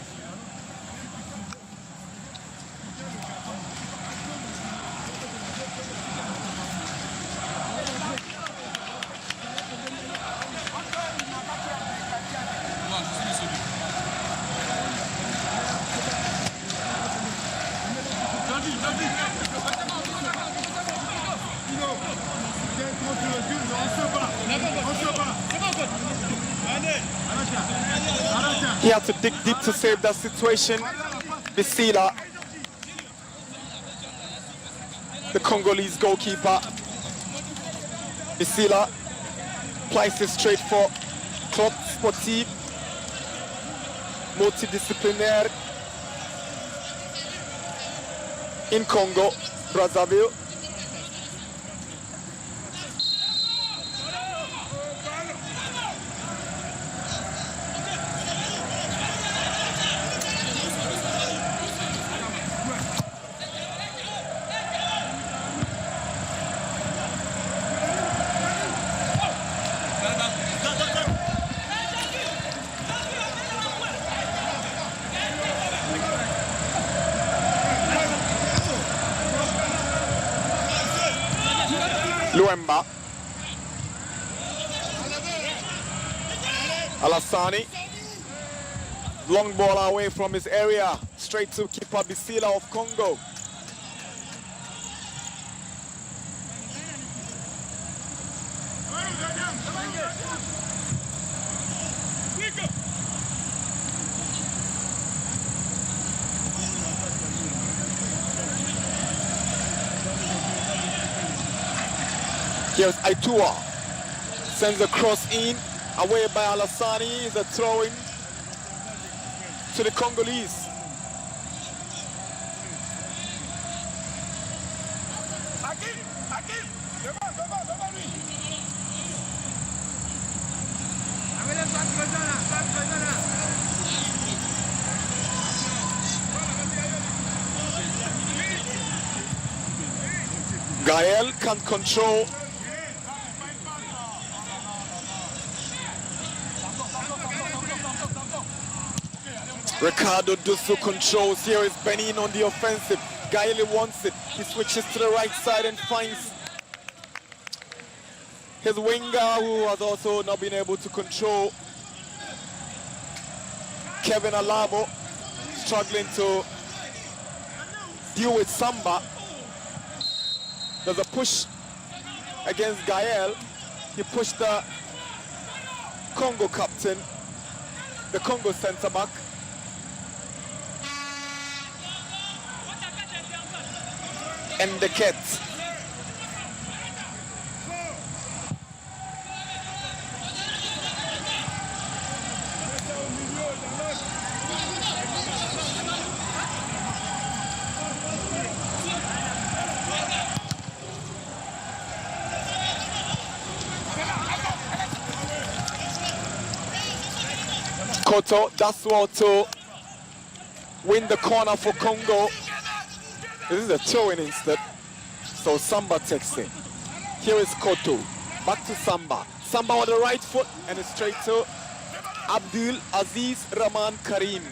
He had to dig deep to save that situation. Bisila, the Congolese goalkeeper. Bisila places straight for Club Sportif Multidisciplinaire in Congo, Brazzaville. Luemba. Alassani. Long ball away from his area. Straight to keeper Bisila of Congo. Here's Aitua. Sends a cross in. Away by Alassani. Is a throw-in to the Congolese. Gael can't control. Ricardo Dusu controls. Here is Benin on the offensive. Gael wants it. He switches to the right side and finds his winger, who has also not been able to control. Kevin Alabo struggling to deal with Samba. There's a push against Gael. He pushed the Congo captain, the Congo centre back. And the Cats. Koto, that's what to win the corner for Congo. This is a throw-in instead. So Samba takes it. Here is Koto. Back to Samba. Samba on the right foot and it's straight to Abdul Aziz Rahman Karim.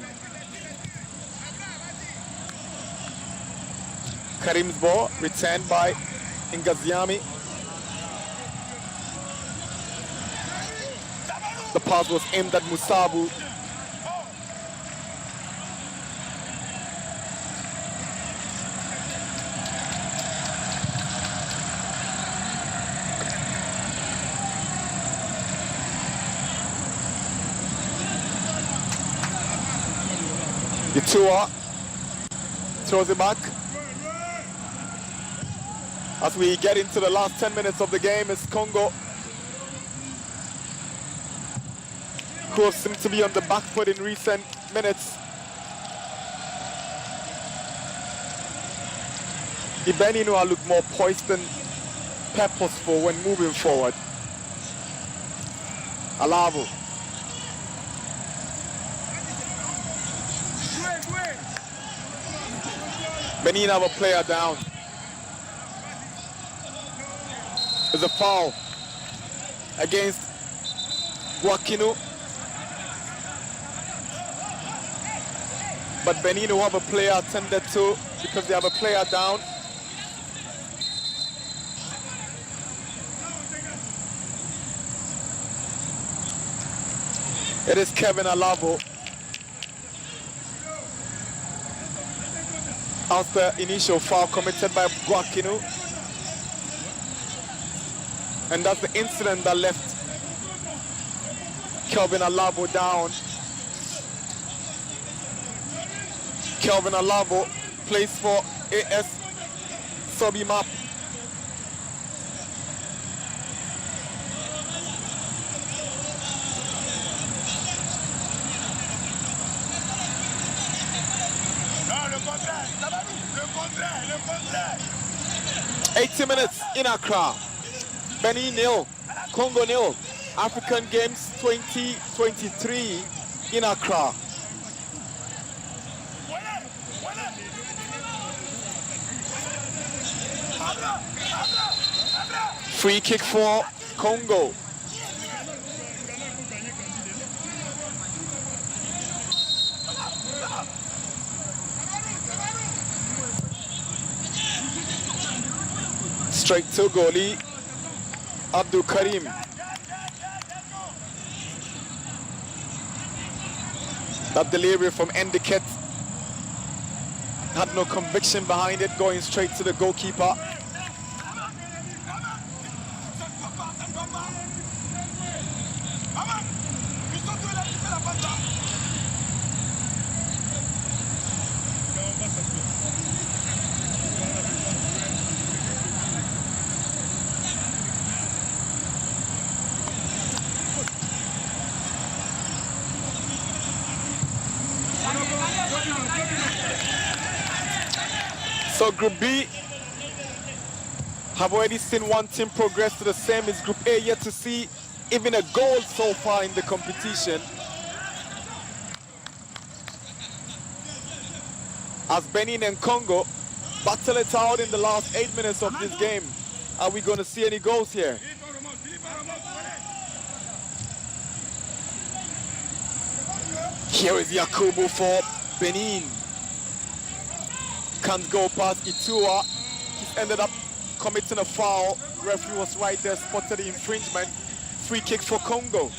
Karim's ball returned by Ngaziami. The pass was aimed at Musabu. Itua throws it back. As we get into the last 10 minutes of the game, it's Congo who seem to be on the back foot in recent minutes. The Beninua look more poised and purposeful when moving forward. Alavo. Benin have a player down. There's a foul against Guakinu. But Benin will have a player attended to because they have a player down. It is Kevin Alavo. After initial foul committed by Guakinu. And that's the incident that left Kelvin Alavo down. Kelvin Alavo plays for AS Sobimap. Le contraire. 80 minutes in Accra. Benin nil, Congo nil. African Games 2023 in Accra. Free kick for Congo. Straight to goalie Abdul Karim. That delivery from Endicott had no conviction behind it, going straight to the goalkeeper. So Group B have already seen one team progress to the same as Group A, yet to see even a goal so far in the competition. As Benin and Congo battle it out in the last 8 minutes of this game. Are we going to see any goals here? Here is Yakubu for Benin. Can't go past Itua. He's ended up committing a foul. The referee was right there, spotted the infringement. Free kick for Congo.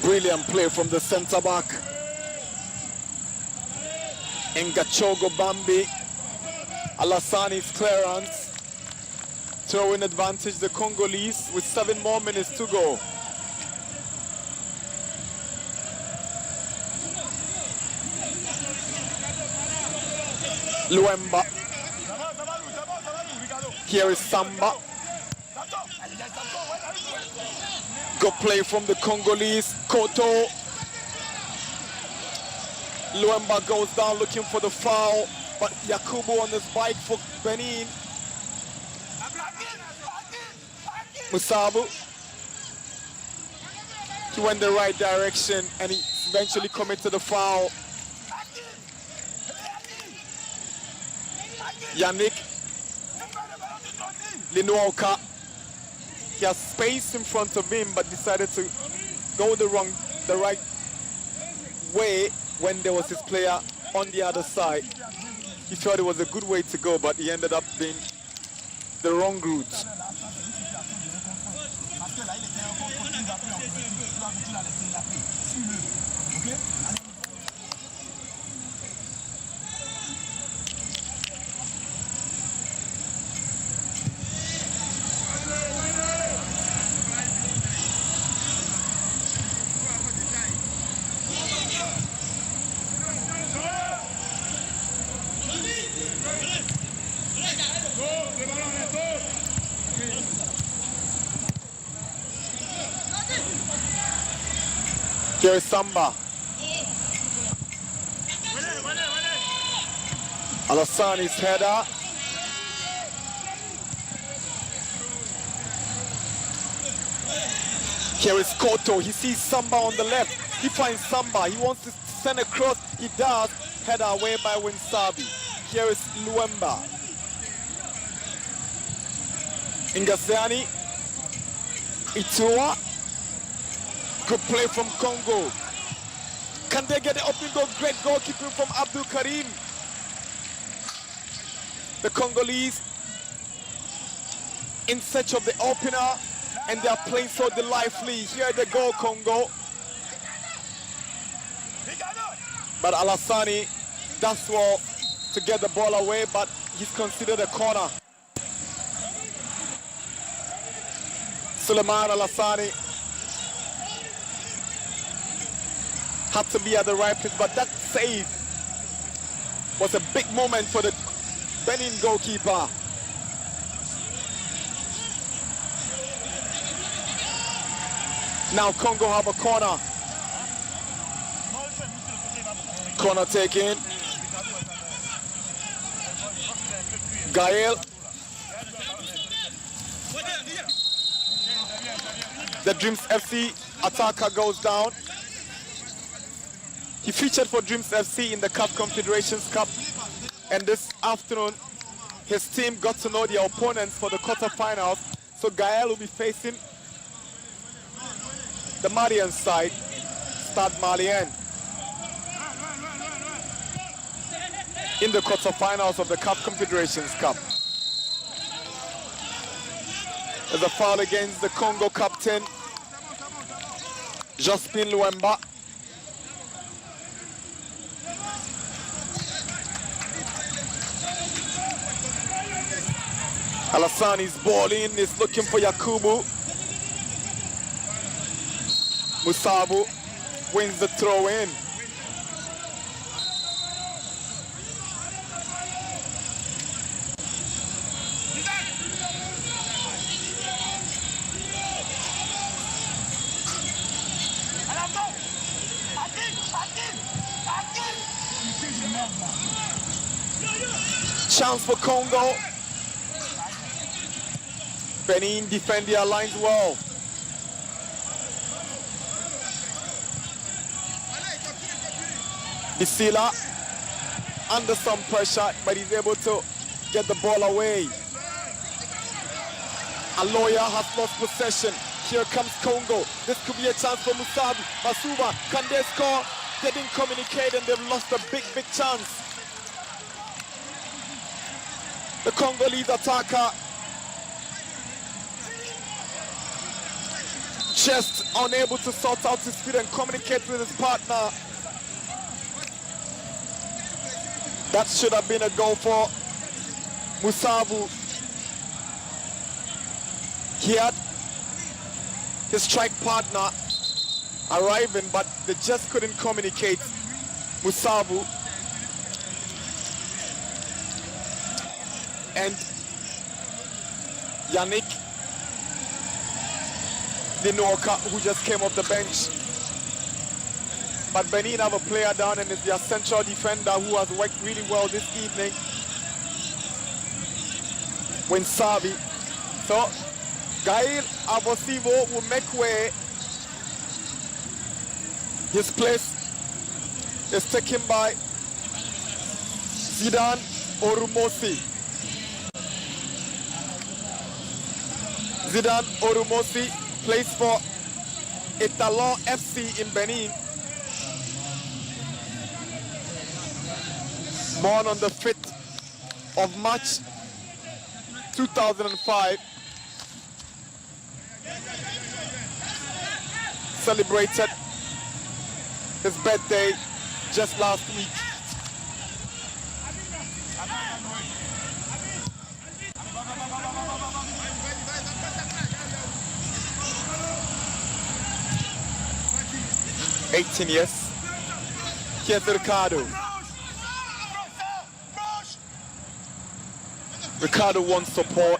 Brilliant play from the centre back. Ngachogo Bambi. Alassani's clearance. Throwing advantage the Congolese with 7 more minutes to go. Luemba. Here is Samba. Good play from the Congolese. Koto. Luemba goes down looking for the foul, but Yakubu on his bike for Benin. Musabu. He went the right direction and he eventually committed the foul. Yannick Linuoka. He has space in front of him, but decided to go the right way when there was his player on the other side. He thought it was a good way to go, but he ended up being the wrong route. Here is Samba. Alassani's header. Here is Koto. He sees Samba on the left. He finds Samba. He wants to send a cross. He does. Header away by Winsabi. Here is Luemba. Ingasiani. Itua. Good play from Congo. Can they get the open goal? Great goalkeeping from Abdul Karim. The Congolese in search of the opener, and they are playing so delightfully. Here they go, Congo. But Alassani does well to get the ball away, but he's considered a corner. Suleiman Alassani had to be at the right place, but that save was a big moment for the Benin goalkeeper. Now Congo have a corner. Corner taken. Gael. The Dreams FC attacker goes down. He featured for Dreams FC in the CAF Confederations Cup, and this afternoon his team got to know their opponents for the quarterfinals. So Gael will be facing the Malian side, Stade Malien, in the quarterfinals of the CAF Confederations Cup. There's a foul against the Congo captain, Jospin Luemba. Alassane is balling, is looking for Yakubu. Musabu wins the throw in. Chance for Congo. Benin defend their lines well. Bisila under some pressure, but he's able to get the ball away. Aloya has lost possession. Here comes Congo. This could be a chance for Musabu. Masuba, can they score? They didn't communicate and they've lost a big chance. The Congolese attacker just unable to sort out his feet and communicate with his partner. That should have been a goal for Musabu. He had his strike partner arriving, but they just couldn't communicate. Musabu and Yannick Dinoka, who just came off the bench. But Benin have a player down, and it's their central defender who has worked really well this evening. Winsabi. So Gail Abosivo will make way. His place is taken by Zidane Orumosi. Zidane Orumosi plays for Etalon FC in Benin. Born on the 5th of March 2005. Celebrated his birthday just last week. $18 years. Here's Ricardo. Ricardo wants support.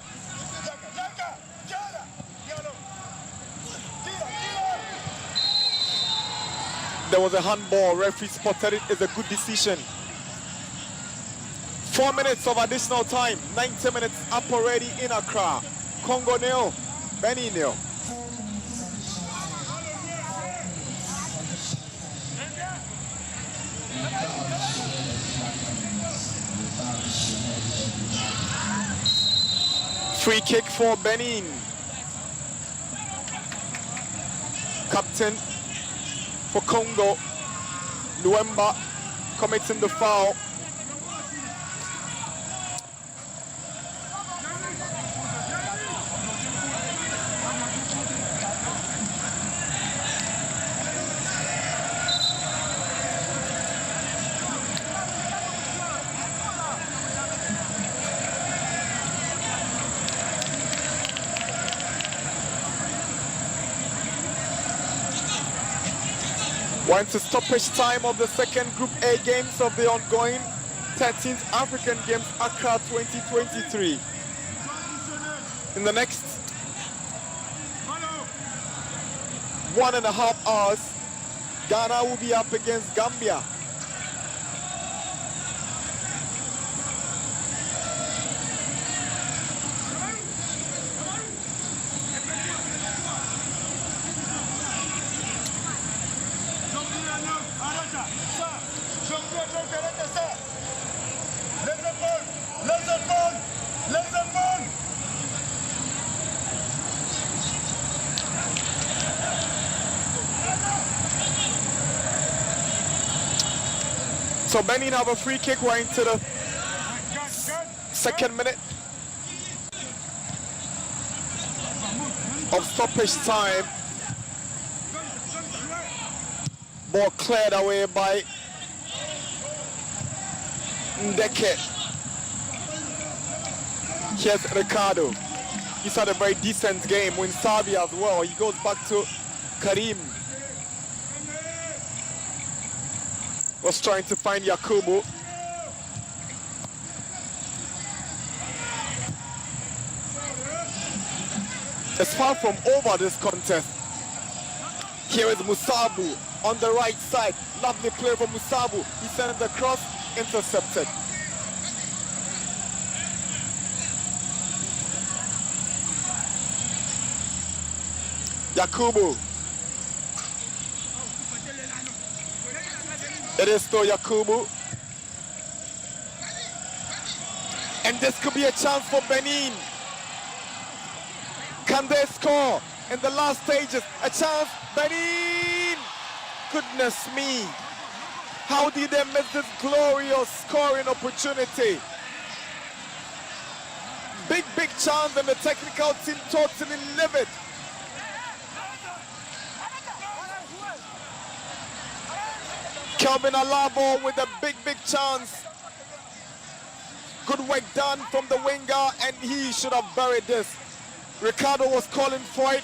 There was a handball. Referee spotted it. It's a good decision. 4 minutes of additional time. 90 minutes up already in Accra. Congo nil, Benin nil. Free kick for Benin. Captain for Congo, Luemba, committing the foul. We're into stoppage time of the second Group A games of the ongoing 13th African Games Accra 2023. In the next 1.5 hours, Ghana will be up against Gambia. So Benin have a free kick. We're into the second minute of stoppage time. Ball cleared away by Ndeke. Here's Ricardo. He's had a very decent game with Sabi as well. He goes back to Karim. Was trying to find Yakubu. It's far from over, this contest. Here is Musabu on the right side. Lovely play from Musabu. He sends the cross, intercepted. Yakubu. It is still Yakubu. And this could be a chance for Benin. Can they score in the last stages? A chance, Benin! Goodness me. How did they miss this glorious scoring opportunity? Big chance, and the technical team totally livid. Kelvin Alabo with a big chance. Good work done from the winger, and he should have buried this. Ricardo was calling for it,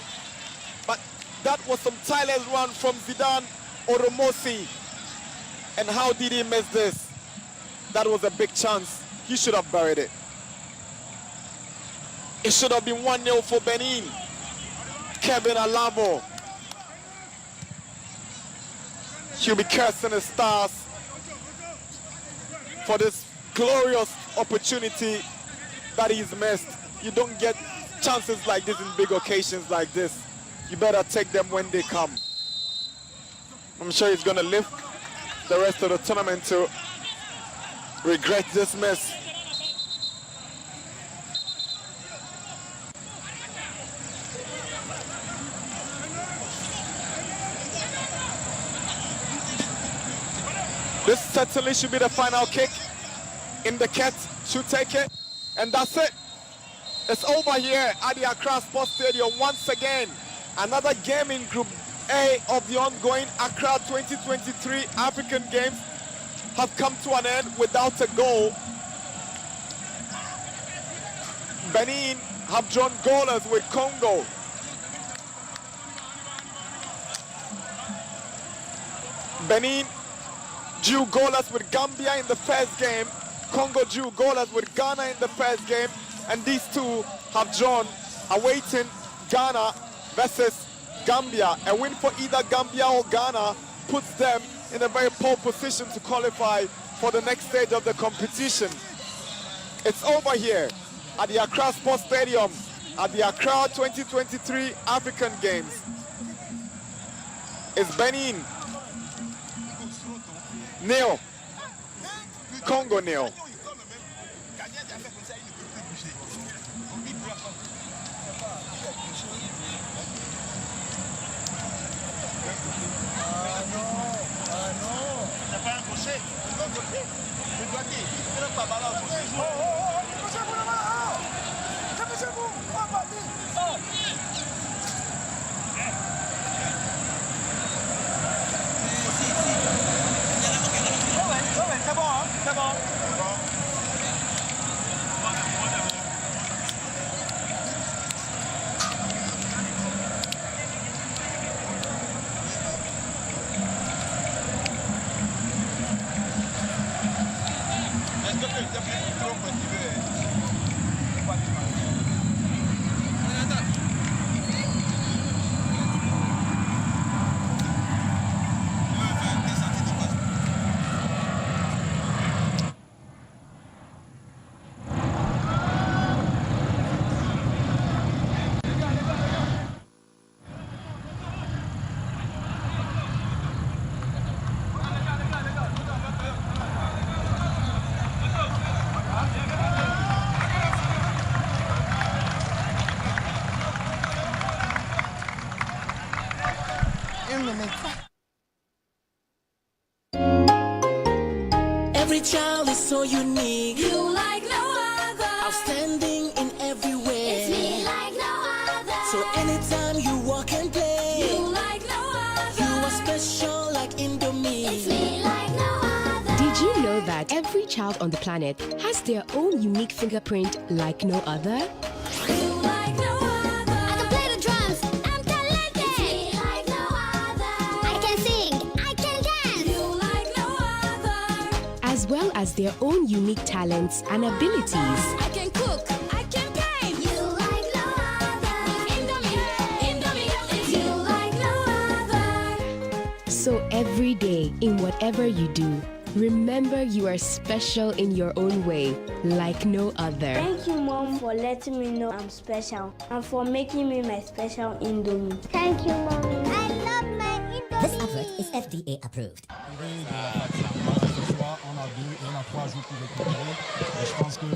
but that was some tireless run from Zidane Oromosi. And how did he miss this? That was a big chance. He should have buried it. It should have been 1-0 for Benin. Kevin Alabo. He'll be cursing the stars for this glorious opportunity that he's missed. You don't get chances like this in big occasions like this. You better take them when they come. I'm sure he's gonna live the rest of the tournament to regret this miss. This certainly should be the final kick. In the cat should take it, and that's it. It's over here at the Accra Sports Stadium once again. Another game in Group A of the ongoing Accra 2023 African Games have come to an end without a goal. Benin have drawn goalless with Congo. Benin drew goalless with Gambia in the first game. Congo drew goalless with Ghana in the first game. And these two have drawn, awaiting Ghana versus Gambia. A win for either Gambia or Ghana puts them in a very poor position to qualify for the next stage of the competition. It's over here at the Accra Sports Stadium at the Accra 2023 African Games. It's Benin nil, Congo nil. Every child is so unique. You like no other. Outstanding in every way. It's me like no other. So anytime you walk and play, You like no other. you are special like Indomie. It's me like no other. Did you know that every child on the planet has their own unique fingerprint like no other? You like no other. I can play the drums. I'm talented. It's me like no other. I can sing. I can dance. You like no other. As well as their own unique talents and abilities. I can cook. I can game. You like no other. Indomie. It's you like no other. So every day, in whatever you do, remember you are special in your own way, like no other. Thank you, Mom, for letting me know I'm special and for making me my special Indomie. Thank you, Mommy. I love my Indomie. This advert is FDA approved. Ce soir, on a 2 et on a 3 jours pour récupérer. Et je pense que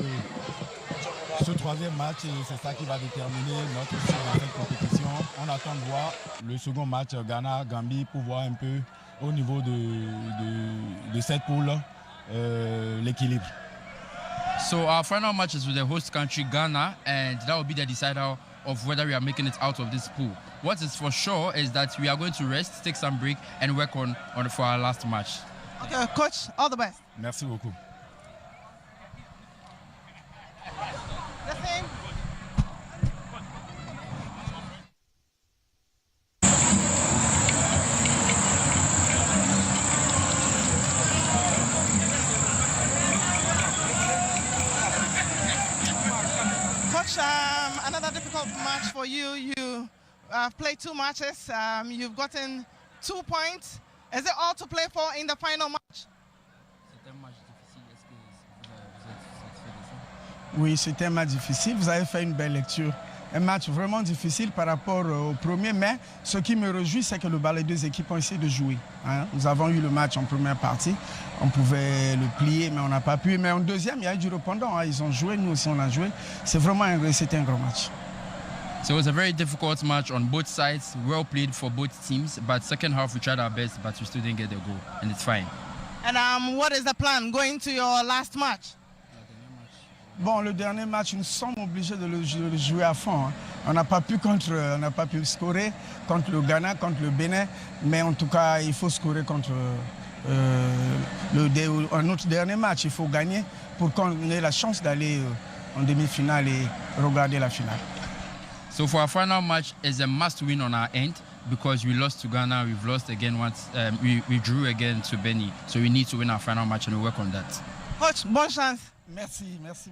ce troisième match, c'est ça qui va déterminer notre suite dans cette compétition. On attend de voir le second match Ghana-Gambie pour voir un peu au niveau de cette poule l'équilibre. So our final match is with the host country Ghana, and that will be the decider of whether we are making it out of this pool. What is for sure is that we are going to rest, take some break, and work on for our last match. Okay, coach, all the best. Merci beaucoup. Coach, another difficult match for you. You played 2 matches. You've gotten 2 points. Is it all to play for in the final match? Oui, c'était un match difficile. Vous avez fait une belle lecture. Un match vraiment difficile par rapport au premier, mais ce qui me réjouit, c'est que les 2 équipes ont essayé de jouer. Hein. Nous avons eu le match en première partie. On pouvait le plier, mais on n'a pas pu. Mais en deuxième, il y a eu du répondant. Hein. Ils ont joué, nous aussi on a joué. C'était un grand match. So it was a very difficult match on both sides, well played for both teams, but second half we tried our best, but we still didn't get the goal, and it's fine. And what is the plan going to your last match? Bon, le dernier match, nous sommes obligés de le jouer à fond. Hein. On n'a pas pu scorer contre le Ghana, contre le Bénin, mais en tout cas, il faut scorer contre un autre dernier match. Il faut gagner pour qu'on ait la chance d'aller en demi-finale et regarder la finale. So for our final match, it's a must-win on our end because we lost to Ghana, we've lost again once, we drew again to Benin. So we need to win our final match and we work on that. Coach, bonne chance. Merci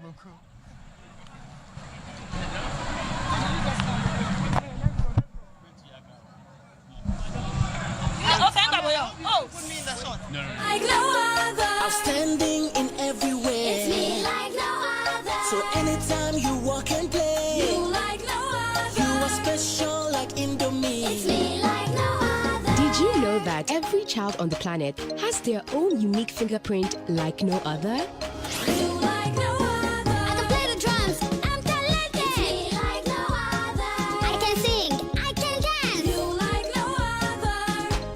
beaucoup. Like no other. Outstanding in every way. It's me like no other. So anytime you walk and play, You like no other. you are special like Indomie. It's me like no other. Did you know that every child on the planet has their own unique fingerprint like no other? You like no other. I can play the drums. I'm talented. It's me like no other. I can sing. I can dance. You like no other.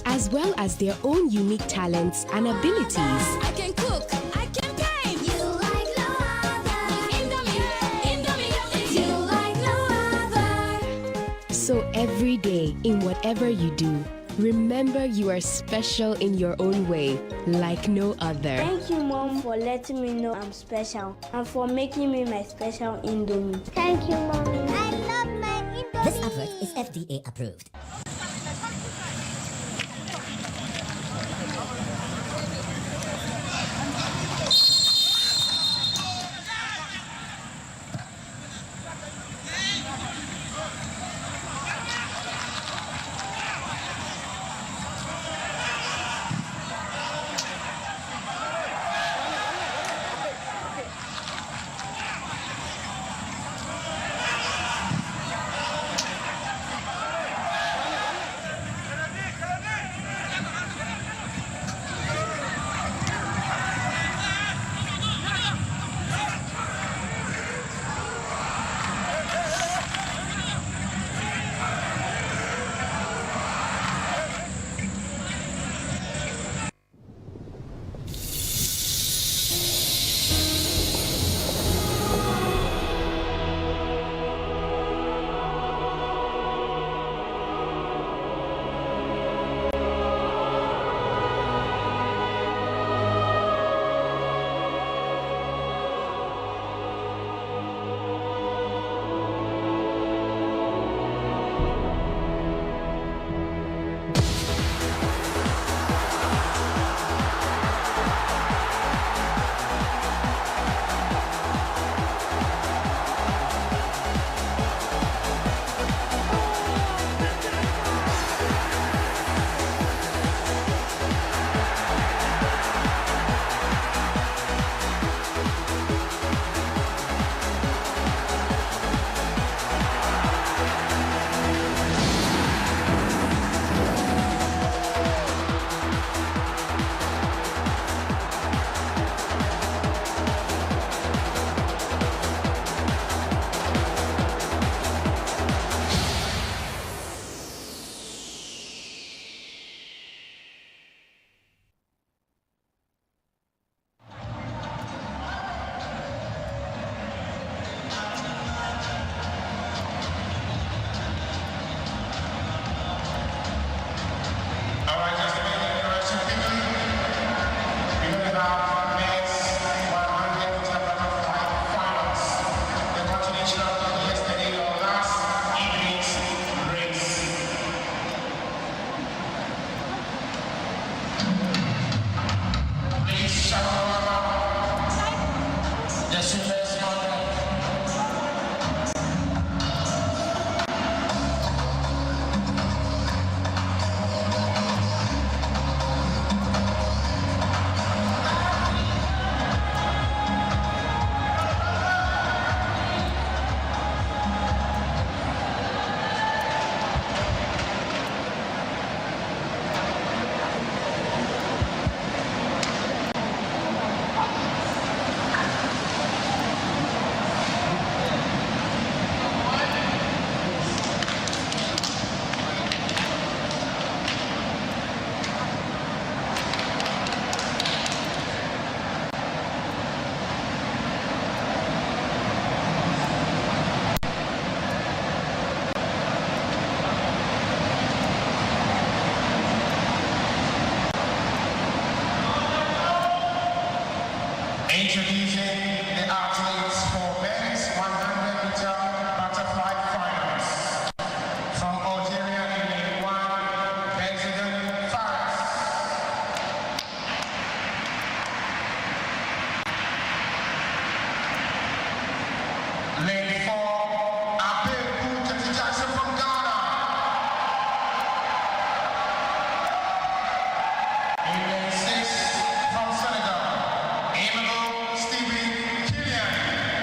As well as their own unique talents and abilities. I can cook. I can game. You like no other. Indomie. It's you like no other. So every day, in whatever you do, remember you are special in your own way, like no other. Thank you, Mom, for letting me know I'm special and for making me my special Indomie. Thank you, Mommy. I love my Indomie. This advert is FDA approved. have men's 100 meter butterfly finals. The continuation of yesterday or last evening's race. Please shower the swimmers on. Introducing the athletes for men's 100 meter butterfly finals. From Algeria in lane 1, President Fares. Lane 4, Abel Kutati Jackson from Ghana. In lane 6, from Senegal, Stephen Killian.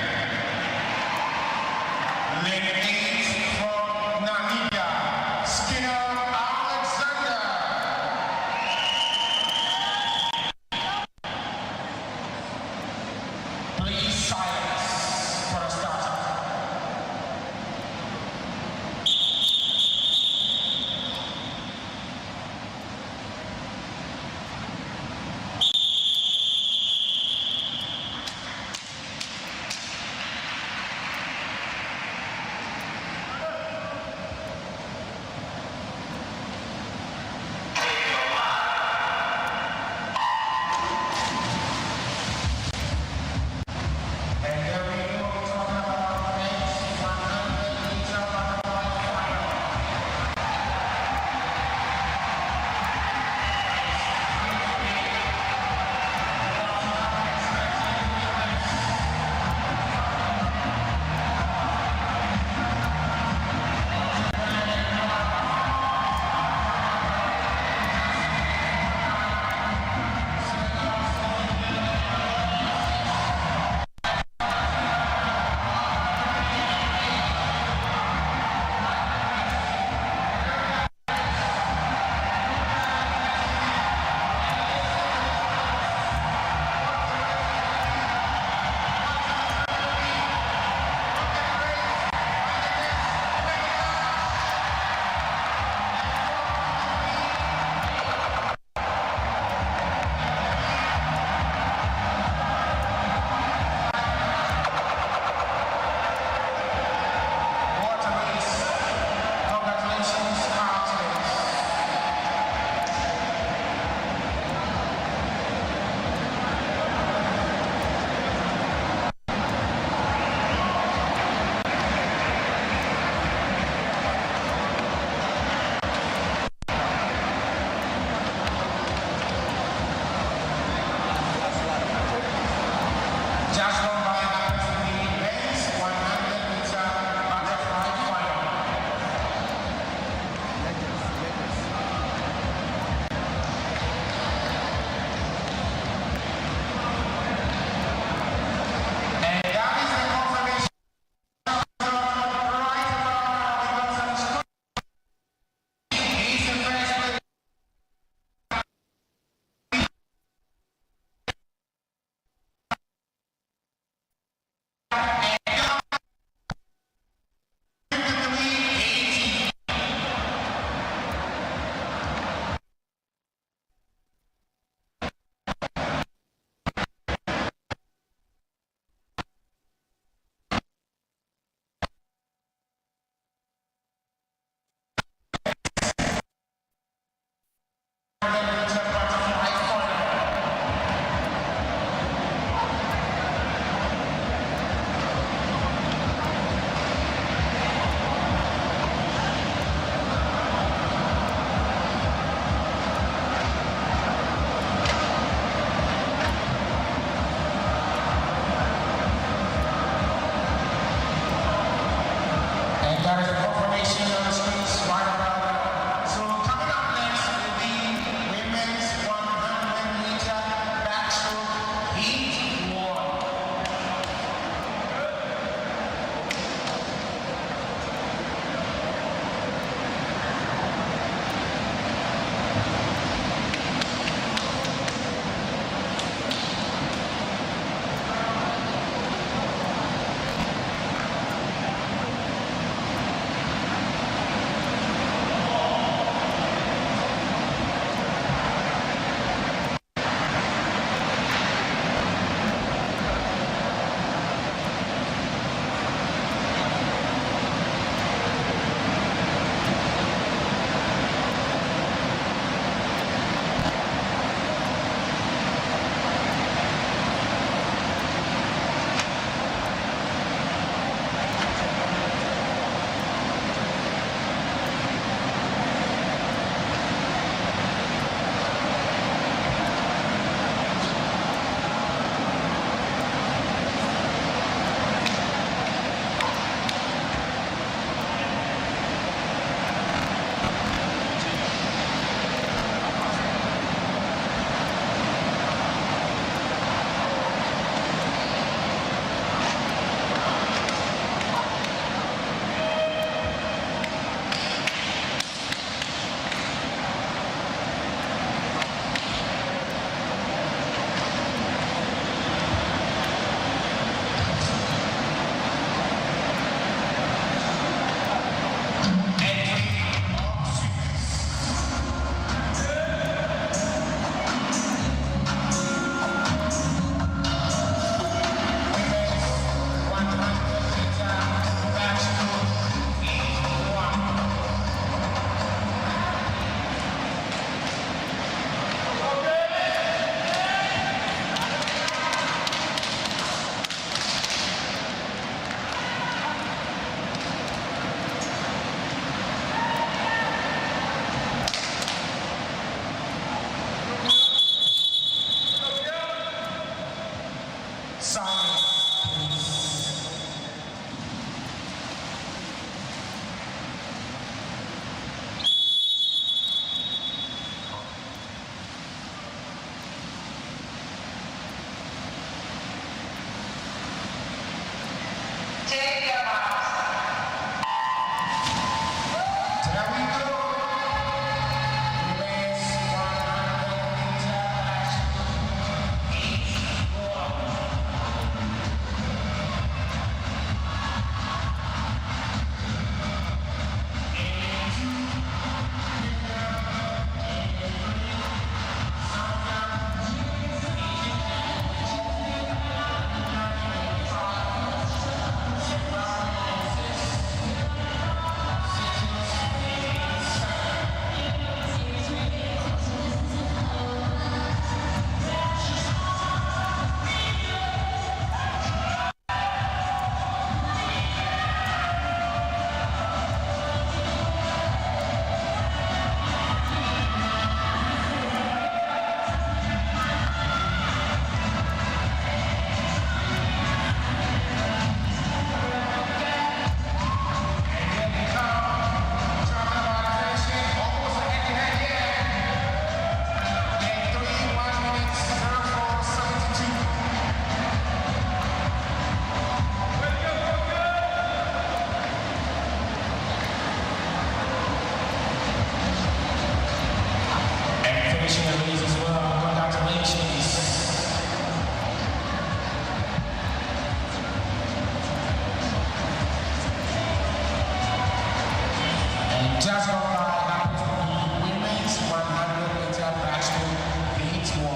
Just gone by, that was the women's 100-meter backstroke heat 1.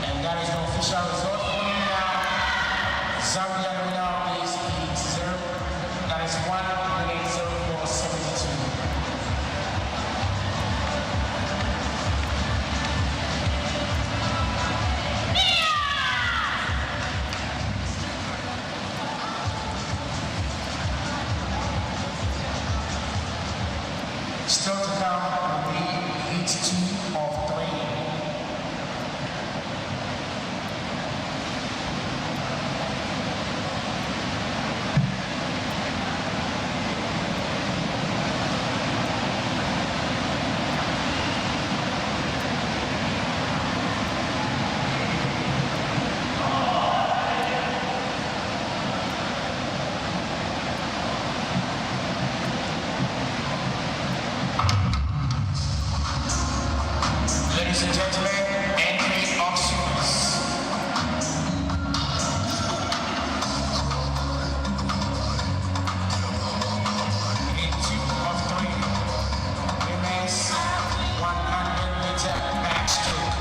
And that is the official result for you now. Zambia winner of this heat 0. That is 1 minute 04.72. Still to come will be heat 2 of 3. Ladies and gentlemen, entry of swimmers. In 2 of 3, women's 100-meter backstroke.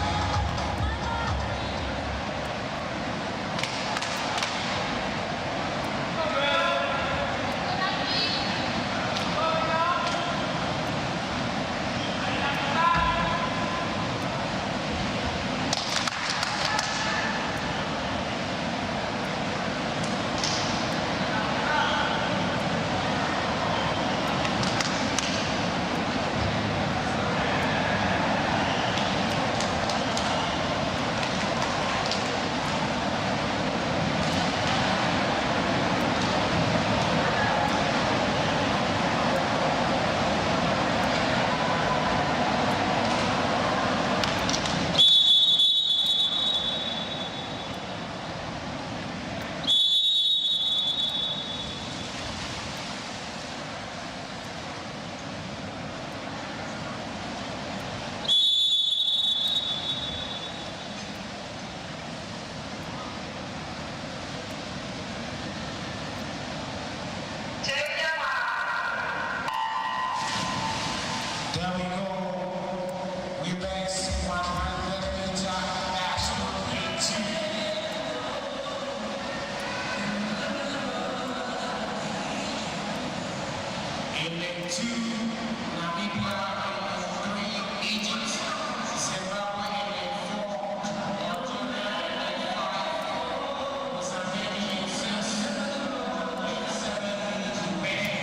There we go. Women's 100-meter backstroke heat 2. In lane 2, Namibia in lane 3, Egypt, Zimbabwe in lane 4, Algeria in lane 5, Mozambique in lane 6, lane 7, Benin.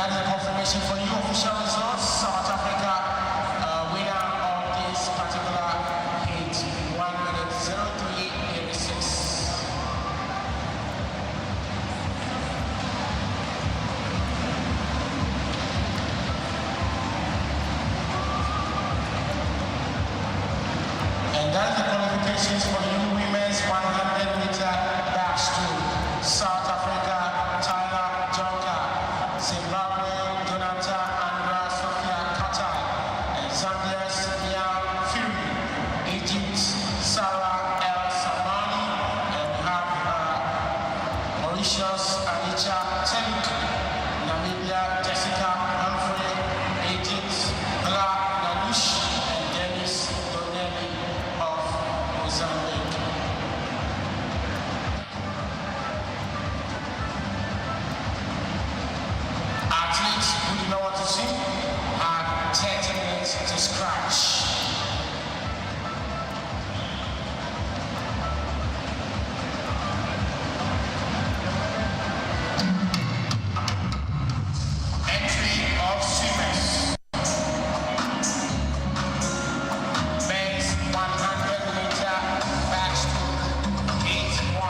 that is a confirmation for you. Official results: South Africa winner of this particular heat, 1 minute 03:86. And that is the qualifications for you women's 100-meter backstroke. South Africa, Tyler Jonka. Zimbabwe, Donata Andra Sofia Katai. And Zambia's Mian Fury. Egypt, Sarah El Samani. And we have Mauritius, Anicha Telik. Namibia, Jessica Humphrey. Egypt, Bla Nanush. And Dennis Donnelly of Mozambique. Athletes who do not want to swim have 30 minutes to scratch. Entry of swimmers. Men's 100-meter backstroke, heat 1.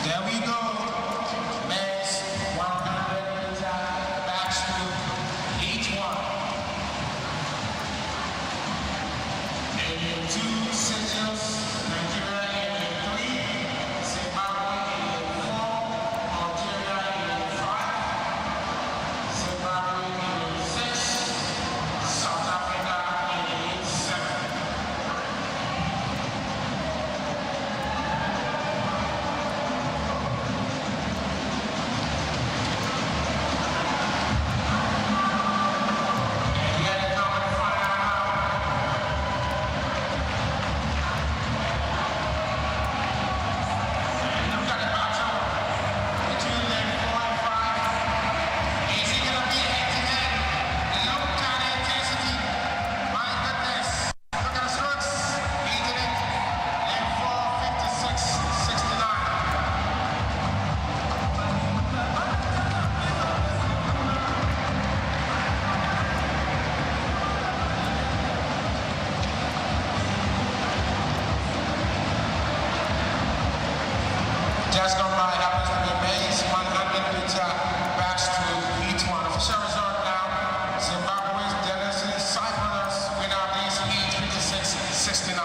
There we go. Men's 100-meter backstroke, heat 1. Alien 2, Seychelles, Nigeria Alien 3, Zimbabwe Alien 4, Algeria Alien 5, Zimbabwe Alien 6, South Africa Alien 7. Just gone by happens to be men's 100-meter backstroke, heat 1. Official result now: Zimbabwe's Denison Cyprus winner of this heat, 56-69.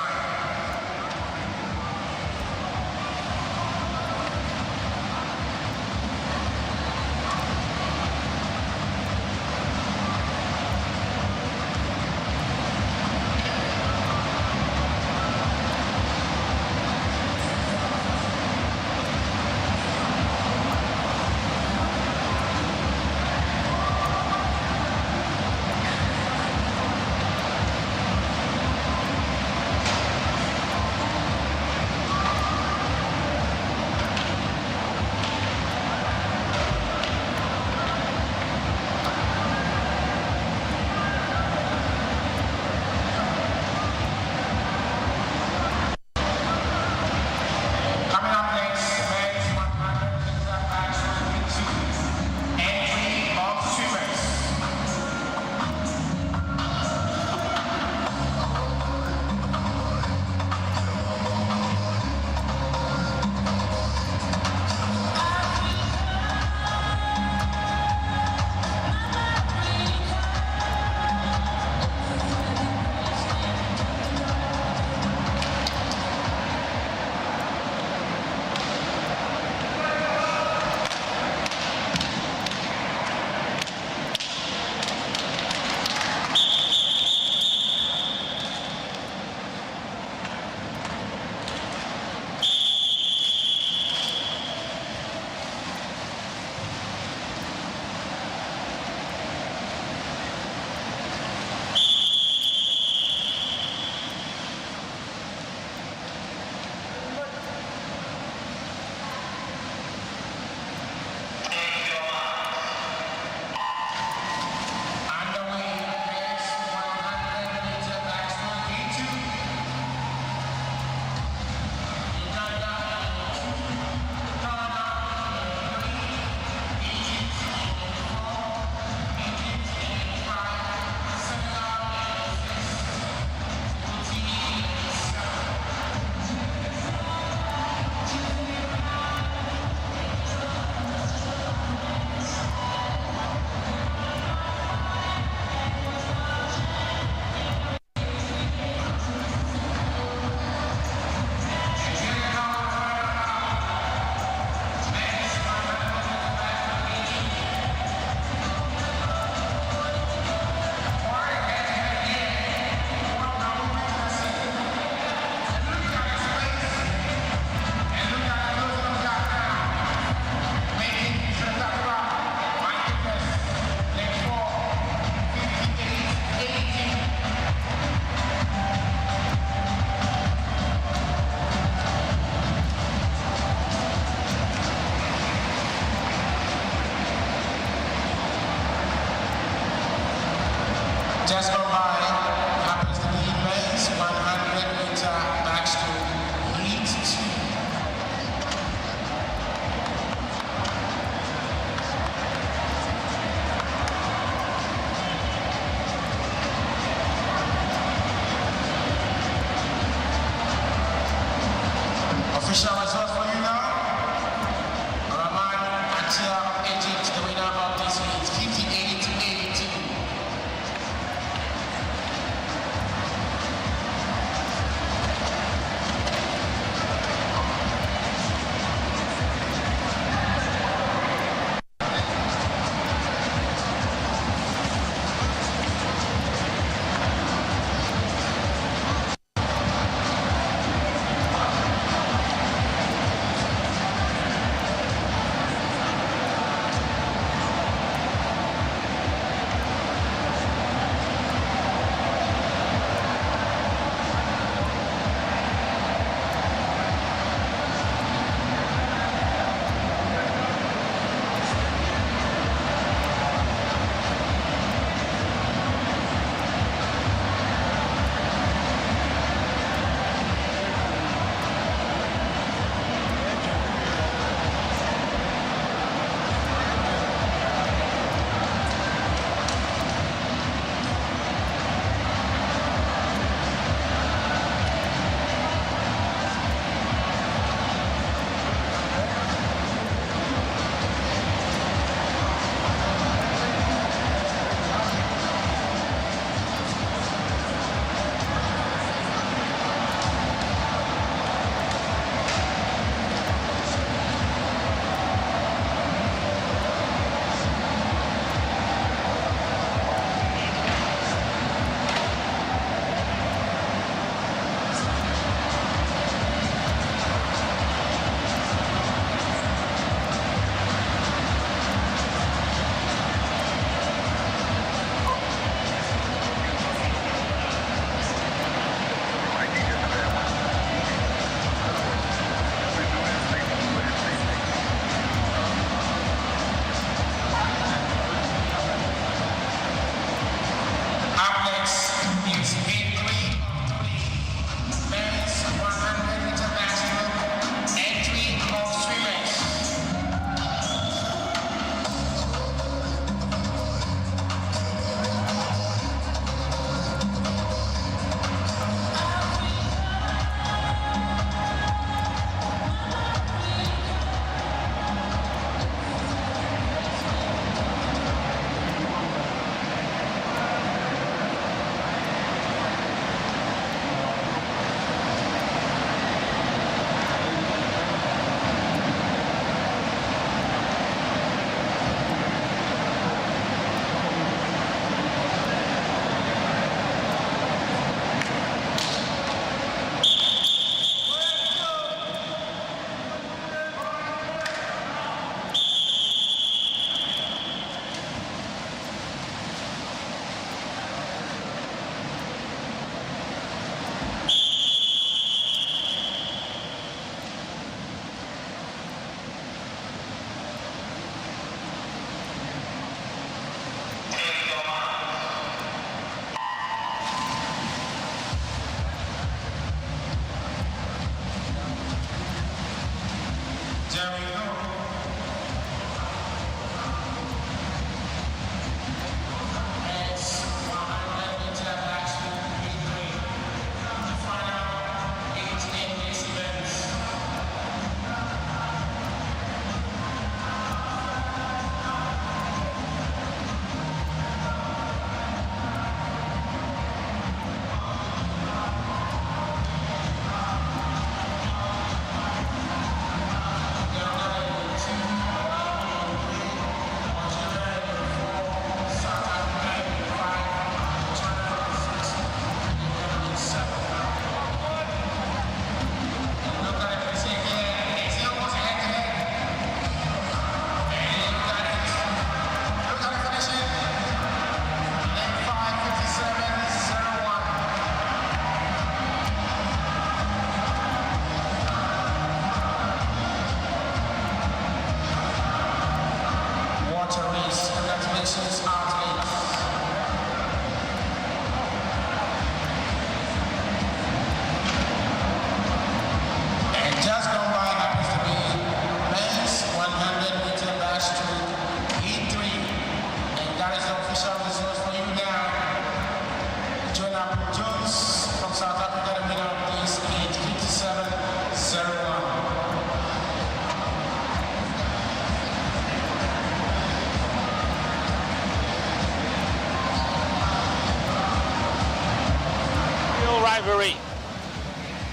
rivalry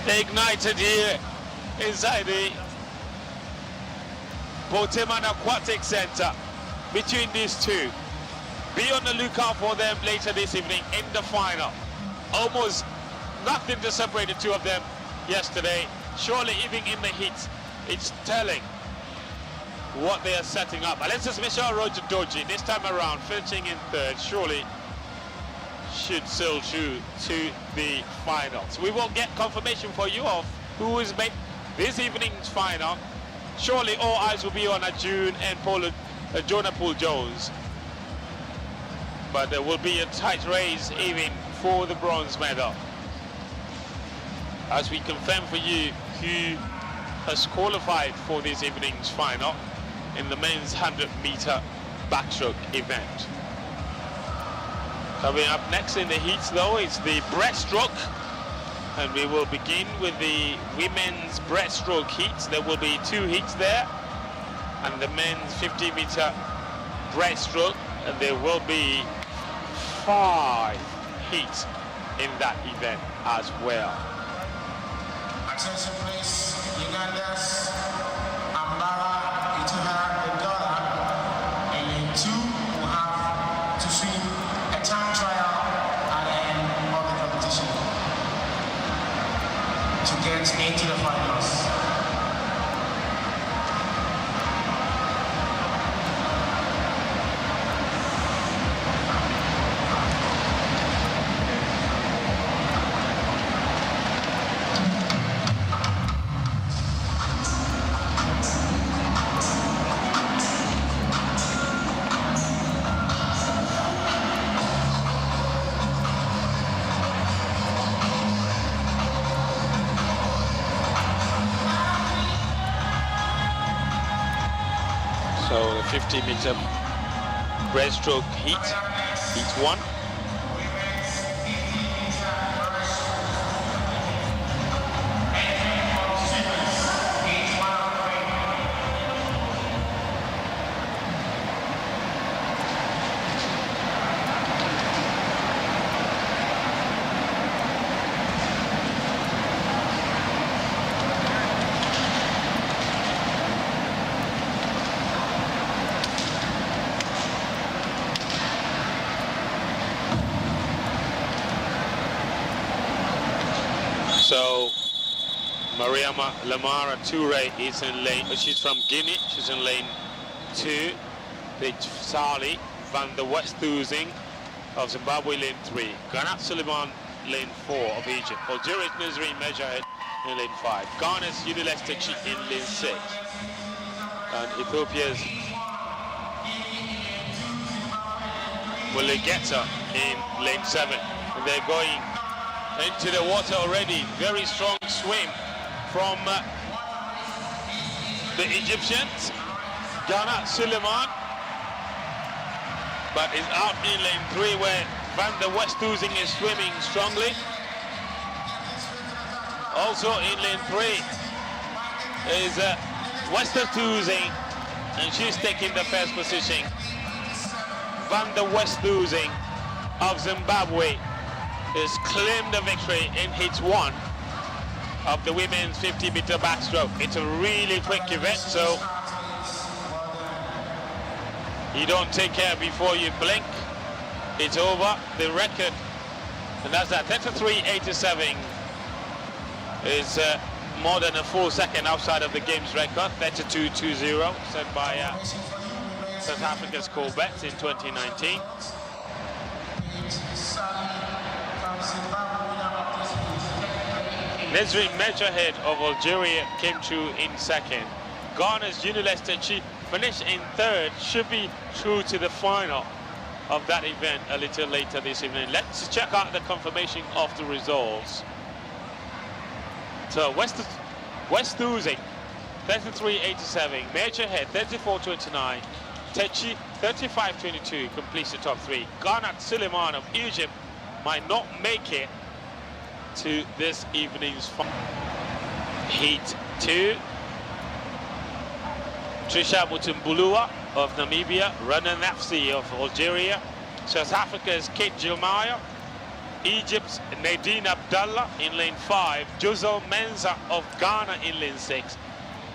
ignited here inside the Boteman Aquatic Center between these two. Be on the lookout for them later this evening in the final. Almost nothing to separate the two of them yesterday. Surely even in the heat, it's telling what they are setting up. Alexis Michel Roger Doji this time around finishing in third, surely should sail through to the finals. We will get confirmation for you of who is made this evening's final. Surely all eyes will be on June and Jonah Poole Jones. But there will be a tight race even for the bronze medal. As we confirm for you who has qualified for this evening's final in the men's 100-meter backstroke event. Coming up next in the heats though is the breaststroke, and we will begin with the women's breaststroke heats. There will be 2 heats there, and the men's 50-meter breaststroke, and there will be 5 heats in that event as well. Attention please, Uganda's Ambara Ituha Ghana, and in 2 will have to swim a time trial at the end of the competition to get into the finals. So the 50-meter breaststroke heat 1. So Mariama Lamara Toure is in lane, she's from Guinea, she's in lane 2. Sali van der Westhuizing of Zimbabwe, lane 3. Ganat Suleiman, lane 4 of Egypt. Algeria's Nizri Mejahed in lane 5. Ghana's Unilestechi in lane 6. And Ethiopia's Mulegeta in lane 7. And they're going into the water already. Very strong swim from the Egyptians. Ganat Suleiman, but is out in lane 3 where Van der Westhuizing is swimming strongly. Also in lane 3 is Westhuizing, and she's taking the first position. Van der Westhuizing of Zimbabwe has claimed the victory in heat 1 of the women's 50-meter backstroke. It's a really quick event, so you don't take care before you blink. It's over. The record, and that's at 33.87, is more than a full second outside of the game's record, 32.20, set by South Africa's Corbett in 2019. Nezri Mejahed of Algeria came through in second. Ghana's Unilestechi finished in third, should be through to the final of that event a little later this evening. Let's check out the confirmation of the results. So Westhuizing 33.87, Mejahed 34.29, Techi 35.22 completes the top 3. Ganat Suleiman of Egypt might not make it to this evening's final. Heat 2. Trisha Mutumbulua of Namibia, Rana Nafsi of Algeria, South Africa's Kate Gilmire, Egypt's Nadine Abdallah in lane 5, Josel Mensah of Ghana in lane 6,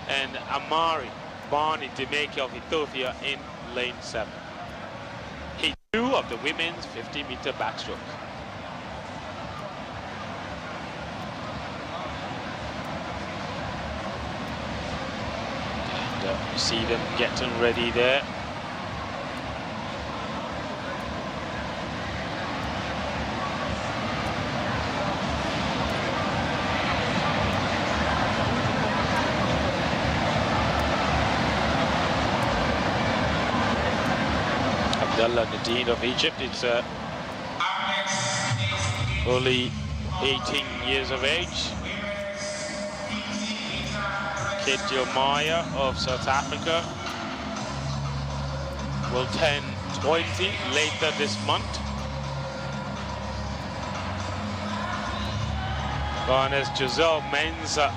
and Amari Barney Demeke of Ethiopia in lane 7. Heat 2 of the women's 50-meter backstroke. And you see them getting ready there. Abdallah Nadine of Egypt, it's only 18 years of age. Kedio Maya of South Africa will turn 20 later this month. Ghana's Josel Mensah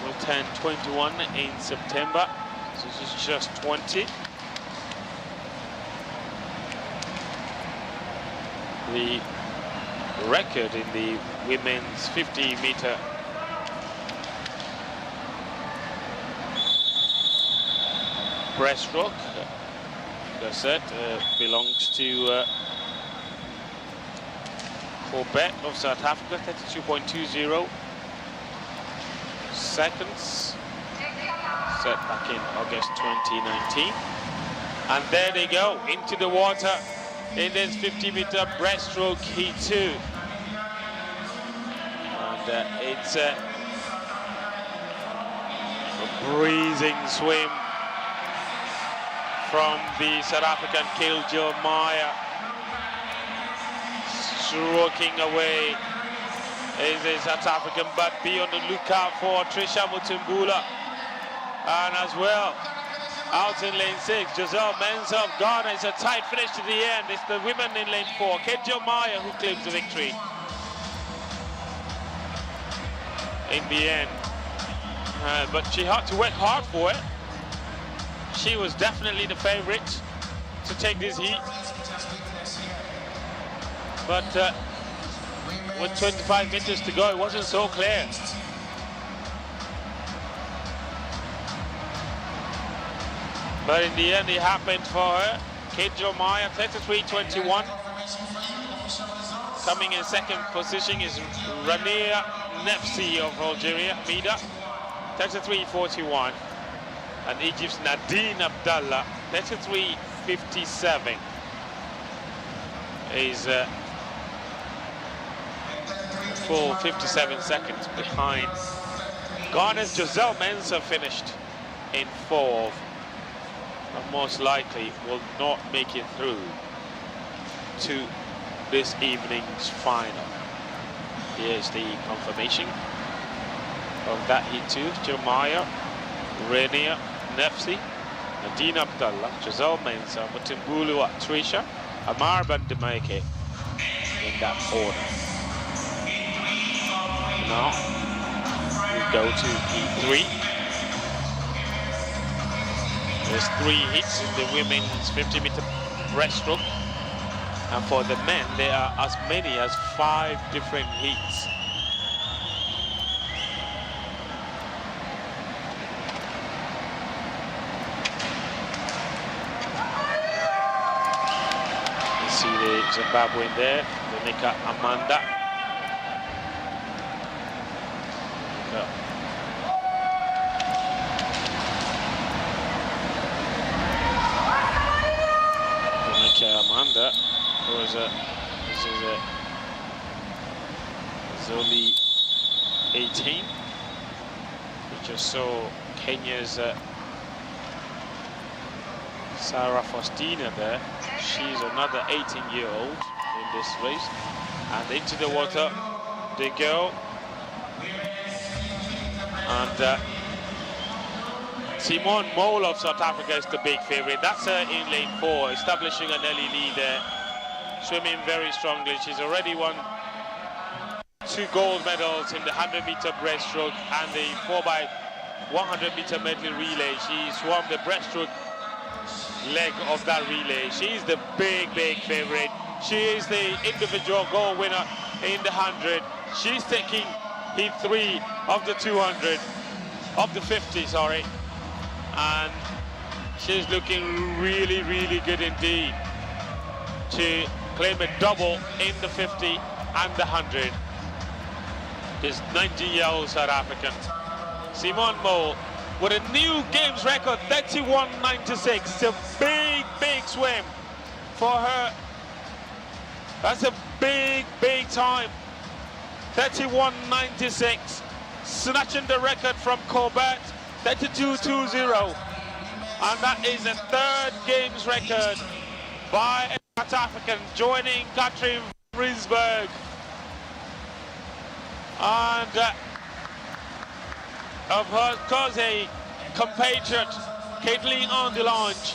will turn 21 in September, so she's just 20. The record in the women's 50-meter breaststroke, like I said, belongs to Corbett of South Africa, 32.20 seconds, set back in August 2019. And there they go, into the water in this 50-meter breaststroke heat 2. And it's a breezing swim from the South African Kedio Maya. Stroking away is a South African, but be on the lookout for Trisha Mutumbula. And as well, out in lane 6, Josel Mensah of Ghana. It's a tight finish to the end. It's the women in lane 4, Kedio Maya, who claims the victory in the end. But she had to work hard for it. She was definitely the favorite to take this heat. But with 25 meters to go, it wasn't so clear. But in the end, it happened for her. Kedio Maya, 33.21. Coming in second position is Rania Nefsi of Algeria, Mida, 33.41. And Egypt's Nadine Abdallah, 33.57. Is full 57 seconds behind. Ghana's Josel Mensah finished in 4th, but most likely will not make it through to this evening's final. Here's the confirmation of that heat 2. Jeremiah, Rania Nefsi, Nadine Abdallah, Josel Mensah, Mutumbulu Trisha, Amar Bandemeke in that order. Now we go to heat 3. There's 3 hits in the women's 50-meter breaststroke, and for the men there are as many as 5 different heats. You see the Zimbabwean there, Dominica Amanda. Amanda was is only 18. We just saw Kenya's Sarah Faustina there. She's another 18-year-old in this race. And into the water they go. And Simone Mole of South Africa is the big favorite. That's her in lane 4, establishing an early lead there. Swimming very strongly. She's already won 2 gold medals in the 100-meter breaststroke and the 4x100-meter medley relay. She swam the breaststroke leg of that relay. She's the big favorite. She is the individual goal winner in the 100. She's taking heat 3 of the 200, of the 50, sorry. And she's looking really, really good indeed to claim a double in the 50 and the 100. This 19-year-old South African, Simone Mole, with a new games record, 31.96. It's a big, big swim for her. That's a big, big time. 31.96, snatching the record from Corbett, 32.20. And that is a third games record by a South African, joining Katrin Vriesberg. And of course, a compatriot, Caitlin on the launch.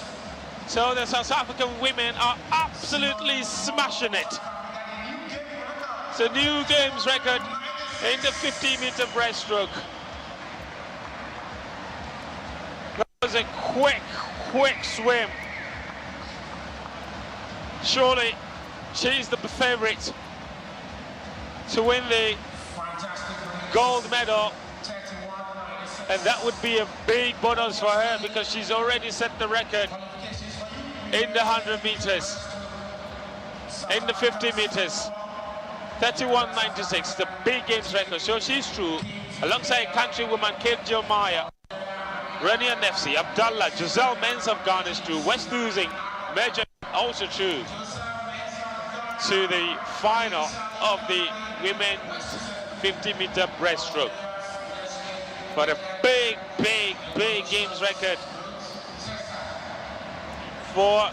So the South African women are absolutely smashing it. It's a new games record in the 50-meter breaststroke. That was a quick swim. Surely she's the favorite to win the gold medal. And that would be a big bonus for her because she's already set the record in the 100 meters, in the 50 meters. 31.96, the big games record. So she's through, alongside countrywoman Kate Jilmaya, Rania Nefsi, Abdallah, Giselle Menz of Ghana is through, West Losing, Major also through to the final of the women's 50-meter breaststroke. But a big games record for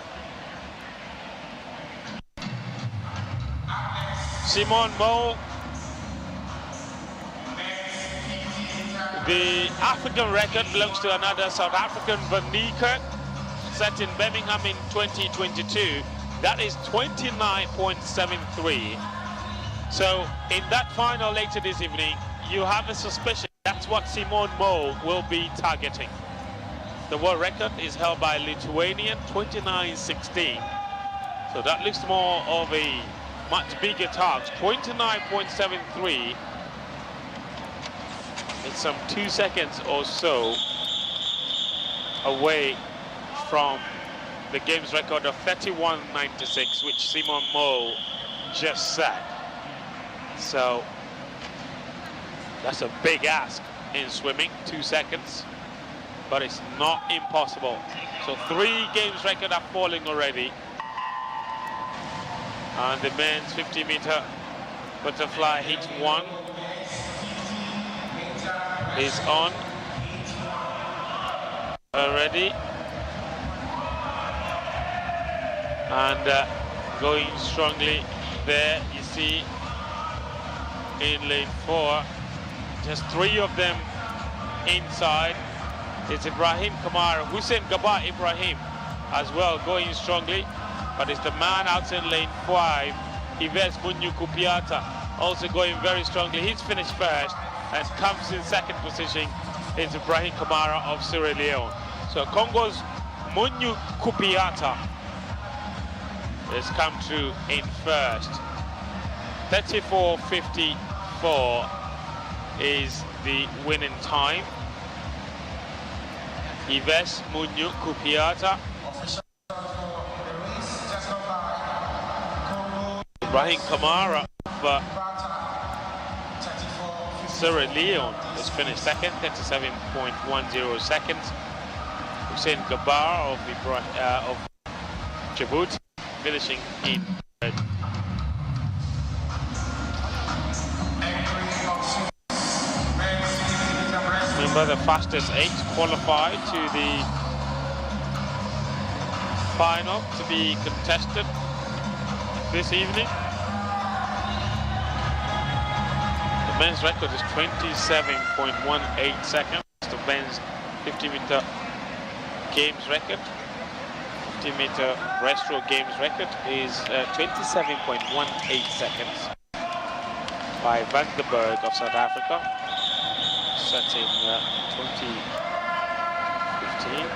Simone Mole. The African record belongs to another South African, Vernica, set in Birmingham in 2022. That is 29.73. So in that final later this evening, you have a suspicion that's what Simone Mole will be targeting. The world record is held by Lithuanian, 29.16. So that looks more of a much bigger task, 29.73. It's some 2 seconds or so away from the games record of 31.96, which Simone Mole just set. So that's a big ask in swimming, 2 seconds, but it's not impossible. So 3 games record are falling already. And the men's 50-meter butterfly heat 1 is on already. And going strongly there, you see in lane 4, just 3 of them inside. It's Ibrahim Kamara, Hussein Gaba Ibrahim as well going strongly, but it's the man out in lane 5, Yves Munyu-Kupiata, also going very strongly. He's finished first and comes in second position. It's Ibrahim Kamara of Sierra Leone. So Congo's Munyu-Kupiata has come through in first. 34.54 is the winning time. Yves Munyu-Kupiata. Ibrahim Kamara of Sierra Leone has finished second, 37.10 seconds. Hussein Gabar of Djibouti finishing in third. Remember, the fastest 8 qualified to the final to be contested this evening. The men's record is 27.18 seconds. The men's 50-meter games record, 50-meter breaststroke games record is 27.18 seconds by Van der Berg of South Africa, set in 2015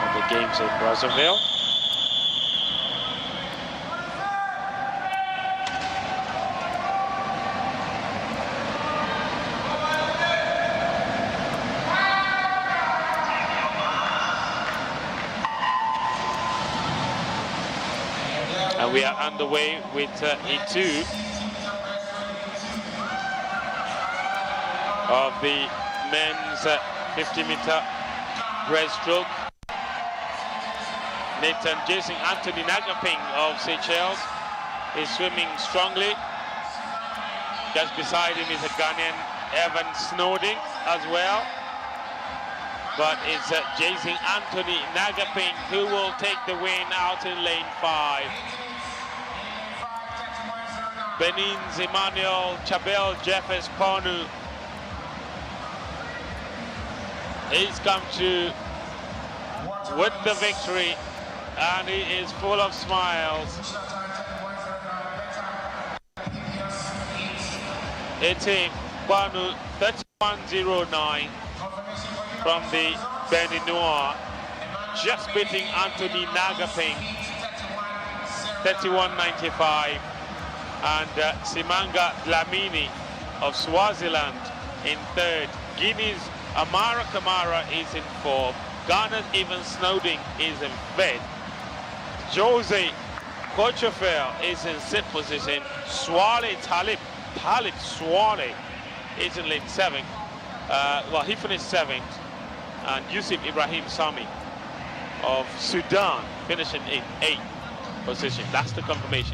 at the games in Brazzaville. We are underway with E2 of the men's 50-meter breaststroke. Nathan Jason Anthony Nagaping of Seychelles is swimming strongly. Just beside him is a Ghanaian, Evan Snowding, as well. But it's Jason Anthony Nagaping who will take the win out in lane 5. Benin's Emmanuel Chabel Jeffers Ponu. He's come to with the victory, and he is full of smiles. It's him, Ponu, 31.09 from the Beninois, just beating Anthony Nagaping, 31.95. And Simanga Dlamini of Swaziland in 3rd. Guinea's Amara Kamara is in 4th. Ghana's Evan Snowding is in 5th. Jose Kochofel is in 6th position. Swale Talib Swale is in lane 7th. Well, he finished 7th. And Yusuf Ibrahim Sami of Sudan finishing in 8th position. That's the confirmation.